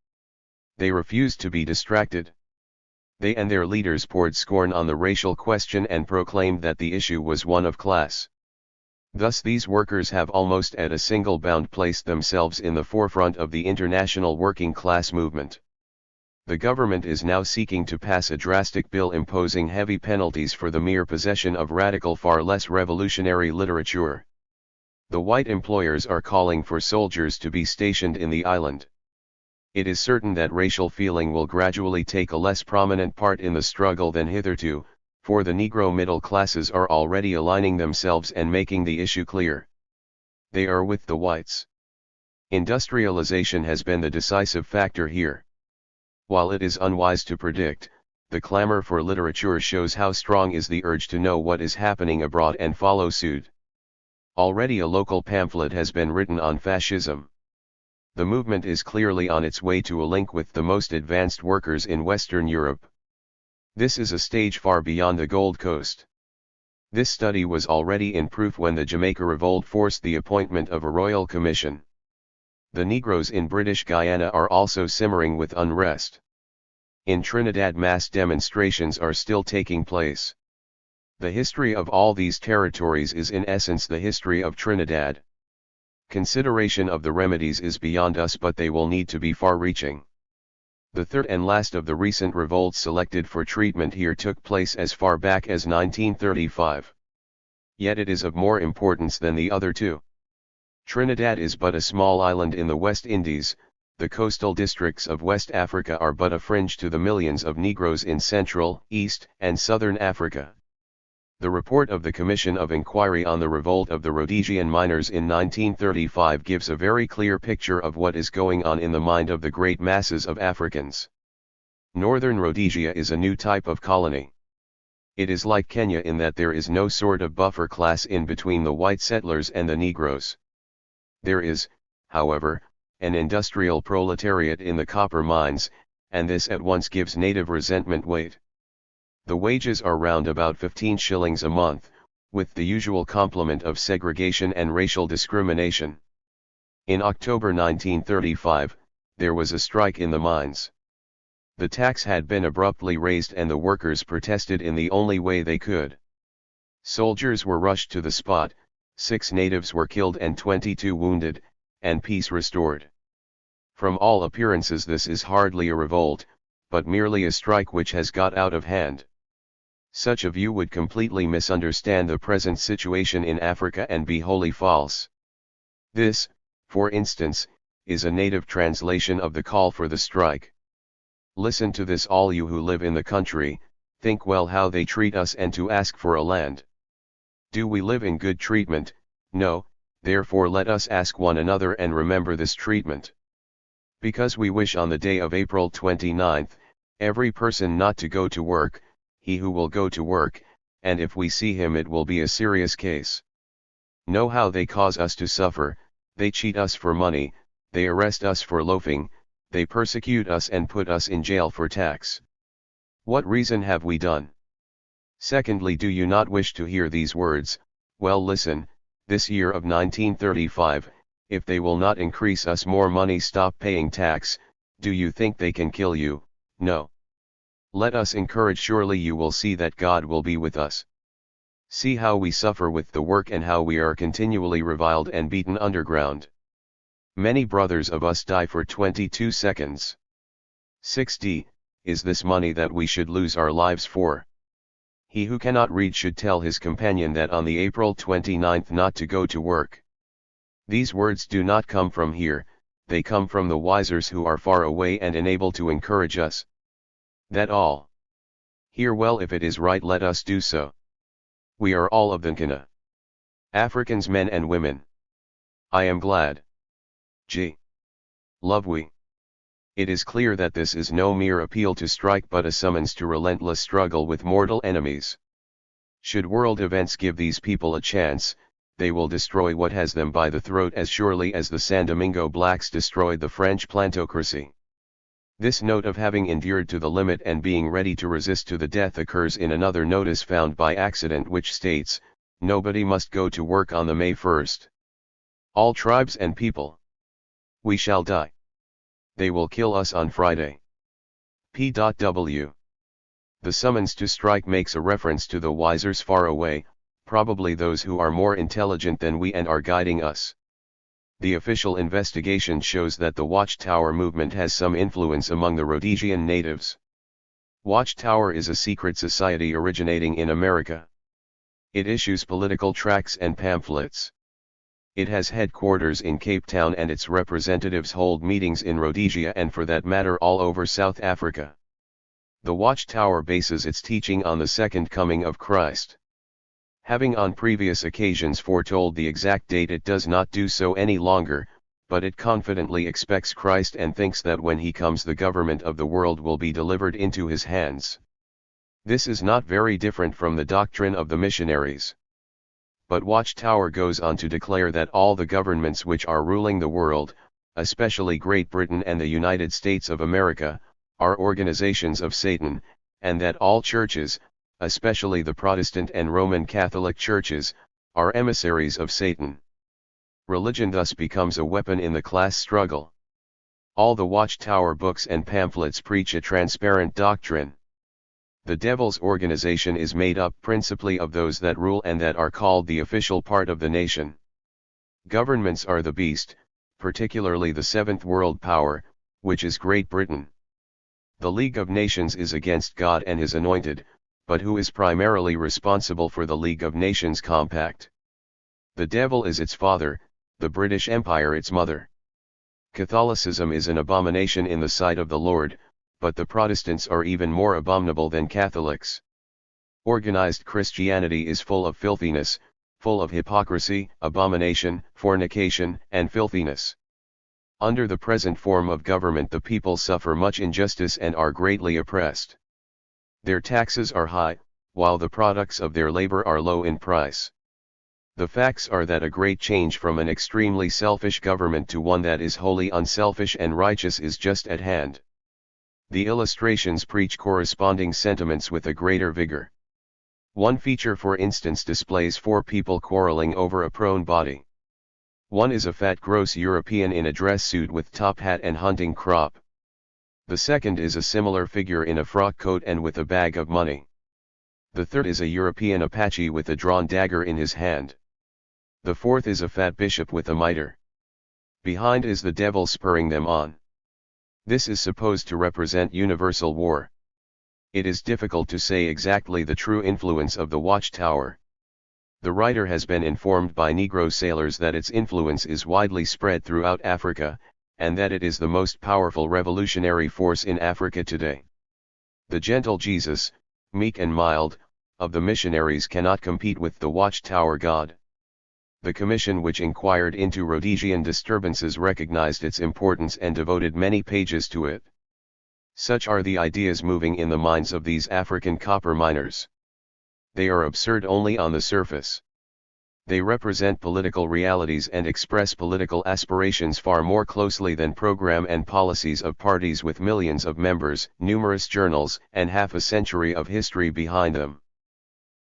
They refused to be distracted. They and their leaders poured scorn on the racial question and proclaimed that the issue was one of class. Thus these workers have almost at a single bound placed themselves in the forefront of the international working class movement. The government is now seeking to pass a drastic bill imposing heavy penalties for the mere possession of radical far less revolutionary literature. The white employers are calling for soldiers to be stationed in the island. It is certain that racial feeling will gradually take a less prominent part in the struggle than hitherto, for the Negro middle classes are already aligning themselves and making the issue clear. They are with the whites. Industrialization has been the decisive factor here. While it is unwise to predict, the clamor for literature shows how strong is the urge to know what is happening abroad and follow suit. Already a local pamphlet has been written on fascism. The movement is clearly on its way to a link with the most advanced workers in Western Europe. This is a stage far beyond the Gold Coast. This study was already in proof when the Jamaica Revolt forced the appointment of a royal commission. The Negroes in British Guyana are also simmering with unrest. In Trinidad mass demonstrations are still taking place. The history of all these territories is in essence the history of Trinidad. Consideration of the remedies is beyond us, but they will need to be far-reaching. The third and last of the recent revolts selected for treatment here took place as far back as 1935. Yet it is of more importance than the other two. Trinidad is but a small island in the West Indies. The coastal districts of West Africa are but a fringe to the millions of Negroes in Central, East, and Southern Africa. The report of the Commission of Inquiry on the Revolt of the Rhodesian Miners in 1935 gives a very clear picture of what is going on in the mind of the great masses of Africans. Northern Rhodesia is a new type of colony. It is like Kenya in that there is no sort of buffer class in between the white settlers and the Negroes. There is, however, an industrial proletariat in the copper mines, and this at once gives native resentment weight. The wages are round about 15 shillings a month, with the usual complement of segregation and racial discrimination. In October 1935, there was a strike in the mines. The tax had been abruptly raised and the workers protested in the only way they could. Soldiers were rushed to the spot, 6 natives were killed and 22 wounded, and peace restored. From all appearances this is hardly a revolt, but merely a strike which has got out of hand. Such a view would completely misunderstand the present situation in Africa and be wholly false. This, for instance, is a native translation of the call for the strike. Listen to this, all you who live in the country, think well how they treat us and to ask for a land. Do we live in good treatment? No, therefore let us ask one another and remember this treatment. Because we wish on the day of April 29th, every person not to go to work, he who will go to work, and if we see him it will be a serious case. Know how they cause us to suffer, they cheat us for money, they arrest us for loafing, they persecute us and put us in jail for tax. What reason have we done? Secondly, do you not wish to hear these words? Well, listen, this year of 1935, if they will not increase us more money, stop paying tax, do you think they can kill you? No. Let us encourage, surely you will see that God will be with us. See how we suffer with the work and how we are continually reviled and beaten underground. Many brothers of us die for 22 seconds. 60, is this money that we should lose our lives for? He who cannot read should tell his companion that on the April 29th not to go to work. These words do not come from here, they come from the wisers who are far away and unable to encourage us. That all. Hear well, if it is right let us do so. We are all of the Nkana. Africans, men and women. I am glad. G. Love we. It is clear that this is no mere appeal to strike but a summons to relentless struggle with mortal enemies. Should world events give these people a chance, they will destroy what has them by the throat as surely as the San Domingo blacks destroyed the French plantocracy. This note of having endured to the limit and being ready to resist to the death occurs in another notice found by accident which states, nobody must go to work on the May 1st. All tribes and people. We shall die. They will kill us on Friday. P.W. The summons to strike makes a reference to the wisers far away, probably those who are more intelligent than we and are guiding us. The official investigation shows that the Watchtower movement has some influence among the Rhodesian natives. Watchtower is a secret society originating in America. It issues political tracts and pamphlets. It has headquarters in Cape Town and its representatives hold meetings in Rhodesia and for that matter all over South Africa. The Watchtower bases its teaching on the second coming of Christ. Having on previous occasions foretold the exact date, it does not do so any longer, but it confidently expects Christ and thinks that when he comes the government of the world will be delivered into his hands. This is not very different from the doctrine of the missionaries. But Watchtower goes on to declare that all the governments which are ruling the world, especially Great Britain and the United States of America, are organizations of Satan, and that all churches, especially the Protestant and Roman Catholic churches, are emissaries of Satan. Religion thus becomes a weapon in the class struggle. All the Watchtower books and pamphlets preach a transparent doctrine. The devil's organization is made up principally of those that rule and that are called the official part of the nation. Governments are the beast, particularly the seventh world power, which is Great Britain. The League of Nations is against God and his anointed, but who is primarily responsible for the League of Nations compact? The devil is its father, the British Empire its mother. Catholicism is an abomination in the sight of the Lord, but the Protestants are even more abominable than Catholics. Organized Christianity is full of filthiness, full of hypocrisy, abomination, fornication, and filthiness. Under the present form of government the people suffer much injustice and are greatly oppressed. Their taxes are high, while the products of their labor are low in price. The facts are that a great change from an extremely selfish government to one that is wholly unselfish and righteous is just at hand. The illustrations preach corresponding sentiments with a greater vigor. One feature for instance displays four people quarreling over a prone body. One is a fat gross European in a dress suit with top hat and hunting crop. The second is a similar figure in a frock coat and with a bag of money. The third is a European Apache with a drawn dagger in his hand. The fourth is a fat bishop with a mitre. Behind is the devil spurring them on. This is supposed to represent universal war. It is difficult to say exactly the true influence of the Watchtower. The writer has been informed by Negro sailors that its influence is widely spread throughout Africa, and that it is the most powerful revolutionary force in Africa today. The gentle Jesus, meek and mild, of the missionaries cannot compete with the Watchtower God. The commission which inquired into Rhodesian disturbances recognized its importance and devoted many pages to it. Such are the ideas moving in the minds of these African copper miners. They are absurd only on the surface. They represent political realities and express political aspirations far more closely than program and policies of parties with millions of members, numerous journals, and half a century of history behind them.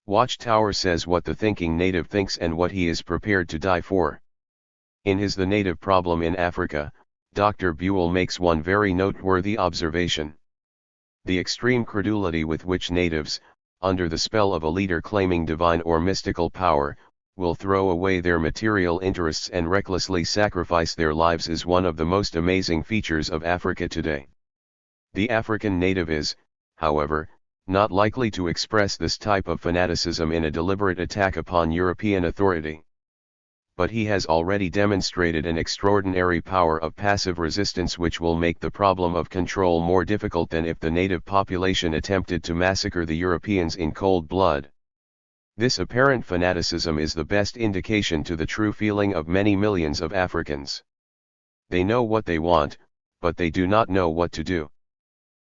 Watchtower says what the thinking native thinks and what he is prepared to die for. In his The Native Problem in Africa, Dr. Buell makes one very noteworthy observation. The extreme credulity with which natives, under the spell of a leader claiming divine or mystical power, will throw away their material interests and recklessly sacrifice their lives is one of the most amazing features of Africa today. The African native is, however, not likely to express this type of fanaticism in a deliberate attack upon European authority. But he has already demonstrated an extraordinary power of passive resistance which will make the problem of control more difficult than if the native population attempted to massacre the Europeans in cold blood. This apparent fanaticism is the best indication to the true feeling of many millions of Africans. They know what they want, but they do not know what to do.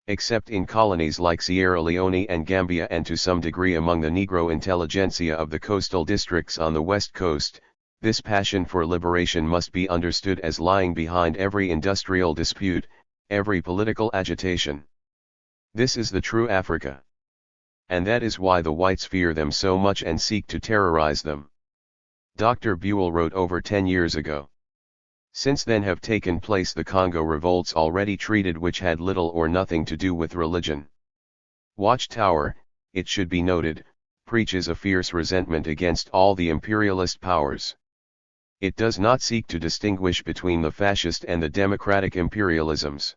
Except in colonies like Sierra Leone and Gambia and to some degree among the Negro intelligentsia of the coastal districts on the West Coast, this passion for liberation must be understood as lying behind every industrial dispute, every political agitation. This is the true Africa. And that is why the whites fear them so much and seek to terrorize them. Dr. Buell wrote over 10 years ago. Since then have taken place the Congo revolts already treated, which had little or nothing to do with religion. Watchtower, it should be noted, preaches a fierce resentment against all the imperialist powers. It does not seek to distinguish between the fascist and the democratic imperialisms.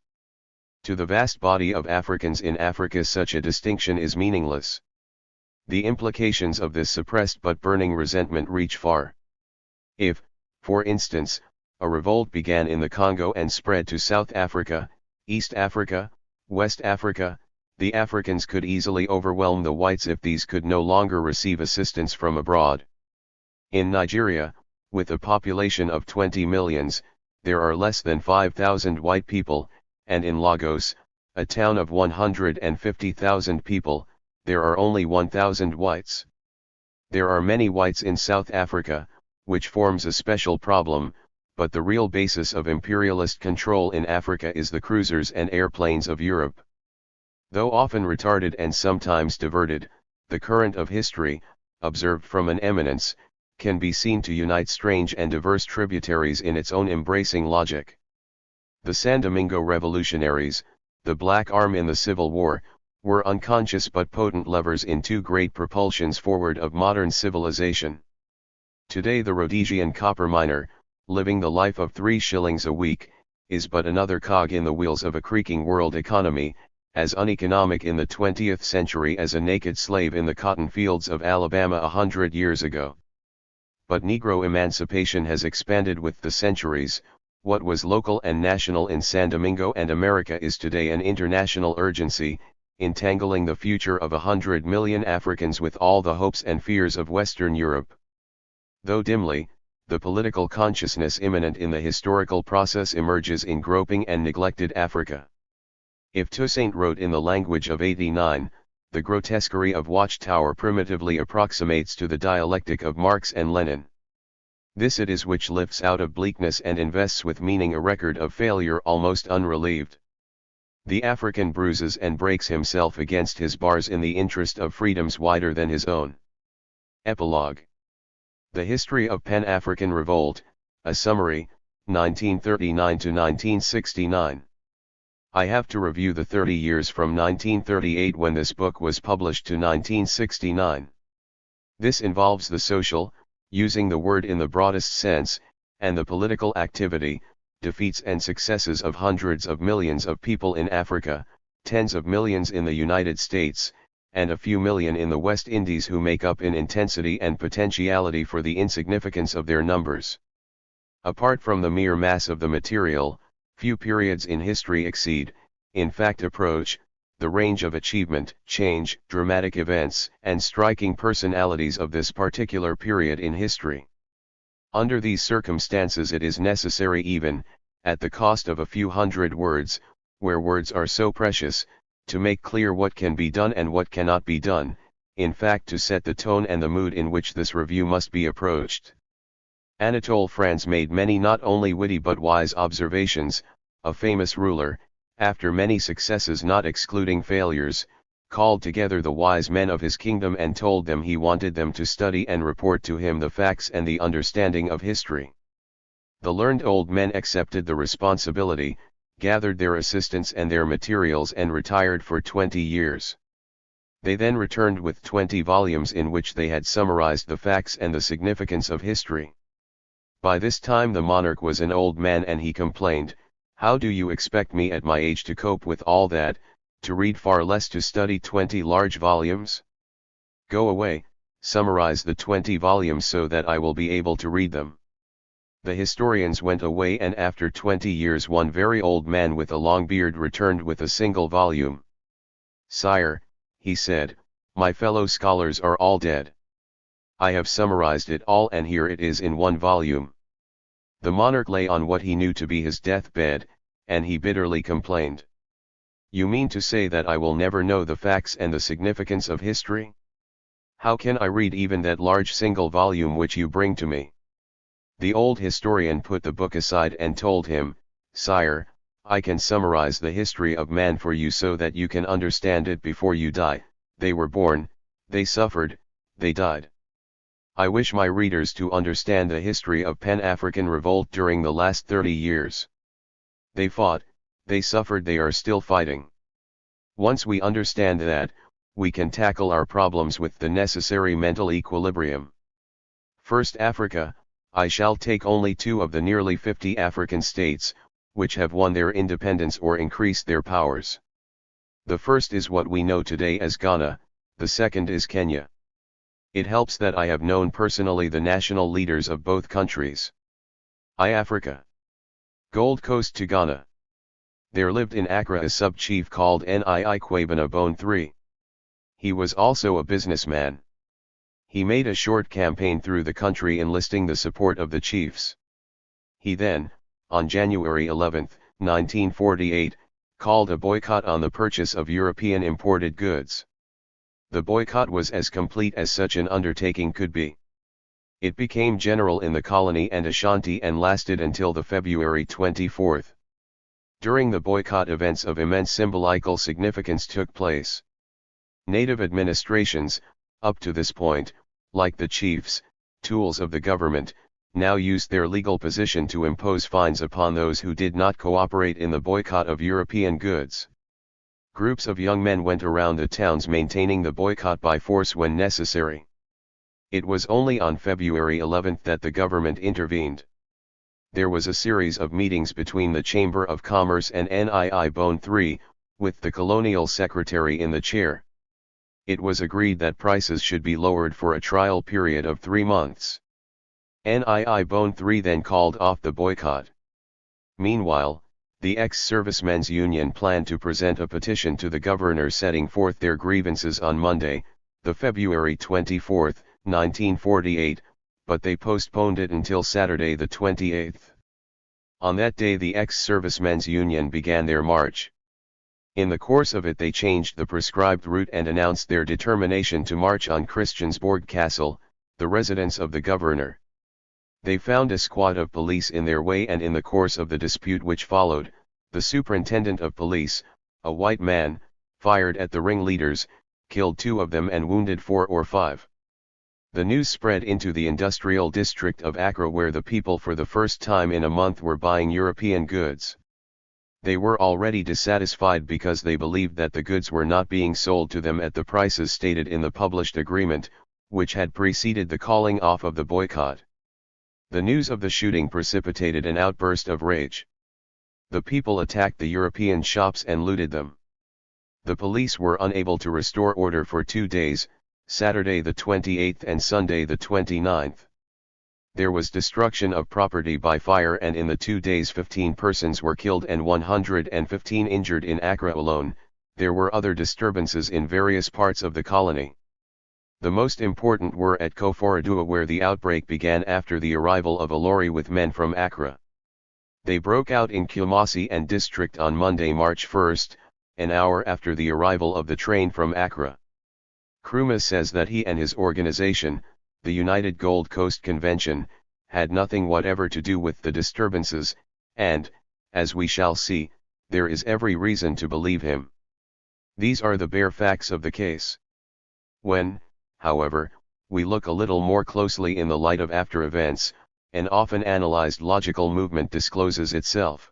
To the vast body of Africans in Africa such a distinction is meaningless. The implications of this suppressed but burning resentment reach far. If, for instance, a revolt began in the Congo and spread to South Africa, East Africa, West Africa, the Africans could easily overwhelm the whites if these could no longer receive assistance from abroad. In Nigeria, with a population of 20 millions, there are less than 5,000 white people, and in Lagos, a town of 150,000 people, there are only 1,000 whites. There are many whites in South Africa, which forms a special problem, but the real basis of imperialist control in Africa is the cruisers and airplanes of Europe. Though often retarded and sometimes diverted, the current of history, observed from an eminence, can be seen to unite strange and diverse tributaries in its own embracing logic. The San Domingo revolutionaries, the black arm in the Civil War, were unconscious but potent levers in two great propulsions forward of modern civilization. Today the Rhodesian copper miner, living the life of 3 shillings a week, is but another cog in the wheels of a creaking world economy, as uneconomic in the 20th century as a naked slave in the cotton fields of Alabama 100 years ago. But Negro emancipation has expanded with the centuries. What was local and national in San Domingo and America is today an international urgency, entangling the future of 100 million Africans with all the hopes and fears of Western Europe. Though dimly, the political consciousness immanent in the historical process emerges in groping and neglected Africa. If Toussaint wrote in the language of '89, the grotesquerie of Watchtower primitively approximates to the dialectic of Marx and Lenin. This it is which lifts out of bleakness and invests with meaning a record of failure almost unrelieved. The African bruises and breaks himself against his bars in the interest of freedoms wider than his own. Epilogue. The History of Pan-African Revolt, a Summary, 1939 to 1969. I have to review the 30 years from 1938 when this book was published to 1969. This involves the social, using the word in the broadest sense, and the political activity, defeats and successes of hundreds of millions of people in Africa, tens of millions in the United States, and a few million in the West Indies who make up in intensity and potentiality for the insignificance of their numbers. Apart from the mere mass of the material, few periods in history exceed, in fact approach, the range of achievement, change, dramatic events, and striking personalities of this particular period in history. Under these circumstances it is necessary even, at the cost of a few hundred words, where words are so precious, to make clear what can be done and what cannot be done, in fact to set the tone and the mood in which this review must be approached. Anatole France made many not only witty but wise observations. A famous ruler, after many successes not excluding failures, called together the wise men of his kingdom and told them he wanted them to study and report to him the facts and the understanding of history. The learned old men accepted the responsibility, gathered their assistants and their materials and retired for 20 years. They then returned with 20 volumes in which they had summarized the facts and the significance of history. By this time the monarch was an old man and he complained, "How do you expect me at my age to cope with all that, to read far less to study 20 large volumes? Go away, summarize the 20 volumes so that I will be able to read them." The historians went away and after 20 years one very old man with a long beard returned with a single volume. "Sire," he said, "my fellow scholars are all dead. I have summarized it all and here it is in one volume." The monarch lay on what he knew to be his deathbed, and he bitterly complained. "You mean to say that I will never know the facts and the significance of history? How can I read even that large single volume which you bring to me?" The old historian put the book aside and told him, "Sire, I can summarize the history of man for you so that you can understand it before you die. They were born, they suffered, they died. I wish my readers to understand the history of Pan-African Revolt during the last 30 years. They fought, they suffered, they are still fighting. Once we understand that, we can tackle our problems with the necessary mental equilibrium. First, Africa. I shall take only 2 of the nearly 50 African states, which have won their independence or increased their powers. The first is what we know today as Ghana, the second is Kenya. It helps that I have known personally the national leaders of both countries. Africa. Gold Coast to Ghana. There lived in Accra a sub-chief called Nii Kwabena Bone III. He was also a businessman. He made a short campaign through the country enlisting the support of the chiefs. He then, on January 11, 1948, called a boycott on the purchase of European imported goods. The boycott was as complete as such an undertaking could be. It became general in the colony and Ashanti and lasted until the February 24. During the boycott events of immense symbolical significance took place. Native administrations, up to this point, like the chiefs, tools of the government, now used their legal position to impose fines upon those who did not cooperate in the boycott of European goods. Groups of young men went around the towns maintaining the boycott by force when necessary. It was only on February 11 that the government intervened. There was a series of meetings between the Chamber of Commerce and NII-3, with the colonial secretary in the chair. It was agreed that prices should be lowered for a trial period of 3 months. NII-3 then called off the boycott. Meanwhile, the ex-servicemen's union planned to present a petition to the governor setting forth their grievances on Monday, the February 24, 1948, but they postponed it until Saturday the 28th. On that day the ex-servicemen's union began their march. In the course of it they changed the prescribed route and announced their determination to march on Christiansborg Castle, the residence of the governor. They found a squad of police in their way, and in the course of the dispute which followed, the superintendent of police, a white man, fired at the ringleaders, killed 2 of them and wounded 4 or 5. The news spread into the industrial district of Accra, where the people for the first time in a month were buying European goods. They were already dissatisfied because they believed that the goods were not being sold to them at the prices stated in the published agreement, which had preceded the calling off of the boycott. The news of the shooting precipitated an outburst of rage. The people attacked the European shops and looted them. The police were unable to restore order for 2 days, Saturday the 28th and Sunday the 29th. There was destruction of property by fire, and in the 2 days 15 persons were killed and 115 injured in Accra alone. There were other disturbances in various parts of the colony. The most important were at Koforidua, where the outbreak began after the arrival of a lorry with men from Accra. They broke out in Kumasi and district on Monday, March 1, an hour after the arrival of the train from Accra. Nkrumah says that he and his organization, the United Gold Coast Convention, had nothing whatever to do with the disturbances, and, as we shall see, there is every reason to believe him. These are the bare facts of the case. When, however, we look a little more closely in the light of after events, an often analyzed logical movement discloses itself.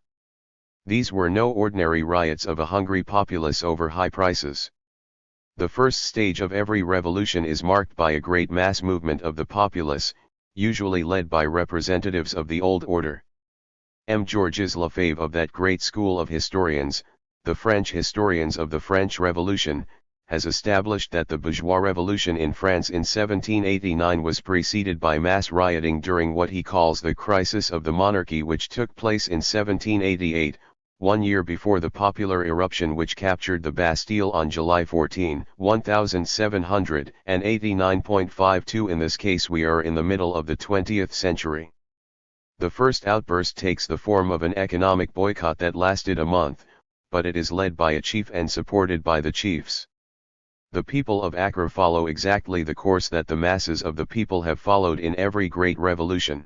These were no ordinary riots of a hungry populace over high prices. The first stage of every revolution is marked by a great mass movement of the populace, usually led by representatives of the old order. M. Georges Lefebvre of that great school of historians, the French historians of the French Revolution, has established that the bourgeois revolution in France in 1789 was preceded by mass rioting during what he calls the crisis of the monarchy, which took place in 1788, 1 year before the popular eruption which captured the Bastille on July 14, 1789.52. In this case we are in the middle of the 20th century. The first outburst takes the form of an economic boycott that lasted a month, but it is led by a chief and supported by the chiefs. The people of Accra follow exactly the course that the masses of the people have followed in every great revolution.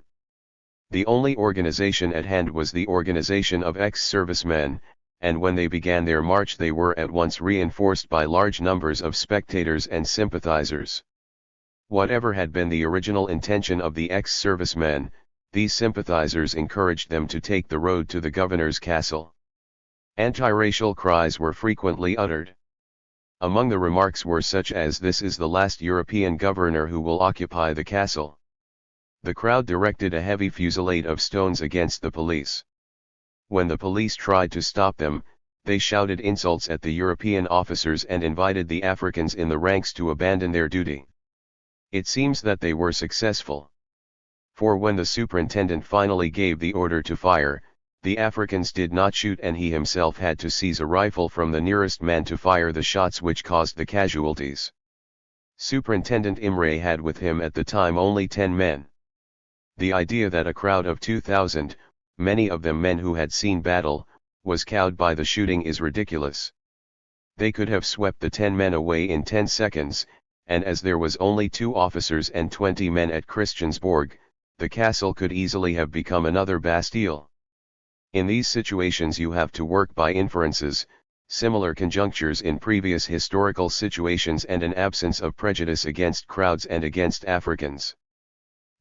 The only organization at hand was the organization of ex-servicemen, and when they began their march they were at once reinforced by large numbers of spectators and sympathizers. Whatever had been the original intention of the ex-servicemen, these sympathizers encouraged them to take the road to the governor's castle. Anti-racial cries were frequently uttered. Among the remarks were such as, "This is the last European governor who will occupy the castle." The crowd directed a heavy fusillade of stones against the police. When the police tried to stop them, they shouted insults at the European officers and invited the Africans in the ranks to abandon their duty. It seems that they were successful. For when the superintendent finally gave the order to fire, the Africans did not shoot, and he himself had to seize a rifle from the nearest man to fire the shots which caused the casualties. Superintendent Imre had with him at the time only 10 men. The idea that a crowd of 2,000, many of them men who had seen battle, was cowed by the shooting is ridiculous. They could have swept the 10 men away in 10 seconds, and as there was only 2 officers and 20 men at Christiansborg, the castle could easily have become another Bastille. In these situations you have to work by inferences, similar conjunctures in previous historical situations and an absence of prejudice against crowds and against Africans.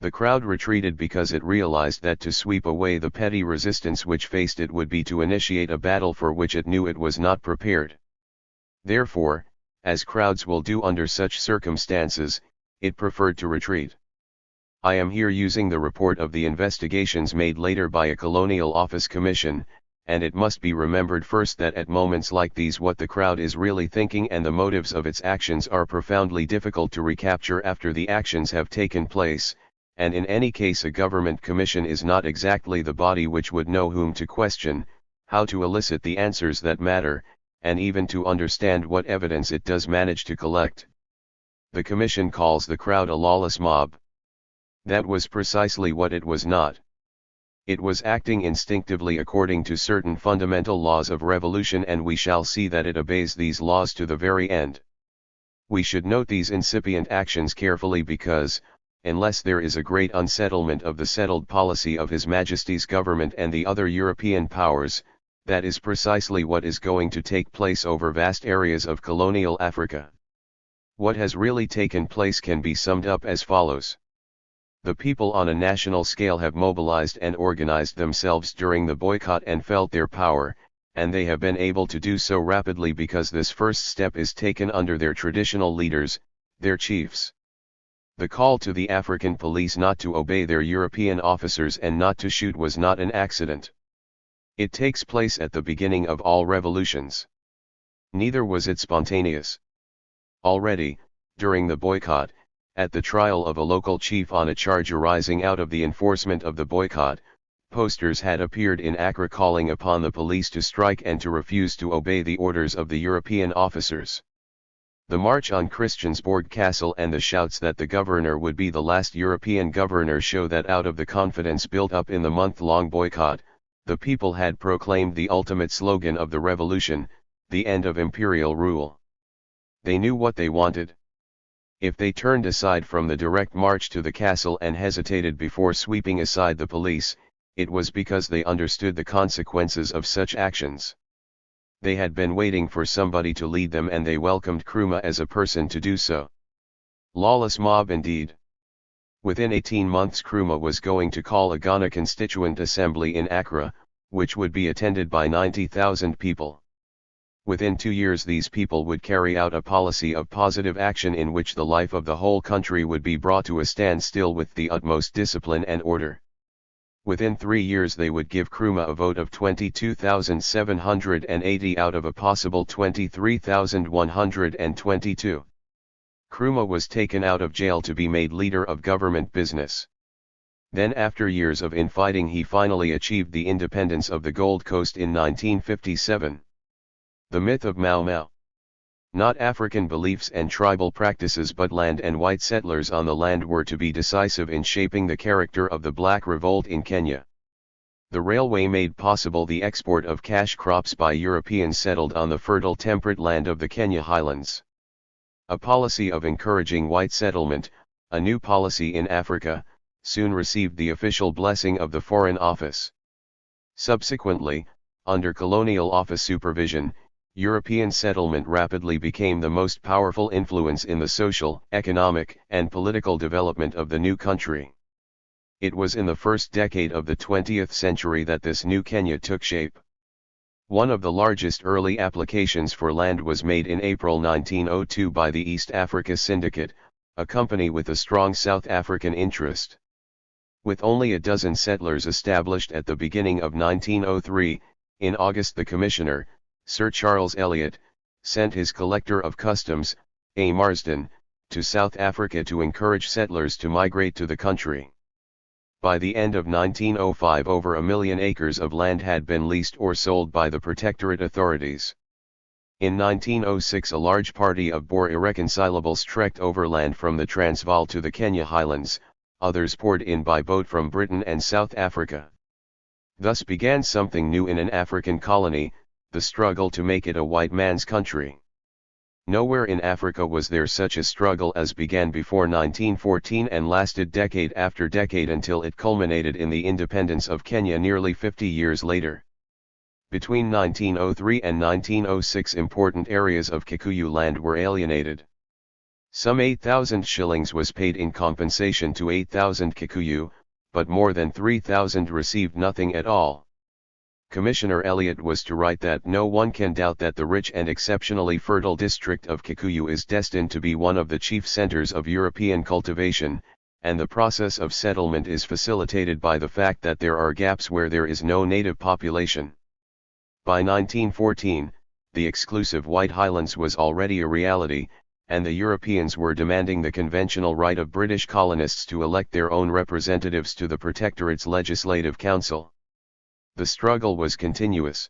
The crowd retreated because it realized that to sweep away the petty resistance which faced it would be to initiate a battle for which it knew it was not prepared. Therefore, as crowds will do under such circumstances, it preferred to retreat. I am here using the report of the investigations made later by a Colonial Office Commission, and it must be remembered first that at moments like these what the crowd is really thinking and the motives of its actions are profoundly difficult to recapture after the actions have taken place, and in any case a government commission is not exactly the body which would know whom to question, how to elicit the answers that matter, and even to understand what evidence it does manage to collect. The commission calls the crowd a lawless mob. That was precisely what it was not. It was acting instinctively according to certain fundamental laws of revolution, and we shall see that it obeys these laws to the very end. We should note these incipient actions carefully because, unless there is a great unsettlement of the settled policy of His Majesty's government and the other European powers, that is precisely what is going to take place over vast areas of colonial Africa. What has really taken place can be summed up as follows. The people on a national scale have mobilized and organized themselves during the boycott and felt their power, and they have been able to do so rapidly because this first step is taken under their traditional leaders, their chiefs. The call to the African police not to obey their European officers and not to shoot was not an accident. It takes place at the beginning of all revolutions. Neither was it spontaneous. Already, during the boycott, at the trial of a local chief on a charge arising out of the enforcement of the boycott, posters had appeared in Accra calling upon the police to strike and to refuse to obey the orders of the European officers. The march on Christiansborg Castle and the shouts that the governor would be the last European governor show that out of the confidence built up in the month-long boycott, the people had proclaimed the ultimate slogan of the revolution, the end of imperial rule. They knew what they wanted. If they turned aside from the direct march to the castle and hesitated before sweeping aside the police, it was because they understood the consequences of such actions. They had been waiting for somebody to lead them, and they welcomed Nkrumah as a person to do so. Lawless mob indeed. Within 18 months Nkrumah was going to call a Ghana Constituent Assembly in Accra, which would be attended by 90,000 people. Within 2 years these people would carry out a policy of positive action in which the life of the whole country would be brought to a standstill with the utmost discipline and order. Within 3 years they would give Nkrumah a vote of 22,780 out of a possible 23,122. Nkrumah was taken out of jail to be made leader of government business. Then after years of infighting he finally achieved the independence of the Gold Coast in 1957. The myth of Mau Mau. Not African beliefs and tribal practices but land and white settlers on the land were to be decisive in shaping the character of the Black Revolt in Kenya. The railway made possible the export of cash crops by Europeans settled on the fertile temperate land of the Kenya highlands. A policy of encouraging white settlement, a new policy in Africa, soon received the official blessing of the Foreign Office. Subsequently, under colonial office supervision, European settlement rapidly became the most powerful influence in the social, economic, and political development of the new country. It was in the first decade of the 20th century that this new Kenya took shape. One of the largest early applications for land was made in April 1902 by the East Africa Syndicate, a company with a strong South African interest. With only a dozen settlers established at the beginning of 1903, in August the Commissioner, Sir Charles Elliot, sent his Collector of Customs, A. Marsden, to South Africa to encourage settlers to migrate to the country. By the end of 1905 over 1 million acres of land had been leased or sold by the Protectorate authorities. In 1906 a large party of Boer irreconcilables trekked overland from the Transvaal to the Kenya highlands, others poured in by boat from Britain and South Africa. Thus began something new in an African colony, the struggle to make it a white man's country. Nowhere in Africa was there such a struggle as began before 1914 and lasted decade after decade until it culminated in the independence of Kenya nearly 50 years later. Between 1903 and 1906 important areas of Kikuyu land were alienated. Some 8,000 shillings was paid in compensation to 8,000 Kikuyu, but more than 3,000 received nothing at all. Commissioner Elliot was to write that no one can doubt that the rich and exceptionally fertile district of Kikuyu is destined to be one of the chief centers of European cultivation, and the process of settlement is facilitated by the fact that there are gaps where there is no native population. By 1914, the exclusive White Highlands was already a reality, and the Europeans were demanding the conventional right of British colonists to elect their own representatives to the Protectorate's Legislative Council. The struggle was continuous.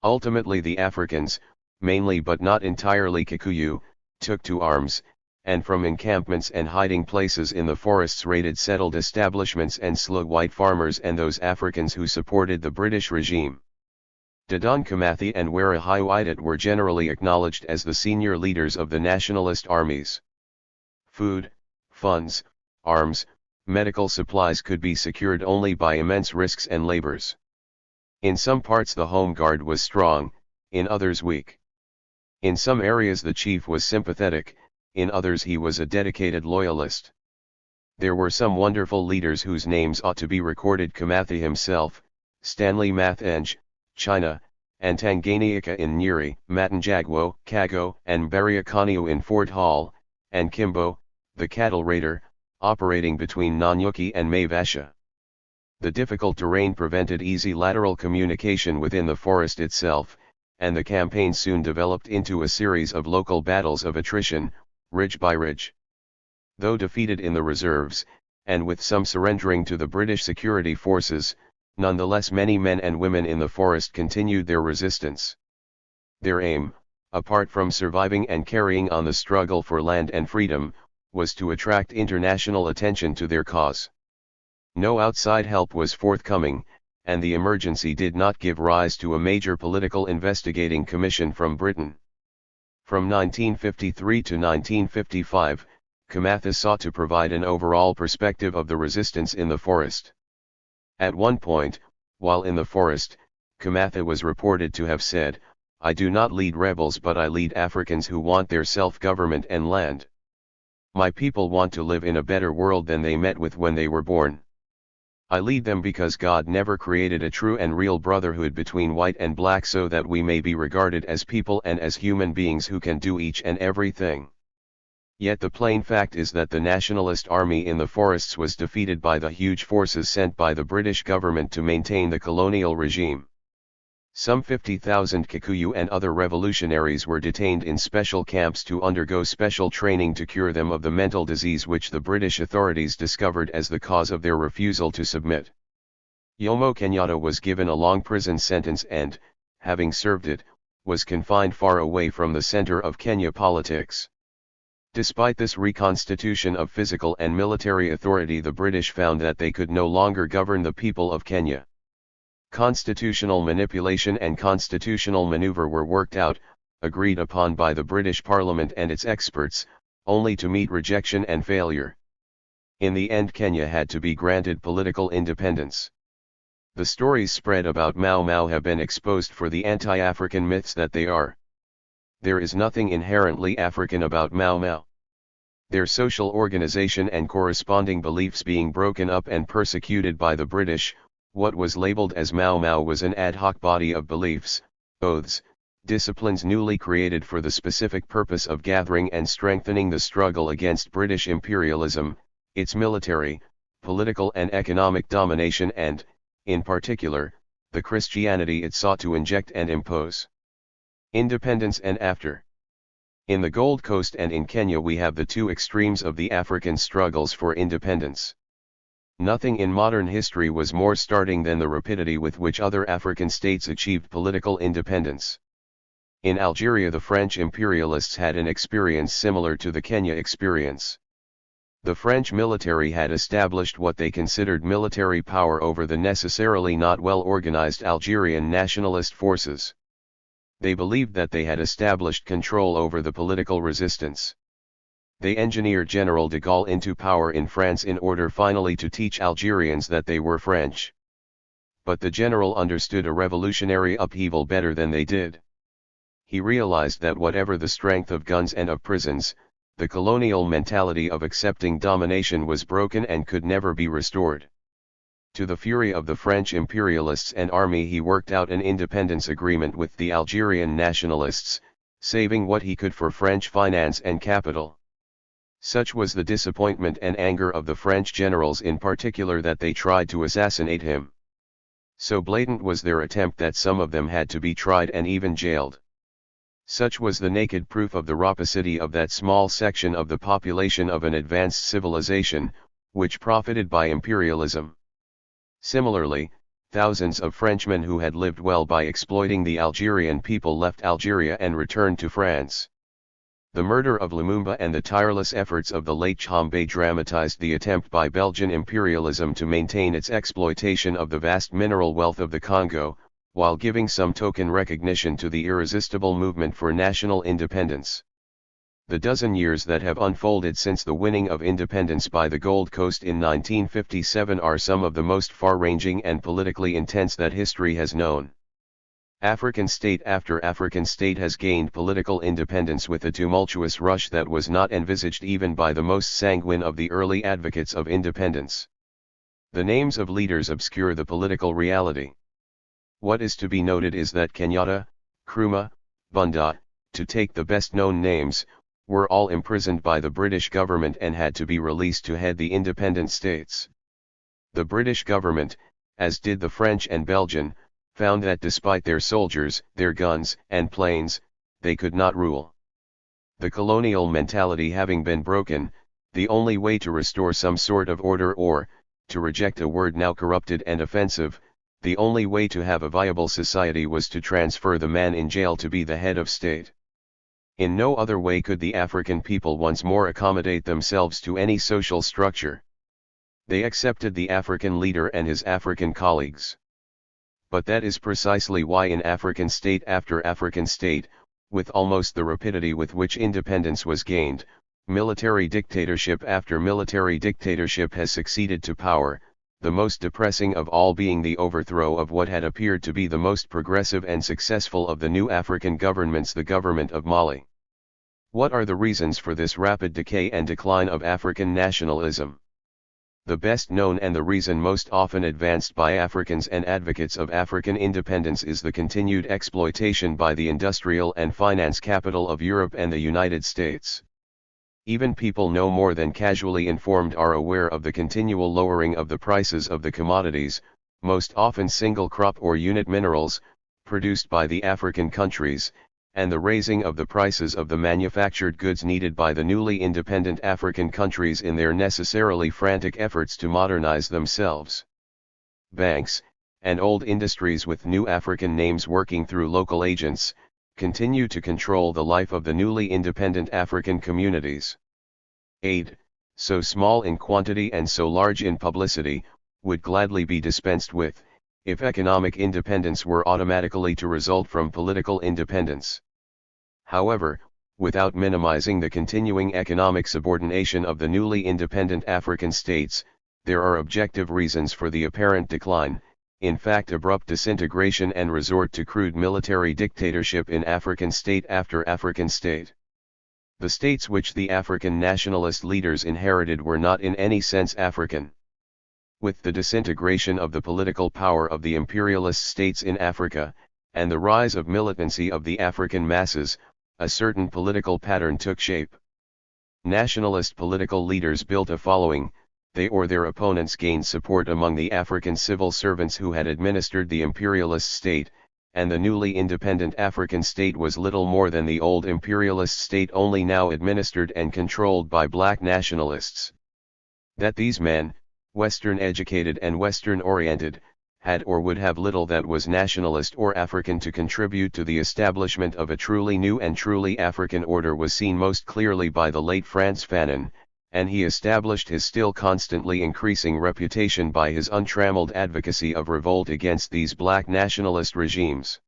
Ultimately the Africans, mainly but not entirely Kikuyu, took to arms, and from encampments and hiding places in the forests raided settled establishments and slew white farmers and those Africans who supported the British regime. Dedan Kimathi and Wera Hiwaidat were generally acknowledged as the senior leaders of the nationalist armies. Food, funds, arms, medical supplies could be secured only by immense risks and labors. In some parts the Home Guard was strong, in others weak. In some areas the chief was sympathetic, in others he was a dedicated loyalist. There were some wonderful leaders whose names ought to be recorded: Kimathi himself, Stanley Mathenge, China, and Tanganyika in Nyeri, Matanjagwo, Kago, and Bariakanio in Fort Hall, and Kimbo, the cattle raider, operating between Nanyuki and Naivasha. The difficult terrain prevented easy lateral communication within the forest itself, and the campaign soon developed into a series of local battles of attrition, ridge by ridge. Though defeated in the reserves, and with some surrendering to the British security forces, nonetheless many men and women in the forest continued their resistance. Their aim, apart from surviving and carrying on the struggle for land and freedom, was to attract international attention to their cause. No outside help was forthcoming, and the emergency did not give rise to a major political investigating commission from Britain. From 1953 to 1955, Kimathi sought to provide an overall perspective of the resistance in the forest. At one point, while in the forest, Kimathi was reported to have said, "I do not lead rebels, but I lead Africans who want their self-government and land. My people want to live in a better world than they met with when they were born. I lead them because God never created a true and real brotherhood between white and black so that we may be regarded as people and as human beings who can do each and everything." Yet the plain fact is that the nationalist army in the forests was defeated by the huge forces sent by the British government to maintain the colonial regime. Some 50,000 Kikuyu and other revolutionaries were detained in special camps to undergo special training to cure them of the mental disease which the British authorities discovered as the cause of their refusal to submit. Jomo Kenyatta was given a long prison sentence and, having served it, was confined far away from the center of Kenya politics. Despite this reconstitution of physical and military authority, the British found that they could no longer govern the people of Kenya. Constitutional manipulation and constitutional maneuver were worked out, agreed upon by the British Parliament and its experts, only to meet rejection and failure. In the end, Kenya had to be granted political independence. The stories spread about Mau Mau have been exposed for the anti-African myths that they are. There is nothing inherently African about Mau Mau. Their social organization and corresponding beliefs being broken up and persecuted by the British, what was labeled as Mau Mau was an ad hoc body of beliefs, oaths, disciplines newly created for the specific purpose of gathering and strengthening the struggle against British imperialism, its military, political and economic domination and, in particular, the Christianity it sought to inject and impose. Independence and after. In the Gold Coast and in Kenya we have the two extremes of the African struggles for independence. Nothing in modern history was more startling than the rapidity with which other African states achieved political independence. In Algeria the French imperialists had an experience similar to the Kenya experience. The French military had established what they considered military power over the necessarily not well-organized Algerian nationalist forces. They believed that they had established control over the political resistance. They engineered General de Gaulle into power in France in order finally to teach Algerians that they were French. but the general understood a revolutionary upheaval better than they did. He realized that whatever the strength of guns and of prisons, the colonial mentality of accepting domination was broken and could never be restored. To the fury of the French imperialists and army, he worked out an independence agreement with the Algerian nationalists, saving what he could for French finance and capital. Such was the disappointment and anger of the French generals in particular that they tried to assassinate him. So blatant was their attempt that some of them had to be tried and even jailed. Such was the naked proof of the rapacity of that small section of the population of an advanced civilization, which profited by imperialism. Similarly, thousands of Frenchmen who had lived well by exploiting the Algerian people left Algeria and returned to France. The murder of Lumumba and the tireless efforts of the late Tshombe dramatized the attempt by Belgian imperialism to maintain its exploitation of the vast mineral wealth of the Congo, while giving some token recognition to the irresistible movement for national independence. The dozen years that have unfolded since the winning of independence by the Gold Coast in 1957 are some of the most far-ranging and politically intense that history has known. African state after African state has gained political independence with a tumultuous rush that was not envisaged even by the most sanguine of the early advocates of independence. The names of leaders obscure the political reality. What is to be noted is that Kenyatta, Nkrumah, Bunda, to take the best-known names, were all imprisoned by the British government and had to be released to head the independent states. The British government, as did the French and Belgian, found that despite their soldiers, their guns, and planes, they could not rule. The colonial mentality having been broken, the only way to restore some sort of order, or, to reject a word now corrupted and offensive, the only way to have a viable society was to transfer the man in jail to be the head of state. In no other way could the African people once more accommodate themselves to any social structure. They accepted the African leader and his African colleagues. But that is precisely why in African state after African state, with almost the rapidity with which independence was gained, military dictatorship after military dictatorship has succeeded to power, the most depressing of all being the overthrow of what had appeared to be the most progressive and successful of the new African governments, the government of Mali. What are the reasons for this rapid decay and decline of African nationalism? The best known and the reason most often advanced by Africans and advocates of African independence is the continued exploitation by the industrial and finance capital of Europe and the United States. Even people no more than casually informed are aware of the continual lowering of the prices of the commodities, most often single crop or unit minerals, produced by the African countries, and the raising of the prices of the manufactured goods needed by the newly independent African countries in their necessarily frantic efforts to modernize themselves. Banks, and old industries with new African names working through local agents, continue to control the life of the newly independent African communities. Aid, so small in quantity and so large in publicity, would gladly be dispensed with, if economic independence were automatically to result from political independence. However, without minimizing the continuing economic subordination of the newly independent African states, there are objective reasons for the apparent decline, in fact abrupt disintegration and resort to crude military dictatorship in African state after African state. The states which the African nationalist leaders inherited were not in any sense African. With the disintegration of the political power of the imperialist states in Africa, and the rise of militancy of the African masses, a certain political pattern took shape. Nationalist political leaders built a following, they or their opponents gained support among the African civil servants who had administered the imperialist state, and the newly independent African state was little more than the old imperialist state, only now administered and controlled by black nationalists. That these men, Western-educated and Western-oriented, had or would have little that was nationalist or African to contribute to the establishment of a truly new and truly African order was seen most clearly by the late Frantz Fanon, and he established his still constantly increasing reputation by his untrammeled advocacy of revolt against these black nationalist regimes.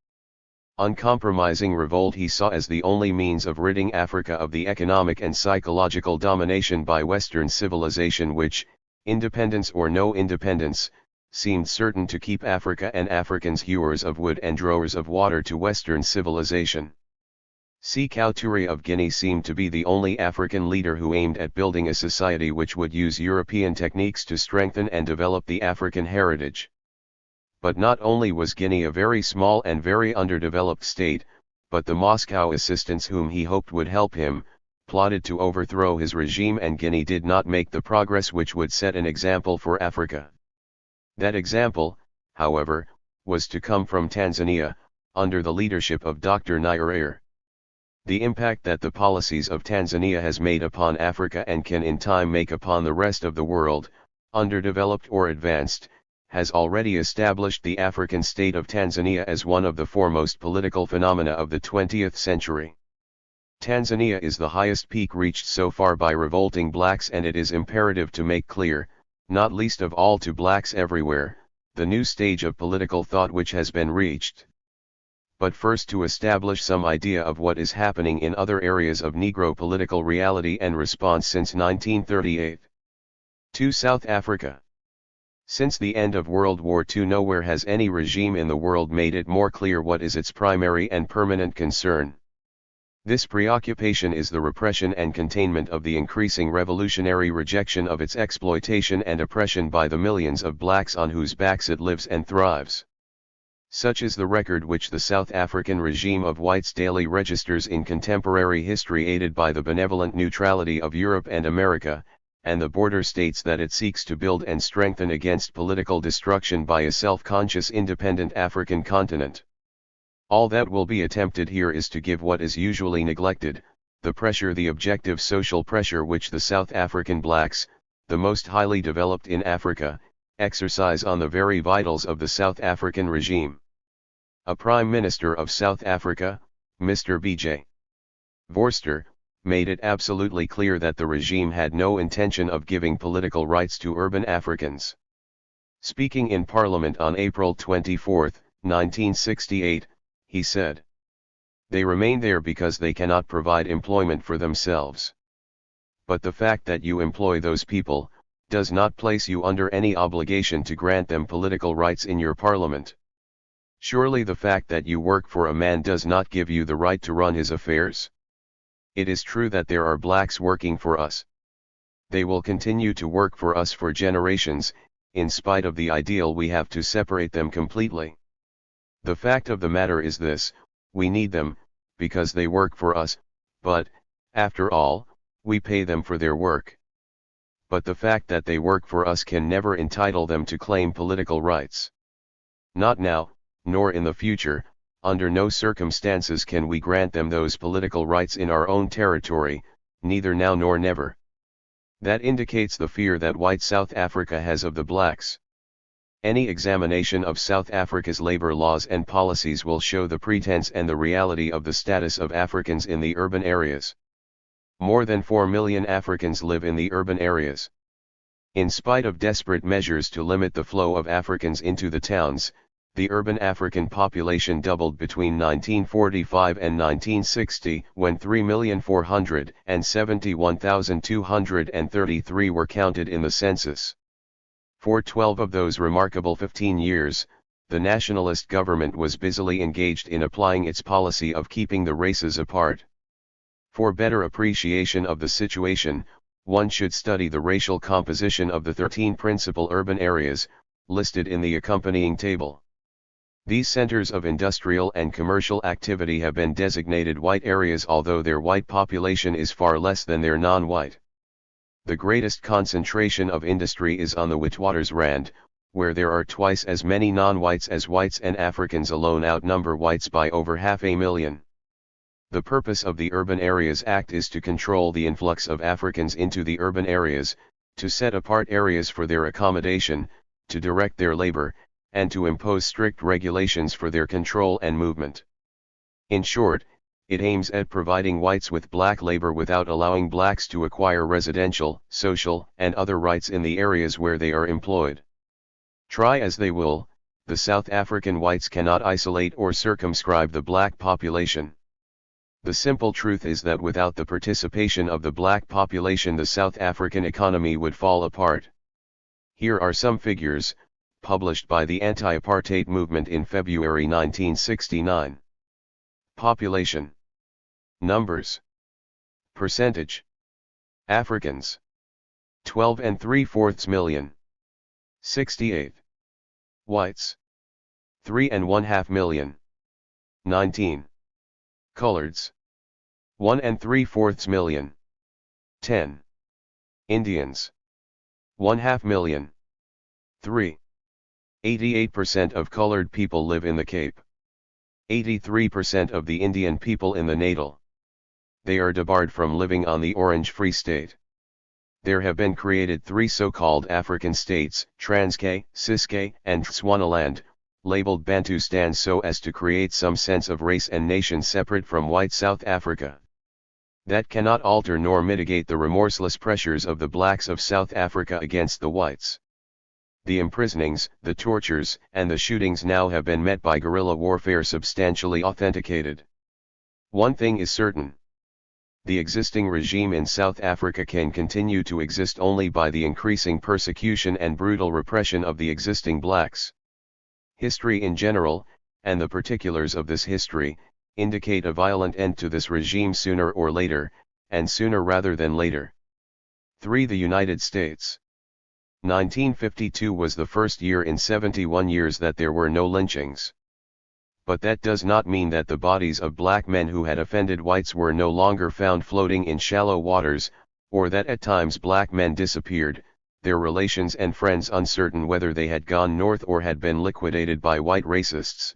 Uncompromising revolt he saw as the only means of ridding Africa of the economic and psychological domination by Western civilization which, independence or no independence, seemed certain to keep Africa and Africans hewers of wood and drawers of water to Western civilization. Sékou Touré of Guinea seemed to be the only African leader who aimed at building a society which would use European techniques to strengthen and develop the African heritage. But not only was Guinea a very small and very underdeveloped state, but the Moscow assistants whom he hoped would help him, plotted to overthrow his regime, and Guinea did not make the progress which would set an example for Africa. That example, however, was to come from Tanzania, under the leadership of Dr. Nyerere. The impact that the policies of Tanzania has made upon Africa and can in time make upon the rest of the world, underdeveloped or advanced, has already established the African state of Tanzania as one of the foremost political phenomena of the 20th century. Tanzania is the highest peak reached so far by revolting blacks, and it is imperative to make clear, not least of all to blacks everywhere, the new stage of political thought which has been reached. But first, to establish some idea of what is happening in other areas of Negro political reality and response since 1938. 2. South Africa. Since the end of World War II, nowhere has any regime in the world made it more clear what is its primary and permanent concern. This preoccupation is the repression and containment of the increasing revolutionary rejection of its exploitation and oppression by the millions of blacks on whose backs it lives and thrives. Such is the record which the South African regime of whites daily registers in contemporary history, aided by the benevolent neutrality of Europe and America, and the border states that it seeks to build and strengthen against political destruction by a self-conscious independent African continent. All that will be attempted here is to give what is usually neglected, the pressure, the objective social pressure which the South African blacks, the most highly developed in Africa, exercise on the very vitals of the South African regime. A Prime Minister of South Africa, Mr. B.J. Vorster, made it absolutely clear that the regime had no intention of giving political rights to urban Africans. Speaking in Parliament on April 24, 1968, he said, "They remain there because they cannot provide employment for themselves. But the fact that you employ those people, does not place you under any obligation to grant them political rights in your parliament. Surely the fact that you work for a man does not give you the right to run his affairs. It is true that there are blacks working for us. They will continue to work for us for generations, in spite of the ideal we have to separate them completely. The fact of the matter is this: we need them, because they work for us, but, after all, we pay them for their work. But the fact that they work for us can never entitle them to claim political rights. Not now, nor in the future. Under no circumstances can we grant them those political rights in our own territory, neither now nor never." That indicates the fear that white South Africa has of the blacks. Any examination of South Africa's labor laws and policies will show the pretense and the reality of the status of Africans in the urban areas. More than 4 million Africans live in the urban areas. In spite of desperate measures to limit the flow of Africans into the towns, the urban African population doubled between 1945 and 1960, when 3,471,233 were counted in the census. For 12 of those remarkable 15 years, the nationalist government was busily engaged in applying its policy of keeping the races apart. For better appreciation of the situation, one should study the racial composition of the 13 principal urban areas, listed in the accompanying table. These centers of industrial and commercial activity have been designated white areas, although their white population is far less than their non-white. The greatest concentration of industry is on the Witwatersrand, where there are twice as many non-whites as whites, and Africans alone outnumber whites by over 500,000. The purpose of the Urban Areas Act is to control the influx of Africans into the urban areas, to set apart areas for their accommodation, to direct their labor, and to impose strict regulations for their control and movement. In short, it aims at providing whites with black labor without allowing blacks to acquire residential, social, and other rights in the areas where they are employed. Try as they will, the South African whites cannot isolate or circumscribe the black population. The simple truth is that without the participation of the black population, the South African economy would fall apart. Here are some figures, published by the anti-apartheid movement in February 1969. Population. Numbers. Percentage. Africans. 12 3/4 million. 68. Whites. 3 1/2 million. 19. Coloreds. 1 3/4 million. 10. Indians. 1/2 million. 3. 88% of colored people live in the Cape. 83% of the Indian people in the Natal. They are debarred from living on the Orange Free State. There have been created 3 so-called African states, Transkei, Ciskei, and Tswanaland, labeled Bantustan so as to create some sense of race and nation separate from white South Africa. That cannot alter nor mitigate the remorseless pressures of the blacks of South Africa against the whites. The imprisonings, the tortures, and the shootings now have been met by guerrilla warfare substantially authenticated. One thing is certain. The existing regime in South Africa can continue to exist only by the increasing persecution and brutal repression of the existing blacks. History in general, and the particulars of this history, indicate a violent end to this regime sooner or later, and sooner rather than later. 3. The United States. 1952 was the first year in 71 years that there were no lynchings. But that does not mean that the bodies of black men who had offended whites were no longer found floating in shallow waters, or that at times black men disappeared, their relations and friends uncertain whether they had gone north or had been liquidated by white racists.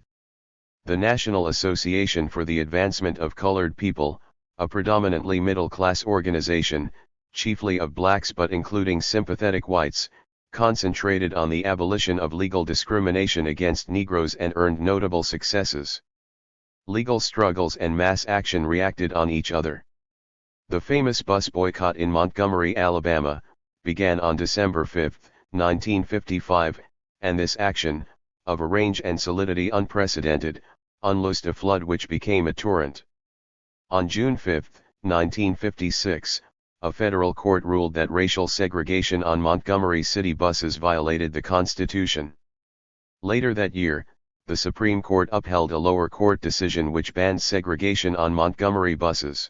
The National Association for the Advancement of Colored People, a predominantly middle-class organization, chiefly of blacks but including sympathetic whites, concentrated on the abolition of legal discrimination against Negroes and earned notable successes. Legal struggles and mass action reacted on each other. The famous bus boycott in Montgomery, Alabama, began on December 5, 1955, and this action, of a range and solidity unprecedented, unloosed a flood which became a torrent. On June 5, 1956, a federal court ruled that racial segregation on Montgomery city buses violated the Constitution. Later that year, the Supreme Court upheld a lower court decision which banned segregation on Montgomery buses.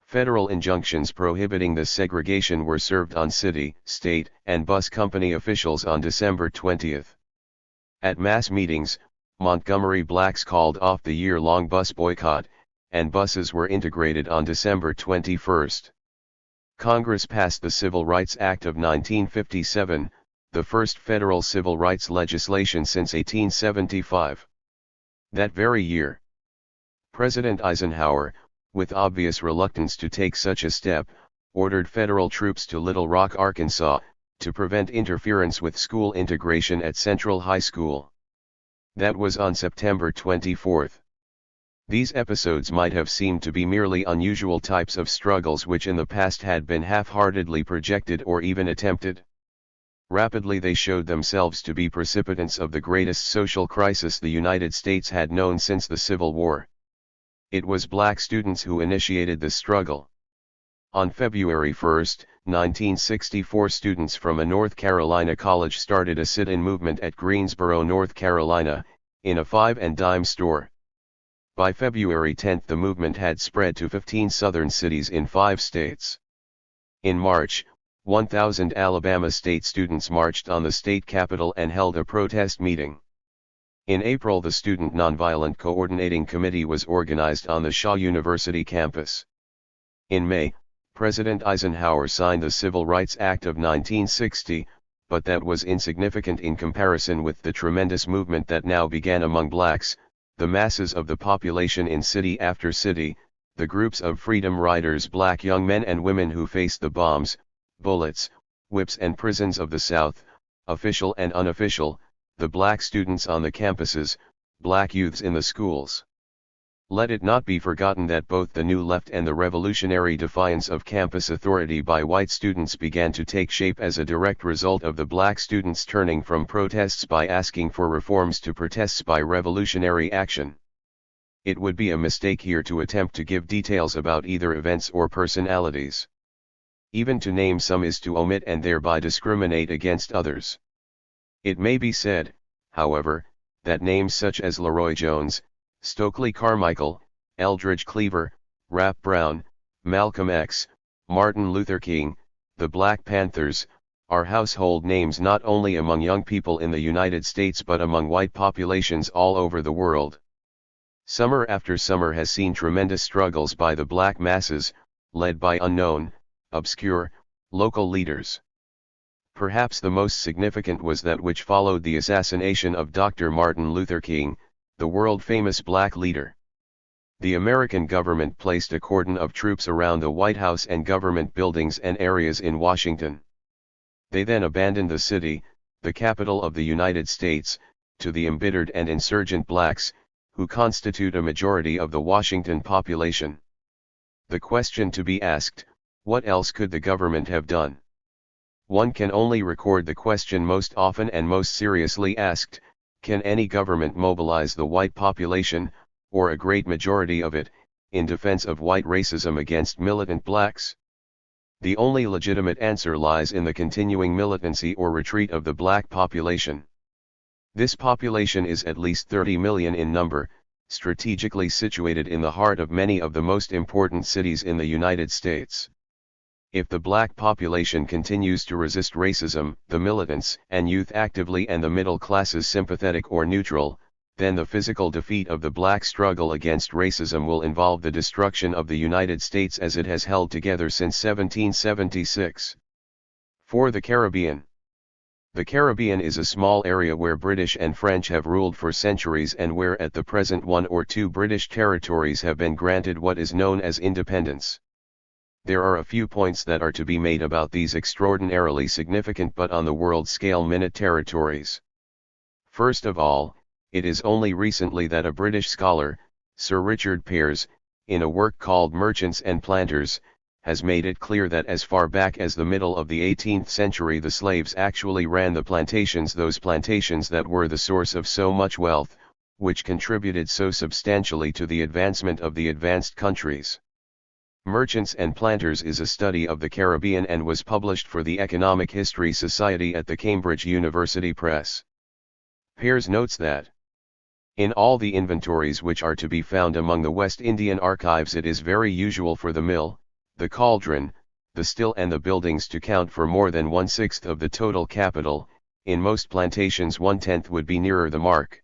Federal injunctions prohibiting this segregation were served on city, state, and bus company officials on December 20. At mass meetings, Montgomery blacks called off the year-long bus boycott, and buses were integrated on December 21. Congress passed the Civil Rights Act of 1957, the first federal civil rights legislation since 1875. That very year, President Eisenhower, with obvious reluctance to take such a step, ordered federal troops to Little Rock, Arkansas, to prevent interference with school integration at Central High School. That was on September 24. These episodes might have seemed to be merely unusual types of struggles which in the past had been half-heartedly projected or even attempted. Rapidly they showed themselves to be precipitants of the greatest social crisis the United States had known since the Civil War. It was black students who initiated the struggle. On February 1, 1964, students from a North Carolina college started a sit-in movement at Greensboro, North Carolina, in a 5-and-dime store. By February 10 the movement had spread to 15 southern cities in 5 states. In March, 1,000 Alabama state students marched on the state capitol and held a protest meeting. In April the Student Nonviolent Coordinating Committee was organized on the Shaw University campus. In May, President Eisenhower signed the Civil Rights Act of 1960, but that was insignificant in comparison with the tremendous movement that now began among blacks, the masses of the population in city after city, the groups of freedom riders, black young men and women who faced the bombs, bullets, whips and prisons of the South, official and unofficial, the black students on the campuses, black youths in the schools. Let it not be forgotten that both the New Left and the revolutionary defiance of campus authority by white students began to take shape as a direct result of the black students turning from protests by asking for reforms to protests by revolutionary action. It would be a mistake here to attempt to give details about either events or personalities. Even to name some is to omit and thereby discriminate against others. It may be said, however, that names such as Leroy Jones, Stokely Carmichael, Eldridge Cleaver, Rap Brown, Malcolm X, Martin Luther King, the Black Panthers, are household names not only among young people in the United States but among white populations all over the world. Summer after summer has seen tremendous struggles by the black masses, led by unknown, obscure, local leaders. Perhaps the most significant was that which followed the assassination of Dr. Martin Luther King, the world-famous black leader. The American government placed a cordon of troops around the White House and government buildings and areas in Washington. They then abandoned the city, the capital of the United States, to the embittered and insurgent blacks, who constitute a majority of the Washington population. The question to be asked, what else could the government have done? One can only record the question most often and most seriously asked: can any government mobilize the white population, or a great majority of it, in defense of white racism against militant blacks? The only legitimate answer lies in the continuing militancy or retreat of the black population. This population is at least 30 million in number, strategically situated in the heart of many of the most important cities in the United States. If the black population continues to resist racism, the militants and youth actively and the middle classes sympathetic or neutral, then the physical defeat of the black struggle against racism will involve the destruction of the United States as it has held together since 1776. 4. The Caribbean. The Caribbean is a small area where British and French have ruled for centuries and where at the present 1 or 2 British territories have been granted what is known as independence. There are a few points that are to be made about these extraordinarily significant but on the world scale minute territories. First of all, it is only recently that a British scholar, Sir Richard Pearse, in a work called Merchants and Planters, has made it clear that as far back as the middle of the 18th century the slaves actually ran the plantations, those plantations that were the source of so much wealth, which contributed so substantially to the advancement of the advanced countries. Merchants and Planters is a study of the Caribbean and was published for the Economic History Society at the Cambridge University Press. Pearse notes that in all the inventories which are to be found among the West Indian archives it is very usual for the mill, the cauldron, the still and the buildings to count for more than 1/6 of the total capital. In most plantations 1/10 would be nearer the mark.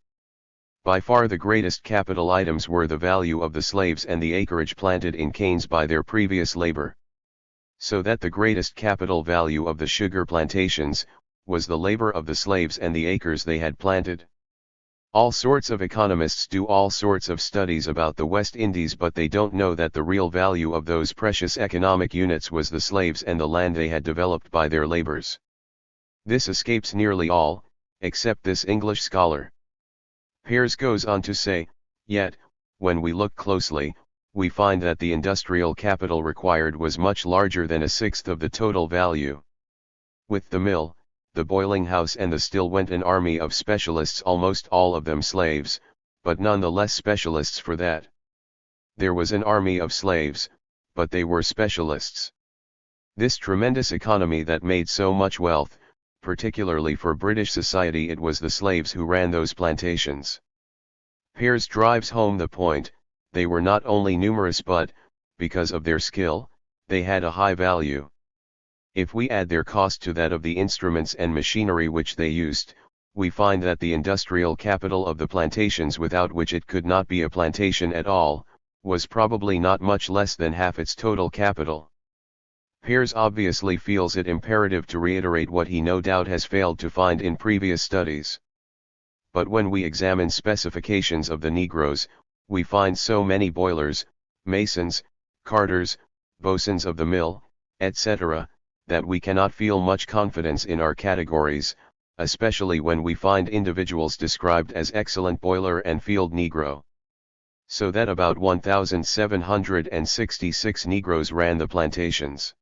By far the greatest capital items were the value of the slaves and the acreage planted in canes by their previous labor. So that the greatest capital value of the sugar plantations was the labor of the slaves and the acres they had planted. All sorts of economists do all sorts of studies about the West Indies, but they don't know that the real value of those precious economic units was the slaves and the land they had developed by their labors. This escapes nearly all, except this English scholar. Pearse goes on to say, yet, when we look closely, we find that the industrial capital required was much larger than 1/6 of the total value. With the mill, the boiling house and the still went an army of specialists, almost all of them slaves, but none the less specialists for that. There was an army of slaves, but they were specialists. This tremendous economy that made so much wealth, particularly for British society, it was the slaves who ran those plantations. Pearse drives home the point: they were not only numerous but, because of their skill, they had a high value. If we add their cost to that of the instruments and machinery which they used, we find that the industrial capital of the plantations, without which it could not be a plantation at all, was probably not much less than half its total capital. Pearse obviously feels it imperative to reiterate what he no doubt has failed to find in previous studies. But when we examine specifications of the Negroes, we find so many boilers, masons, carters, boatswains of the mill, etc., that we cannot feel much confidence in our categories, especially when we find individuals described as excellent boiler and field Negro. So that about 1,766 Negroes ran the plantations.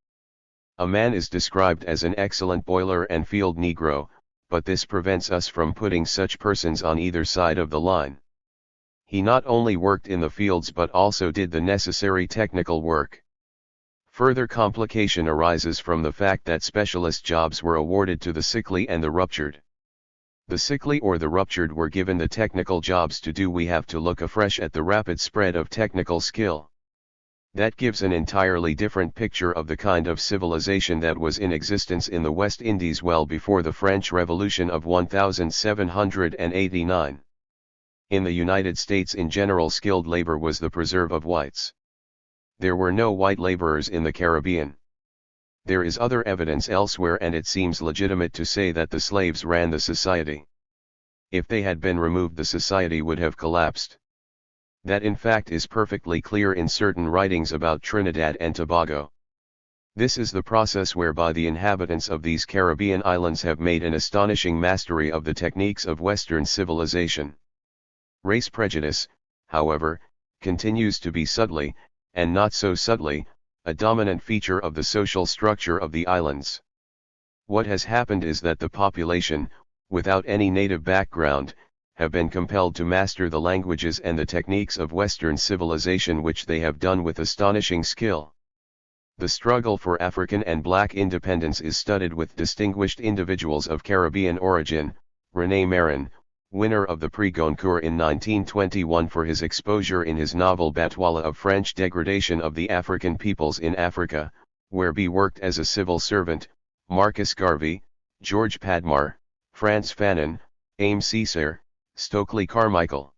A man is described as an excellent boiler and field Negro, but this prevents us from putting such persons on either side of the line. He not only worked in the fields but also did the necessary technical work. Further complication arises from the fact that specialist jobs were awarded to the sickly and the ruptured. The sickly or the ruptured were given the technical jobs to do. We have to look afresh at the rapid spread of technical skill. That gives an entirely different picture of the kind of civilization that was in existence in the West Indies well before the French Revolution of 1789. In the United States in general, skilled labor was the preserve of whites. There were no white laborers in the Caribbean. There is other evidence elsewhere, and it seems legitimate to say that the slaves ran the society. If they had been removed, the society would have collapsed. That in fact is perfectly clear in certain writings about Trinidad and Tobago. This is the process whereby the inhabitants of these Caribbean islands have made an astonishing mastery of the techniques of Western civilization. Race prejudice, however, continues to be subtly, and not so subtly, a dominant feature of the social structure of the islands. What has happened is that the population, without any native background, have been compelled to master the languages and the techniques of Western civilization, which they have done with astonishing skill. The struggle for African and black independence is studied with distinguished individuals of Caribbean origin. René Marin, winner of the Prix Goncourt in 1921 for his exposure in his novel Batoila of French degradation of the African peoples in Africa, where B worked as a civil servant, Marcus Garvey, George Padmar, Frantz Fanon, Aimé Césaire, Stokely Carmichael.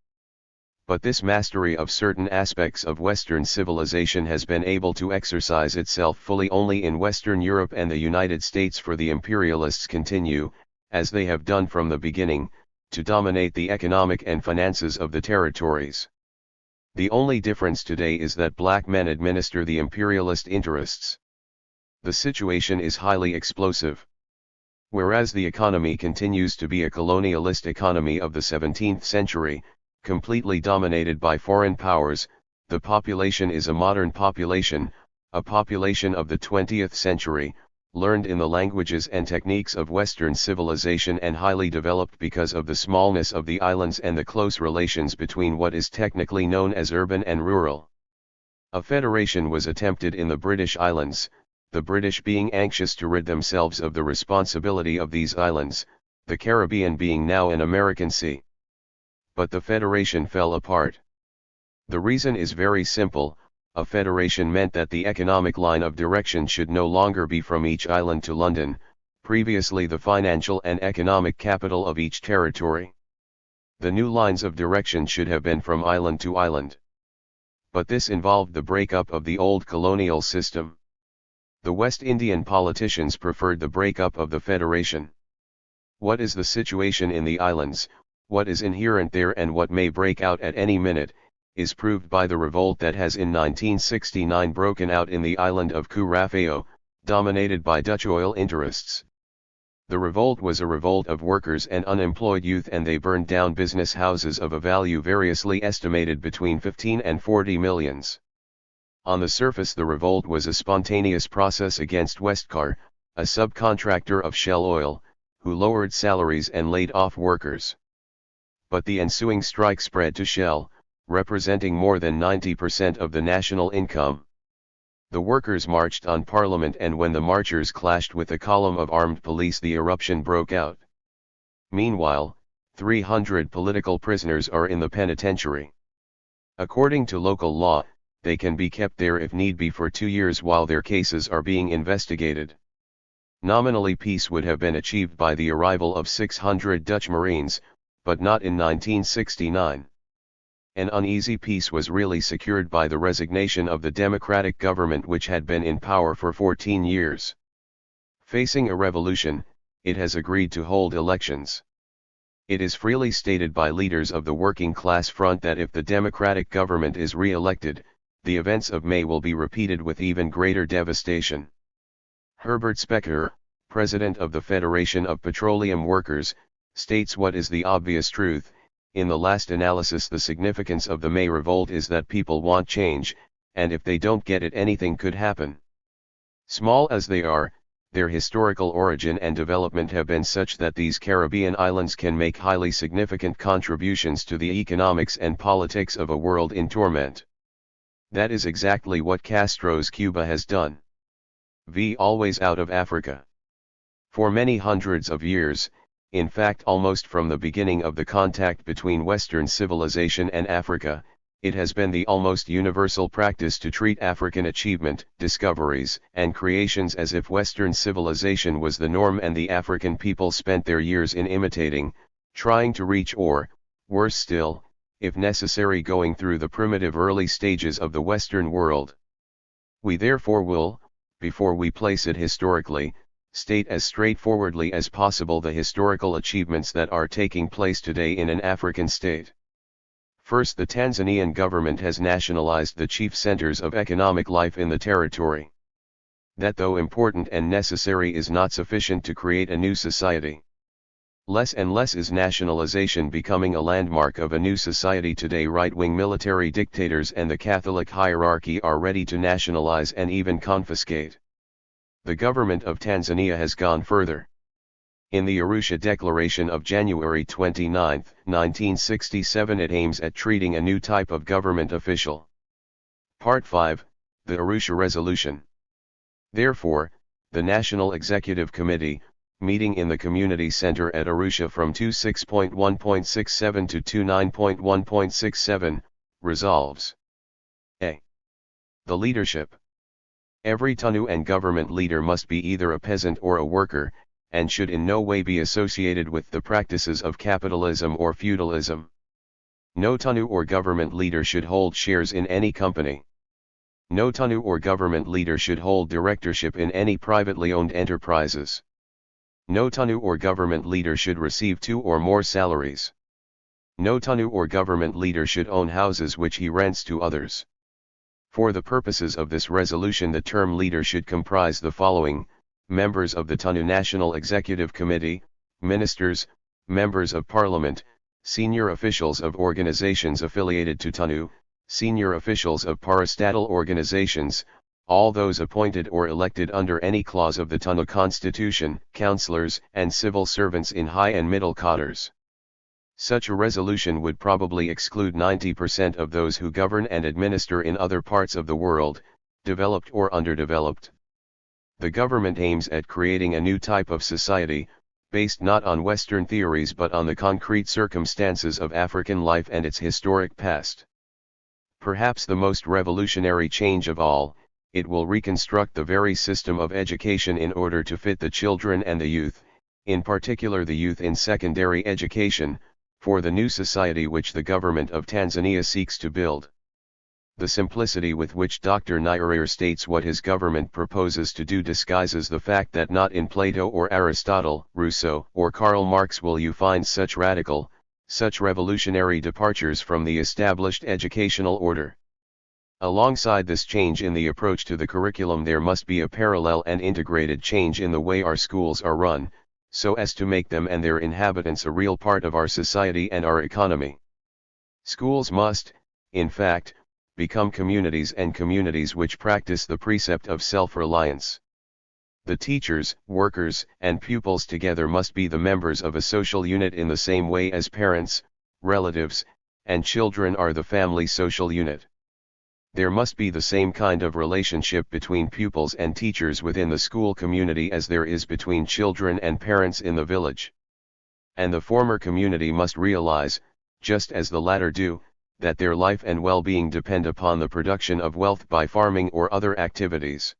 But this mastery of certain aspects of Western civilization has been able to exercise itself fully only in Western Europe and the United States, for the imperialists continue, as they have done from the beginning, to dominate the economic and finances of the territories. The only difference today is that black men administer the imperialist interests. The situation is highly explosive. Whereas the economy continues to be a colonialist economy of the 17th century, completely dominated by foreign powers, the population is a modern population, a population of the 20th century, learned in the languages and techniques of Western civilization and highly developed because of the smallness of the islands and the close relations between what is technically known as urban and rural. A federation was attempted in the British Islands, the British being anxious to rid themselves of the responsibility of these islands, the Caribbean being now an American sea. But the federation fell apart. The reason is very simple. A federation meant that the economic line of direction should no longer be from each island to London, previously the financial and economic capital of each territory. The new lines of direction should have been from island to island. But this involved the breakup of the old colonial system. The West Indian politicians preferred the breakup of the federation. What is the situation in the islands, what is inherent there, and what may break out at any minute, is proved by the revolt that has in 1969 broken out in the island of Curaçao, dominated by Dutch oil interests. The revolt was a revolt of workers and unemployed youth, and they burned down business houses of a value variously estimated between 15 and 40 millions. On the surface, the revolt was a spontaneous process against Westcar, a subcontractor of Shell Oil, who lowered salaries and laid off workers. But the ensuing strike spread to Shell, representing more than 90% of the national income. The workers marched on Parliament, and when the marchers clashed with a column of armed police, the eruption broke out. Meanwhile, 300 political prisoners are in the penitentiary. According to local law, they can be kept there if need be for 2 years while their cases are being investigated. Nominally, peace would have been achieved by the arrival of 600 Dutch Marines, but not in 1969. An uneasy peace was really secured by the resignation of the democratic government, which had been in power for 14 years. Facing a revolution, it has agreed to hold elections. It is freely stated by leaders of the working class front that if the democratic government is re-elected, the events of May will be repeated with even greater devastation. Herbert Specker, president of the Federation of Petroleum Workers, states what is the obvious truth: in the last analysis, the significance of the May revolt is that people want change, and if they don't get it, anything could happen. Small as they are, their historical origin and development have been such that these Caribbean islands can make highly significant contributions to the economics and politics of a world in torment. That is exactly what Castro's Cuba has done. Always out of Africa. For many hundreds of years, In fact, almost from the beginning of the contact between Western civilization and Africa, it has been the almost universal practice to treat African achievement, discoveries, and creations as if Western civilization was the norm, and the African people spent their years in imitating, trying to reach, or, worse still, if necessary, going through the primitive early stages of the Western world. We therefore will, before we place it historically, state as straightforwardly as possible the historical achievements that are taking place today in an African state. First, the Tanzanian government has nationalized the chief centers of economic life in the territory. That, though important and necessary, is not sufficient to create a new society. Less and less is nationalization becoming a landmark of a new society today. Right-wing military dictators and the Catholic hierarchy are ready to nationalize and even confiscate. The government of Tanzania has gone further. In the Arusha Declaration of January 29, 1967, it aims at treating a new type of government official. Part 5, the Arusha Resolution. Therefore, the National Executive Committee, meeting in the Community Center at Arusha from 26.1.67 to 29.1.67, resolves: A. The leadership. Every Tanu and government leader must be either a peasant or a worker, and should in no way be associated with the practices of capitalism or feudalism. No Tanu or government leader should hold shares in any company. No Tanu or government leader should hold directorship in any privately owned enterprises. No Tanu or government leader should receive 2 or more salaries. No Tanu or government leader should own houses which he rents to others. For the purposes of this resolution, the term leader should comprise the following: members of the Tanu National Executive Committee, ministers, members of parliament, senior officials of organizations affiliated to Tanu, senior officials of parastatal organizations, all those appointed or elected under any clause of the Tanu Constitution, councillors and civil servants in high and middle cadres. Such a resolution would probably exclude 90% of those who govern and administer in other parts of the world, developed or underdeveloped. The government aims at creating a new type of society, based not on Western theories but on the concrete circumstances of African life and its historic past. Perhaps the most revolutionary change of all, it will reconstruct the very system of education in order to fit the children and the youth, in particular the youth in secondary education, for the new society which the government of Tanzania seeks to build. The simplicity with which Dr. Nyerere states what his government proposes to do disguises the fact that not in Plato or Aristotle, Rousseau or Karl Marx will you find such radical, such revolutionary departures from the established educational order. Alongside this change in the approach to the curriculum, there must be a parallel and integrated change in the way our schools are run, so as to make them and their inhabitants a real part of our society and our economy. Schools must, in fact, become communities, and communities which practice the precept of self-reliance. The teachers, workers, and pupils together must be the members of a social unit in the same way as parents, relatives, and children are the family social unit. There must be the same kind of relationship between pupils and teachers within the school community as there is between children and parents in the village. And the former community must realize, just as the latter do, that their life and well-being depend upon the production of wealth by farming or other activities.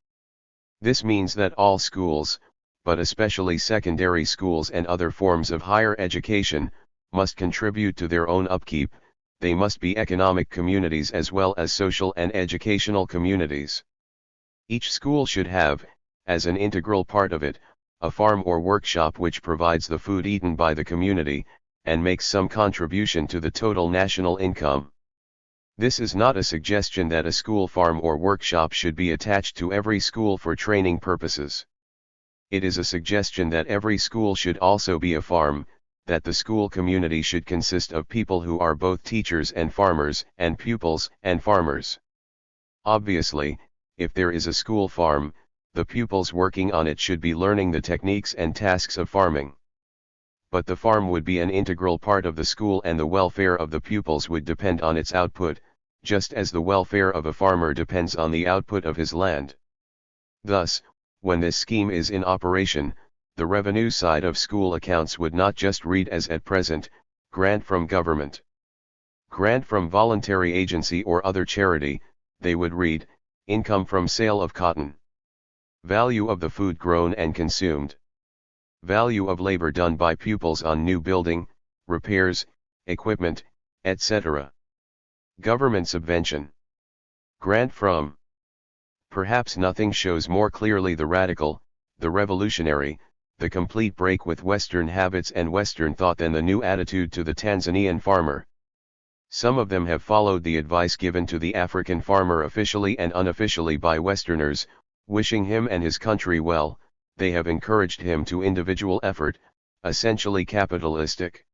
This means that all schools, but especially secondary schools and other forms of higher education, must contribute to their own upkeep. They must be economic communities as well as social and educational communities. Each school should have, as an integral part of it, a farm or workshop which provides the food eaten by the community, and makes some contribution to the total national income. This is not a suggestion that a school farm or workshop should be attached to every school for training purposes. It is a suggestion that every school should also be a farm, that the school community should consist of people who are both teachers and farmers, and pupils and farmers. Obviously, if there is a school farm, the pupils working on it should be learning the techniques and tasks of farming. But the farm would be an integral part of the school, and the welfare of the pupils would depend on its output, just as the welfare of a farmer depends on the output of his land. Thus, when this scheme is in operation, the revenue side of school accounts would not just read as at present, grant from government, grant from voluntary agency or other charity, they would read, income from sale of cotton, value of the food grown and consumed, value of labor done by pupils on new building, repairs, equipment, etc. Government subvention, grant from. Perhaps nothing shows more clearly the radical, the revolutionary, the complete break with Western habits and Western thought than the new attitude to the Tanzanian farmer. Some of them have followed the advice given to the African farmer officially and unofficially by Westerners, wishing him and his country well. They have encouraged him to individual effort, essentially capitalistic.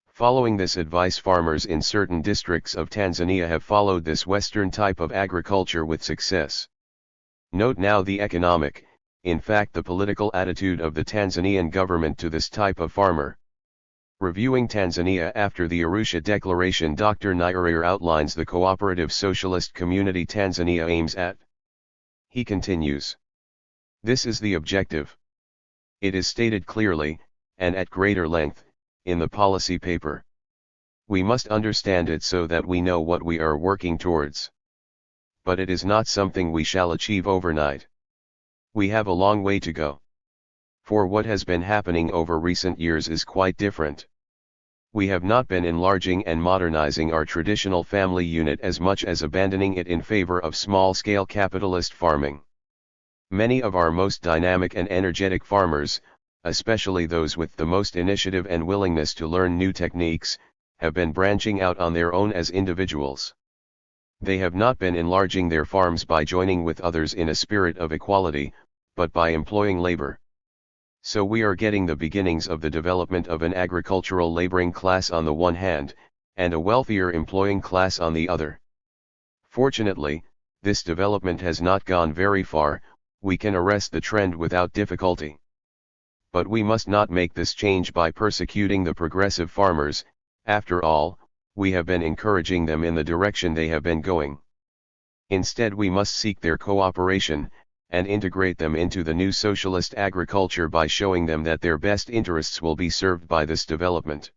Following this advice, farmers in certain districts of Tanzania have followed this Western type of agriculture with success. Note now the economic, in fact the political attitude of the Tanzanian government to this type of farmer. Reviewing Tanzania after the Arusha Declaration, Dr. Nyerere outlines the cooperative socialist community Tanzania aims at. He continues. This is the objective. It is stated clearly, and at greater length, in the policy paper. We must understand it so that we know what we are working towards. But it is not something we shall achieve overnight. We have a long way to go. For what has been happening over recent years is quite different. We have not been enlarging and modernizing our traditional family unit as much as abandoning it in favor of small-scale capitalist farming. Many of our most dynamic and energetic farmers, especially those with the most initiative and willingness to learn new techniques, have been branching out on their own as individuals. They have not been enlarging their farms by joining with others in a spirit of equality, but by employing labor. So we are getting the beginnings of the development of an agricultural laboring class on the one hand, and a wealthier employing class on the other. Fortunately, this development has not gone very far. We can arrest the trend without difficulty. But we must not make this change by persecuting the progressive farmers. After all, we have been encouraging them in the direction they have been going. Instead, we must seek their cooperation, and integrate them into the new socialist agriculture by showing them that their best interests will be served by this development.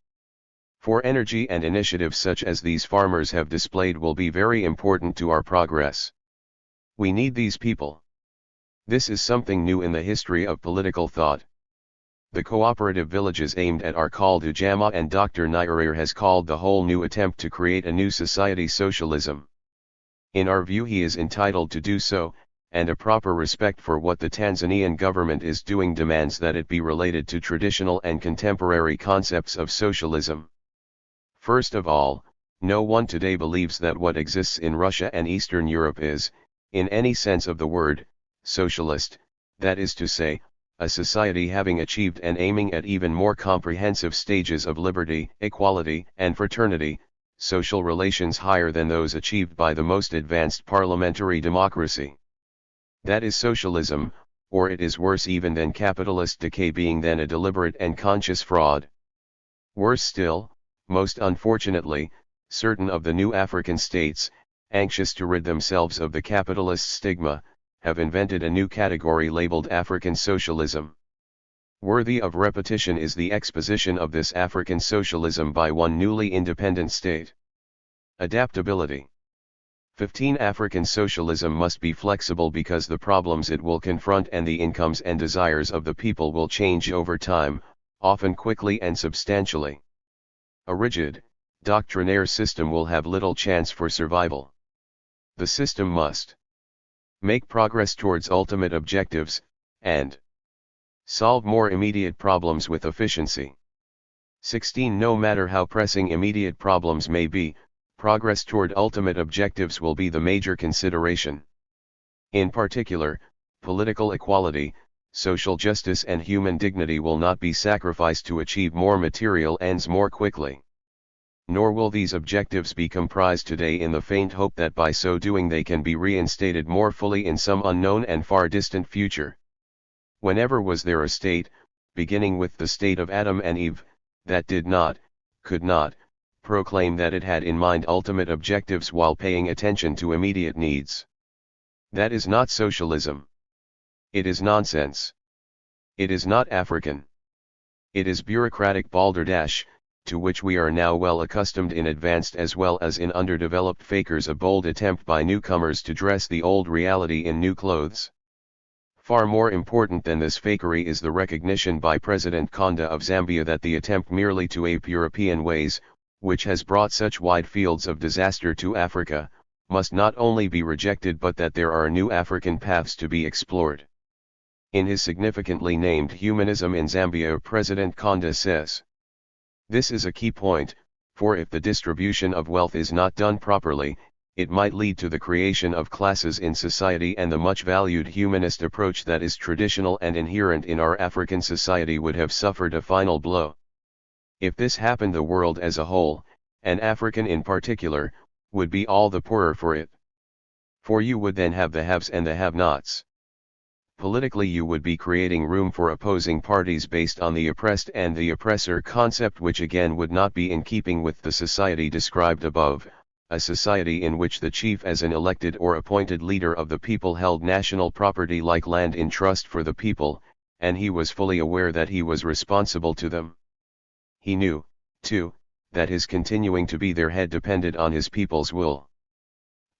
For energy and initiative such as these farmers have displayed will be very important to our progress. We need these people. This is something new in the history of political thought. The cooperative villages aimed at are called Ujamaa, and Dr. Nyerere has called the whole new attempt to create a new society socialism. In our view, he is entitled to do so, and a proper respect for what the Tanzanian government is doing demands that it be related to traditional and contemporary concepts of socialism. First of all, no one today believes that what exists in Russia and Eastern Europe is, in any sense of the word, socialist, that is to say, a society having achieved and aiming at even more comprehensive stages of liberty, equality, and fraternity, social relations higher than those achieved by the most advanced parliamentary democracy. That is socialism, or it is worse even than capitalist decay, being then a deliberate and conscious fraud. Worse still, most unfortunately, certain of the new African states, anxious to rid themselves of the capitalist stigma, have invented a new category labeled African socialism. Worthy of repetition is the exposition of this African socialism by one newly independent state. Adaptability. 15. African socialism must be flexible because the problems it will confront and the incomes and desires of the people will change over time, often quickly and substantially. A rigid, doctrinaire system will have little chance for survival. The system must make progress towards ultimate objectives, and solve more immediate problems with efficiency. 16. No matter how pressing immediate problems may be, progress toward ultimate objectives will be the major consideration. In particular, political equality, social justice and human dignity will not be sacrificed to achieve more material ends more quickly. Nor will these objectives be comprised today in the faint hope that by so doing they can be reinstated more fully in some unknown and far distant future. Whenever was there a state, beginning with the state of Adam and Eve, that did not, could not, proclaim that it had in mind ultimate objectives while paying attention to immediate needs? That is not socialism. It is nonsense. It is not African. It is bureaucratic balderdash, to which we are now well accustomed in advanced as well as in underdeveloped fakers, a bold attempt by newcomers to dress the old reality in new clothes. Far more important than this fakery is the recognition by President Konda of Zambia that the attempt merely to ape European ways, which has brought such wide fields of disaster to Africa, must not only be rejected but that there are new African paths to be explored. In his significantly named Humanism in Zambia, President Konda says, "This is a key point, for if the distribution of wealth is not done properly, it might lead to the creation of classes in society, and the much valued humanist approach that is traditional and inherent in our African society would have suffered a final blow. If this happened, the world as a whole, and African in particular, would be all the poorer for it. For you would then have the haves and the have-nots. Politically you would be creating room for opposing parties based on the oppressed and the oppressor concept, which again would not be in keeping with the society described above, a society in which the chief as an elected or appointed leader of the people held national property like land in trust for the people, and he was fully aware that he was responsible to them. He knew, too, that his continuing to be their head depended on his people's will."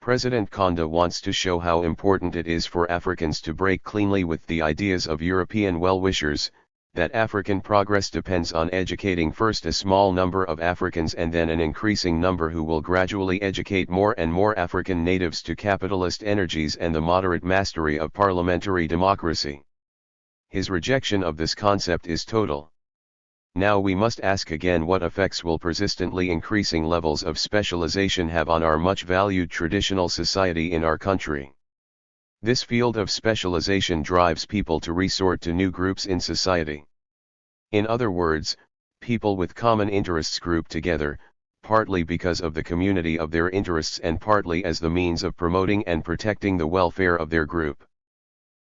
President Konda wants to show how important it is for Africans to break cleanly with the ideas of European well-wishers, that African progress depends on educating first a small number of Africans and then an increasing number who will gradually educate more and more African natives to capitalist energies and the moderate mastery of parliamentary democracy. His rejection of this concept is total. Now we must ask again, what effects will persistently increasing levels of specialization have on our much valued traditional society in our country? This field of specialization drives people to resort to new groups in society. In other words, people with common interests group together, partly because of the community of their interests and partly as the means of promoting and protecting the welfare of their group.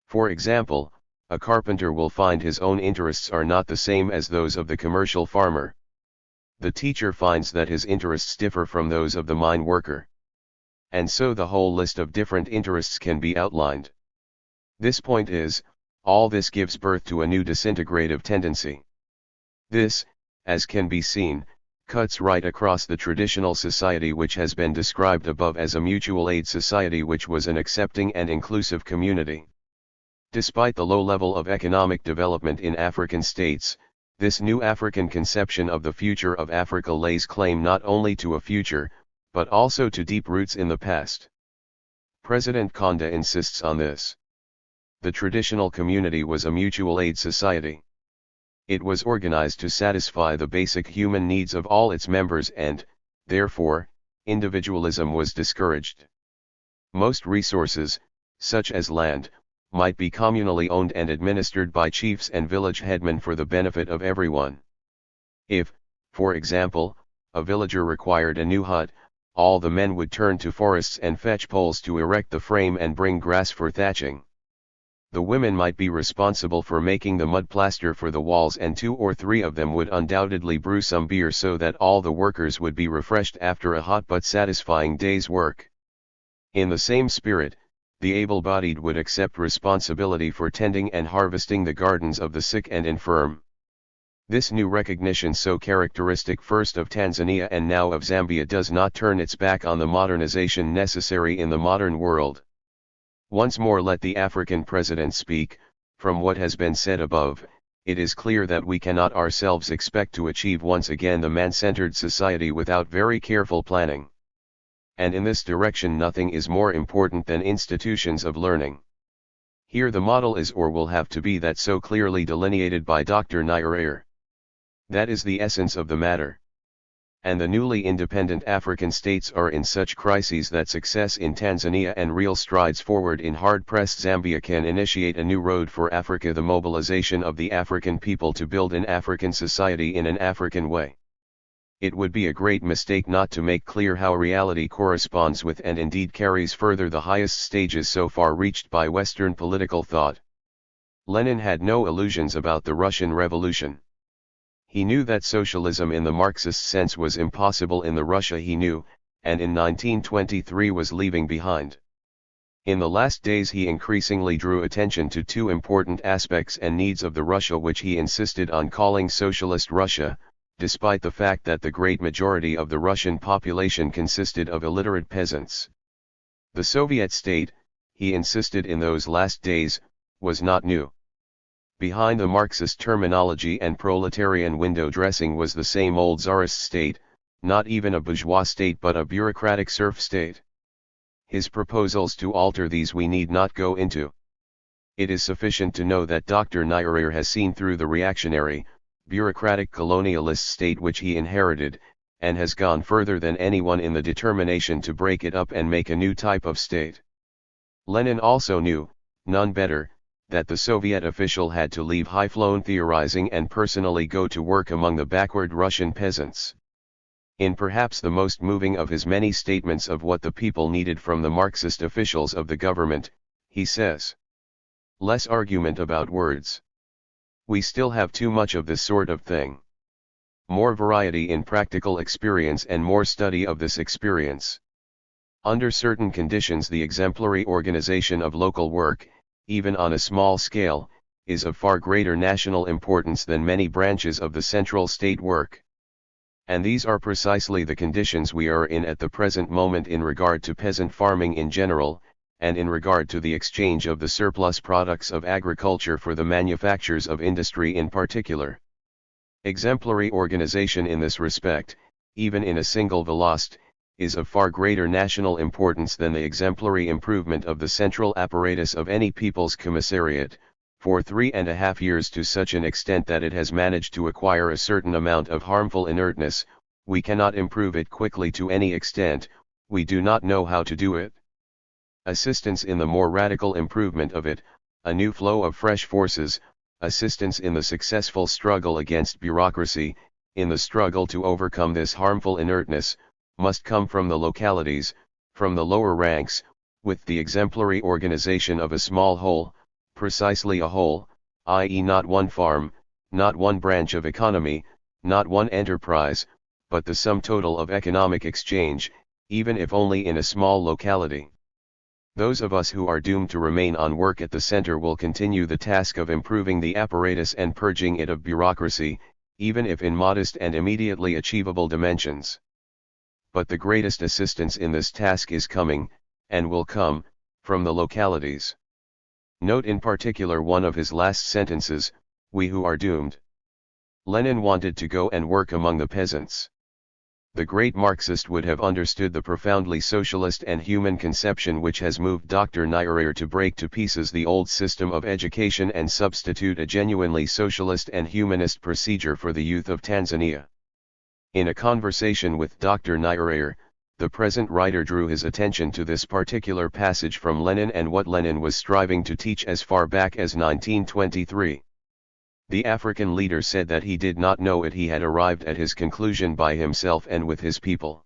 For example, a carpenter will find his own interests are not the same as those of the commercial farmer. The teacher finds that his interests differ from those of the mine worker. And so the whole list of different interests can be outlined. This point is, all this gives birth to a new disintegrative tendency. This, as can be seen, cuts right across the traditional society which has been described above as a mutual aid society, which was an accepting and inclusive community. Despite the low level of economic development in African states, this new African conception of the future of Africa lays claim not only to a future, but also to deep roots in the past. President Konda insists on this. The traditional community was a mutual aid society. It was organized to satisfy the basic human needs of all its members and, therefore, individualism was discouraged. Most resources, such as land, might be communally owned and administered by chiefs and village headmen for the benefit of everyone. If, for example, a villager required a new hut, all the men would turn to forests and fetch poles to erect the frame and bring grass for thatching. The women might be responsible for making the mud plaster for the walls, and 2 or 3 of them would undoubtedly brew some beer so that all the workers would be refreshed after a hot but satisfying day's work. In the same spirit, the able-bodied would accept responsibility for tending and harvesting the gardens of the sick and infirm. This new recognition, so characteristic first of Tanzania and now of Zambia, does not turn its back on the modernization necessary in the modern world. Once more let the African president speak. From what has been said above, it is clear that we cannot ourselves expect to achieve once again the man-centered society without very careful planning. And in this direction nothing is more important than institutions of learning. Here the model is or will have to be that so clearly delineated by Dr. Nyerere. That is the essence of the matter. And the newly independent African states are in such crises that success in Tanzania and real strides forward in hard-pressed Zambia can initiate a new road for Africa, the mobilization of the African people to build an African society in an African way. It would be a great mistake not to make clear how reality corresponds with and indeed carries further the highest stages so far reached by Western political thought. Lenin had no illusions about the Russian Revolution. He knew that socialism in the Marxist sense was impossible in the Russia he knew, and in 1923 was leaving behind. In the last days he increasingly drew attention to two important aspects and needs of the Russia which he insisted on calling Socialist Russia, despite the fact that the great majority of the Russian population consisted of illiterate peasants. The Soviet state, he insisted in those last days, was not new. Behind the Marxist terminology and proletarian window dressing was the same old Tsarist state, not even a bourgeois state but a bureaucratic serf state. His proposals to alter these we need not go into. It is sufficient to know that Dr. Nyerere has seen through the reactionary, bureaucratic colonialist state which he inherited, and has gone further than anyone in the determination to break it up and make a new type of state. Lenin also knew, none better, that the Soviet official had to leave high-flown theorizing and personally go to work among the backward Russian peasants. In perhaps the most moving of his many statements of what the people needed from the Marxist officials of the government, he says, "Less argument about words. We still have too much of this sort of thing. More variety in practical experience and more study of this experience. Under certain conditions the exemplary organization of local work, even on a small scale, is of far greater national importance than many branches of the central state work. And these are precisely the conditions we are in at the present moment in regard to peasant farming in general, and in regard to the exchange of the surplus products of agriculture for the manufactures of industry in particular. Exemplary organization in this respect, even in a single velocity, is of far greater national importance than the exemplary improvement of the central apparatus of any people's commissariat, for 3.5 years to such an extent that it has managed to acquire a certain amount of harmful inertness. We cannot improve it quickly to any extent, we do not know how to do it. Assistance in the more radical improvement of it, a new flow of fresh forces, assistance in the successful struggle against bureaucracy, in the struggle to overcome this harmful inertness, must come from the localities, from the lower ranks, with the exemplary organization of a small whole, precisely a whole, i.e. not one farm, not one branch of economy, not one enterprise, but the sum total of economic exchange, even if only in a small locality. Those of us who are doomed to remain on work at the center will continue the task of improving the apparatus and purging it of bureaucracy, even if in modest and immediately achievable dimensions. But the greatest assistance in this task is coming, and will come, from the localities. Note in particular one of his last sentences, we who are doomed. Lenin wanted to go and work among the peasants. The great Marxist would have understood the profoundly socialist and human conception which has moved Dr. Nyerere to break to pieces the old system of education and substitute a genuinely socialist and humanist procedure for the youth of Tanzania. In a conversation with Dr. Nyerere, the present writer drew his attention to this particular passage from Lenin and what Lenin was striving to teach as far back as 1923. The African leader said that he did not know it. He had arrived at his conclusion by himself and with his people.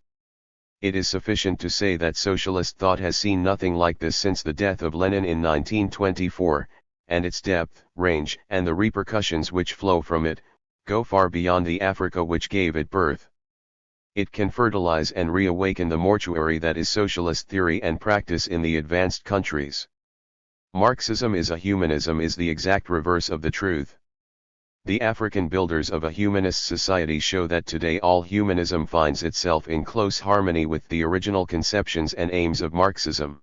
It is sufficient to say that socialist thought has seen nothing like this since the death of Lenin in 1924, and its depth, range, and the repercussions which flow from it, go far beyond the Africa which gave it birth. It can fertilize and reawaken the mortuary that is socialist theory and practice in the advanced countries. Marxism is a humanism is the exact reverse of the truth. The African builders of a humanist society show that today all humanism finds itself in close harmony with the original conceptions and aims of Marxism.